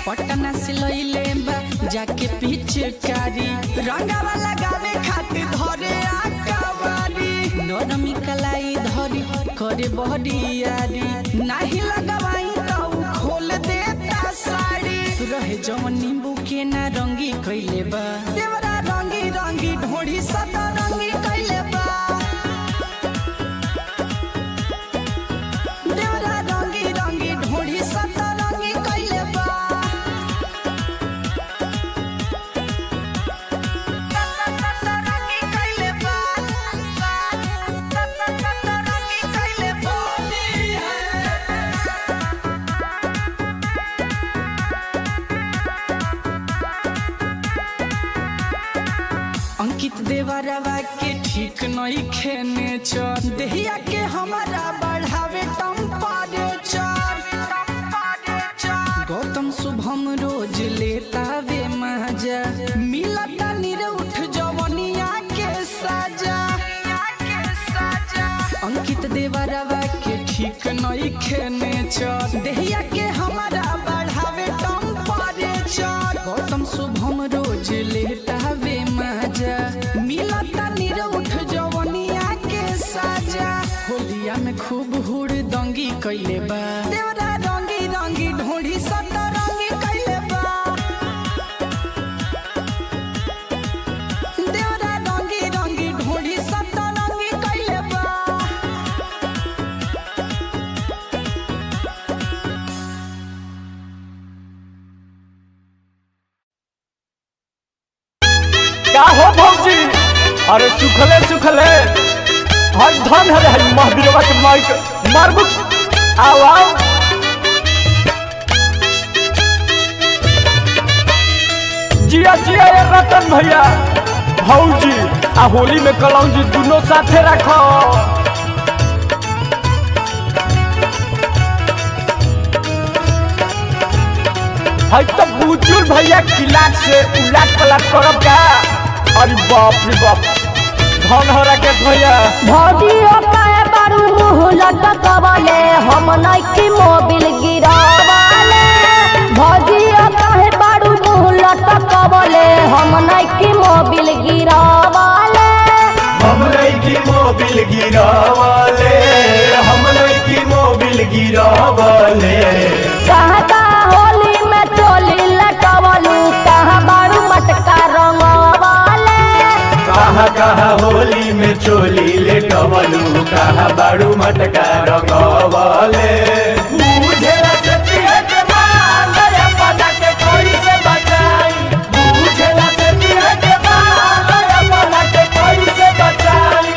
[SPEAKER 1] पटना से लैले बा जाके पिचकारी रंगावा लगावे खातिर धरे आकावारी नरमी कलाई धरी करे बहरियारी नहीं लगवाई ताऊ खोल देता साड़ी रहे जवन नींबू के ना रंगी कैले बा देवरा रंगी रंगी ढोढ़ी सतरंगी कैले बा देवरा रंगी रंगी ढोढ़ी सतरंगी कैले बा सतरंगी कैले बा सतरंगी कैले बा अंकित देवरवा के ठीक नहीं खेने चर देहिया के हमारा बढ़ावे टेम्परेचर गौतम शुभम रोज लेता वे मजा मिलता निरउठ जवनिया के सजा अंकित देवरवा के ठीक नहीं खेने चर देहिया के हमारा बढ़ावे टेम्परेचर गौतम शुभम रोज लेता वे मजा मिलता निरउठ जवनिया के सजा होलिया में खूब हुड़ दंगी कैले बा देवरा रंगी रंगी ढोढ़ी सतरंगी कैले बा देवरा रंगी रंगी ढोढ़ी सतरंगी कैले बा
[SPEAKER 2] का हो भौजी अरे सुखले सुखले हर धन है महावीरवा के माइक मारबू आओ आओ जिया जिया ये रतन भैया भौजी आ होली में कलौजी दोनों साथे रखो है तो बुचुल भैया किलाट से उलाट पलट करब का अरे बाप रे बाप धन हो राकेश भैया
[SPEAKER 8] भौजियो कहे बारू मुँह लटकवले हम नइकी मोबिल गिरावले भौजियो कहे बारू मुँह लटकवले हम नइकी मोबिल गिरावले
[SPEAKER 4] हम नइकी मोबिल गिरावले हम नइकी मोबिल गिरावले
[SPEAKER 8] कहता होली में चोली लटवलू कहाँ बारू मटका रंग
[SPEAKER 4] कहा होली में चोली ले टवलू कहा बाड़ू मटका रंगवले बुझेला सतिया के मान अपना के कोई से बचाई बुझेला सतिया के मान अपना के कोई से बचाई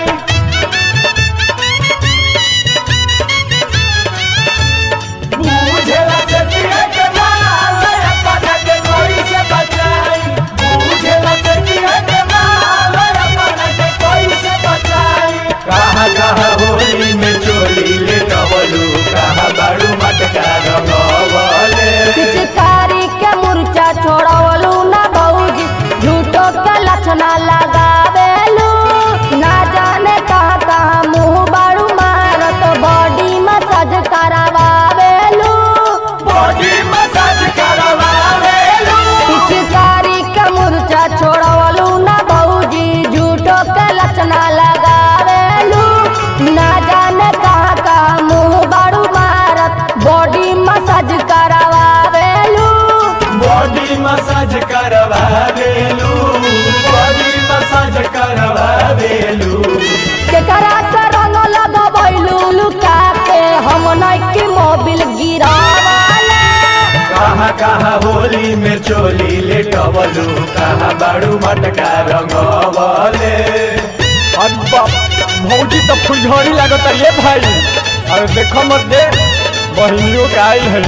[SPEAKER 4] बुझेला सतिया के मान अपना के कोई से बचाई बुझेला सतिया के मान अपना के कोई से बचाई कहा कहा होली में चोली ले टवलू कहा बाड़ू मटका रंगवले
[SPEAKER 8] पिचकारी के मुर्चा छोड़वलू ना भौजी झूठो के लक्षणा लगावेलू ना जाने कहाँ कहाँ मुँह बाड़ू मारत बॉडी मसाज करावेलू
[SPEAKER 4] बॉडी मसाज करवावेलू
[SPEAKER 8] पिचकारी के मुर्चा छोड़वलू ना भौजी झूठो के लक्षणा लगावेलू ना जाने कहाँ कहाँ मुँह बाड़ू मारत बॉडी मसाज करावेलू
[SPEAKER 4] बॉडी मसाज करवावेलू बॉडी मसाज करवावेलू
[SPEAKER 8] केकरा से रंग लगवैलू लुका के हम नइकी मोबिल गिरावाले
[SPEAKER 4] कहा कहा होली में चोली ले टवलू कहा बाड़ू मटका रंगवले
[SPEAKER 2] अरे बाप भौजी तो फुलझड़ी लागत ये भाई। अरे देखो मत दे बहनियों के आई है।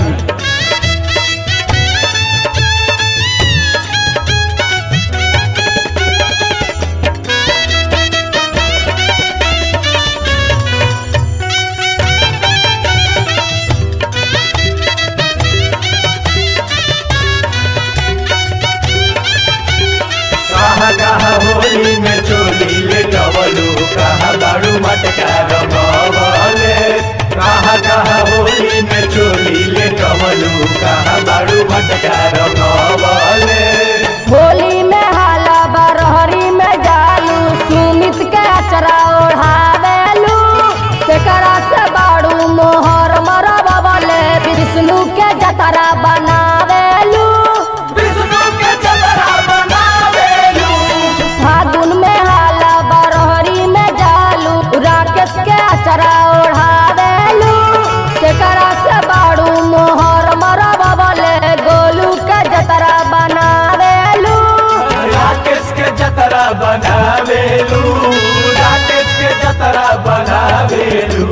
[SPEAKER 4] कहा कहा होली में चोली ले टवलू कहा बाड़ू मटका रंगवले कहा कहा होली में चोली ले टवलू कहा बाड़ू मटका रंगवले
[SPEAKER 8] होली में हाला बरहरी में जालू सुमित के अचरा ओढ़ावेलू केकरा से बाड़ू मोहर मरबले विष्णु के जतरा बनावेलू
[SPEAKER 4] विष्णु के जतरा बनावेलू
[SPEAKER 8] फागुन में हाला बरहरी में जालू राकेश के अचरा ओढ़ावेलू केकरा से बाड़ू मोहर मरबले गोलू के जतरा बनावेलू
[SPEAKER 4] राकेश के जतरा बनावेलू राकेश के जतरा बनावेलू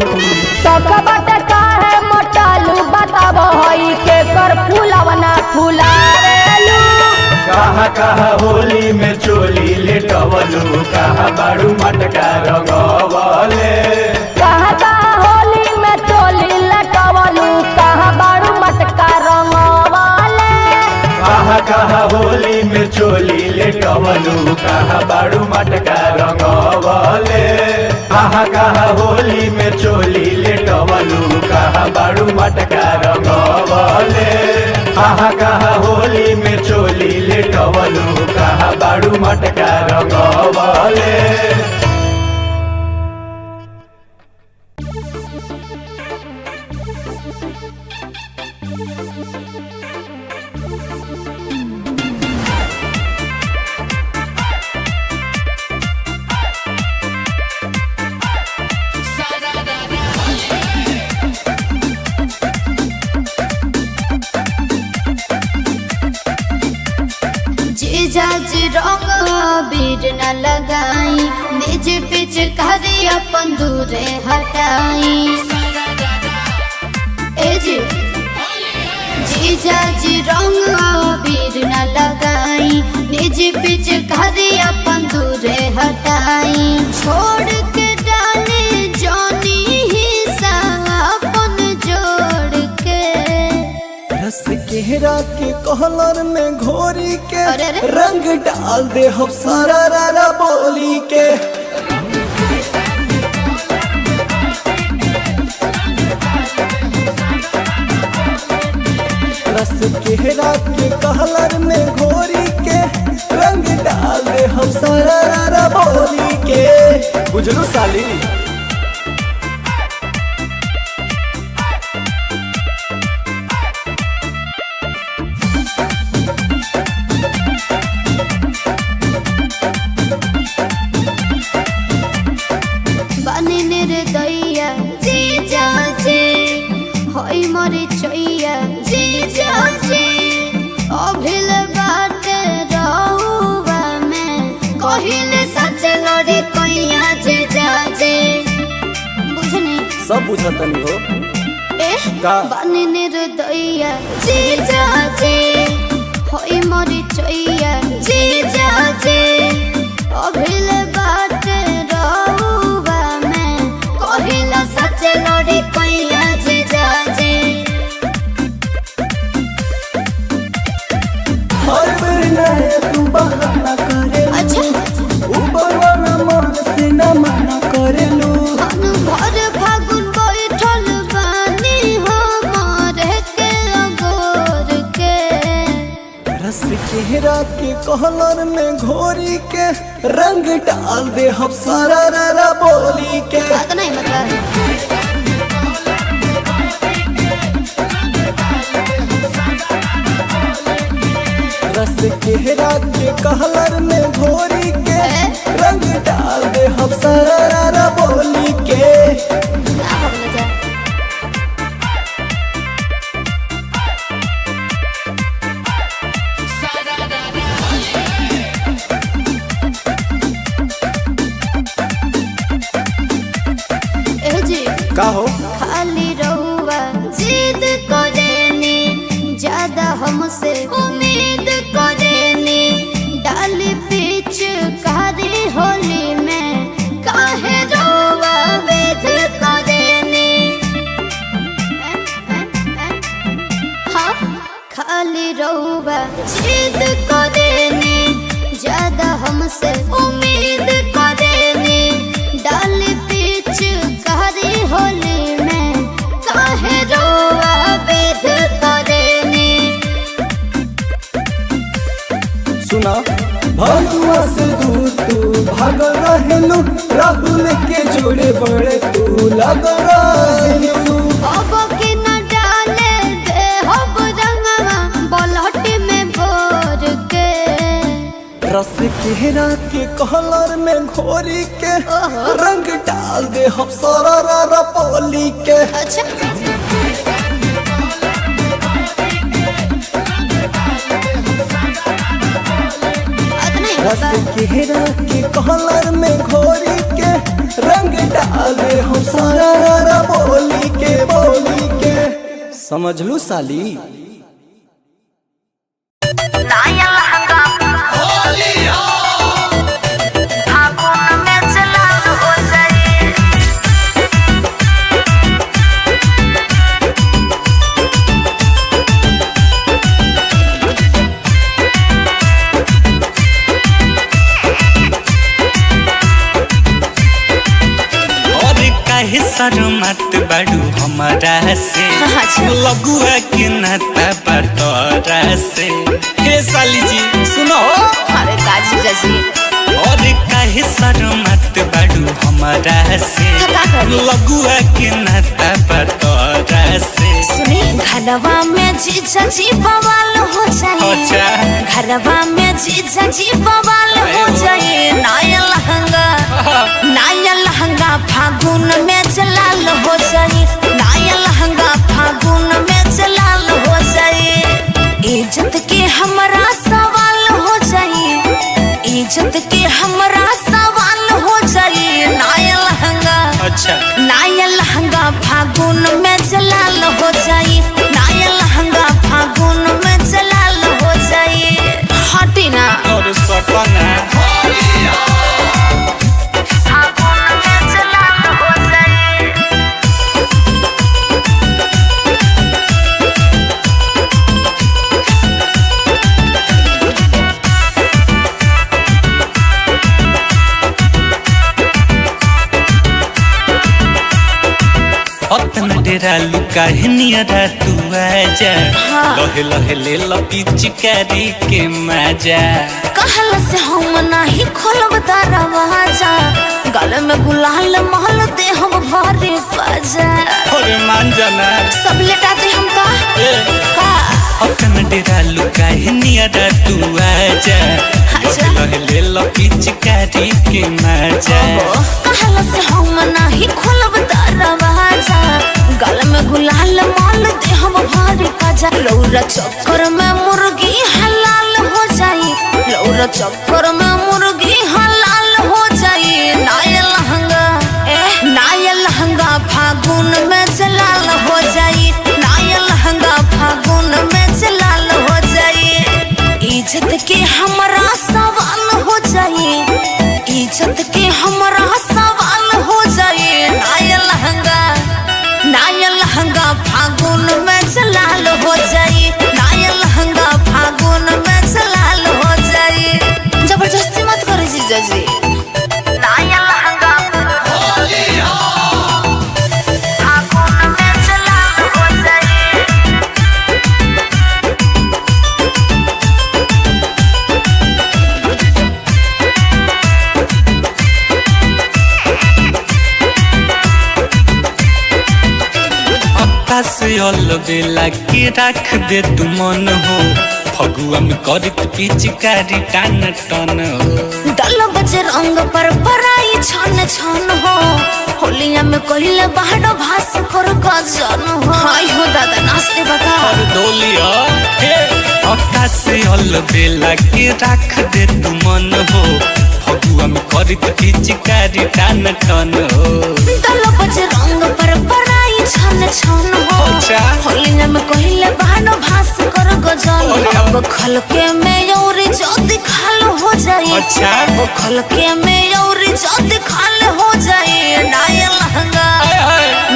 [SPEAKER 8] सबका बाटे काहे मोटालू बताबो हई के कर फूलवना फुलावेलू
[SPEAKER 4] कहा कहा होली में चोली ले टवलू कहा बाड़ू मटका रंगवले
[SPEAKER 8] कहाँ कहाँ होली में चोली लटवलू कहाँ बाड़ू मटका रंगवाले
[SPEAKER 4] कहा कहा होली में चोली ले टवलू कहा बाड़ू मटका रंगवले कहा कहा होली में चोली ले टवलू कहा बाड़ू मटका रंगवले कहा कहा होली में चोली ले टवलू कहा बाड़ू मटका रंगवले
[SPEAKER 5] जीजाजी रंग बीर न लगाई निज पिच करी अपन दूरे हटाई ए जी जीजाजी रंग बीर न लगाई निज पिच करी अपन दूरे हटाई छोड़ के डाले जानी हिस्सा अपन जोड़ के
[SPEAKER 6] रस केहरा के कहलर में घोरी के
[SPEAKER 5] अरे अरे।
[SPEAKER 6] रंग डाल दे हम सारा रारा बोली के रस केहरा के कहलर में घोरी के रंग डाल दे हम सारा रारा बोली के बुझलू साली। बुझतनी हो
[SPEAKER 5] ए
[SPEAKER 6] का?
[SPEAKER 5] बानी निर्दया जीजा जी होई मोरी चैया जीजा जी अभिले बात रहुवा में कहिला सच लड़ी कैया जीजा जी
[SPEAKER 6] हर बेर नए तू बहाना करे
[SPEAKER 5] अच्छा
[SPEAKER 6] ऊपर वाला मन से न मना करेलू
[SPEAKER 5] भर फागुन बैठल बानी हमारे के अगोर के
[SPEAKER 6] रस चेहरा के कहलर में घोरी के रंग डाल दे हम सारा रा बोली के
[SPEAKER 5] बात नहीं मतलब
[SPEAKER 6] रस चेहरा के कहलर में घोरी के रंग डाल दे हम सारा रा बोली के
[SPEAKER 5] क्या बोलना चाहे ए जी
[SPEAKER 6] का हो
[SPEAKER 5] खाली रहुआ जिद करेनी ज्यादा हमसे उम्मीद करेनी डाली पीछ कारी होली में काहे रहुआ वेद करेनी हाँ खाली रहुआ जिद करेनी ज्यादा हमसे उम्मीद करेनी डाली पीछ कारी होली में काहे रोआ वेद करेनी
[SPEAKER 6] सुना भगवा से दूर तू भाग रहेलू राहुल के जोड़े बड़े तू लग रहेलू
[SPEAKER 5] अब के न डाले दे हब रंगवा बलहटी में भोर के
[SPEAKER 6] रस चेहरा के कहलर में घोरी के रंग डाल दे हम सारा रा पोली के
[SPEAKER 5] अच्छा
[SPEAKER 6] रस चेहरा के कहलर में घोरी के रंग डाल दे हम सारा रा बोली के समझ लू साली
[SPEAKER 3] नाया लहंगा फागुन में जलाल हो जाए
[SPEAKER 7] और काहे शर्मत बाड़ू हमारा से लगुआ के नाता बटोरा से हे साली जी सुनो
[SPEAKER 3] अरे काजी जैसी
[SPEAKER 7] और काहे शर्मत बाड़ू हमारा से
[SPEAKER 3] का करी?
[SPEAKER 7] लगुआ के नाता बटोरा से
[SPEAKER 3] सुनी घरवा में जीजा जी बवाल हो जाए
[SPEAKER 7] अच्छा
[SPEAKER 3] घरवा में जीजा जी बवाल हो जाए नाया लहंगा फागुन में जलाल हो जाए नाया लहंगा फागुन में जलाल हो जाए इज्जत के हमरा सवाल हो जाए इज्जत के हमरा सवाल हो जाए
[SPEAKER 7] अच्छा
[SPEAKER 3] नाया लहंगा फागुन में जलाल हो जाए नाया लहंगा फागुन में जलाल हो जाए हटी ना
[SPEAKER 7] और सपना
[SPEAKER 3] फागुन में जलाल हो जाए
[SPEAKER 7] अपना डेरा लुका है नियरा तू आजा लहे लहे ले लपी चिकारी के मजा
[SPEAKER 3] कहल से हम नहीं खोलब दरवाजा गल में गुलाल महल दे हम भरे बाजा
[SPEAKER 7] अरे मान जाना
[SPEAKER 3] सब लेटा दे हम का
[SPEAKER 7] अपना डेरा लुका है नियरा तू आजा
[SPEAKER 3] अच्छा।
[SPEAKER 7] लहे लहे ले लपी चिकारी के मजा
[SPEAKER 3] कहल से हम नहीं खोलब दरवाजा गल में गुलाल माल दे हम भरे बाजा लौरा चक्कर में मुर्गी हलाल हो जाई लौरा चक्कर में मुर्गी हलाल हो जाई नाया लहंगा फागुन
[SPEAKER 7] अलबेला के रख दे तू मन हो फगुआ में करत पिचकारी टान टन हो
[SPEAKER 3] दल बजे रंग पर पराई छन छन हो होलिया में कहिले बाहर भास कर गजन हो हाय हो दादा नाचते बता
[SPEAKER 7] और डोलिया हे आकाश अलबेला के रख दे तू मन हो फगुआ में करत पिचकारी टान टन हो
[SPEAKER 3] दल बजे रंग पर पराई छन छन हो होलिया में कहिले बाहर भास कर गजन अब खलके में और जल्दी खाल हो जाई
[SPEAKER 7] अच्छा
[SPEAKER 3] वो खलके में और जल्दी खाल हो जाई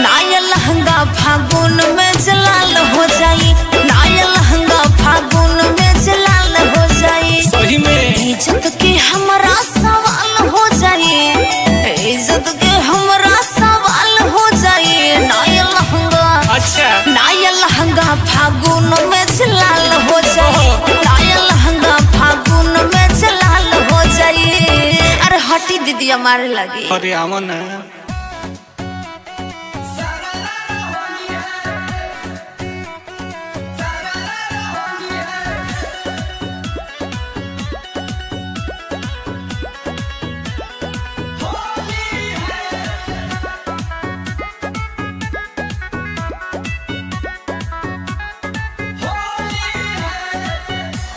[SPEAKER 3] नाया लहंगा फागुन में जलाल हो जाई नाया लहंगा फागुन में जलाल हो जाई
[SPEAKER 7] सही में
[SPEAKER 3] इज्जत के हमरा सवाल हो जाई इज्जत के हमरा सवाल हो जाई नाया लहंगा
[SPEAKER 7] अच्छा
[SPEAKER 3] नाया लहंगा फागुन में जलाल हो जाई नाया लहंगा फागुन में जलाल हो जाई अरे हटी दीदी हमारे लगी
[SPEAKER 7] अरे आवा ना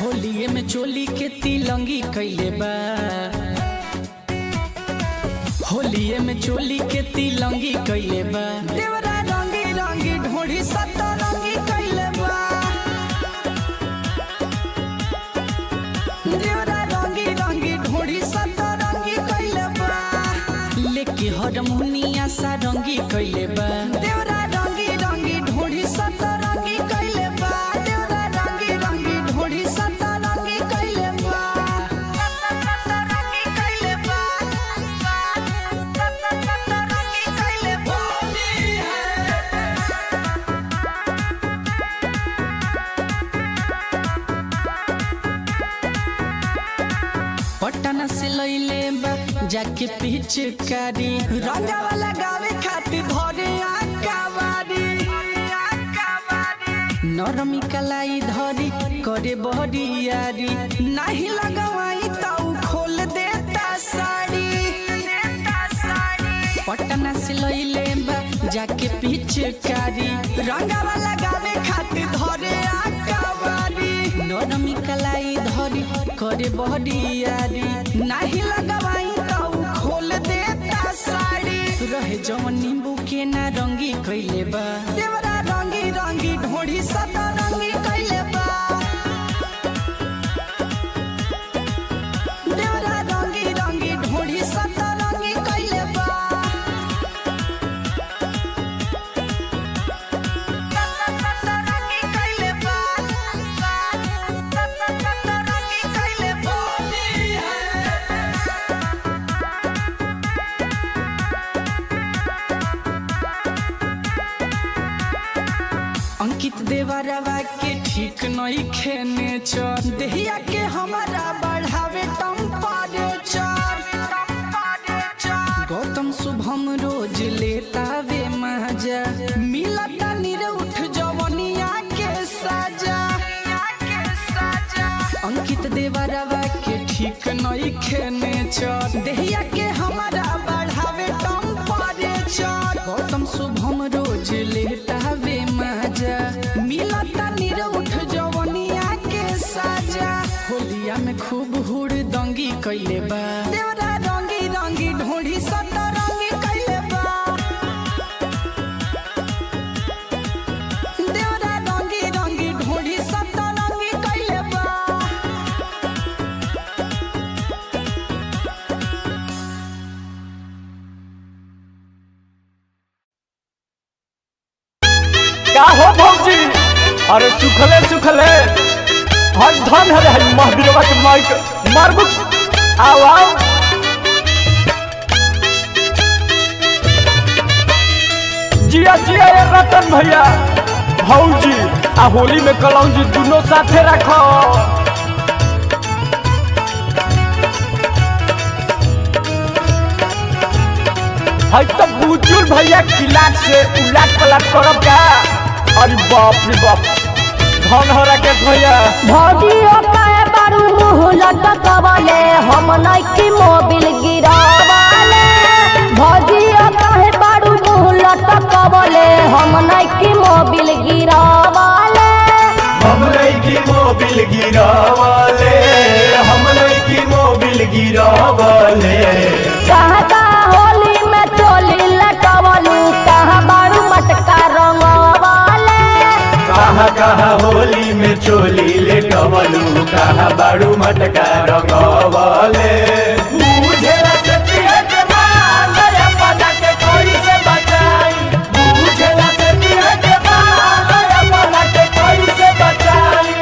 [SPEAKER 1] होलिये में चोली के तिलंगी कैले बा होलिये में चोली के तिलंगी कैले बा देवरा रंगी रंगी ढोड़ी सतरंगी कैले बा देवरा रंगी रंगी ढोड़ी सतरंगी कैले बा लेके हरमुनिया सारंगी कैले बा देवरा रंगी रंगी ढोड़ी सतरंगी कैले बा देवरा रंगी रंगी ढोड़ी सतरंगी कैले बा सतरंगी कैले बा सतरंगी कैले बा पटना से लइले बा जाके पिचकारी रंगावा लगावे खातिर धरे आकावारी नरमी कलाई धरी करे बहरियारी नाही लगवाई ताऊ खोल देता साड़ी पटना से लइले बा जाके पिचकारी रंगावा लगावे खातिर धरे आकावारी नरमी कलाई धरी करे बहरियारी नाही लगवाई ताऊ खोल देता साड़ी रहे जवन नींबू के ना रंगी कैले बा देवरा रंगी रंगी ढोड़ी सतरंगी कैले बा देवरा रंगी रंगी ढोड़ी सतरंगी कैले बा सतरंगी कैले बा सतरंगी कैले बा अंकित देवरवा के ठीक नहीं खेने चर देहिया के हमारा बढ़ावे टेम्परेचर गौतम शुभम रोज लेता वे मजा मिलता निरउठ जवनिया के सजा अंकित देवरवा के ठीक नहीं खेने चर देहिया के हमारा बढ़ावे टेम्परेचर गौतम शुभम रोज लेता वे मजा मिलता निरउठ जवनिया के सजा होलिया में खूब हुड़ दंगी कैले बा देवरा रंगी रंगी ढोड़ी सतरंगी कैले बा देवरा रंगी रंगी ढोड़ी सतरंगी कैले बा
[SPEAKER 2] क्या हो भौजी अरे सुखले सुखले हर धन है महावीरवा के माइक मारबू आओ आओ जिया जिया ये रतन भैया भौजी आ होली में कलौजी दोनों साथे रखो है तो बुजुर्ग भैया किलाट से उलाट पलट करब का अरे बाप रे बाप धन हो राकेश भैया
[SPEAKER 8] भौजियो कहे बारू मुँह लटकवले हम नइकी मोबिल गिरावले भौजियो कहे बारू मुँह लटकवले हम नइकी मोबिल गिरावले
[SPEAKER 4] हम नइकी मोबिल गिरावले हम नइकी मोबिल गिरावले
[SPEAKER 8] कहता होली में चोली लटवलू कहाँ बारू मटका रंगवले
[SPEAKER 4] कहा होली में चोली लेटवलू कहा बाड़ू मटका रंगवले बुझेला सतिया के माल अपना के कोई से बचाई बुझेला सतिया के माल अपना के कोई से बचाई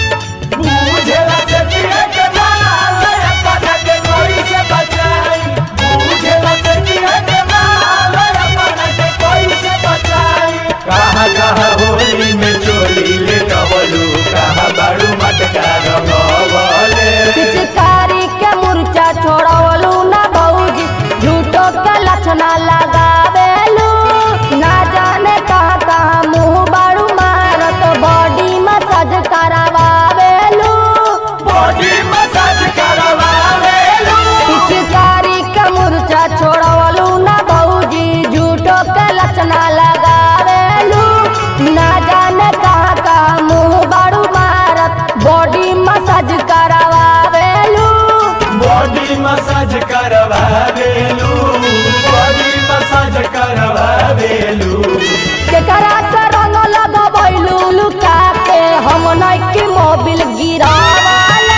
[SPEAKER 4] बुझेला सतिया के माल अपना के कोई से बचाई बुझेला सतिया के माल अपना के कोई से बचाई कहा होली में चोली लेटवलू कहा बाड़ू मटका रंगवले
[SPEAKER 8] पिचकारी के मुर्चा छोड़वलू ना भौजी झूठो के लक्षणा लगावेलू ना जाने कहाँ कहाँ मुँह बारू मारत बॉडी मसाज करावेलू
[SPEAKER 4] बॉडी मसाज करवावेलू
[SPEAKER 8] पिचकारी के मुर्चा छोड़वलू ना भौजी झूठो के लक्षणा लगावेलू ना जाने कहाँ कहाँ मुँह बारू मारत बॉडी मसाज करावेलू
[SPEAKER 4] बॉडी मसाज करवावेलू बॉडी मसाज करवावेलू
[SPEAKER 8] केकरा से रंग लगवैलू लुका के हम नइकी मोबिल गिरावले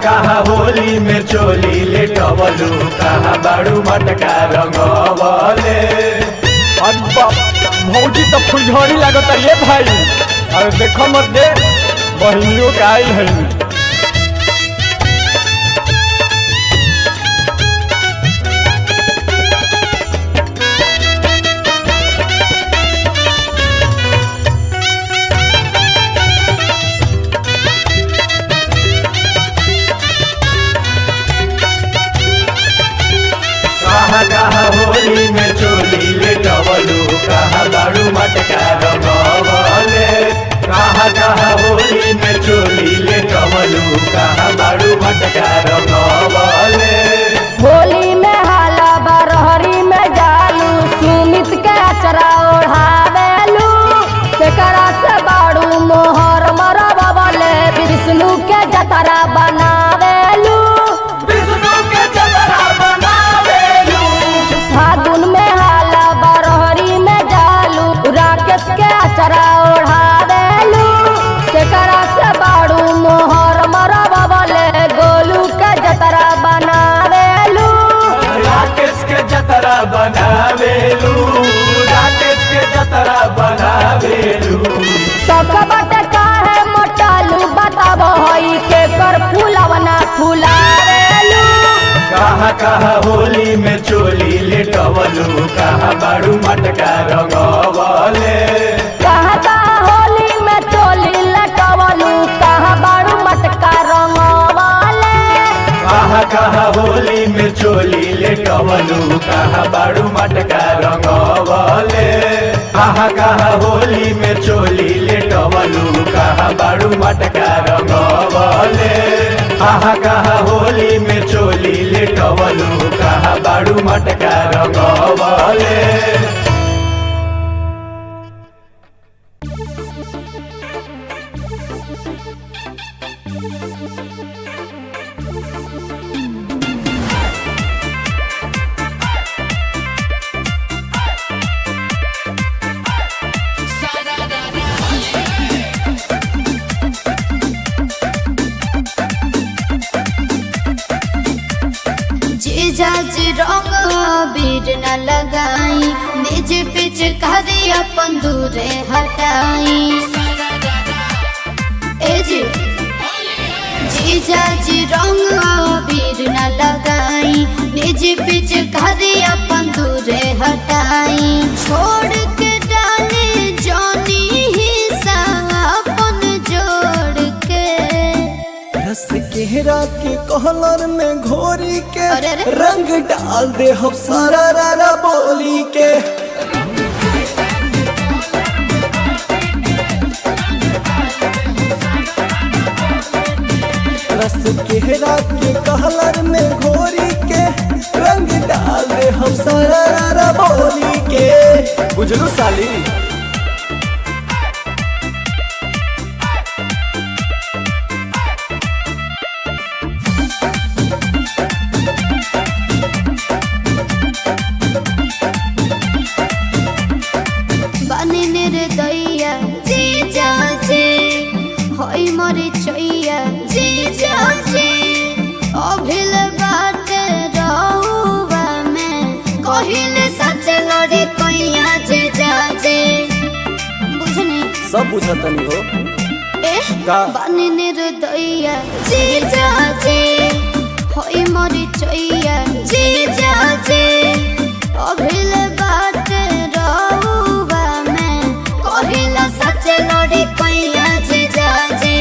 [SPEAKER 4] कहा होली में चोली लेटवलू कहा बाड़ू मटका रंगवले
[SPEAKER 2] अरे बाप भौजी तो फुलझड़ी लागत ये भाई अरे देखो मत दे बहनियों के आई है
[SPEAKER 4] कहा होली में चोली लेटवलू कहा बाड़ू मटका रंगवले कहा होली में चोली लेटवलू कहा बाड़ू मटका रंगवले
[SPEAKER 8] होली में हाला बरहरी में जालू सुमित के अचरा ओढ़ावेलू केकरा से बाड़ू मोहर मरबवले विष्णु के जतरा बनावेलू
[SPEAKER 4] विष्णु के जतरा बनावेलू
[SPEAKER 8] फागुन में हाला बरहरी में जालू राकेश के अचरा ओढ़ावेलू केकरा से बाड़ू मोहर मरबवले गोलू के जतरा बनावेलू
[SPEAKER 4] राकेश के जतरा बनावेलू राकेश के जतरा बनावेलू
[SPEAKER 8] सकबट काहे मोटालू बताब हई के कर फूलवना फुलावेलू
[SPEAKER 4] कहा होली में चोली लेटवलू कहा बाड़ू मटका रंगवले
[SPEAKER 8] कहता होली में चोली लटवलू कहाँ बारू मटका रंगवले
[SPEAKER 4] कहा होली में चोली लेटवलू कहा बाड़ू मटका रंगवले कहा होली में चोली लेटवलू कहा बाड़ू मटका रंगवले कहा होली में चोली लेटवलू कहा बाड़ू मटका रंगवले
[SPEAKER 5] जीजाजी रंग बीर न लगाई निज पिच करी अपन दूरे हटाई ए जीजाजी रंग बीर न लगाई निज पिच करी अपन दूरे हटाई छोड़ के डाले जानी हिस्सा अपन जोड़ के
[SPEAKER 6] रस केहरा के कहलर में घोरी के
[SPEAKER 5] अरे अरे।
[SPEAKER 6] रंग डाल दे हम सारा रारा बोली के रस केहरा के कहलर में घोरी के रंग डाल दे हम सारा रारा बोली के बुझलू साली।
[SPEAKER 5] बानी निर्दया जी जाजे होई मरी चैया जी जाजे अभिल बाटे रहुआ में कहिले सच लड़ी कैया जी जाजे बुझनी
[SPEAKER 6] सब बुझतनी हो
[SPEAKER 5] ए
[SPEAKER 6] का?
[SPEAKER 5] बानी निर्दया जी जाजे होई मरी चैया जी जाजे अभिल बाटे रहुआ में कहिला सच लड़ी कैया जी जाजे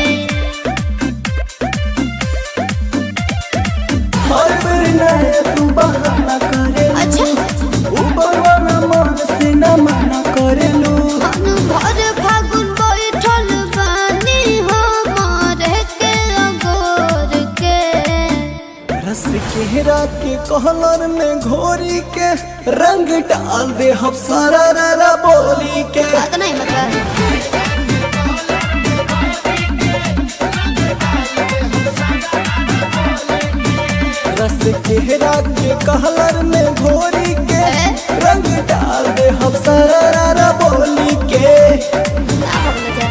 [SPEAKER 6] हर बेर नए तू बहाना करे
[SPEAKER 5] अच्छा
[SPEAKER 6] ऊपर वाला मन से न मना करेलू
[SPEAKER 5] अनु भर फागुन बैठल बानी हमारे के अगोर के
[SPEAKER 6] रस केहरा के कहलर में घोरी के रंग डाल दे हम सारा रारा बोली के
[SPEAKER 5] बात नहीं मतलब
[SPEAKER 6] रस केहरा के कहलर में घोरी के रंग डाल दे हम सारा रारा बोली के
[SPEAKER 5] ना भगले जा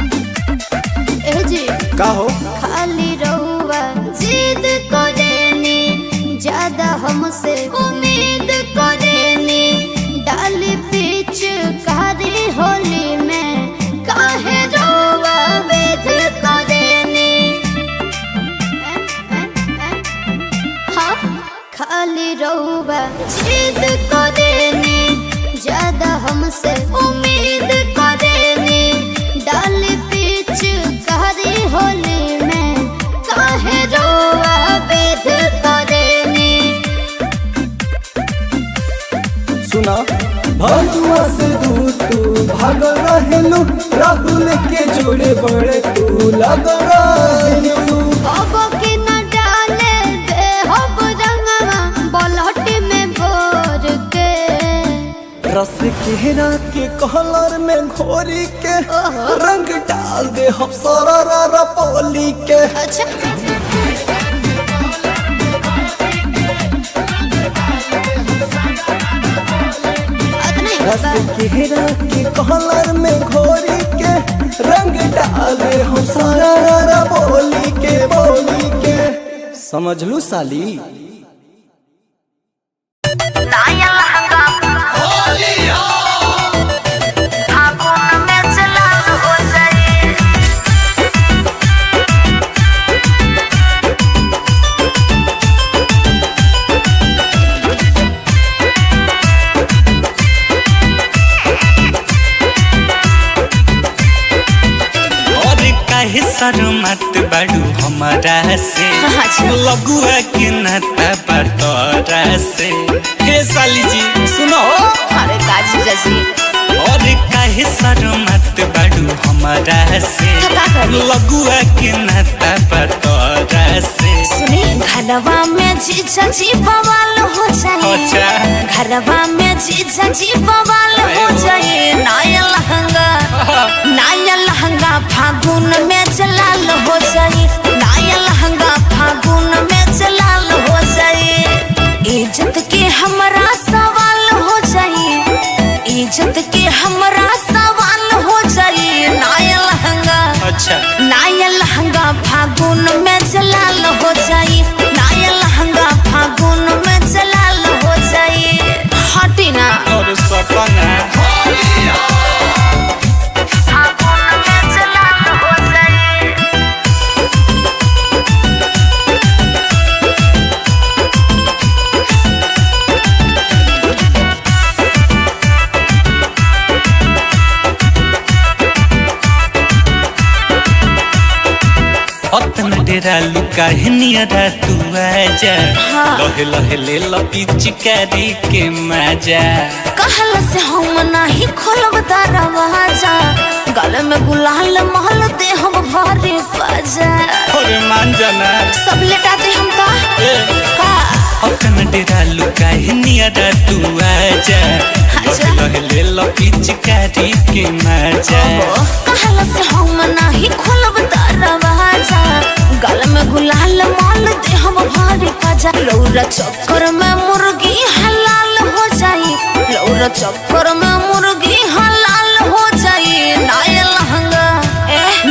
[SPEAKER 5] ए जी
[SPEAKER 6] का हो
[SPEAKER 5] खाली रहुआ जिद करेनी ज्यादा हमसे उम्मीद करेनी डाली पीछ कारी होली में काहे रहुआ वेद करेनी हाँ खाली रहुआ जिद करेनी ज्यादा हमसे उम्मीद करेनी डाली पीछ कारी होली में काहे रहुआ वेद करेनी
[SPEAKER 6] सुना भगवा से दूर तू भाग रहेलू राहुल के जोड़े बड़े तू लग रहेलू
[SPEAKER 5] अब के न डाले दे हब रंगवा बलहट में भोर के
[SPEAKER 6] रस केहरा के कहलर में घोरी के रंग डाल दे हम सारा रारा बोली के
[SPEAKER 5] अच्छा बात नहीं
[SPEAKER 6] रस
[SPEAKER 5] मतलब
[SPEAKER 6] केहरा के कहलर में घोरी के रंग डाल दे हम सारा रारा बोली के समझलू साली।
[SPEAKER 3] नाया लहंगा फागुन में जलाल हो जाए
[SPEAKER 7] और काहे शर्मत बाड़ू हमारा से लगुआ के नाता बतौरा से। हे साली जी सुनो
[SPEAKER 3] अरे काजी जैसी
[SPEAKER 7] और काहे शर्मत बाड़ू हमारा से
[SPEAKER 3] का करी?
[SPEAKER 7] लगुआ के नाता बतौरा से।
[SPEAKER 3] सुनी घरवा में जीजा जी बवाल हो जाए
[SPEAKER 7] अच्छा
[SPEAKER 3] घरवा में जीजा जी बवाल हो जाए नाया लहंगा फागुन में जलाल हो जाए नाया लहंगा फागुन में जलाल हो जाए इज्जत के हमरा सवाल हो जाए इज्जत के हमरा सवाल हो जाए नाया लहंगा फागुन में जलाल हो जाए नाया लहंगा फागुन में जलाल हो जाए हटी ना
[SPEAKER 7] और सपना
[SPEAKER 3] फागुन में जलाल हो जाए
[SPEAKER 7] अतना डेरा लुका है नियरा तू आजा लहे लहे ले लपी चिकारी के मजा
[SPEAKER 3] कहला से हम नहीं खोलब दरवाजा गले में गुलाल महल दे हम भरे बाजा
[SPEAKER 7] अरे मान जाना
[SPEAKER 3] सब लेटा दे हम का
[SPEAKER 7] अतना डेरा लुका है नियरा तू आजा लहे लहे ले लपी चिकारी के मजा
[SPEAKER 3] कहला से हम नहीं खोलब दरवाजा गले में गुलाल महल दे हम भरे बाजा रौरा चक्कर में मुर्गी हलाल हो जाई रौरा चक्कर में मुर्गी हलाल हो जाई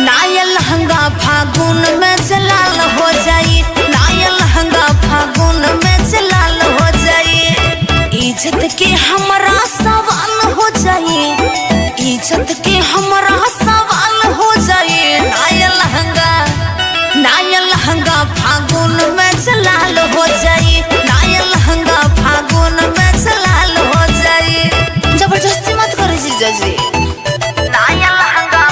[SPEAKER 3] नाया लहंगा फागुन में जलाल हो जाई नाया लहंगा फागुन में जलाल हो जाई इज्जत के हमरा सवाल हो जाई इज्जत के हमरा सवाल हो जाई नाया लहंगा फागुन में जलाल हो जाई नाया लहंगा फागुन में जलाल हो जाई जबरदस्ती मत करो जीजा जी नाया लहंगा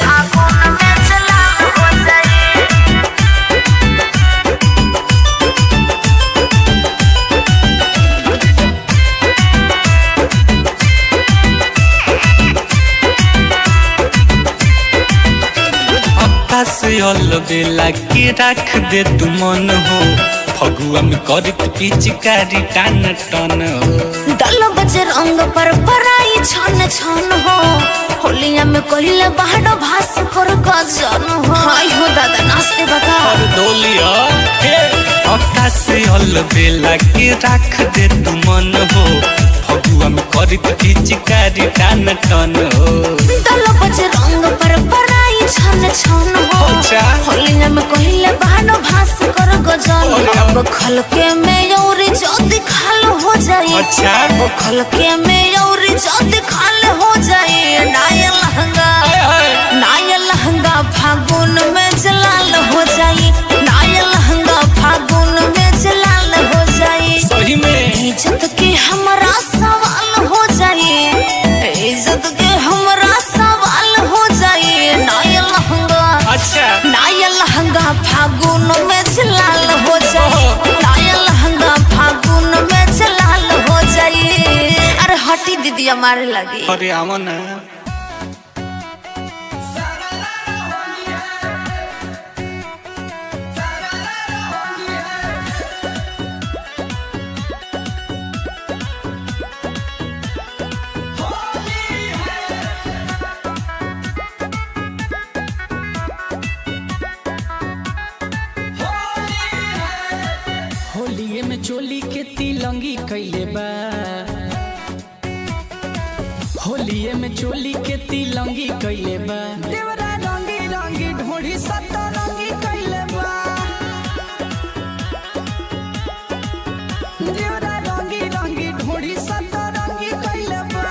[SPEAKER 3] फागुन में जलाल हो जाई
[SPEAKER 7] से अलबेला के रख दे तू मन हो फगुआ में करत पिचकारी टान टन हो
[SPEAKER 3] दल बजे रंग पर पराई छन छन हो होलिया में कहिले बाहर भास कर गजन हो हाय हो दादा नाचते बता
[SPEAKER 7] और डोलिया हे आकाश से अलबेला के रख दे तू मन हो फगुआ में करत पिचकारी टान टन हो
[SPEAKER 3] दल बजे रंग पर पराई छन छन हो होलिया में कहिले बाहर भास कर गजन अब खलके में औरी जल्दी खाल हो जाई
[SPEAKER 7] अच्छा
[SPEAKER 3] वो खलके में औरी जल्दी खाल हो जाई नाया लहंगा फागुन में जलाल हो जाई नाया लहंगा फागुन में जलाल हो जाई
[SPEAKER 7] सही में
[SPEAKER 3] इज्जत के हमरा सवाल हो जाई इज्जत के हमरा सवाल हो जाई नाया लहंगा फागुन में जलाल हो जाई नाया लहंगा फागुन में जलाल हो जाई अरे हटी दीदी हमारे लगी
[SPEAKER 7] अरे आवन
[SPEAKER 1] होलिये में चोली के तिलंगी कैले बा होलिये में चोली के तिलंगी कैले बा देवरा रंगी रंगी ढोढ़ी सतरंगी कैले बा देवरा रंगी रंगी ढोढ़ी सतरंगी कैले बा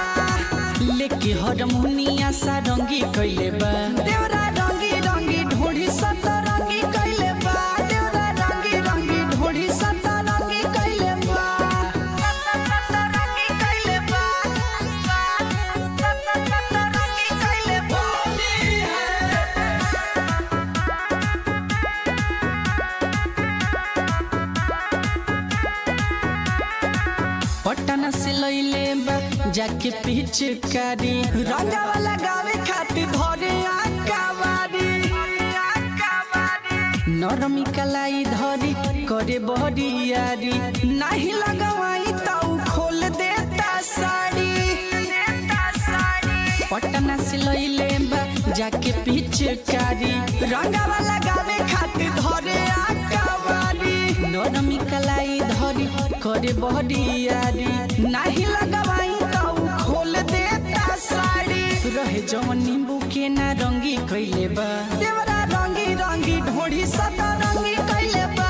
[SPEAKER 1] लेके हरमुनिया सारंगी कैले बा देवरा रंगी रंगी ढोढ़ी सतरंगी कैले बा देवरा रंगी रंगी ढोढ़ी सतरंगी कैले बा सतरंगी कैले बा सतरंगी कैले बा पटना से लइले बा जाके पिचकारी रंगावा लगावे खातिर धरे आकावारी नरमी कलाई धरी करे बहरियारी नहीं लगवाई ताऊ खोल देता साड़ी पटना से लइले बा जाके पिचकारी रंगावा लगावे खातिर धरे आकावारी नरमी कलाई धरी करे बहरियारी नहीं लगवाई ताऊ खोल देता साड़ी रहे जवन नींबू के ना रंगी कैले बा देवरा रंगी रंगी ढोढ़ी सतरंगी कैले बा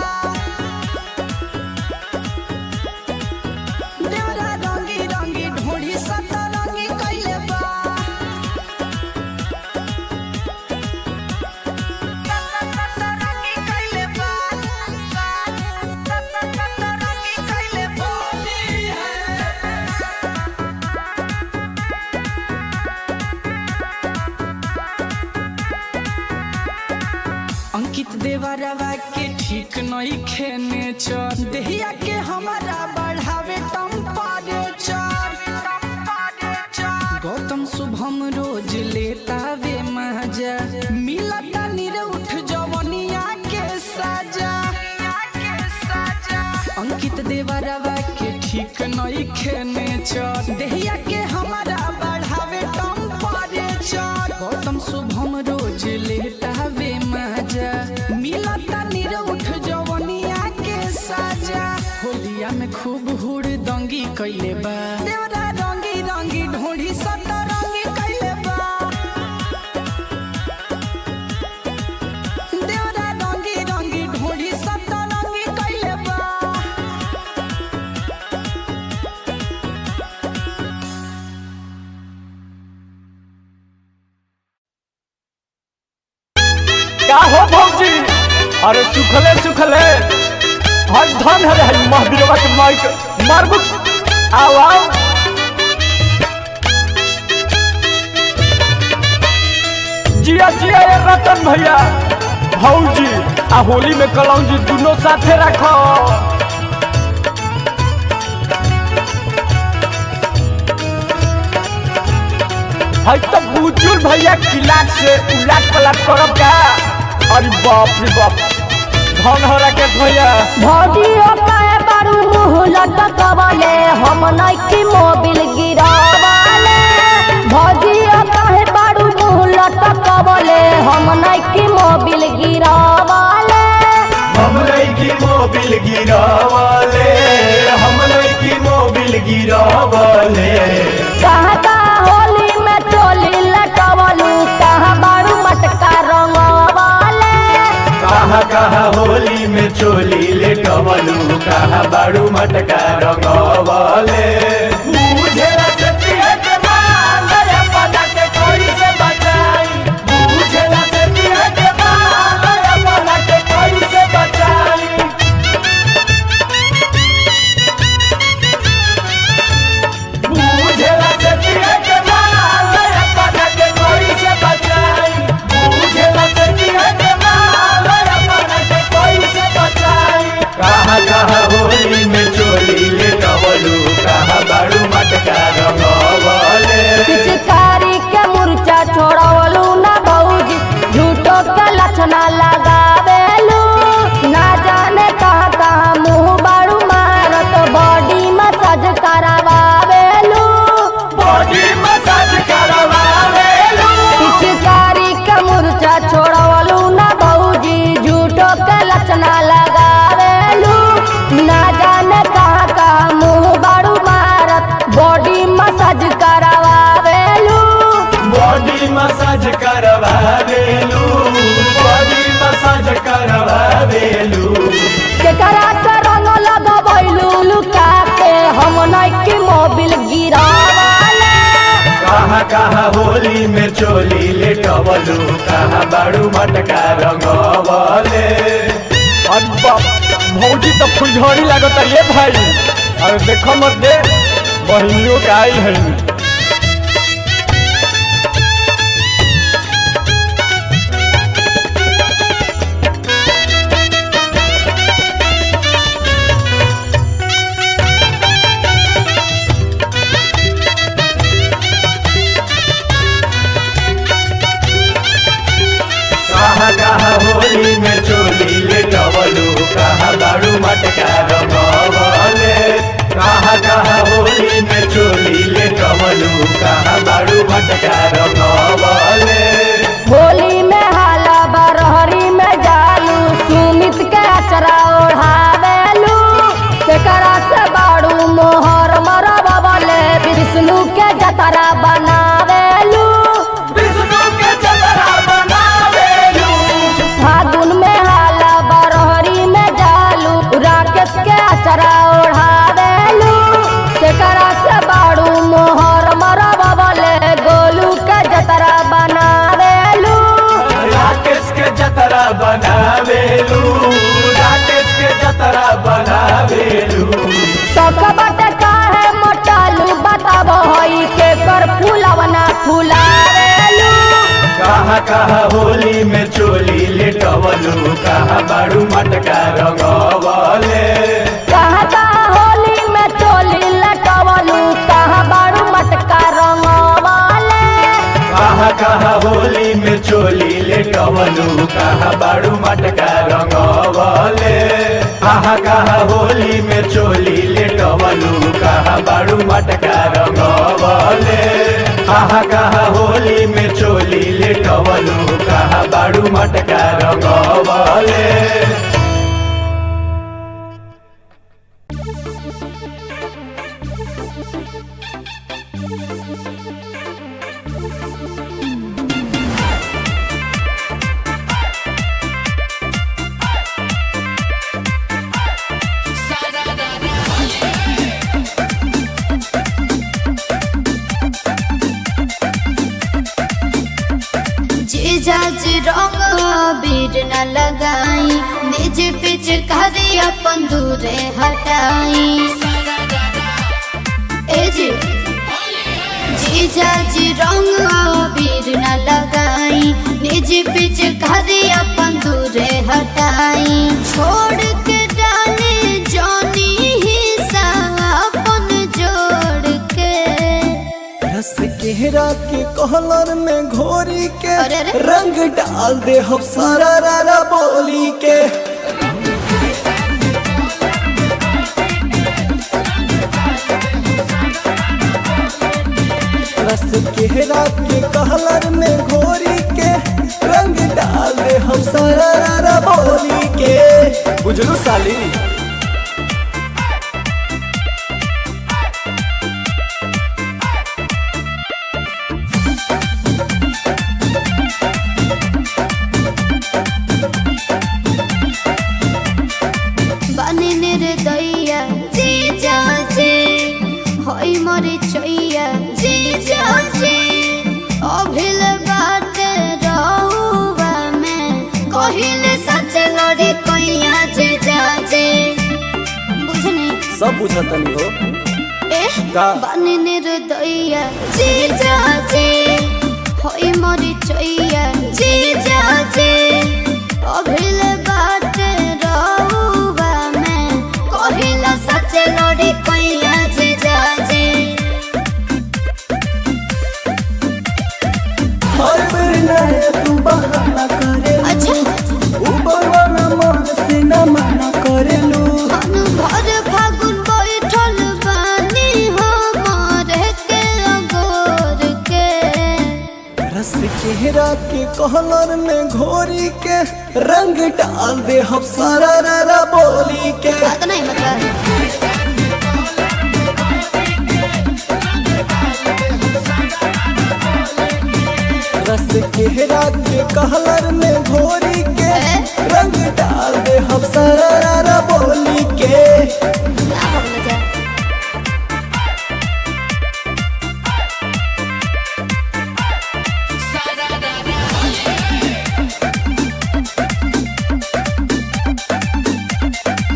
[SPEAKER 1] देवरा रंगी रंगी ढोढ़ी सतरंगी कैले बा सतरंगी कैले बा सतरंगी कैले बा देवरवा के ठीक नहीं खेने चर देहिया के हमारा बढ़ावे टेम्परेचर गौतम शुभम रोज लेता वे मजा मिलता निरउठ जवनिया के सजा अंकित देवरवा के ठीक नहीं खेने चर देहिया के हमारा बढ़ावे टेम्परेचर गौतम शुभम रोज लेता वे मजा मिलता निरउठ जवनिया के सजा होलिया में खूब हुड़ दंगी कैले बा देवरा रंगी रंगी ढोढ़ी सतरंगी कैले बा देवरा रंगी रंगी ढोढ़ी सतरंगी कैले बा
[SPEAKER 2] का हो भौजी अरे सुखले सुखले हर धन है महावीरवा के माइक मारबू आओ आओ जिया जिया ये रतन भैया भौजी आ होली में कलौजी दोनों साथे रखो है तो बुजुल भैया किलाट से उलाट पलट करब का अरे बाप रे बाप धन हो राकेश भैया
[SPEAKER 8] भौजी ओकाए बारू मुँह लटकवले हम नइकी मोबिल गिरावले भौजी ओकाए बारू मुँह लटकवले हम नइकी मोबिल गिरावले
[SPEAKER 4] हम नइकी मोबिल गिरावले हम नइकी मोबिल गिरावले
[SPEAKER 8] कहाँ होली में चोली लटवलू कहाँ बारू मटका रंगवले
[SPEAKER 4] कहाँ होली में चोली लेटवलू कहाँ बारू मटका रंगवले मुझे सच्ची है के मान अपना के कोई से बचाई मुझे सच्ची है के मान अपना के कोई से बचाई मुझे सच्ची है के मान अपना के कोई से बचाई मुझे सच्ची है के मान अपना के कोई से बचाई कहाँ होली में चोली लेटवलू कहाँ बारू मटका रंगवले
[SPEAKER 8] पिचकारी के मुर्चा छोड़वलू ना भौजी झूठो के लक्षणा लगावेलू ना जाने कहाँ कहाँ मुँह बारू मारत बॉडी मसाज करावेलू
[SPEAKER 4] बॉडी मसाज करवावेलू
[SPEAKER 8] पिचकारी के मुर्चा छोड़वलू ना भौजी झूठो के लक्षणा लगावेलू ना जाने कहाँ कहाँ मुँह बारू मारत बॉडी मसाज करावेलू
[SPEAKER 4] बॉडी मसाज करवावेलू बॉडी मसाज करवावेलू
[SPEAKER 8] केकरा से रंग लगवैलू लुका के हम नइकी मोबिल गिरावले
[SPEAKER 4] कहाँ होली में चोली लेटवलू कहाँ बारू मटका रंगवले
[SPEAKER 2] अरे बाप भौजी तो फुलझड़ी लागत ये भाई अरे देखो मत दे बहिनियों के आई है
[SPEAKER 4] कहाँ होली में चोली लेटवलू कहाँ बारू मटका रंगवले कहाँ होली में चोली लेटवलू कहाँ बारू मटका रंगवले
[SPEAKER 8] होली में हाला बरहरी में जालू सुमित के अचरा ओढ़ावेलू केकरा से बाड़ू मोहर मरबले विष्णु के जतरा बनावेलू
[SPEAKER 4] विष्णु के जतरा बनावेलू
[SPEAKER 8] फागुन में हाला बरहरी में जालू राकेश के अचरा ओढ़ावेलू केकरा से बाड़ू मोहर मरबले गोलू के जतरा बनावेलू
[SPEAKER 4] राकेश के जतरा बनावेलू राकेश के जतरा बनावेलू
[SPEAKER 8] सकबट काहे मोटालू बताब हई के कर फूलवना फुलावेलू
[SPEAKER 4] कहाँ कहाँ होली में चोली लेटवलू कहाँ बाड़ू मटका रंगवले
[SPEAKER 8] कहाँ कहाँ होली में चोली लटवलू कहाँ बारू मटका रंगवाले
[SPEAKER 4] कहाँ कहाँ होली में चोली लेटवलू कहाँ बाड़ू मटका रंगवले कहाँ कहाँ होली में चोली लेटवलू कहाँ बाड़ू मटका रंगवले कहाँ कहाँ होली में चोली लेटवलू कहाँ बाड़ू मटका रंगवले।
[SPEAKER 5] जीजाज रंग बीर न लगाई निज पिचकारी अपन दूरे हटाई ए जी जीजाज रंग बीर न लगाई निज पिचकारी अपन दूरे हटाई छोड़ के डाले जानी हिस्सा अपन जोड़ के
[SPEAKER 6] रस केहरा के कहलर में घोरी के
[SPEAKER 5] अरे अरे।
[SPEAKER 6] रंग डाल दे हम सारा रारा बोली के रस केहरा के कहलर में घोरी के रंग डाल दे हम सारा रारा बोली के बुझलू साली
[SPEAKER 5] बने निर्दया जीजा जी होई मरे चैया जीजा जी अभिल बाटे रहुआ में कहिले सच लड़ी कैया जीजा जी बुझनी
[SPEAKER 6] सब बुझतनी हो
[SPEAKER 5] ए
[SPEAKER 6] का?
[SPEAKER 5] बने निर्दया जीजा जी होई मरे चैया जीजा जी अभिल बाटे रहुआ में कहिला सच लड़ी कैया जीजा जी
[SPEAKER 6] हर बेर नया तू बहाना करेलू
[SPEAKER 5] अच्छा
[SPEAKER 6] ऊपर वाला मन से न मना करेलू
[SPEAKER 5] मन भर फागुन बैठल बानी हमारे के अगोर के
[SPEAKER 6] रस केहरा के कहलर में घोरी के रंग डाल दे हम सारा रारा बोली के
[SPEAKER 5] बात नहीं मतलब
[SPEAKER 6] रस केहरा के कहलर में घोरी के रंग डाल दे हम सारा रारा बोली के
[SPEAKER 5] ना बोल जा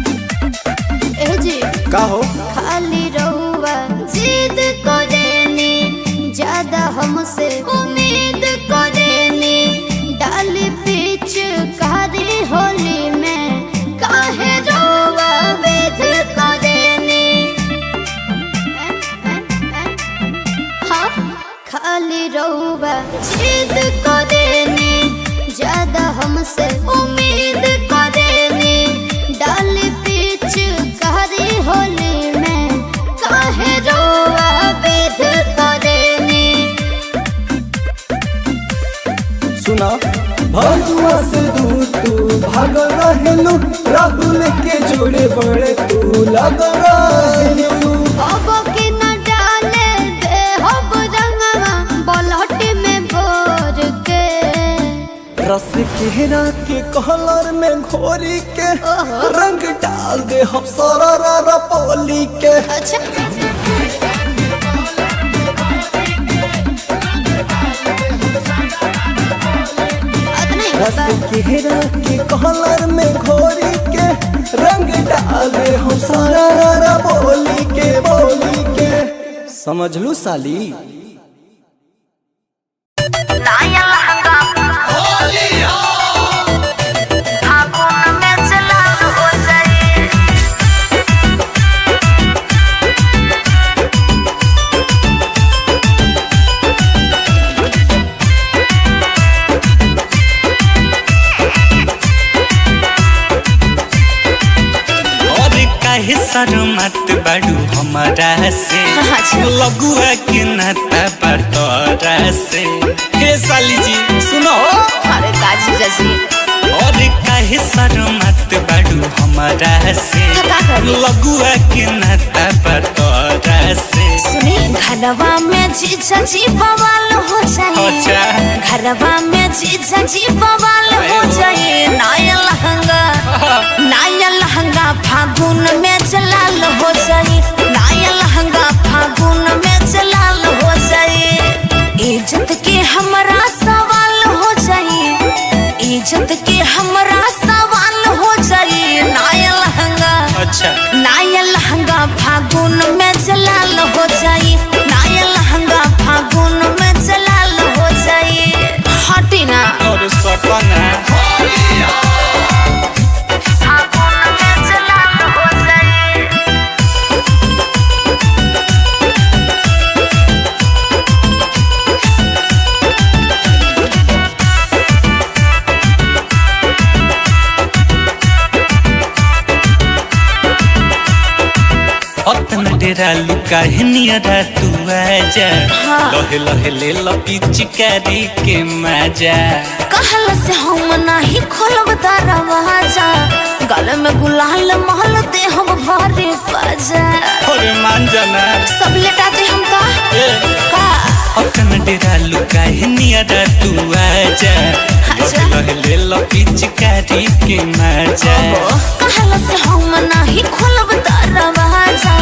[SPEAKER 5] ए जी
[SPEAKER 6] का हो
[SPEAKER 5] खाली रहुआ जिद करेनी ज्यादा हमसे उम्मीद करेनी डाली पीछ कारी होली में काहे रहुआ वेद करेनी हाँ खाली रहुआ जिद करेनी ज्यादा हमसे उम्मीद करेनी डाली पीछ कारी होली में काहे रहुआ वेद करेनी
[SPEAKER 6] सुना भगवा से दूर तू भाग रहेलू राहुल के जोड़े बड़े तू लग रहेलू
[SPEAKER 5] अब के न डाले दे हब रंगवा बलहट में भोर के
[SPEAKER 6] रस केहरा के कहलर में घोरी के रंग डाल दे हम सारा रारा बोली के
[SPEAKER 5] अच्छा
[SPEAKER 6] रस केहरा के कहलर में घोरी के रंग डाल दे हम सारा रारा बोली के समझ लू साली
[SPEAKER 3] नाया लहंगा
[SPEAKER 7] शर्मात बाड़ू हमारा से लगुआ के नाता बतौरा से। हे साली जी सुनो।
[SPEAKER 3] अरे काजी जैसी
[SPEAKER 7] और काहे शर्मात बाड़ू हमारा से लगुआ के नाता बतौरा से।
[SPEAKER 3] सुनी घरवा में जीजा जी बवाल हो जाए, घरवा में जीजा जी बवाल हो जाए। नया लहंगा फागुन में जलाल हो जाए, नया लहंगा फागुन में जलाल हो जाए। इज्जत के हमरा सवाल हो जाए, इज्जत के हमरा सवाल हो जाए। नया लहंगा फागुन में जलाल हो जाए, नया लहंगा फागुन में जलाल हो जाए। हटी ना
[SPEAKER 7] और सपना
[SPEAKER 3] फागुन में जलाल हो जाए।
[SPEAKER 7] अपना डेरा लुका है नियरा तू आजा। लहे लहे ले लपी चिकारी के मजा।
[SPEAKER 3] कहल से हम नहीं खोलब दरवाजा, गल में गुलाल महल दे हम भरे बाजा।
[SPEAKER 7] अरे मान जाना
[SPEAKER 3] सब लेटा दे हम का
[SPEAKER 7] अपना डेरा लुका है नियरा तू आजा। लहे लहे ले लपी चिकारी के मजा।
[SPEAKER 3] कहल से हम नहीं खोलब दरवाजा,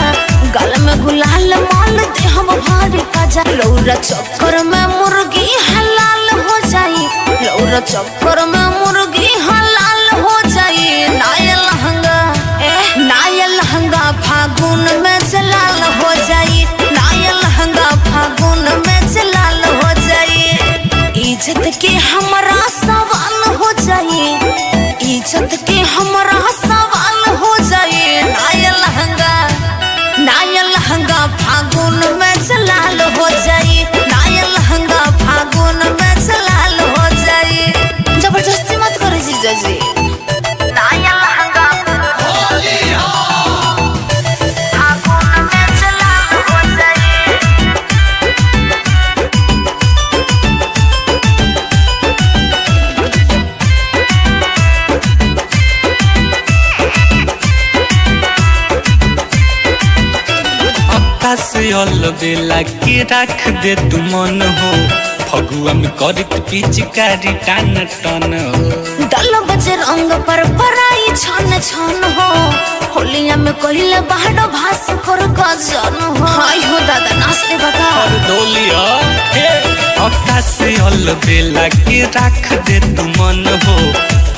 [SPEAKER 3] गल में गुलाल माल दे हम भरे काजा। लौरा चक्कर में मुर्गी हलाल हो जाई, लौरा चक्कर में मुर्गी हलाल हो जाई। नया लहंगा फागुन में जलाल हो जाई, नया लहंगा फागुन में जलाल हो जाई। इज्जत के हमरा सवाल हो जाई, इज्जत के हमरा सवाल हो जाई। नया लहंगा फागुन में जलाल हो जाई, नया लहंगा फागुन में जलाल हो जाई। जबरदस्ती मत करो जीजा जी। नया लहंगा फागुन में जलाल हो जाई।
[SPEAKER 7] से अलबेला के रख दे तू मन हो। फगुआ में करत पिचकारी टान टन हो।
[SPEAKER 3] दल बजे रंग पर पराई छन छन हो, होलिया में कोइले बाहर भास कर गजन हो। हाय हो दादा नाचते बता
[SPEAKER 7] और डोलिया हे अक्का से अलबेला के रख दे तू मन हो।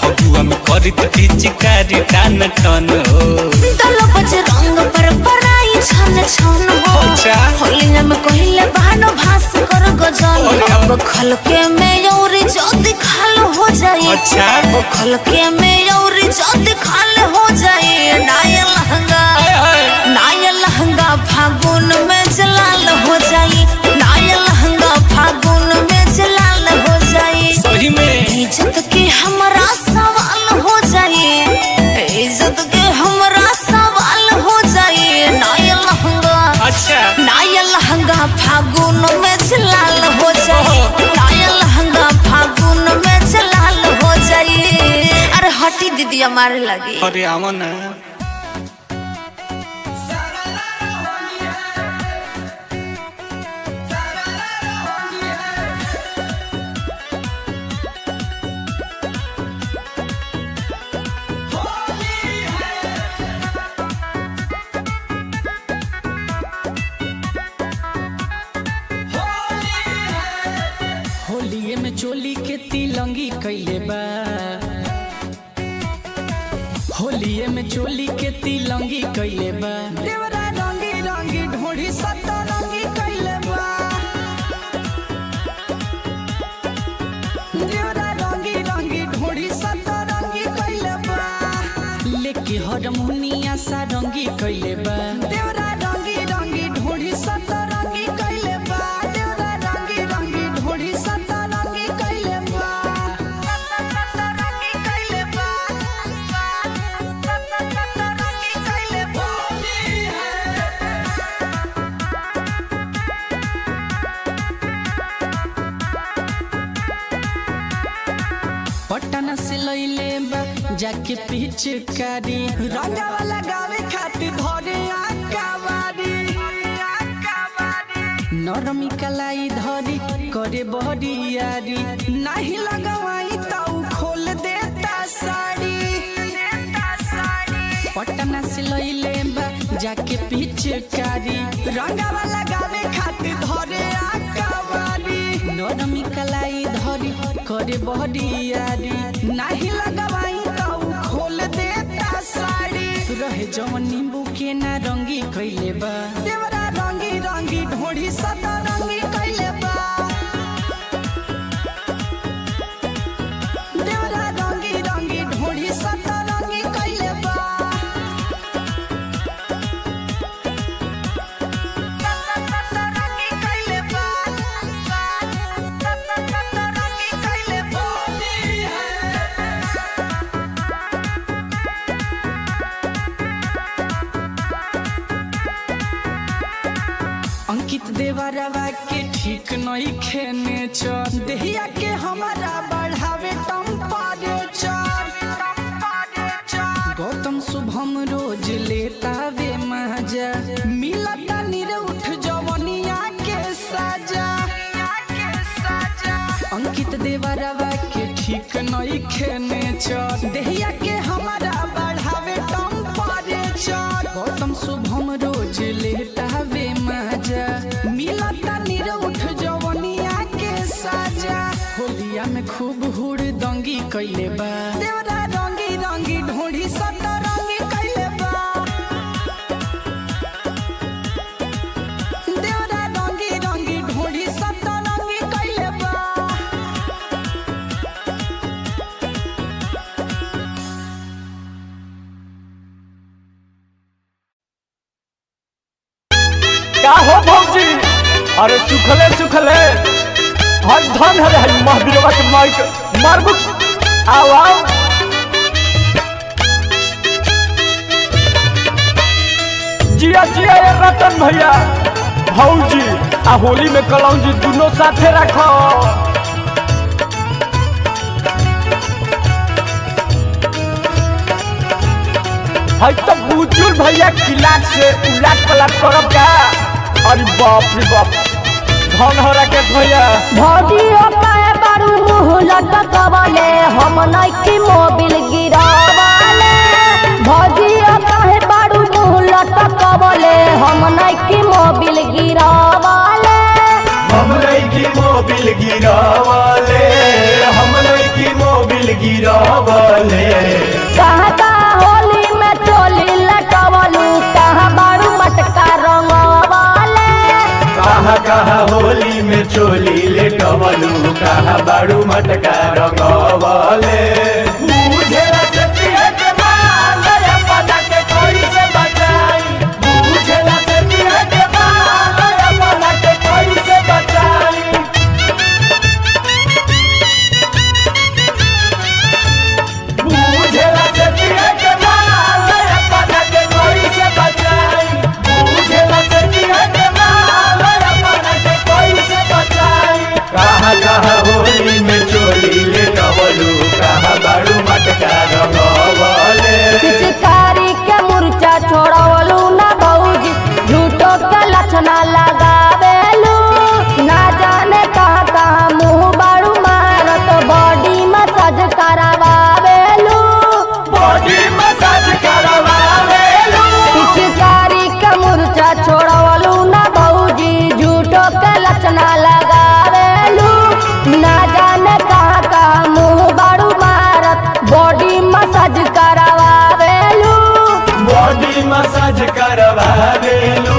[SPEAKER 7] फगुआ में करत पिचकारी टान टन हो।
[SPEAKER 3] दल बजे रंग पर पराई छन छन हो, होलिया में कोइले बाहर भास कर गजन। अब खलके में औरी जल्दी खाल हो जाए, वो खलके में औरी जल्दी खाल हो जाए। नया लहंगा फागुन में जलाल हो जाए, नया लहंगा फागुन में जलाल हो जाए।
[SPEAKER 7] सही में
[SPEAKER 3] इज्जत के हमरा सवाल हो जाए, इज्जत के हमरा सवाल हो जाए। नया लहंगा फागुन में जलाल हो जाए, नया लहंगा फागुन में जलाल हो जाए। अरे हटी दीदी हमारे लगी।
[SPEAKER 7] अरे आवन
[SPEAKER 1] होलिये में चोली के तिलंगी कैले बा, होलिये में चोली के तिलंगी कैले बा। देवरा रंगी रंगी ढोढ़ी सतरंगी कैले बा, देवरा रंगी रंगी ढोढ़ी सतरंगी कैले बा। लेके हरमुनिया सारंगी कैले बा। देवरा रंगी रंगी ढोढ़ी सतरंगी कैले बा, देवरा रंगी रंगी ढोढ़ी सतरंगी कैले बा। सतरंगी कैले बा, सतरंगी कैले बा। पटना से लइले बा जाके पिचकारी रंगावा लगावे खातिर धरे आकावारी नरमी कलाई धरी करे बहरियारी नहीं लगवाई ताऊ खोल देता साड़ी पटना से लइले बा जाके पिचकारी रंगावा लगावे खातिर धरे आकावारी नरमी कलाई धरी करे बहरियारी नहीं लगवाई ताऊ खोल देता साड़ी रहे जवन नींबू के ना रंगी कइले बा देवरा रंगी रंगी ढोढ़ी सदा रंगी कइले बा देवरा रंगी रंगी ढोढ़ी सदा रंगी कइले बा रंगी कइले बा रंगी कइले बा अंकित देवरवा के ठीक नहीं खेने चल देहिया के हमारा बढ़ावे टेम्परेचर गौतम शुभम रोज लेता वे मजा मिलता निरउठ जवनिया के सजा अंकित देवरवा के ठीक नहीं खेने चल देहिया के हमारा बढ़ावे टेम्परेचर गौतम शुभम रोज लेता वे मजा मिलता निरउठ जवनिया के सजा होलिया में खूब हुड़ दंगी कइले बा देवरा रंगी रंगी ढोढ़ी सदा रंगी कइले बा देवरा रंगी रंगी ढोढ़ी सदा रंगी कइले बा
[SPEAKER 2] का हो भौजी अरे सुखले सुखले हर धन है महावीरवा के माइक मारबुक आओ आओ जिया जिया ये रतन भैया भौजी आ होली में कलौजी दोनों साथे रखो भाई तो बुचुल भैया किलाट से उलाट पलाट करब का अरे बाप रे बाप धन हो राकेश भैया
[SPEAKER 8] भौजी ओकाए बारू मुँह लटकवले हम नइकी मोबिल गिरावले भौजी ओकाए बारू मुँह लटकवले हम नइकी मोबिल गिरावले
[SPEAKER 4] हम नइकी मोबिल गिरावले हम नइकी मोबिल गिरावले
[SPEAKER 8] कहाँ कहाँ होली में चोली लटवलू कहाँ बारू मटका रंगवले
[SPEAKER 4] कहाँ कहाँ होली में चोली लेटवलू कहाँ बाड़ू मटका रंगवले बुझेला सतिया के माल अपना के कोई से बचाई बुझेला सतिया के माल अपना के कोई से बचाई बुझेला सतिया के माल अपना के कोई से बचाई बुझेला सतिया के माल अपना के कोई से बचाई कहाँ कहाँ होली में चोली लेटवलू कहाँ बाड़ू मटका रंगवले
[SPEAKER 8] पिचकारी के मुर्चा छोड़वलू ना भौजी झूठो के लक्षणा लगावेलू ना जाने कहाँ कहाँ मुँह बारू मारत बॉडी मसाज करावेलू
[SPEAKER 4] बॉडी मसाज करवावेलू
[SPEAKER 8] पिचकारी के मुर्चा छोड़वलू ना भौजी झूठो के लक्षणा लगावेलू ना जाने कहाँ कहाँ मुँह बारू मारत बॉडी मसाज करावेलू
[SPEAKER 4] बॉडी मसाज करवावेलू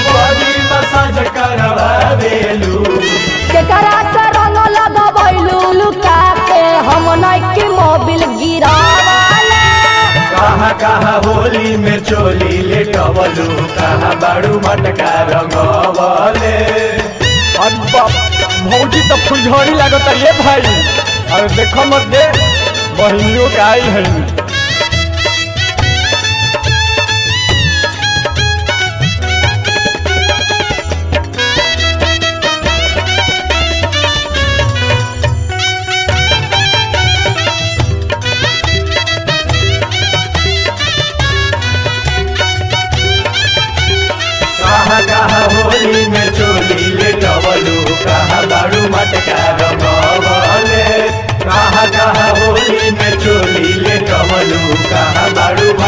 [SPEAKER 4] बॉडी मसाज करवावेलू
[SPEAKER 8] केकरा से रंग लगवैलू लुका के हम नइकी मोबिल गिरावले
[SPEAKER 4] कहाँ कहाँ होली में चोली लेटवलू कहाँ बाड़ू मटका रंगवले
[SPEAKER 2] अरे बाप भौजी तो फुलझड़ी लागत ये भाई अरे देखो मत दे बहिनियों के आई है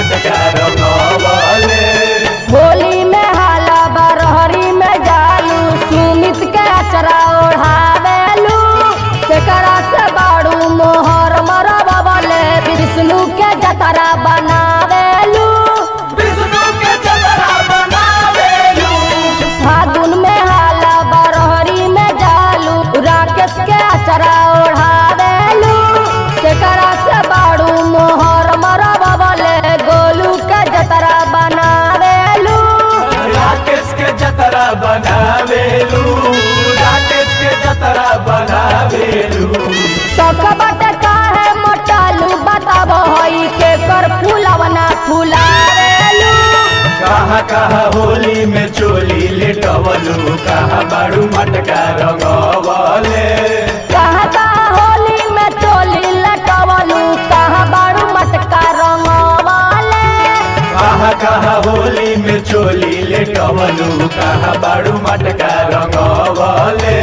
[SPEAKER 4] मटका रंगवले
[SPEAKER 8] होली में हाला बरहरी में जालू सुमित के अचरा ओढ़ावेलू केकरा से बाड़ू मोहर मरबले विष्णु के जतरा बनावेलू
[SPEAKER 4] विष्णु के जतरा बनावेलू
[SPEAKER 8] फागुन में हाला बरहरी में जालू राकेश के अचरा ओढ़ावेलू केकरा से बाड़ू मोहर मरबले गोलू के जतरा बनावेलू
[SPEAKER 4] राकेश के जतरा बनावेलू राकेश के जतरा बनावेलू
[SPEAKER 8] सकबट काहे मोटालू बताब हई के कर फूलवना फुलावेलू
[SPEAKER 4] कहाँ कहाँ होली में चोली लेटवलू कहाँ बाड़ू मटका रंगवले
[SPEAKER 8] कहाँ कहाँ होली में चोली लटवलू कहाँ बाड़ू मटका रंगवाले
[SPEAKER 4] कहाँ कहाँ होली में चोली लेटवलू कहाँ बाड़ू मटका रंगवले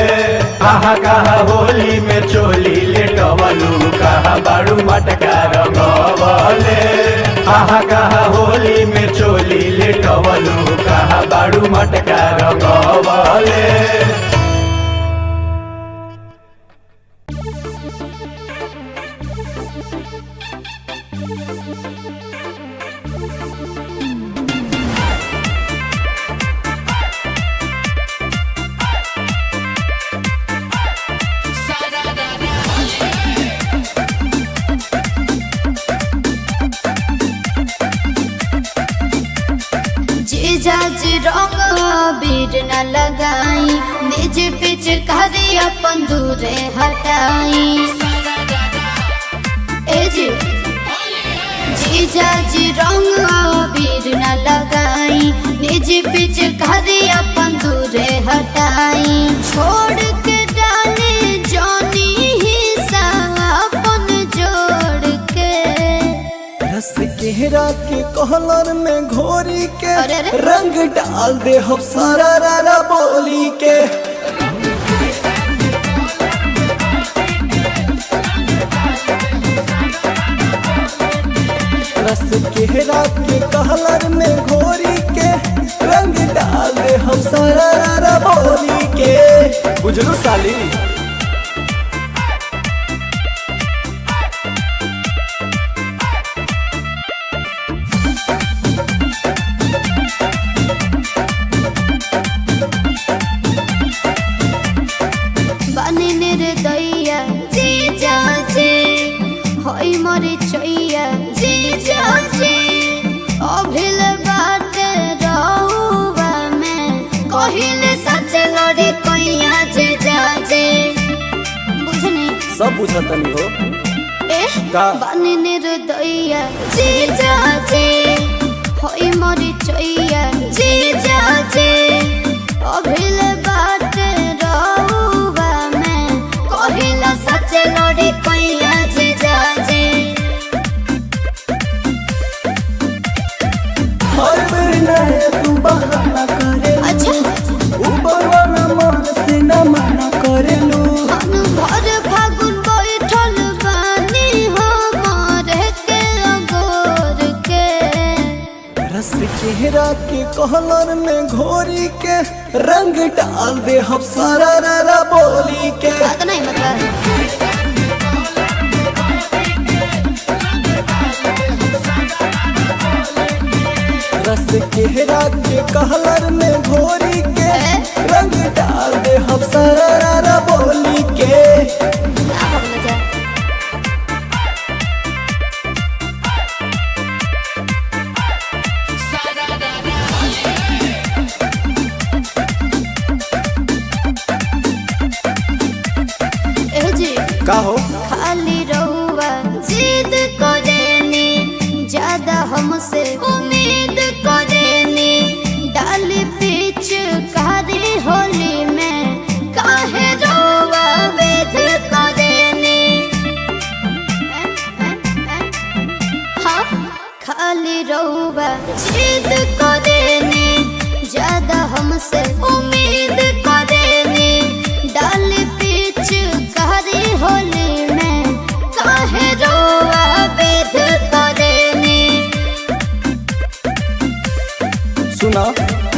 [SPEAKER 4] कहाँ कहाँ होली में चोली लेटवलू कहाँ बाड़ू मटका रंगवले कहाँ कहाँ होली में चोली लेटवलू कहाँ बाड़ू मटका रंगवले
[SPEAKER 5] जीजाज रंग बीर न लगाई निज पिच करी अपन दूरे हटाई ए जी जीजाज रंग बीर न लगाई निज पिच करी अपन दूरे हटाई छोड़ के डाले जानी हिस्सा अपन जोड़ के
[SPEAKER 6] रस केहरा के कहलर में घोरी के
[SPEAKER 5] अरे अरे।
[SPEAKER 6] रंग डाल दे हम सारा रारा बोली के रस केहरा के कहलर में घोरी के रंग डाल दे हम सारा रारा बोली के बुझलू साली
[SPEAKER 5] बने रे दैया जीजा जी होई मरी चैया जीजा जी अभिल बाटे रहुआ में कहिले सच लड़ी कैया जीजा जी बुझनी
[SPEAKER 6] सब बुझतनी हो
[SPEAKER 5] ए
[SPEAKER 6] का?
[SPEAKER 5] बने रे दैया जीजा जी होई मरी चैया जीजा जी अभिल बाटे रहुआ में कहिला सच लड़ी कैया जीजा जी
[SPEAKER 6] हर बेर नहे तू बहाना करे
[SPEAKER 5] अच्छा
[SPEAKER 6] ऊपर वाला मन से न मना करेलू
[SPEAKER 5] अनु भर फागुन बैठल बानी हमारे के अगोर के
[SPEAKER 6] रस केहरा के कहलर में घोरी के रंग डाल दे हम सारा रारा बोली के
[SPEAKER 5] बात नहीं मतलब
[SPEAKER 6] रस केहरा के कहलर में घोरी के रंग डाल दे हम सारा रारा बोली के
[SPEAKER 5] ना बोला जा ए जी
[SPEAKER 6] का हो
[SPEAKER 5] खाली रहुआ जिद करेनी ज्यादा हमसे उम्मीद करेनी डाली पीछ कारी होली में काहे रहुआ वेद करेनी हाँ खाली रहुआ जिद करेनी ज्यादा हमसे उम्मीद करेनी डाली पीछ कारी होली में काहे रोआ वेद करेनी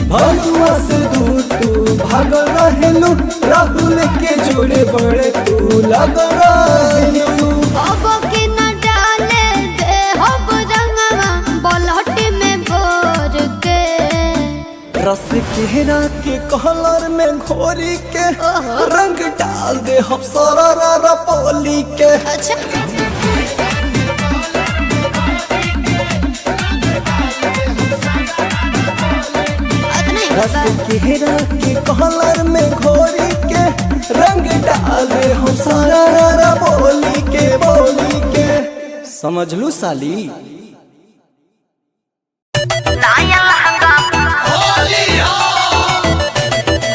[SPEAKER 6] भगवा से दूर तू भाग रहेलू, राहुल के जोड़े बड़े तू लग रहेलू।
[SPEAKER 5] अब के न डाले दे हब रंगवा बलहट में भोर के,
[SPEAKER 6] रस केहरा के कलर में घोरी के रंग डाल दे हम सारा पोली के।
[SPEAKER 5] अच्छा
[SPEAKER 6] रस केहरा के कलर में घोरी के रंग डाल दे हम सारा बोली के। समझ लू साली।
[SPEAKER 3] नाया लहंगा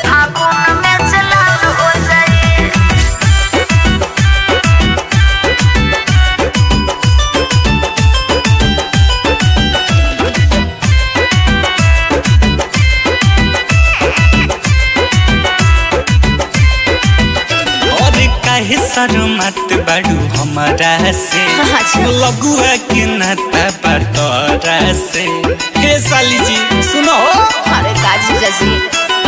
[SPEAKER 3] फागुन में जलाल हो जाए।
[SPEAKER 7] और काहे शर्मत बाड़ू हमारा से,
[SPEAKER 3] अच्छा।
[SPEAKER 7] लगुआ के नाता बतौरा से। हे साली जी सुनो,
[SPEAKER 3] अरे काजी जजी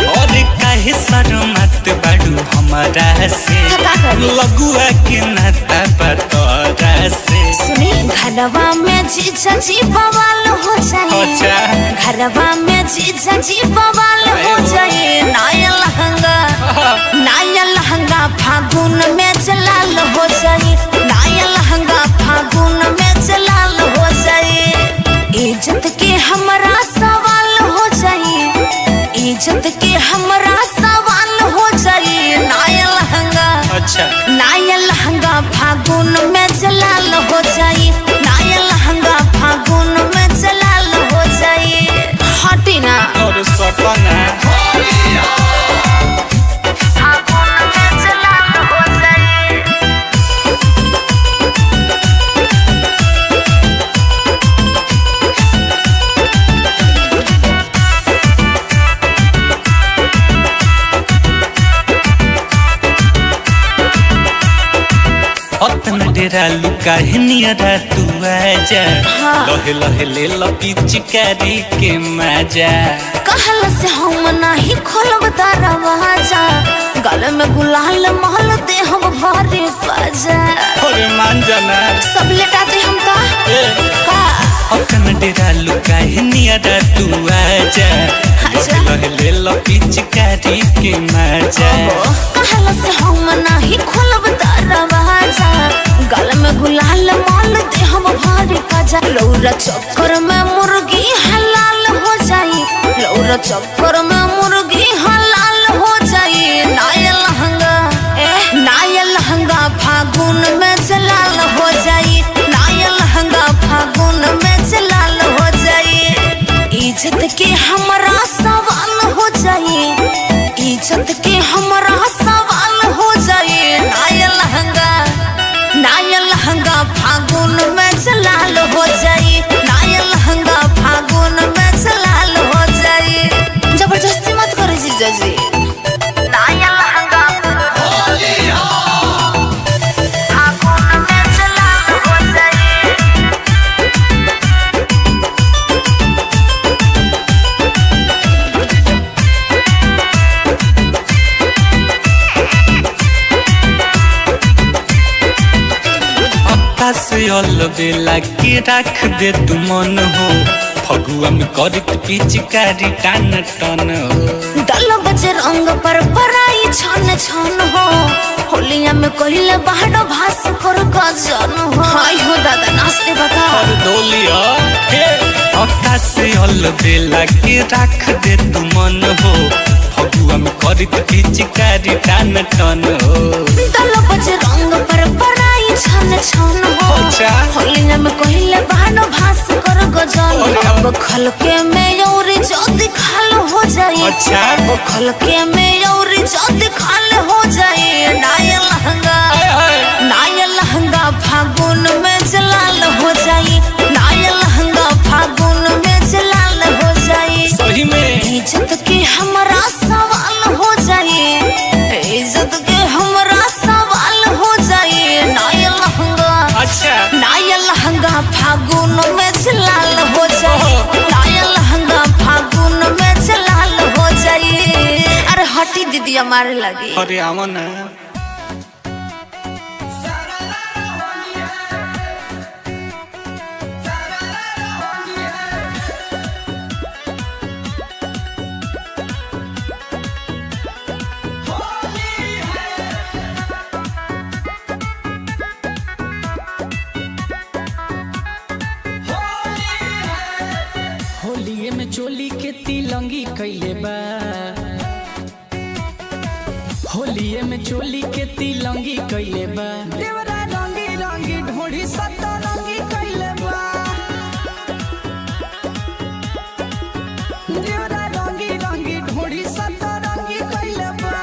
[SPEAKER 7] और काहे शर्मत बाड़ू हमारा से,
[SPEAKER 3] का करी?
[SPEAKER 7] लगुआ के नाता बतौरा से।
[SPEAKER 3] सुनी घरवा में जीजा जी बवाल हो जाए।
[SPEAKER 7] अच्छा।
[SPEAKER 3] घरवा में जीजा जी बवाल हो जाए। नाया लहंगा फागुन में जलाल हो जाए। नाया लहंगा फागुन में जलाल हो जाए। इज्जत के हमरा सवाल हो जाए। इज्जत के हमरा सवाल हो जाए।
[SPEAKER 7] अच्छा।
[SPEAKER 3] नाया लहंगा फागुन में जलाल हो जाए। नाया लहंगा फागुन में जलाल हो जाए। हटी ना
[SPEAKER 7] और सपना
[SPEAKER 3] फागुन में जलाल हो जाए।
[SPEAKER 7] अपना डेरा लुका है नियरा तू आजा।
[SPEAKER 3] हाँ।
[SPEAKER 7] लहे लहे ले लो पिचकारी के मजा।
[SPEAKER 3] कहल से हम नहीं खोलब दरवाजा। गल में गुलाल महल दे हम भरे बाजा।
[SPEAKER 7] अरे मान जाना
[SPEAKER 3] सब लेटा दे हम का
[SPEAKER 7] अपना डेरा लुका है नियरा तू आजा।
[SPEAKER 3] अच्छा।
[SPEAKER 7] लहे लहे ले लो पिचकारी के मजा।
[SPEAKER 3] कहल से हम नहीं खोलब दरवाजा। गल में गुलाल माल दे हम भरे काजा। लौरा चक्कर में मुर्गी हलाल हो जाई। लौरा चक्कर में मुर्गी हलाल हो जाई। नाया लहंगा फागुन में जलाल हो जाई। नाया लहंगा फागुन में जलाल हो जाई। इज्जत के हमरा सवाल हो जाई। इज्जत के हमरा सवाल हो जाई। नाया लहंगा फागुन में जलाल हो जाई। नाया लहंगा फागुन में जलाल हो जाई। जबरदस्ती मत करो जीजा जी। नाया लहंगा फागुन में जलाल हो जाई।
[SPEAKER 7] से अलबेला के रख दे तू मन हो। फगुआ में करत पिचकारी टान टन हो।
[SPEAKER 3] दल बजे रंग पर पराई छन छन हो। होलिया में कहिले बाहर भास कर गजन हो। हाय हो दादा नाचते बता
[SPEAKER 7] और डोलिया हे अक्का से अलबेला के रख दे तू मन हो। फगुआ में करत पिचकारी टान टन हो।
[SPEAKER 3] दल बजे रंग पर पराई छन छन हो।
[SPEAKER 7] अच्छा।
[SPEAKER 3] होलिया में कहिले बाहर भास कर गजन हो। अब खलके में और जल्दी खाल हो जाए।
[SPEAKER 7] अच्छा।
[SPEAKER 3] अब खलके में और जल्दी खाल हो जाए। नाया लहंगा फागुन में जलाल हो जाए। नाया लहंगा फागुन में जलाल हो जाए।
[SPEAKER 7] सही में
[SPEAKER 3] इज्जत के हमरा सवाल हो जाए। इज्जत के हमरा सवाल हो जाए। नाया लहंगा फागुन में जलाल हो जाए। नाया लहंगा फागुन में जलाल भैया मारे लगी।
[SPEAKER 7] अरे आवा ना।
[SPEAKER 1] होलिये में चोली के तिलंगी कैले बा, होलिये में चोली के तिलंगी कैले बा, देवरा रंगी रंगी ढोढ़ी सतरंगी कैले बा, देवरा रंगी रंगी ढोढ़ी सतरंगी कैले बा,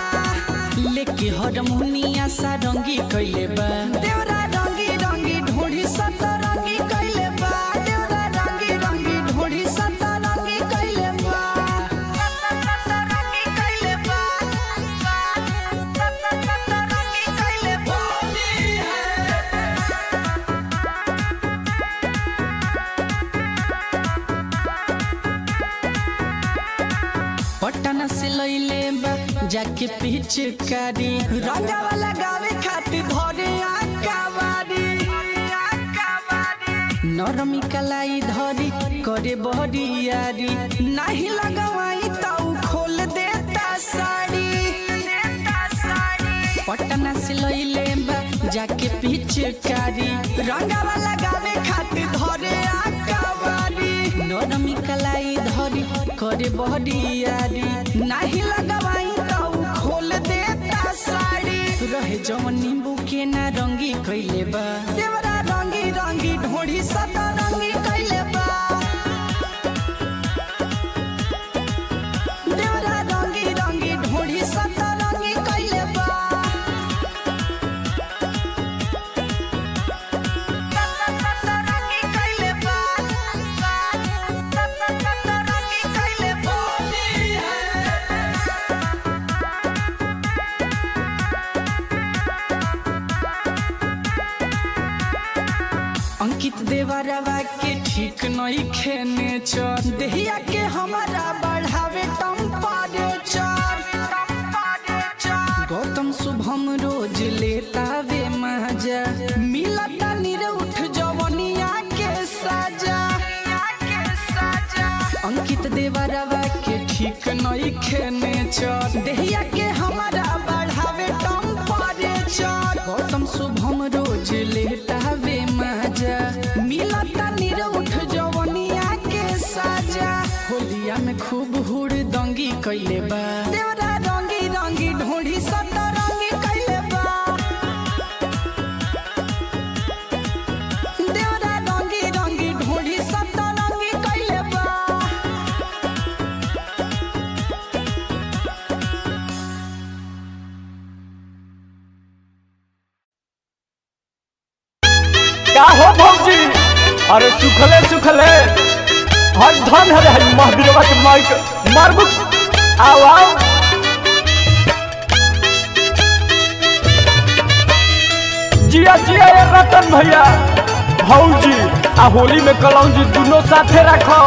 [SPEAKER 1] लेके हरमुनिया सारंगी कैले बा, देवरा रंगी रंगी ढोढ़ी सतरंगी कैले बा, देवरा रंगी रंगी ढोढ़ी सतरंगी कैले बा, सतरंगी कैले बा, सतरंगी कैले बा। पटना से लैले बा जाके पिचकारी, रंगावा लगावे खातिर धरे आकावारी, नरमी कलाई धरी करे बहरियारी, नहीं लगवाई ताऊ खोल देता साड़ी, पटना से लैले बा जाके पिचकारी, रंगावा लगावे खातिर धरे आकावारी, नरमी कलाई धरी करे बहरियारी, नहीं लगवाई ताऊ खोल देता साड़ी, रहे जवन नींबू के ना रंगी कैले बा, देवरा रंगी रंगी ढोढ़ी सतरंगी कैले बा, देवरा रंगी रंगी ढोढ़ी सतरंगी कैले बा, सतरंगी कैले बा, सतरंगी कैले बा। अंकित देवरवा के ठीक नहीं खेने चर, देहिया के हमारा बढ़ावे टेम्परेचर, गौतम शुभम रोज लेता वे मजा, मिलता निरउठ जवनिया के सजा, अंकित देवरवा के ठीक नहीं खेने चर, देहिया के हमारा बढ़ावे टेम्परेचर, गौतम शुभम रोज लेता वे मजा, मिलता निरउठ जवनिया के सजा, होलिया में खूब हुड़ दंगी कैले बा, देवरा रंगी रंगी ढोढ़ी सतरंगी कैले बा, देवरा रंगी रंगी ढोढ़ी सतरंगी कैले बा।
[SPEAKER 2] का हो भौजी? अरे सुखले सुखले हर धन है महावीरवा के माइक मारबुक आओ आओ। जिया जिया ये रतन भैया भौजी आ होली में कलौजी दोनों साथे रखो।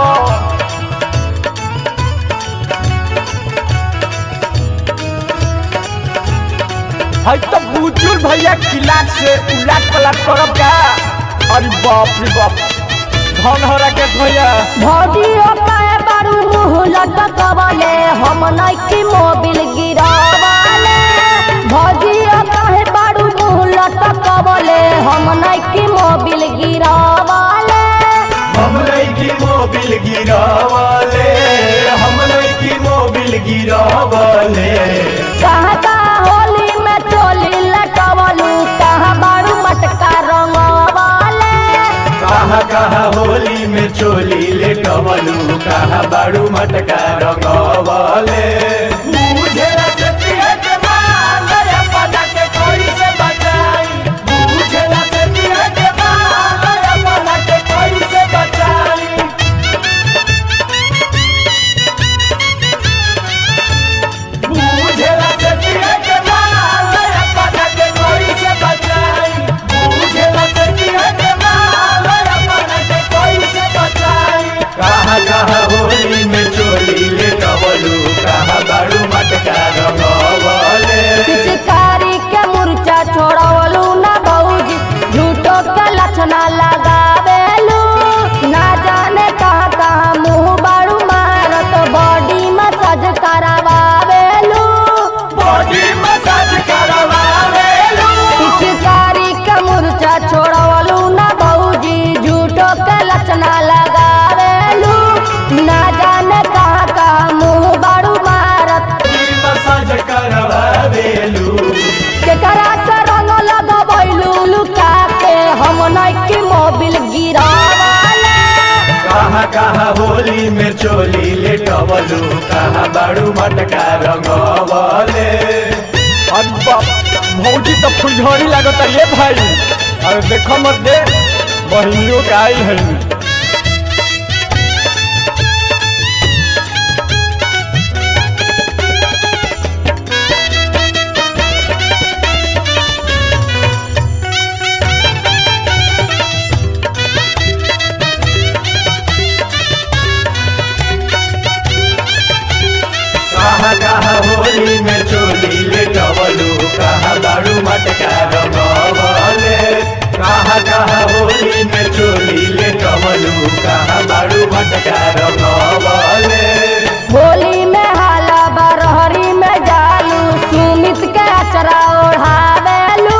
[SPEAKER 2] भाई तो बुजुर्ग भैया किलाट से उलाट पलाट करब का? अरे बाप रे बाप धन हो राकेश भैया।
[SPEAKER 8] भौजी काहे बारू मुँह लटकवले, हम नइकी मोबिल गिरावले, भौजी काहे बारू मुँह लटकवले, हम नइकी मोबिल गिरावले,
[SPEAKER 4] हम नइकी मोबिल गिरावले, हम नइकी मोबिल गिरावले।
[SPEAKER 8] कहाँ होली में चोली लटवलू, कहाँ बारू मटका रंगवले,
[SPEAKER 4] कहाँ कहाँ होली में चोली लेटवलू, कहाँ बाड़ू मटका रंगवले। बुझेला सतिया के माल अपना के कोई से बचाई, बुझेला सतिया के माल अपना के कोई से बचाई। बुझेला सतिया के माल अपना के कोई से बचाई, बुझेला सतिया के माल अपना के कोई से बचाई। कहाँ कहाँ होली में चोली लेटवलू, कहाँ बाड़ू
[SPEAKER 8] हम नइकी मोबिल गिरावाले
[SPEAKER 4] कहाँ कहाँ होली में चोली लेटवलू कहाँ बाड़ू मटका रंगवले।
[SPEAKER 2] अरे बाप भौजी तो फुलझड़ी लागत ये भाई। अरे देखो मत दे बहनियों के आई है।
[SPEAKER 4] कहाँ कहाँ होली में चोली लेटवलू कहाँ बाड़ू मटका रंगवले। कहाँ कहाँ होली में चोली लेटवलू कहाँ बाड़ू मटका रंगवले।
[SPEAKER 8] होली में हाला बरहरी में जालू सुमित के अचरा ओढ़ावेलू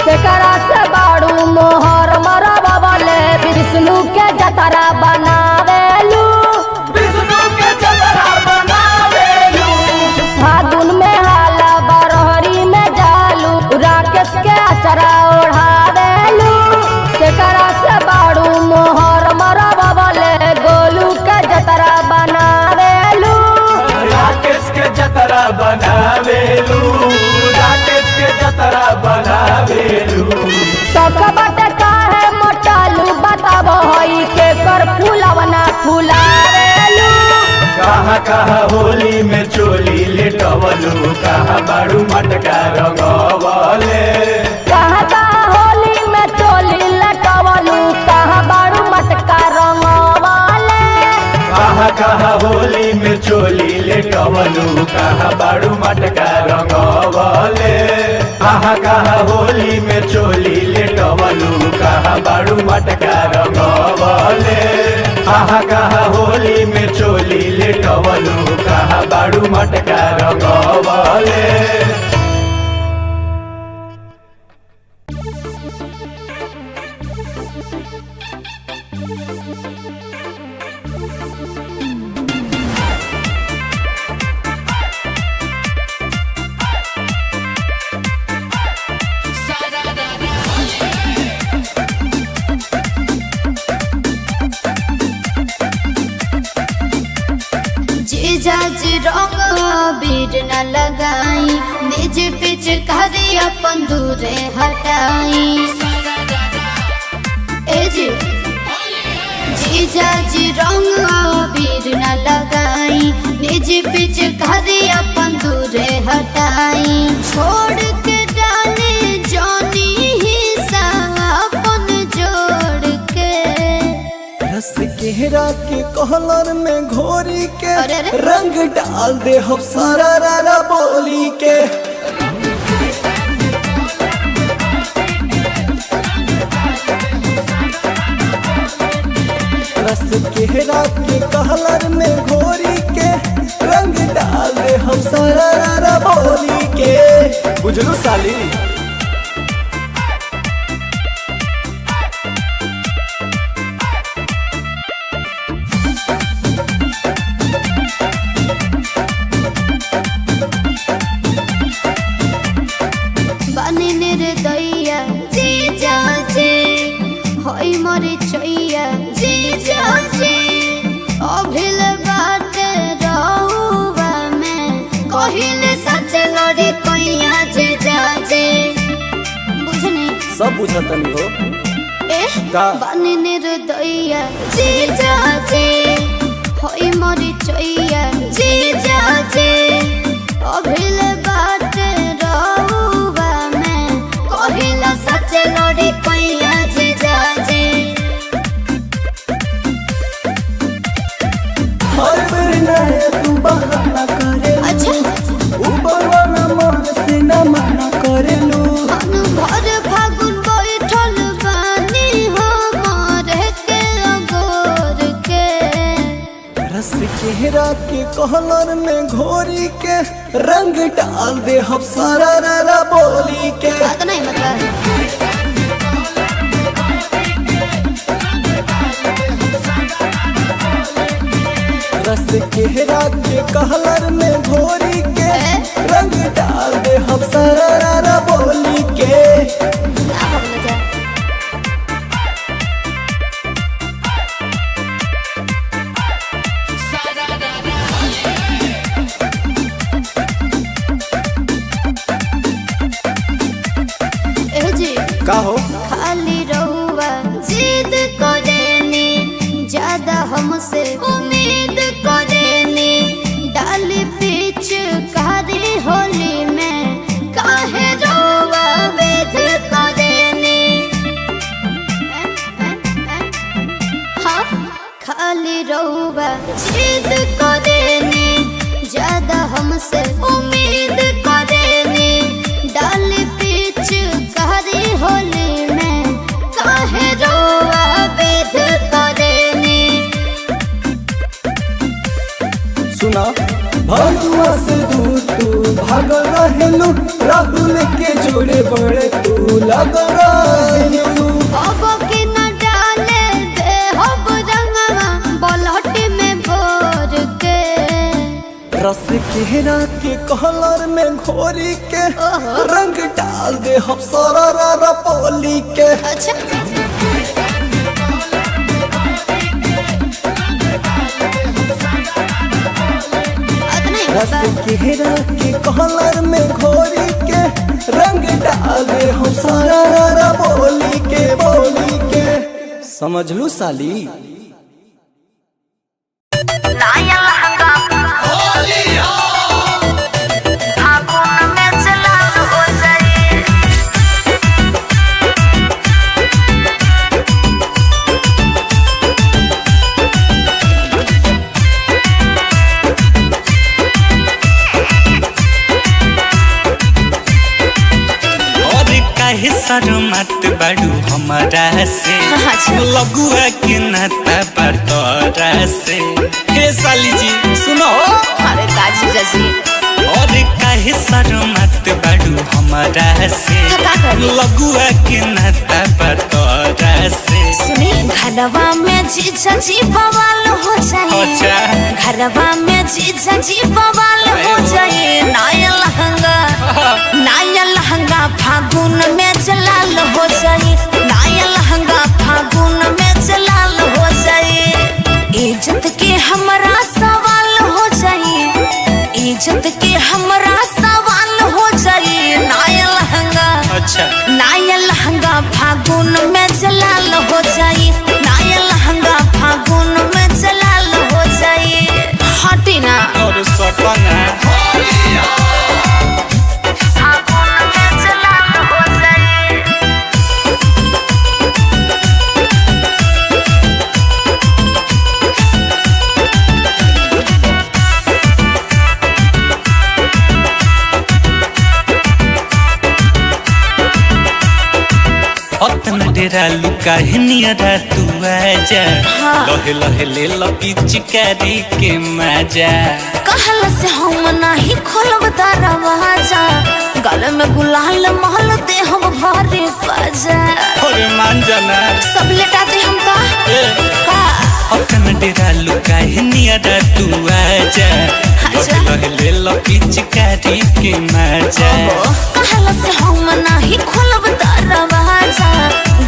[SPEAKER 8] केकरा से बाड़ू मोहर मरबले विष्णु के जतरा बनावेलू
[SPEAKER 4] विष्णु के जतरा बनावेलू।
[SPEAKER 8] फागुन में हाला बरहरी में जालू राकेश के अचरा ओढ़ावेलू केकरा से बाड़ू मोहर मरबले गोलू के जतरा बनावेलू
[SPEAKER 4] राकेश के जतरा बनावेलू। राकेश के जतरा बनावेलू।
[SPEAKER 8] सकबट काहे मोटालू बताबो हई के कर फूलवना फुलावेलू
[SPEAKER 4] कहाँ कहाँ होली में चोली लेटवलू कहाँ बाड़ू मटका रंगवले।
[SPEAKER 8] कहाँ कहाँ होली में चोली लटवलू कहाँ बाड़ू मटका रंगवाले
[SPEAKER 4] कहाँ कहाँ होली में चोली लेटवलू कहाँ बाड़ू मटका रंगवले। कहाँ कहाँ होली में चोली लेटवलू कहाँ बाड़ू मटका रंगवले। कहाँ कहाँ होली में चोली लेटवलू कहाँ बाड़ू मटका रंगवले।
[SPEAKER 5] जीजाजी रंग बीर न लगाई निज पिच करी अपन दूरे हटाई। ए जी जीजाजी रंग बीर न लगाई निज पिच करी अपन दूरे हटाई। छोड़ के डाले जानी हिस्सा अपन जोड़ के
[SPEAKER 6] रस केहरा के कहलर में घोरी के
[SPEAKER 5] अरे अरे।
[SPEAKER 6] रंग डाल दे हम सारा रारा बोली के। रस केहरा के कहलर में घोरी के रंग डाल दे हम सारा रारा बोली के। बुझलू साली
[SPEAKER 5] बने निर्दया जीजाजी होई मोरे चैया जीजाजी अभिल बात रहुआ में कहिले सच लड़ी कैया जीजाजी बुझनी
[SPEAKER 6] सब बुझतनी हो।
[SPEAKER 5] ए
[SPEAKER 6] का?
[SPEAKER 5] बने निर्दया जीजाजी होई मोरे चैया जीजाजी अभिल बात रहुआ में कहिला सच लड़ी कैया जीजाजी।
[SPEAKER 6] हर बेर नया तू बहाना करे
[SPEAKER 5] अच्छा
[SPEAKER 6] ऊपर वाला मन से न मना करेलू।
[SPEAKER 5] भर फागुन बैठल बानी हमारे के अगोर के
[SPEAKER 6] रस केहरा के कहलर में घोरी के रंग डाल दे हम सारा रारा बोली के।
[SPEAKER 5] बात नहीं मतलब
[SPEAKER 6] रस केहरा के कहलर में घोरी के रंग डाल दे हम सारा रारा बोली के।
[SPEAKER 5] क्या बोल जा
[SPEAKER 6] का हो
[SPEAKER 5] खाली रहुआ जिद करेनी ज्यादा हमसे उम्मीद करेनी डाली पीछ कारी होली में काहे रहुआ वेद करेनी हाँ खाली रहुआ जिद करेनी ज्यादा हमसे उम्मीद करेनी डाली पीछ कारी होली में काहे रहुआ वेद करेनी
[SPEAKER 6] सुना भगवा से दूर तू भाग रहेलू राहुल के जोड़े बड़े तू लग रहेलू
[SPEAKER 5] अब के न डाले दे हब रंगवा बलहट में भोर के
[SPEAKER 6] रस केरा के कलर में घोरी के रंग डाल दे हम सारा पोली के
[SPEAKER 5] अच्छा
[SPEAKER 6] रस केरा के कलर में घोरी के रंग डाल दे हम सारा बोली के समझ लू साली
[SPEAKER 3] नाया लहंगा फागुन में जलाल हो जाए
[SPEAKER 7] और काहे शर्मात बाड़ू हमारा से
[SPEAKER 3] अच्छा।
[SPEAKER 7] लगुआ के नाता बतौरा से हे साली जी सुनो
[SPEAKER 3] अरे काजी जैसी
[SPEAKER 7] और काहे शर्मात बाड़ू हमारा से
[SPEAKER 3] का करी?
[SPEAKER 7] लगुआ के नाता बतौरा से
[SPEAKER 3] सुनी घरवा में जीजा जी बवाल हो जाए
[SPEAKER 7] अच्छा
[SPEAKER 3] घरवा में जीजा जी बवाल हो जाए नाया लहंगा फागुन में जलाल हो जाए नाया लहंगा फागुन में जलाल हो जाए इज्जत के हमरा सवाल हो जाए इज्जत के हमरा सवाल हो जाए
[SPEAKER 7] अच्छा
[SPEAKER 3] नाया लहंगा फागुन में जलाल हो जाए नाया लहंगा फागुन में जलाल हो जाए हटी ना
[SPEAKER 7] और सपना
[SPEAKER 3] फागुन में जलाल हो जाए
[SPEAKER 7] अतना डेरा लुका नियरा तू आजा लहे लहे ले लो पिचकारी के मजा
[SPEAKER 3] कहल से हम नहीं खोलब दरवाजा गले में गुलाल महल दे हम भारी बाजा
[SPEAKER 7] और मान जाना
[SPEAKER 3] सब लेटा दे हम का
[SPEAKER 7] अतना डेरा लुका नियरा तू आजा
[SPEAKER 3] अच्छा।
[SPEAKER 7] लहे लहे ले लो पिचकारी के मजा
[SPEAKER 3] कहल से हम नहीं खोलब दरवाजा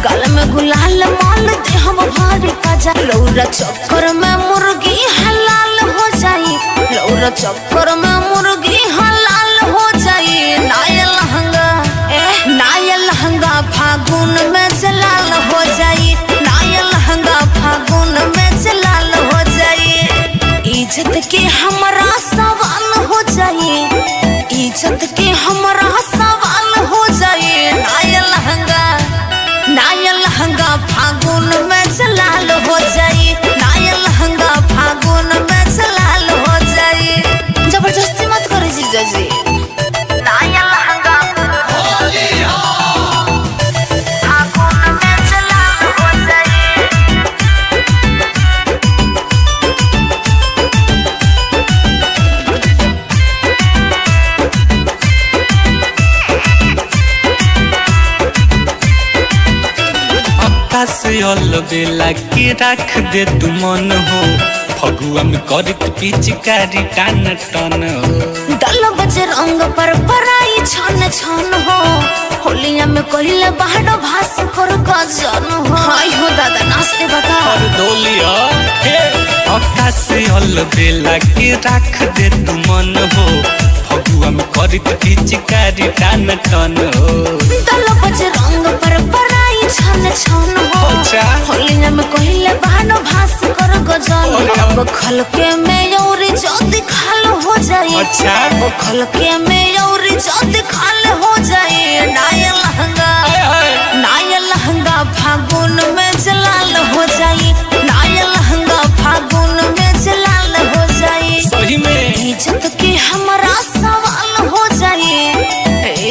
[SPEAKER 3] गले में गुलाल महल दे हम भारी बाजा लौरा चक्कर में मुर्गी हलाल हो जाई लौरा चक्कर में मुर्गी हलाल हो जाई नाया लहंगा फागुन में जलाल हो जाई नाया लहंगा फागुन में जलाल हो जाई इज्जत के हमरा सवाल हो जाई इज्जत के हमरा सवाल हो जाई नाया लहंगा फागुन में जलाल हो जाई नाया लहंगा फागुन में जलाल हो जाई जबरदस्ती मत करो जीजा जी नाया लहंगा फागुन में जलाल हो जाई
[SPEAKER 7] आकाश अलबेला के रख दे तू मन हो फगुआ में करत पिचकारी टान टन हो
[SPEAKER 3] दल बजे रंग पर पराई छन छन हो होलिया में कहिले बाहर भास कर गजन हो हाय हो दादा नाचते बता
[SPEAKER 7] और डोलिया हे आकाश अलबेला के रख दे तू मन हो फगुआ में करत पिचकारी टान टन हो
[SPEAKER 3] दल बजे रंग पर हल्के में और जद खाल हो जाए नाया लहंगा फागुन में जलाल हो जाए नाया लहंगा फागुन में जलाल हो जाए।
[SPEAKER 7] सही में
[SPEAKER 3] इज्जत के हमरा सवाल हो जाए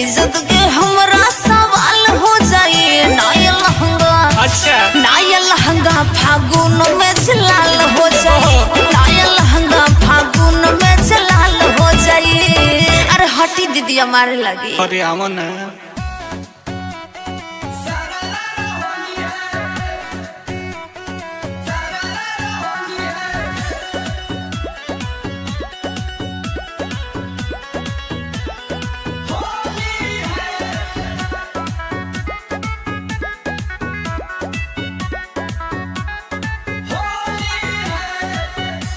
[SPEAKER 3] इज्जत के हमरा सवाल हो जाए नाया लहंगा
[SPEAKER 7] अच्छा
[SPEAKER 3] नाया लहंगा फागुन में जलाल हो जाए नाया लहंगा फागुन में जलाल हो जाए। अरे हटी दीदी हमारे लगी।
[SPEAKER 7] अरे आवा ना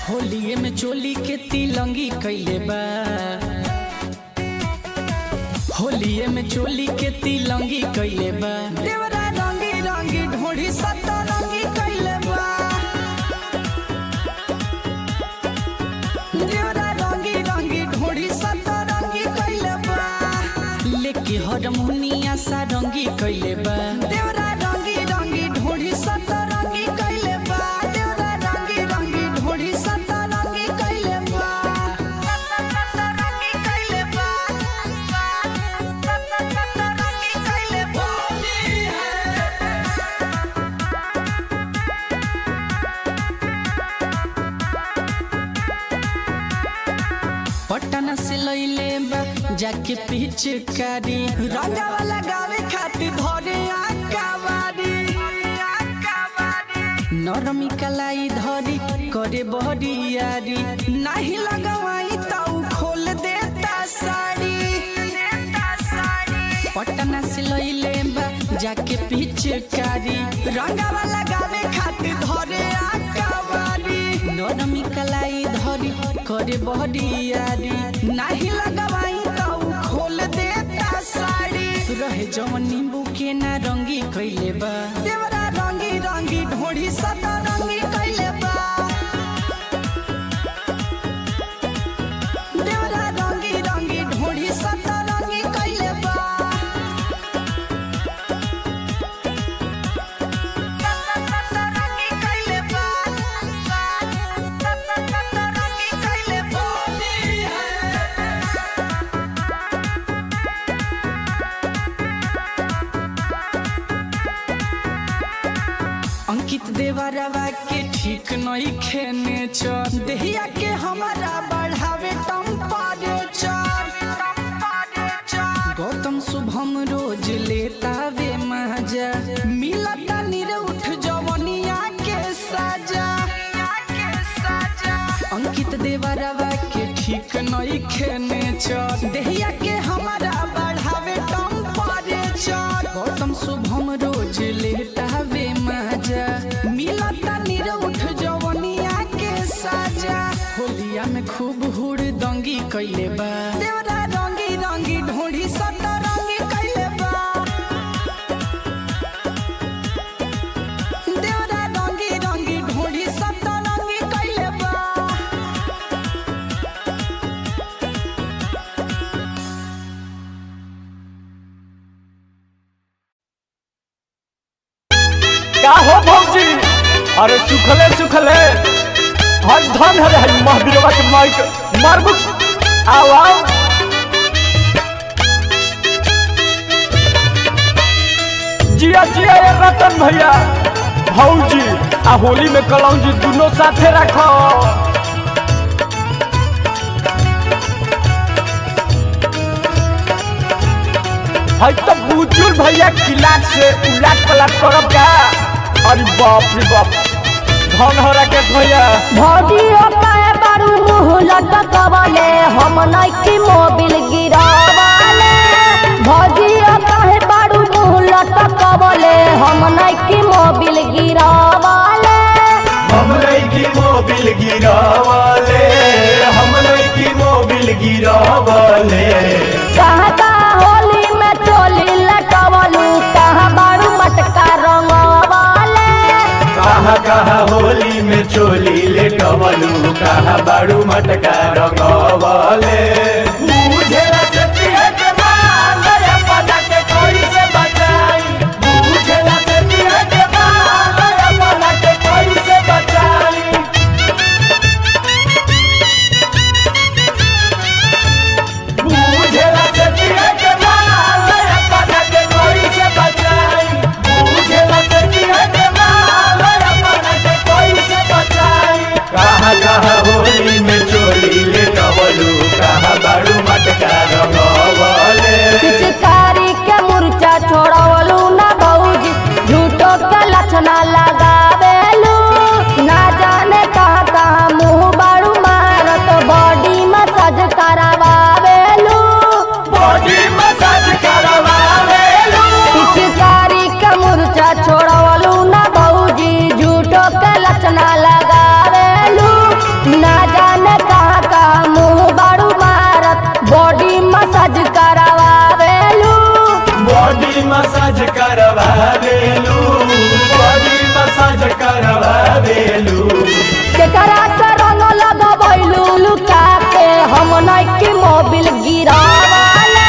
[SPEAKER 1] होलिये में चोली के तिलंगी कैले बा होलिये में चोली के तिलंगी कैले बा देवरा रंगी रंगी ढोढ़ी सतरंगी कैले बा देवरा रंगी रंगी ढोढ़ी सतरंगी कैले बा लेके हरमुनिया सारंगी कैले बा देवरा रंगी रंगी ढोढ़ी सतरंगी कैले बा देवरा रंगी रंगी ढोढ़ी सतरंगी कैले बा सतरंगी कैले बा सतरंगी कैले बा। पटना से लइले बा जाके पिचकारी रंगावा लगावे खातिर धरे आकावारी नरमी कलाई धरी करे बहरियारी नाही लगवाई ताऊ खोल देता साड़ी पटना से लइले बा जाके पिचकारी रंगावा लगावे खातिर धरे आकावारी नरमी कलाई धरी करे बहरियारी नाही लगवाई ताऊ खोल देता साड़ी रहे जवन नींबू के ना रंगी कैले बा देवरा रंगी रंगी ढोढ़ी सतरंगी कैले बा देवरा रंगी रंगी ढोढ़ी सतरंगी कैले बा सतरंगी कैले बा सतरंगी कैले बा। अंकित देवरवा के ठीक नहीं खेने चर देहिया के हमारा बढ़ावे टेम्परेचर गौतम शुभम रोज लेता वे मजा मिलता निरउठ जवनिया के सजा अंकित देवरवा के ठीक नहीं खेने चर देहिया के हमारा बढ़ावे टेम्परेचर गौतम शुभम रोज लेता वे मजा मिलता निरउठ जवनिया के सजा होलिया में खूब हुड़ दंगी कैले बा देवरा रंगी रंगी ढोढ़ी सतरंगी कैले बा देवरा रंगी रंगी ढोढ़ी सतरंगी कैले बा।
[SPEAKER 2] का हो भौजी अरे सुखले सुखले हर धन है रे महावीरवा के माइक मारबू आओ आओ जिया जिया ये रतन भैया भौजी आ होली में कलौजी दोनों साथे रखो है तो बुजुर्ग भैया किलाट से उलाट पलाट करब का अरे बाप रे बाप धन हो राकेश भैया
[SPEAKER 8] भौजी ओकाए बारू मुँह लटकवले हम नइकी मोबिल गिरावले भौजी ओकाए बारू मुँह लटकवले हम नइकी मोबिल गिरावले
[SPEAKER 4] हम नइकी मोबिल गिरावले हम नइकी मोबिल गिरावले
[SPEAKER 8] कहाँ का होली में चोली लटवलू कहाँ बारू मटका रंगवले
[SPEAKER 4] कहाँ कहाँ होली में चोली लेटवलू कहाँ बारू मटका रंगवले। करवावेलू बॉडी मसाज करवावेलू
[SPEAKER 8] केकरा से रंग लगबैलू लुका के हम नइकी मोबिल गिरावाले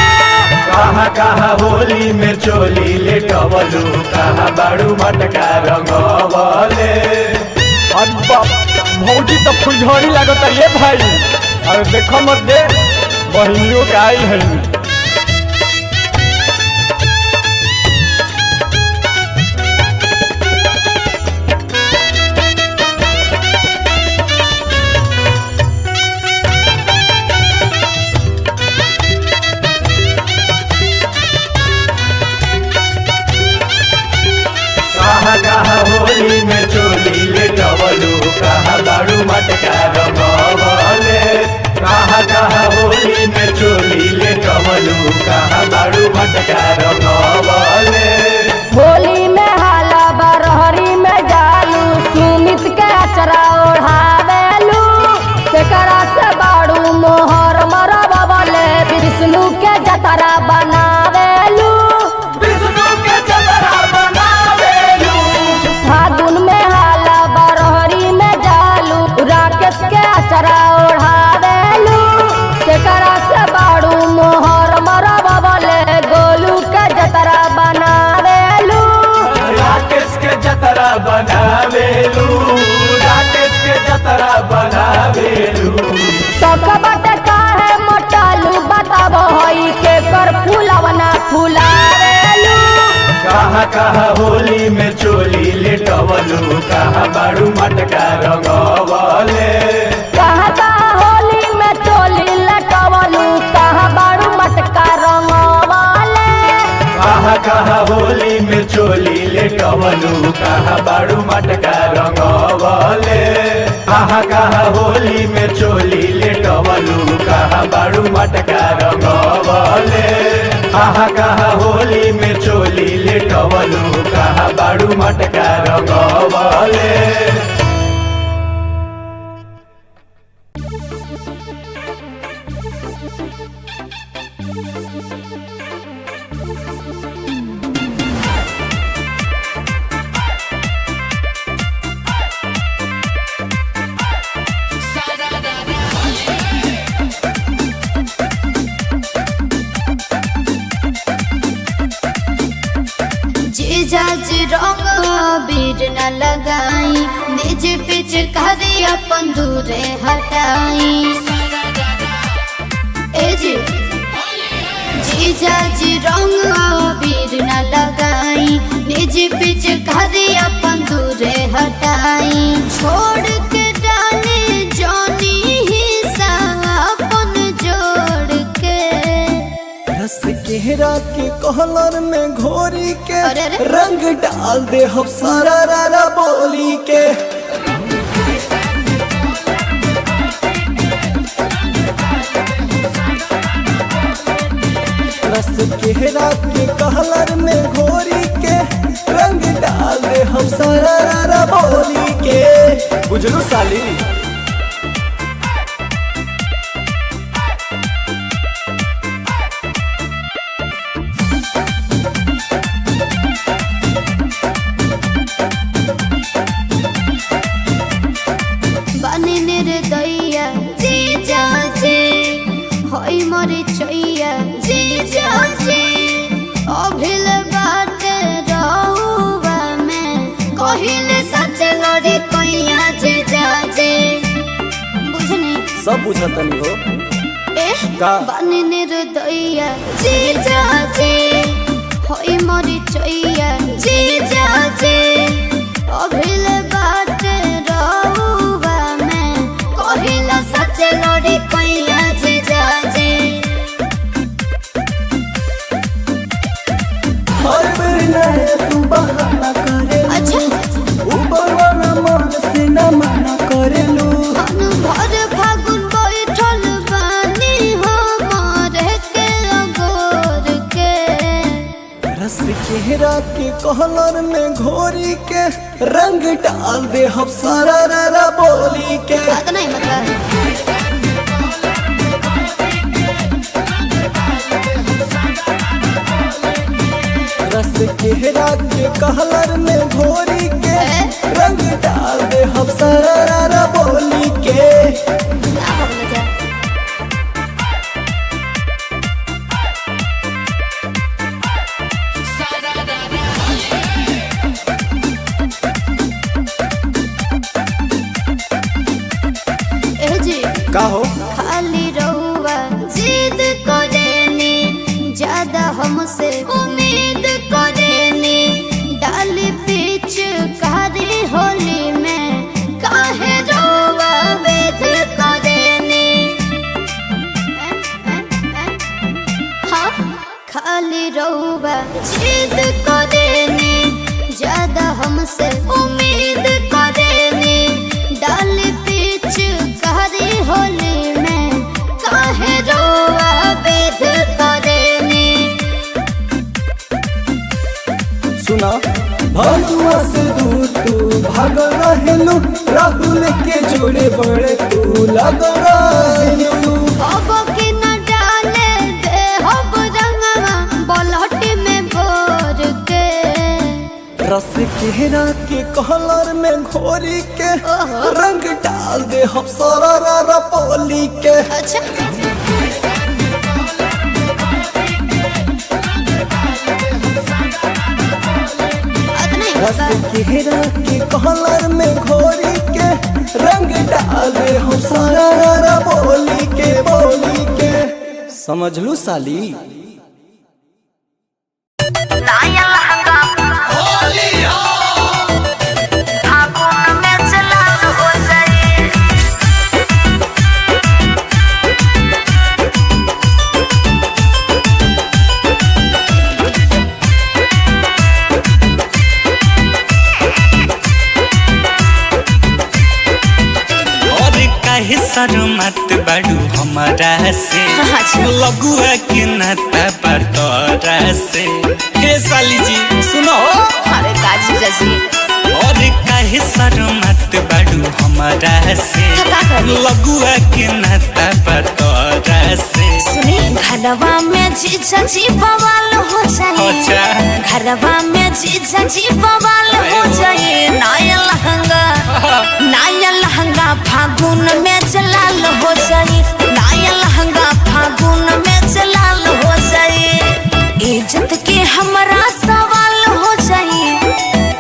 [SPEAKER 4] कहाँ कहाँ होली में चोली लेटवलू कहाँ बाड़ू मटका रंगवले।
[SPEAKER 2] अरे बाप भौजी तो फुलझड़ी लागत ये भाई। अरे देखो मत दे बहनियों के आई है।
[SPEAKER 4] कहाँ कहाँ होली में चोली लेटवलू कहाँ बाड़ू मटका रंगवले कहाँ कहाँ होली में चोली लेटवलू कहाँ बाड़ू मटका रंगवले।
[SPEAKER 8] होली में हाला बरहरी में जालू सुमित के अचरा ओढ़ावेलू केकरा से बाड़ू मोहर मरबले विष्णु के जतरा बनावेलू फागुन में हाला बरहरी में जालू राकेश के अचरा ओढ़ावेलू केकरा से बाड़ू मोहर मरबले गोलू के जतरा बनावेलू
[SPEAKER 4] राकेश के जतरा बनावेलू राकेश के जतरा बनावेलू।
[SPEAKER 8] सकबट काहे मोटालू बताबो हई के कर फूलवना फुलावेलू
[SPEAKER 4] कहाँ कहाँ होली में चोली लेटवलू कहाँ बाड़ू मटका रंगवले
[SPEAKER 8] कहाँ कहाँ होली में चोली लटवलू कहाँ बाड़ू मटका रंगवाले
[SPEAKER 4] कहाँ कहाँ होली में चोली लेटवलू कहाँ बाड़ू मटका रंगवले कहाँ कहाँ होली में चोली लेटवलू कहाँ बाड़ू मटका रंगवले कहाँ कहाँ होली में चोली लेटवलू कहाँ बाड़ू मटका रंगवले।
[SPEAKER 5] जीजाज रंग बीर न लगाई निज पिच करी अपन दूरे हटाई ए जी जीजाज रंग बीर न लगाई निज पिच करी अपन दूरे हटाई छोड़ के डाले जानी हिस्सा अपन जोड़ के
[SPEAKER 6] रस केहरा के कहलर में घोरी के
[SPEAKER 5] अरे अरे।
[SPEAKER 6] रंग डाल दे हम सारा रारा बोली के रस केहरा के कहलर में घोरी के रंग डाल दे हम सारा रारा बोली के बुझलू साली।
[SPEAKER 5] बने रे दैया जीजा जी होई मोरी चैया जीजा जी अभिल बात रहुआ में कहिले सच लड़ी कैया जीजा जी बुझनी
[SPEAKER 6] सब बुझतनी हो
[SPEAKER 5] ए
[SPEAKER 6] का?
[SPEAKER 5] बने रे दैया जीजा जी होई मोरी चैया जीजा जी अभिल बात रहुआ में कहिला सच लड़ी कैया जीजा जी
[SPEAKER 6] हर बेर नहे तू बहाना करे
[SPEAKER 5] अच्छा
[SPEAKER 6] ऊपर वाला मन से न मना करेलू
[SPEAKER 5] भर फागुन बैठल बानी हमारे के अगोर के
[SPEAKER 6] रस केहरा के कहलर में घोरी के रंग डाल दे हम सारा रारा बोली के
[SPEAKER 5] बात नहीं मतलब
[SPEAKER 6] रस केहरा के कहलर में घोरी के रंग डाल दे हम सरारा बोली के। का हो
[SPEAKER 5] खाली रहुआ जिद करेनी, ज्यादा हमसे उम्मीद करेनी, डाली पीछ कारी होली में काहे रहुआ वेद करेनी। हाँ खाली रहुआ जिद करेनी, ज्यादा हमसे उम्मीद करेनी, डाली पीछ कारी होली में काहे रहुआ वेद करेनी।
[SPEAKER 6] सुना भगवा से दूर तू भाग रहेलू, राहुल के जोड़े बड़े तू लग रहेलू।
[SPEAKER 5] अब के न डाले दे हब रंगवा बलहटी में भोर के,
[SPEAKER 6] रस केहरा के कहलर में घोरी के रंग डाल दे हम सरारा बोली के।
[SPEAKER 5] अच्छा
[SPEAKER 6] रस केहरा के कहलर में घोरी के रंग डाल दे हम सरारा बोली के। समझ लू साली।
[SPEAKER 3] नाया लहंगा फागुन में चलाल हो जाए।
[SPEAKER 7] और काहे शर्मात बाड़ू हमारा से, लगुआ के नाता बतौरा से। हे साली जी सुनो,
[SPEAKER 3] अरे काजी जैसी
[SPEAKER 7] और काहे शर्मात बाड़ू हमारा से, लगुआ के नाता बतौरा से।
[SPEAKER 3] सुनी घरवा में जीजा जी बवाल हो जाए,
[SPEAKER 7] अच्छा
[SPEAKER 3] घरवा में जीजा जी बवाल हो जाए। नाया लहंगा फागुन में चलाल हो जाए, नाया लहंगा फागुन में चलाल हो जाए। इज्जत के हमरा सवाल हो जाए,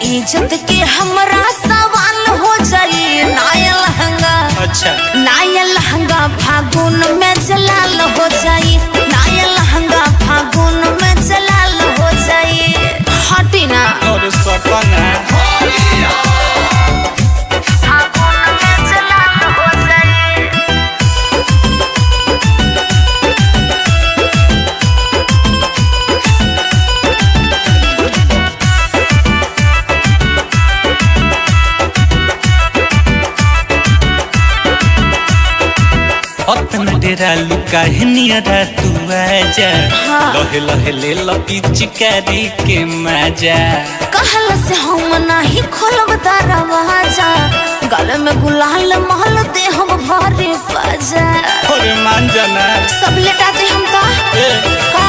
[SPEAKER 3] इज्जत के हमरा सवाल हो जाए। नाया लहंगा
[SPEAKER 7] अच्छा
[SPEAKER 3] नाया लहंगा फागुन में चलाल हो जाए, नाया लहंगा फागुन में चलाल हो जाए। हटी ना
[SPEAKER 7] और सपना
[SPEAKER 3] फागुन में चलाल हो जाए।
[SPEAKER 7] अतना डेरा लुका है नियरा तू आजा, लहे लहे ले लपी चिकारी के मजा।
[SPEAKER 3] कहल से हम नहीं खोलब दरवाजा, गले में गुलाल महल दे हम भरे बाजा।
[SPEAKER 7] अरे मान जाना
[SPEAKER 3] सब लेटा दे हम तो का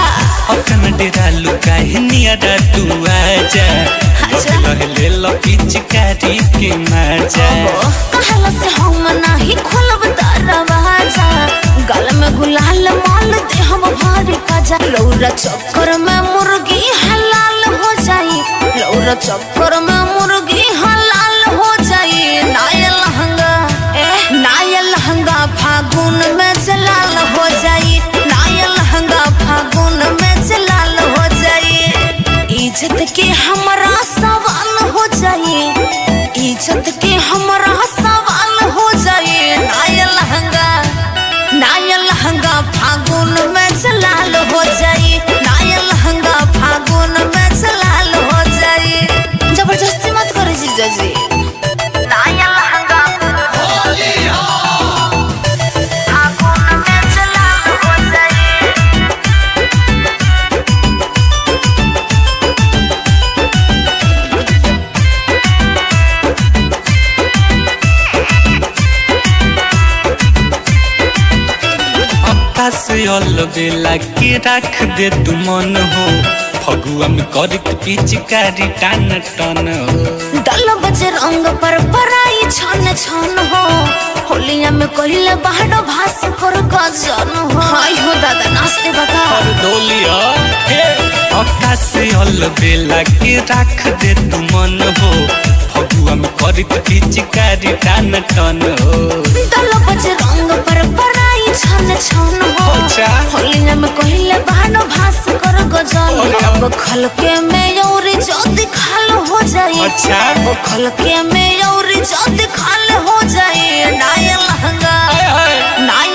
[SPEAKER 7] अतना डेरा लुका है नियरा तू आजा, लहे लहे ले लपी चिकारी के मजा।
[SPEAKER 3] कहल से हम नहीं खोलब दरवाजा, गले में गुलाल माल दे हम भरे बाजा। लौरा चक्कर में मुर्गी हलाल हो जाई, लौरा चक्कर में मुर्गी हलाल हो जाई। नाया लहंगा फागुन में चलाल हो जाई, नाया लहंगा फागुन में चलाल हो जाई। इज्जत के हमरा सवाल हो जाई, इज्जत के हमरा सवाल हो जाई। नाया लहंगा फागुन में चलाल हो जाई, नाया लहंगा फागुन में चलाल हो जाई। जबरदस्ती मत करो जीजा जी। नाया लहंगा फागुन में चलाल हो जाई।
[SPEAKER 7] से अलबेला के रख दे तू मन हो, फगुआ में करत पिचकारी टान टन हो।
[SPEAKER 3] दल बजे रंग पर पराई छन छन हो होलिया में कहिले बाहर भास कर गजन हो। हाय हो दादा नाचते बता
[SPEAKER 7] और डोलिया हे आकाश अल बेला के राख दे तू मन हो फगुआ में करत पिचकारी टान टन हो।
[SPEAKER 3] दल बजे रंग पर पराई छन छन हो होलिया में कहिले बाहर भास कर गजन। अब खलके में औरी जल्दी खाल हो जाए।
[SPEAKER 7] अच्छा
[SPEAKER 3] वो खलके में औरी जल्दी खाल हो जाए। नाया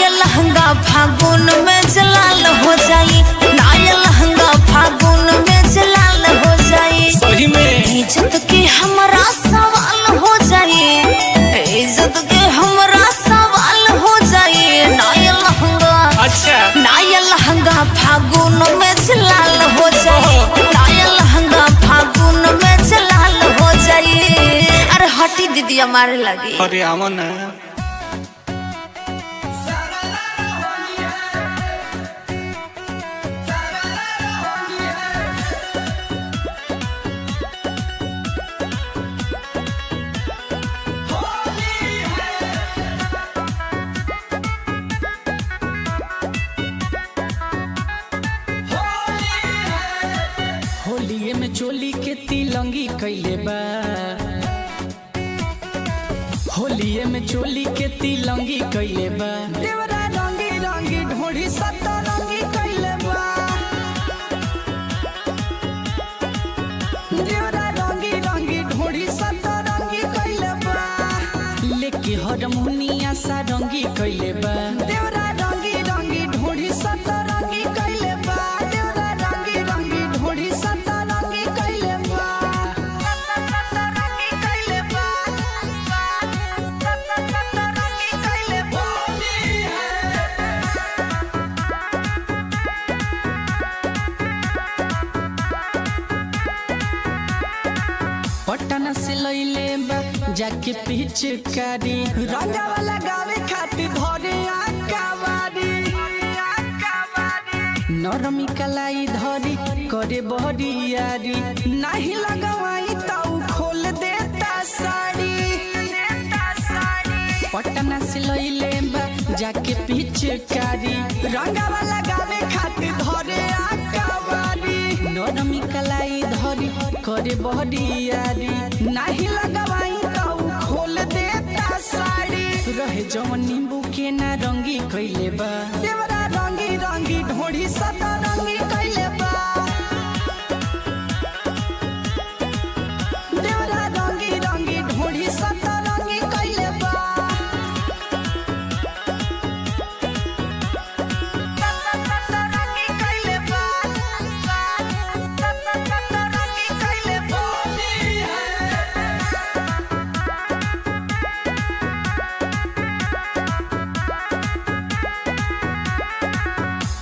[SPEAKER 3] लहंगा फागुन में जलाल हो जाए। नाया लहंगा फागुन में जलाल हो जाए।
[SPEAKER 7] सही में
[SPEAKER 3] इज्जत के हमारा सवाल हो जाए। इज्जत के हमारा सवाल हो जाए। नाया लहंगा
[SPEAKER 7] अच्छा
[SPEAKER 3] नाया लहंगा फागुन में जलाल हो जाए। नाया लहंगा फागुन में जलाल हो जाए। अरे हटी दीदी हमारे लगी।
[SPEAKER 7] अरे आवा ना
[SPEAKER 1] होलिये में चोली के तिलंगी कैले बा। होलिये में चोली के तिलंगी कैले बा। देवरा रंगी रंगी ढोढ़ी सतरंगी कैले बा। देवरा रंगी रंगी ढोढ़ी सतरंगी कैले बा। लेके हारमोनिया सारंगी कैले बा। देवरा रंगी रंगी ढोढ़ी सतरंगी कैले बा। देवरा रंगी रंगी ढोढ़ी सतरंगी कैले बा। सतरंगी कैले बा। सतरंगी कैले बा। पटना से लइले बा जाके पिचकारी रंगावा लगावे खातिर धरे आकावारी। नरमी कलाई धरी करे बहरियारी नाही लगवाई ताऊ खोल देता साड़ी। पटना से लइले बा जाके पिचकारी रंगावा लगावे खातिर धरे आकावारी। नरमी कलाई धरी करे बहरियारी नाही लगवाई ताऊ खोल देता साड़ी। रहे जवन नींबू के ना रंगी कैले बा। देवरा रंगी रंगी ढोढ़ी सतरंगी कैले बा। देवरा रंगी रंगी ढोढ़ी सतरंगी कैले बा। सतरंगी कैले बा। सतरंगी कैले बा।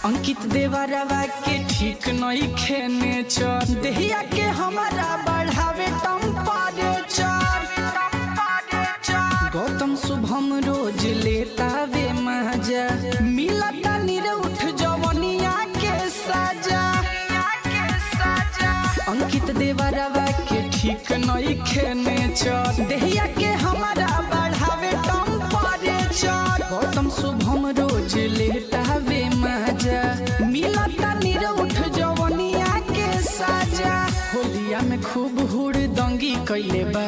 [SPEAKER 1] अंकित देवरवा के ठीक नहीं खेने चर देहिया के हमारा बढ़ावे टेम्परेचर। गौतम शुभम रोज लेता वे मजा मिलता निरउठ जवनिया के सजा। अंकित देवरवा के ठीक नहीं खेने चर देहिया के हमारा बढ़ावे टेम्परेचर। गौतम शुभम रोज लेता वे मजा मिलता निरउठ जवनिया के सजा। होलिया में खूब हुड़ दंगी कैले बा।